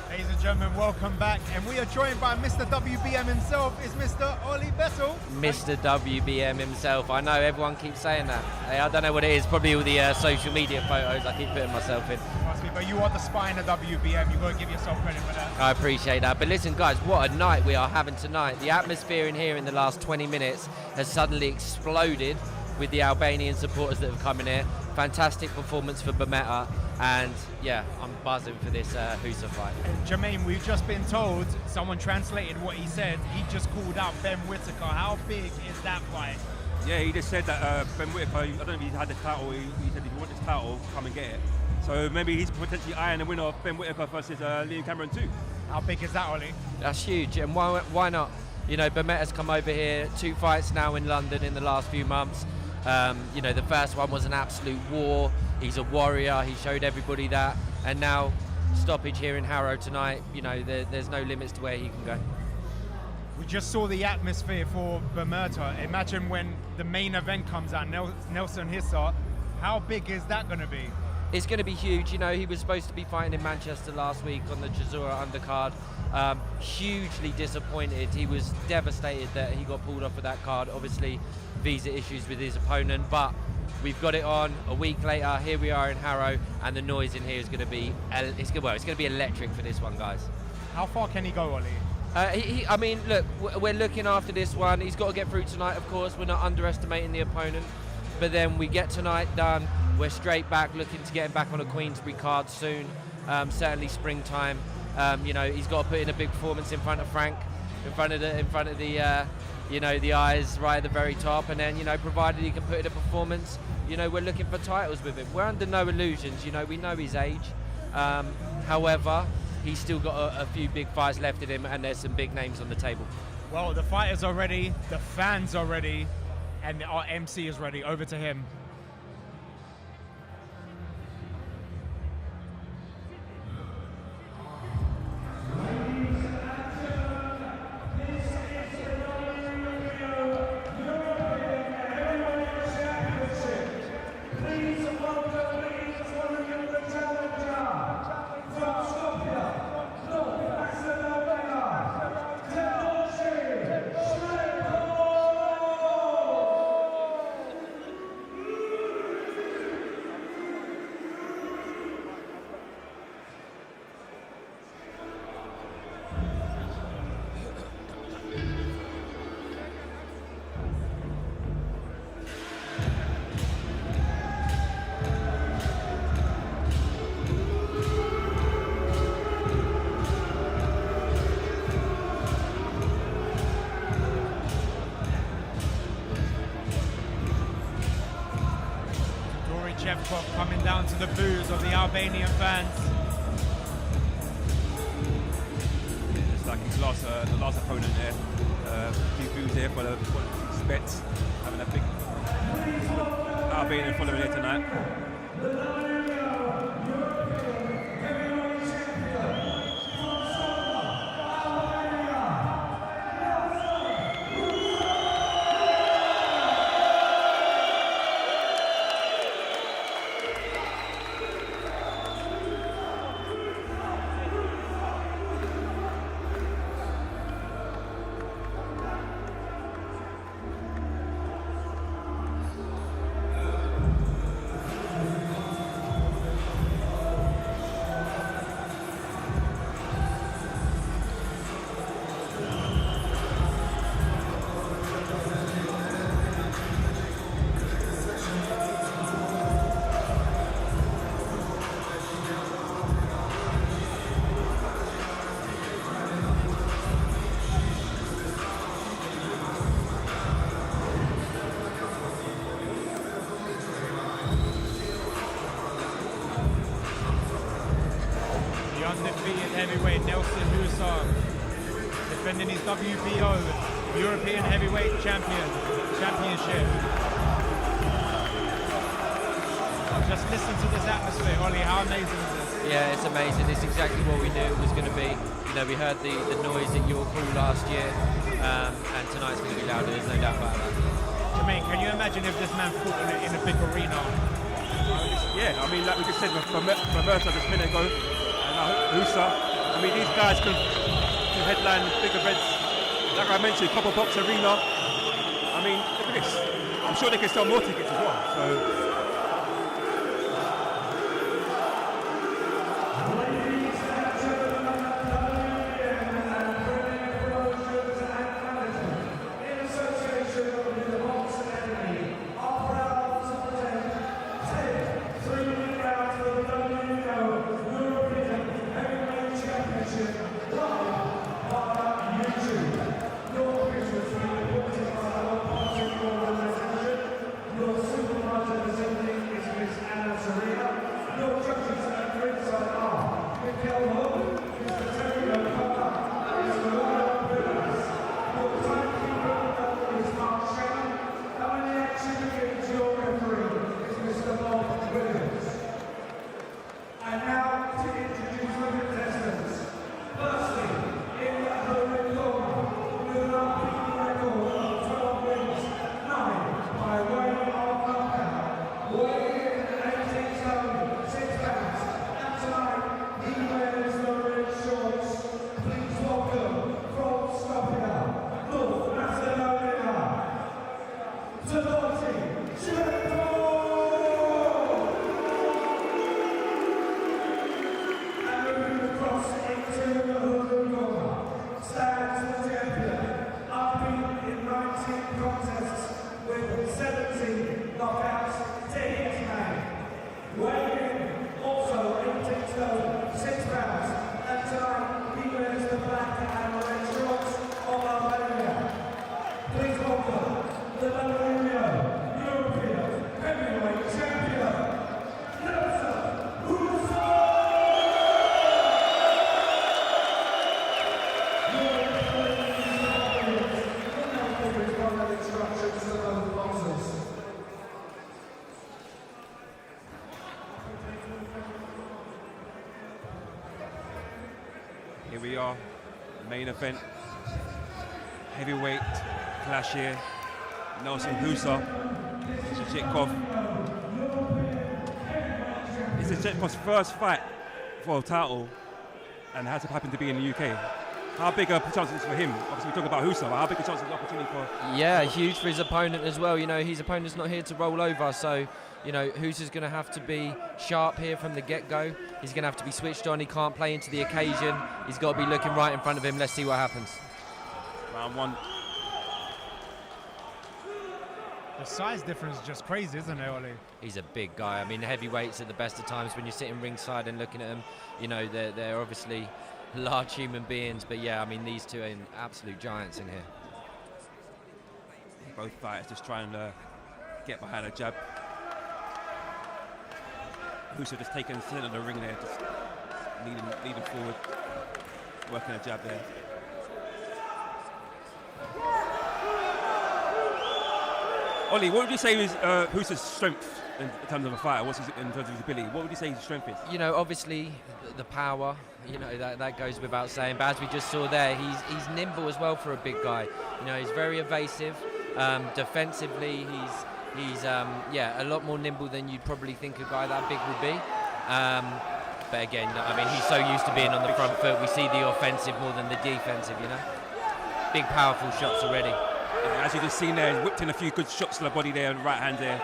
Ladies and gentlemen, welcome back, and we are joined by Mr. WBM himself. It's Mr. Oli Bessel. Mr. WBM himself. I know everyone keeps saying that. I don't know what it is. Probably all the social media photos I keep putting myself in. Must be, but you are the spine of WBM. You've got to give yourself credit for that. I appreciate that. But listen, guys, what a night we are having tonight. The atmosphere in here in the last 20 minutes has suddenly exploded with the Albanian supporters that have come in here. Fantastic performance for Bermerta. And yeah, I'm buzzing for this HUSSAIN fight. Jermaine, we've just been told, someone translated what he said, he just called out Ben Whittaker. How big is that fight? Yeah, he just said that Ben Whittaker, I don't know if he had the title, he said if you want this title, come and get it. So maybe he's potentially eyeing the winner of Ben Whittaker versus Liam Cameron too. How big is that, Ollie? That's huge, and why not? You know, Bermetta's come over here, 2 fights now in London in the last few months. You know, the first one was an absolute war. He's a warrior, he showed everybody that. And now, stoppage here in Harrow tonight, you know, there's no limits to where he can go. We just saw the atmosphere for Bermetta. Imagine when the main event comes out, Nelson Hysa. How big is that going to be? It's going to be huge. You know, he was supposed to be fighting in Manchester last week on the Chisora undercard. Hugely disappointed. He was devastated that he got pulled off of that card. Obviously, visa issues with his opponent, but we've got it on a week later. Here we are in Harrow, and the noise in here is going to be it's going to be electric for this one, guys. How far can he go, Ollie? I mean, look, we're looking after this one. He's got to get through tonight, of course. We're not underestimating the opponent, but then we get tonight done. We're straight back, looking to get him back on a Queensbury card soon. Certainly springtime. You know, he's got to put in a big performance in front of Frank, in front of the you know, the eyes right at the very top, and then, you know, provided he can put in a performance, you know, we're looking for titles with him. We're under no illusions, you know, we know his age. However, he's still got a few big fights left in him, and there's some big names on the table. Well, the fighters are ready, the fans are ready, and our MC is ready. Over to him. Cvetkov coming down to the boos of the Albanian fans. It's like his last, the last opponent there. A few boos there for what you expect. Having a big Albanian following here tonight. Heavyweight Nelson Hussein defending his WBO European Heavyweight Championship. Just listen to this atmosphere, Ollie. How amazing is this? Yeah, it's amazing. It's exactly what we knew it was going to be. You know, we heard the noise at York Hall last year, and tonight's going to be louder. There's no doubt about that. Jermaine, can you imagine if this man fought in a big arena? Yeah, I mean, like we just said, Bermetta just a minute ago, and Hysa. I mean, these guys can headline big events. Like I mentioned, Copper Box Arena. I mean, look at this. I'm sure they can sell more tickets as well. So. we are. Main event. Heavyweight clash here. Nelson Hysa, Cvetkov. It's Cvetkov's first fight for a title and has happened to be in the UK. How big a chance is for him? Obviously, we talk about Hysa, but how big a chance is the opportunity for? Yeah, huge for his opponent as well. You know, his opponent's not here to roll over, so you know, Hysa's going to have to be sharp here from the get-go. He's going to have to be switched on. He can't play into the occasion. He's got to be looking right in front of him. Let's see what happens. Round one. The size difference is just crazy, isn't it, Ollie? He's a big guy. I mean, heavyweights at the best of times when you're sitting ringside and looking at them, you know, they're obviously large human beings, but yeah, I mean, these two are absolute giants in here. Both fighters just trying to get behind a jab. Hysa just taking the center of the ring there, just leading forward, working a jab there. Ollie, what would you say is Hysa's strength in terms of a fighter? What's in terms of his ability? What would you say his strength is? You know, obviously the power. You know, that goes without saying. But as we just saw there, he's nimble as well for a big guy. You know, he's very evasive. Defensively, he's yeah, a lot more nimble than you'd probably think a guy that big would be. But again, I mean, he's so used to being on the front foot. We see the offensive more than the defensive. You know, big powerful shots already. Yeah, as you just seen there, he whipped in a few good shots to the body there, and right hand there.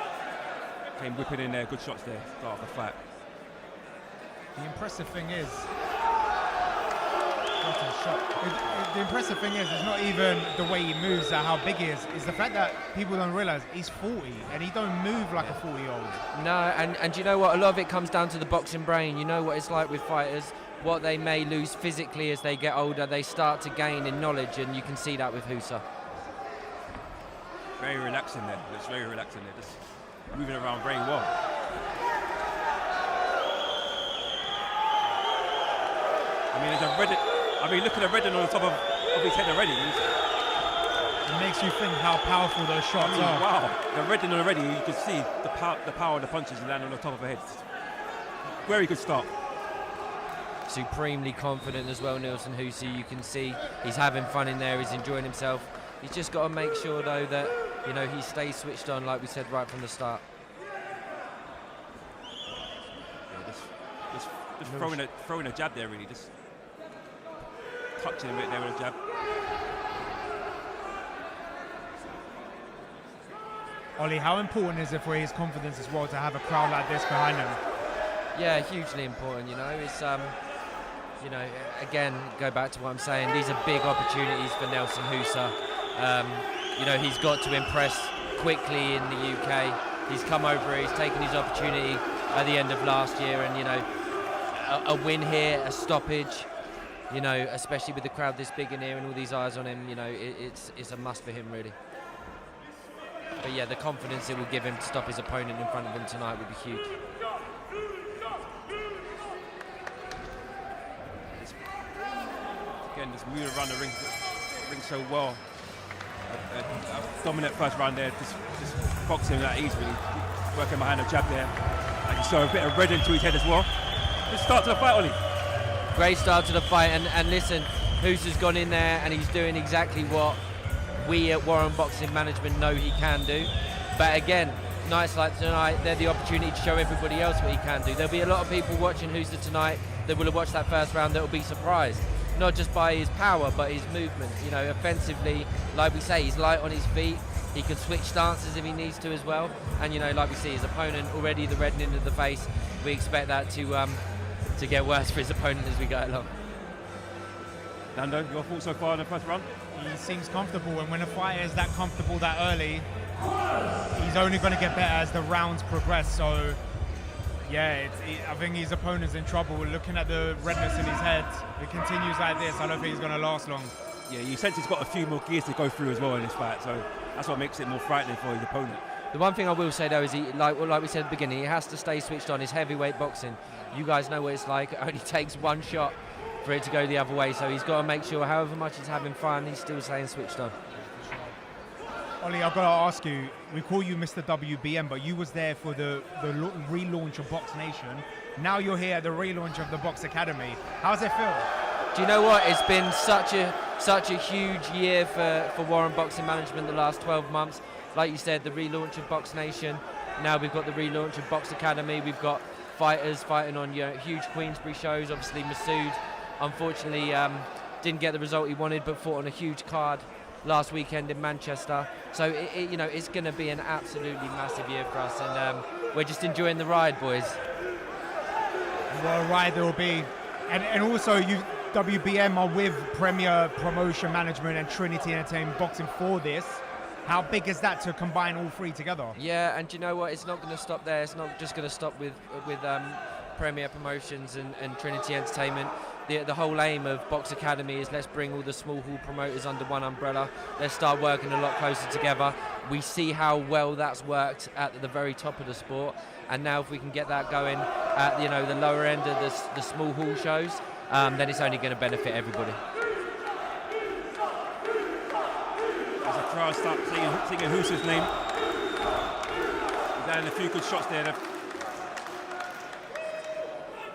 Came whipping in there, good shots there, start of the fight. The impressive thing is, the impressive thing is, it's not even the way he moves or how big he is. It's the fact that people don't realize he's 40 and he don't move like a 40-year-old. No, and you know what? A lot of it comes down to the boxing brain. You know what it's like with fighters. What they may lose physically as they get older, they start to gain in knowledge, and you can see that with Hysa. Very relaxing there. It's very relaxing there. Just moving around very well. I mean, there's a red. I mean, look at the red on the top of his head already. It makes you think how powerful those shots are. Wow, the red on already. You can see the power of the punches land on the top of the head. Very good start. Supremely confident as well, Nelson Hysa. You can see he's having fun in there. He's enjoying himself. He's just got to make sure, though, that you know he stays switched on, like we said right from the start. Yeah, just throwing a jab there, really. Just touching him a bit there with a jab. Ollie, how important is it for his confidence as well to have a crowd like this behind him? Yeah, hugely important. You know, it's you know, again, go back to what I'm saying. These are big opportunities for Nelson Hysa. You know, he's got to impress quickly in the UK. He's come over, he's taken his opportunity at the end of last year, and you know, a win here, a stoppage, you know, especially with the crowd this big in here and all these eyes on him, you know, it's a must for him, really. But yeah, the confidence it will give him to stop his opponent in front of him tonight would be huge. Again, just moving around the ring so well. A dominant first round there, just boxing that easily, working behind the jab there. Like you saw a bit of red into his head as well. Good start to the fight, Ollie. Great start to the fight, and listen, Hysa's gone in there and he's doing exactly what we at Warren Boxing Management know he can do. But again, nights like tonight, they're the opportunity to show everybody else what he can do. There'll be a lot of people watching Hysa tonight that will have watched that first round that will be surprised. Not just by his power, but his movement. You know, offensively, like we say, he's light on his feet. He can switch stances if he needs to as well. And you know, like we see, his opponent already the reddening of the face. We expect that to get worse for his opponent as we go along. Nando, your thoughts so far in the first round? He seems comfortable, and when a fighter is that comfortable that early, he's only going to get better as the rounds progress. So, yeah, I think his opponent's in trouble. Looking at the redness in his head, if it continues like this, I don't think he's going to last long. Yeah, you sense he's got a few more gears to go through as well in this fight, so that's what makes it more frightening for his opponent. The one thing I will say though is he, like we said at the beginning, he has to stay switched on. His heavyweight boxing. You guys know what it's like. It only takes one shot for it to go the other way, so he's got to make sure, however much he's having fun, he's still staying switched on. Ollie, I've got to ask you, we call you Mr. WBM, but you was there for the relaunch of Box Nation. Now you're here at the relaunch of the Box Academy. How's it feel? Do you know what? It's been such a huge year for Warren Boxing Management the last 12 months. Like you said, the relaunch of Box Nation. Now we've got the relaunch of Box Academy. We've got fighters fighting on huge Queensbury shows. Obviously, Masood, unfortunately, didn't get the result he wanted, but fought on a huge card last weekend in Manchester. So it's going to be an absolutely massive year for us, and we're just enjoying the ride, boys. What a ride there will be, and also WBM are with Premier Promotion Management and Trinity Entertainment Boxing for this. How big is that to combine all three together? Yeah, and do you know what? It's not going to stop there. It's not just going to stop with Premier Promotions and Trinity Entertainment. The whole aim of Box Academy is let's bring all the small hall promoters under one umbrella. Let's start working a lot closer together. We see how well that's worked at the very top of the sport, and now if we can get that going at the lower end of the small hall shows, then it's only going to benefit everybody. As a crowd start singing Hysa's name, he's landing a few good shots there.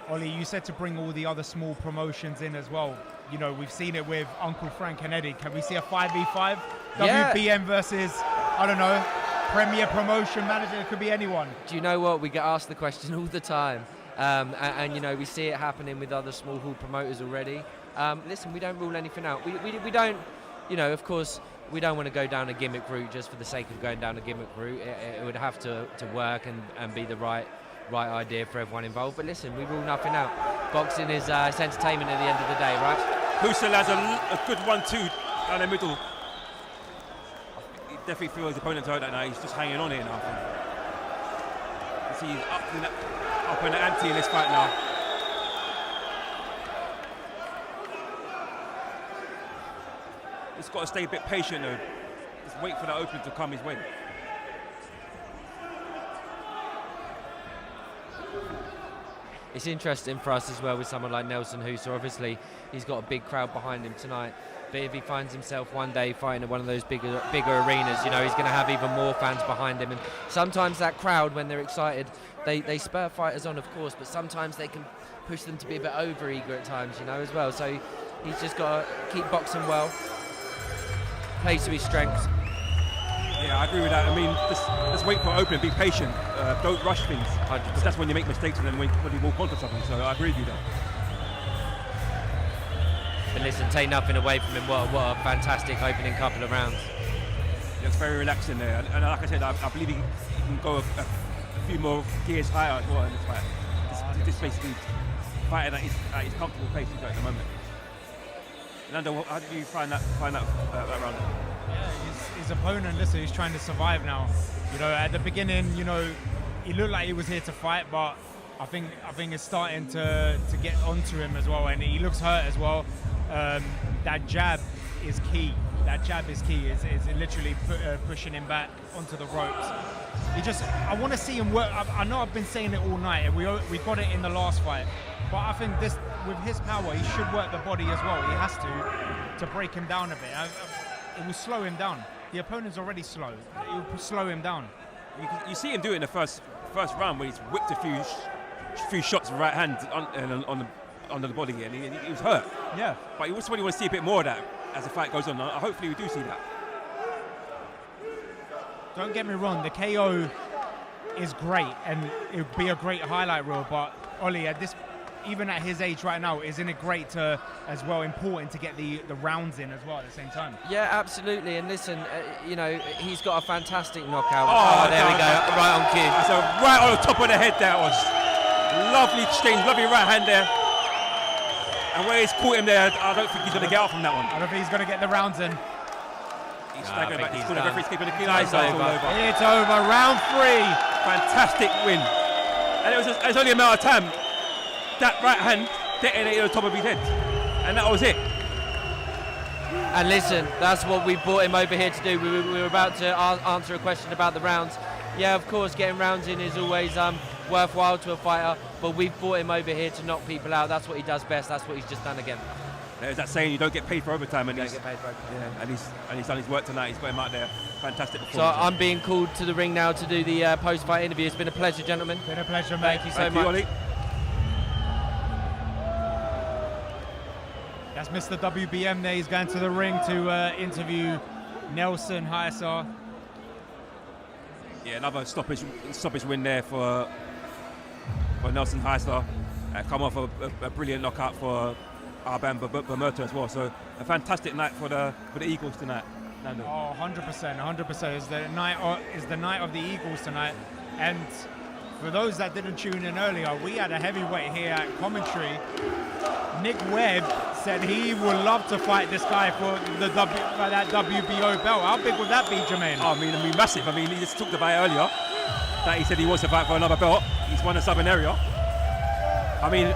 Ollie, you said to bring all the other small promotions in as well. You know, we've seen it with Uncle Frank and Eddie. Can we see a 5v5? Yeah. WBM versus, I don't know, Premier Promotion Manager? It could be anyone. Do you know what? We get asked the question all the time. And we see it happening with other small hall promoters already. Listen, we don't rule anything out. We don't, of course, we don't want to go down a gimmick route just for the sake of going down a gimmick route. It would have to work and be the right idea for everyone involved. But listen, we rule nothing out. Boxing is it's entertainment at the end of the day, right? Hysa has a good 1-2 down the middle. He definitely feels his opponent's hurt that now. He's just hanging on here now. You see, he's up in the ante in this fight now. He's got to stay a bit patient though. Just wait for that opening to come his way. It's interesting for us as well with someone like Nelson Hysa. Obviously, he's got a big crowd behind him tonight. But if he finds himself one day fighting at one of those bigger arenas, he's going to have even more fans behind him. And sometimes that crowd, when they're excited, they spur fighters on, of course, but sometimes they can push them to be a bit over-eager at times, as well. So he's just got to keep boxing well, play to his strengths. Yeah, I agree with that. I mean, just wait for an opening, be patient, don't rush things. Because that's when you make mistakes and then when you walk onto something. So I agree with you there. But listen, take nothing away from him. What a fantastic opening couple of rounds. Yeah, it's very relaxing there. And like I said, I believe he can go a few more gears higher as well in this fight. Just basically fighting at his comfortable pace at the moment. Nando, how did you find that round? Yeah, his opponent, listen, he's trying to survive now. At the beginning, he looked like he was here to fight, but I think it's starting to get onto him as well, and he looks hurt as well. That jab is key. That jab is key. It's literally pushing him back onto the ropes. I want to see him work. I know I've been saying it all night, and we got it in the last fight. But I think with his power, he should work the body as well. He has to break him down a bit. It will slow him down. The opponent's already slow. It will slow him down. You see him do it in the first round when he's whipped a few shots with right hand under the body, and he was hurt. Yeah. But you also want to see a bit more of that as the fight goes on. Hopefully we do see that. Don't get me wrong, the KO is great, and it would be a great highlight reel, but Ollie, even at his age right now, isn't it great important to get the rounds in as well at the same time? Yeah, absolutely. And listen, he's got a fantastic knockout. Oh, there we go, right on cue. So right on the top of the head there was. Lovely exchange, lovely right hand there. And where he's caught him there, I don't think he's going to get out from that one. I don't think he's going to get the rounds in. He's staggering back. He's called a referee's keeping the clean eyes. It's over. It's over. Round 3. Fantastic win. And it was only a matter of time. That right hand detonated on the top of his head. And that was it. And listen, that's what we brought him over here to do. We were about to answer a question about the rounds. Yeah, of course, getting rounds in is always worthwhile to a fighter, but we've brought him over here to knock people out. That's what he does best. That's what he's just done again. There's that saying, you don't get paid for overtime, and you don't get paid for overtime. Yeah, and he's done his work tonight. He's got him out there. Fantastic performance. So I'm being called to the ring now to do the post-fight interview. It's been a pleasure, gentlemen. Been a pleasure, mate. Thank you so much. Ollie. Mr. WBM there. He's going to the ring to interview Nelson Hysa. Yeah, another stoppage win there for Nelson Hysa. Come off a brilliant knockout for ALBERTO as well. So a fantastic night for the Eagles tonight. Nando. Oh, 100%. It's the night of the Eagles tonight. And for those that didn't tune in earlier, we had a heavyweight here at commentary. Nick Webb said he would love to fight this guy for that WBO belt. How big would that be, Jermaine? Oh, I mean, massive. I mean, he just talked about it earlier that he said he wants to fight for another belt. He's won the Southern area. I mean,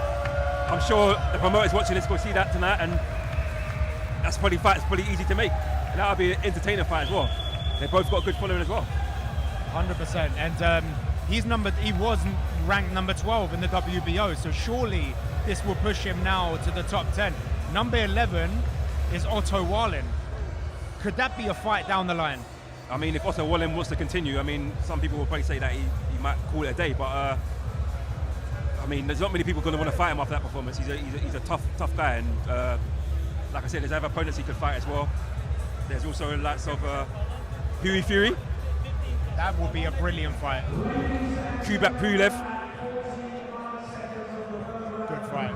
I'm sure the promoters watching this will see that tonight, and that's probably easy to make. And that'll be an entertaining fight as well. They both got a good following as well. 100%. And he was ranked number 12 in the WBO, so surely this will push him now to the top 10. Number 11 is Otto Wallin. Could that be a fight down the line? I mean, if Otto Wallin wants to continue, I mean, some people will probably say that he might call it a day, but I mean, there's not many people going to want to fight him after that performance. He's a tough guy, and like I said, there's other opponents he could fight as well. There's also lots of Huey Fury. That will be a brilliant fight. Kubrat Pulev. Good fight.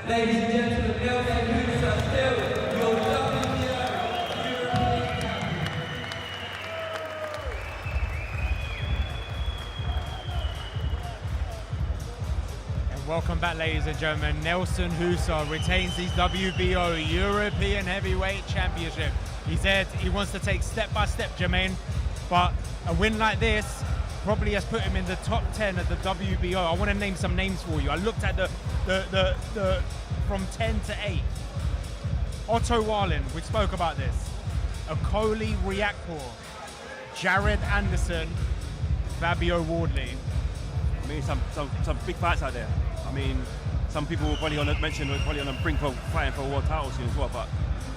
Ladies and gentlemen, Nelson Hysa still your Welcome back, ladies and gentlemen. Nelson Hysa retains his WBO European Heavyweight Championship. He said he wants to take step by step, Jermaine, but a win like this probably has put him in the top 10 of the WBO. I want to name some names for you. I looked at the from 10 to 8. Otto Wallin, we spoke about this. Akoli Riakpo, Jared Anderson, Fabio Wardley. I mean, some big fights out there. I mean, some people will probably mention probably on the brink of fighting for a world title soon as well. But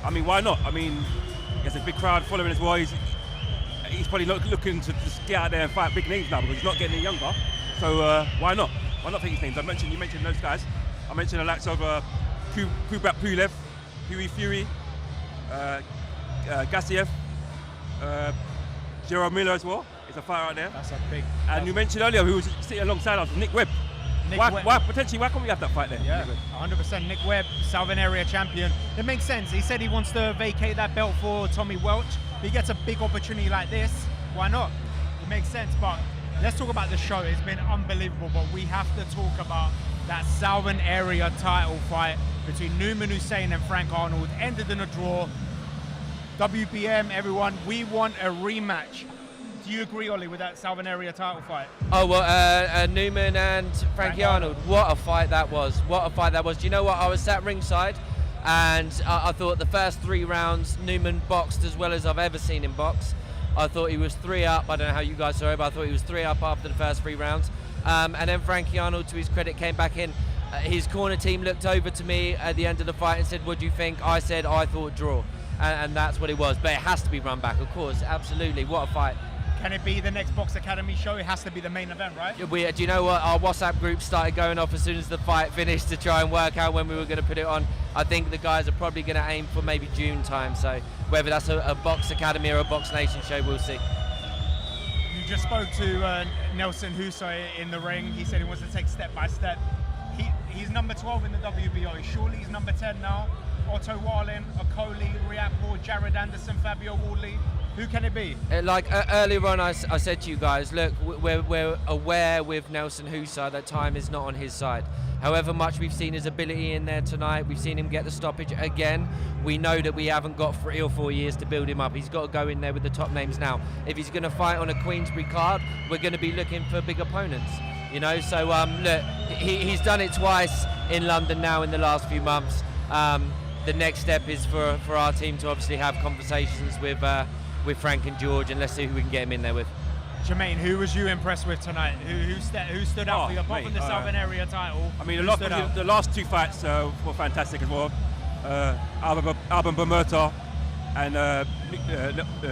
I mean, why not? I mean, he has a big crowd following as well. He's probably looking to just get out there and fight big names now because he's not getting any younger. So why not? Why not take his names? You mentioned those guys. I mentioned the likes of Kubrat Pulev, Huey Fury, Gassiev, Gerard Miller as well. It's a fighter out there. That's a big. And you mentioned earlier who was sitting alongside us, Nick Webb. Why can't we have that fight there? Yeah, 100%. Nick Webb, Southern Area champion. It makes sense. He said he wants to vacate that belt for Tommy Welch. If he gets a big opportunity like this, why not? It makes sense. But let's talk about the show. It's been unbelievable. But we have to talk about that Southern Area title fight between Newman Hussein and Frank Arnold. Ended in a draw. WBM, everyone, we want a rematch. Do you agree, Ollie, with that Southern Area title fight? Oh, well, Newman and Frankie Arnold. What a fight that was. What a fight that was. Do you know what? I was sat ringside and I thought the first 3 rounds, Newman boxed as well as I've ever seen him box. I thought he was 3 up. I don't know how you guys saw it, but I thought he was 3 up after the first 3 rounds. And then Frankie Arnold, to his credit, came back in. His corner team looked over to me at the end of the fight and said, "What do you think?" I said, "I thought draw." And that's what it was. But it has to be run back, of course. Absolutely. What a fight. Can it be the next Box Academy show? It has to be the main event, right? Do you know what? Our WhatsApp group started going off as soon as the fight finished to try and work out when we were going to put it on. I think the guys are probably going to aim for maybe June time. So whether that's a Box Academy or a Box Nation show, we'll see. You just spoke to Nelson Hysa in the ring. He said he wants to take step by step. He's number 12 in the WBO. Surely he's number 10 now. Otto Wallin, Akoli Riakpo, Jared Anderson, Fabio Wardley. Who can it be? Earlier on, I said to you guys, look, we're aware with Nelson Hysa that time is not on his side. However much we've seen his ability in there tonight, we've seen him get the stoppage again. We know that we haven't got 3 or 4 years to build him up. He's got to go in there with the top names now. If he's going to fight on a Queensbury card, we're going to be looking for big opponents. You know, so look, he's done it twice in London now in the last few months. The next step is for our team to obviously have conversations with Frank and George, and let's see who we can get him in there with. Jermaine, who was you impressed with tonight? Who stood out for you, apart from the Southern Area title? I mean, the last 2 fights were fantastic as well. Alban Bermerta and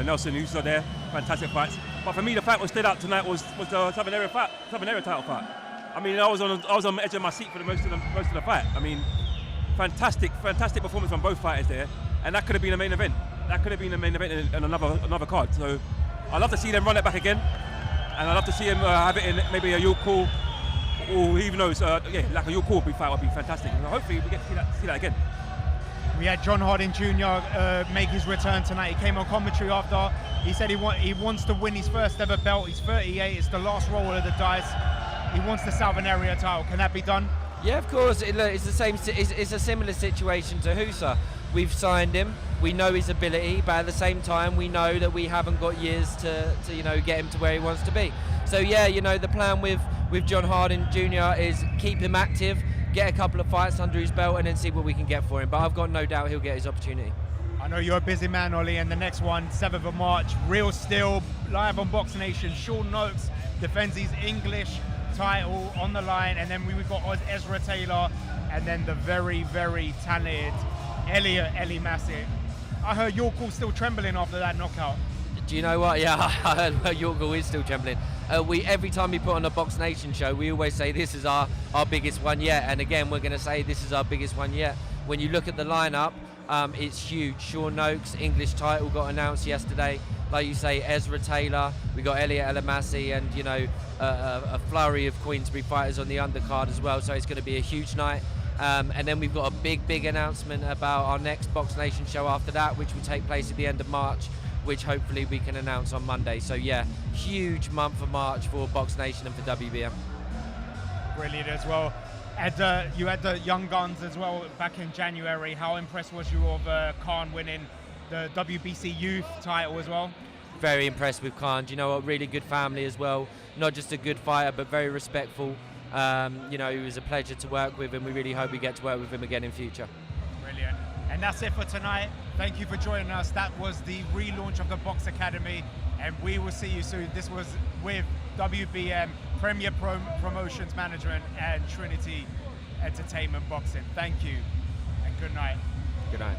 Nelson Hysa there, fantastic fights. But for me, the fight that stood out tonight was the Southern Area title fight. I mean, I was on the edge of my seat for the most of the fight. I mean, fantastic performance from both fighters there, and that could have been a main event. That could have been a main event in another card. So I'd love to see them run it back again, and I'd love to see them have it in maybe a York Hall, or even knows, like a York Hall fight would be fantastic. And hopefully we get to see that again. We had John Harding Jr. Make his return tonight. He came on commentary after. He said he wants to win his first ever belt. He's 38. It's the last roll of the dice. He wants the Southern Area title. Can that be done? Yeah, of course. It's the same. It's a similar situation to Hysa. We've signed him. We know his ability, but at the same time, we know that we haven't got years to get him to where he wants to be. So yeah, the plan with John Harding Jr. is keep him active, get a couple of fights under his belt, and then see what we can get for him. But I've got no doubt he'll get his opportunity. I know you're a busy man, Ollie, and the next one, 7th of March, Real Steel, live on Box Nation. Sean Noakes defends his English title on the line, and then we've got Ezra Taylor, and then the very, very talented Ellie Massey. I heard Yorkall still trembling after that knockout. Do you know what? Yeah, I heard Yorkall is still trembling. Every time we put on a Box Nation show, we always say this is our biggest one yet, and again we're going to say this is our biggest one yet. When you look at the lineup, it's huge. Sean Noakes, English title got announced yesterday. Like you say, Ezra Taylor, we got Elliot Elamasi, and a flurry of Queensbury fighters on the undercard as well. So it's going to be a huge night. And then we've got a big announcement about our next Box Nation show after that, which will take place at the end of March, which hopefully we can announce on Monday. So yeah, huge month of March for Box Nation and for WBM. Brilliant as well. You had the Young Guns as well back in January. How impressed was you of Khan winning the WBC Youth title as well? Very impressed with Khan. You know what, really good family as well. Not just a good fighter, but very respectful. You know, he was a pleasure to work with, and we really hope we get to work with him again in future. Brilliant. And that's it for tonight. Thank you for joining us. That was the relaunch of the Box Academy, and we will see you soon. This was with WBM, Premier Promotions Management, and Trinity Entertainment Boxing. Thank you, and good night. Good night.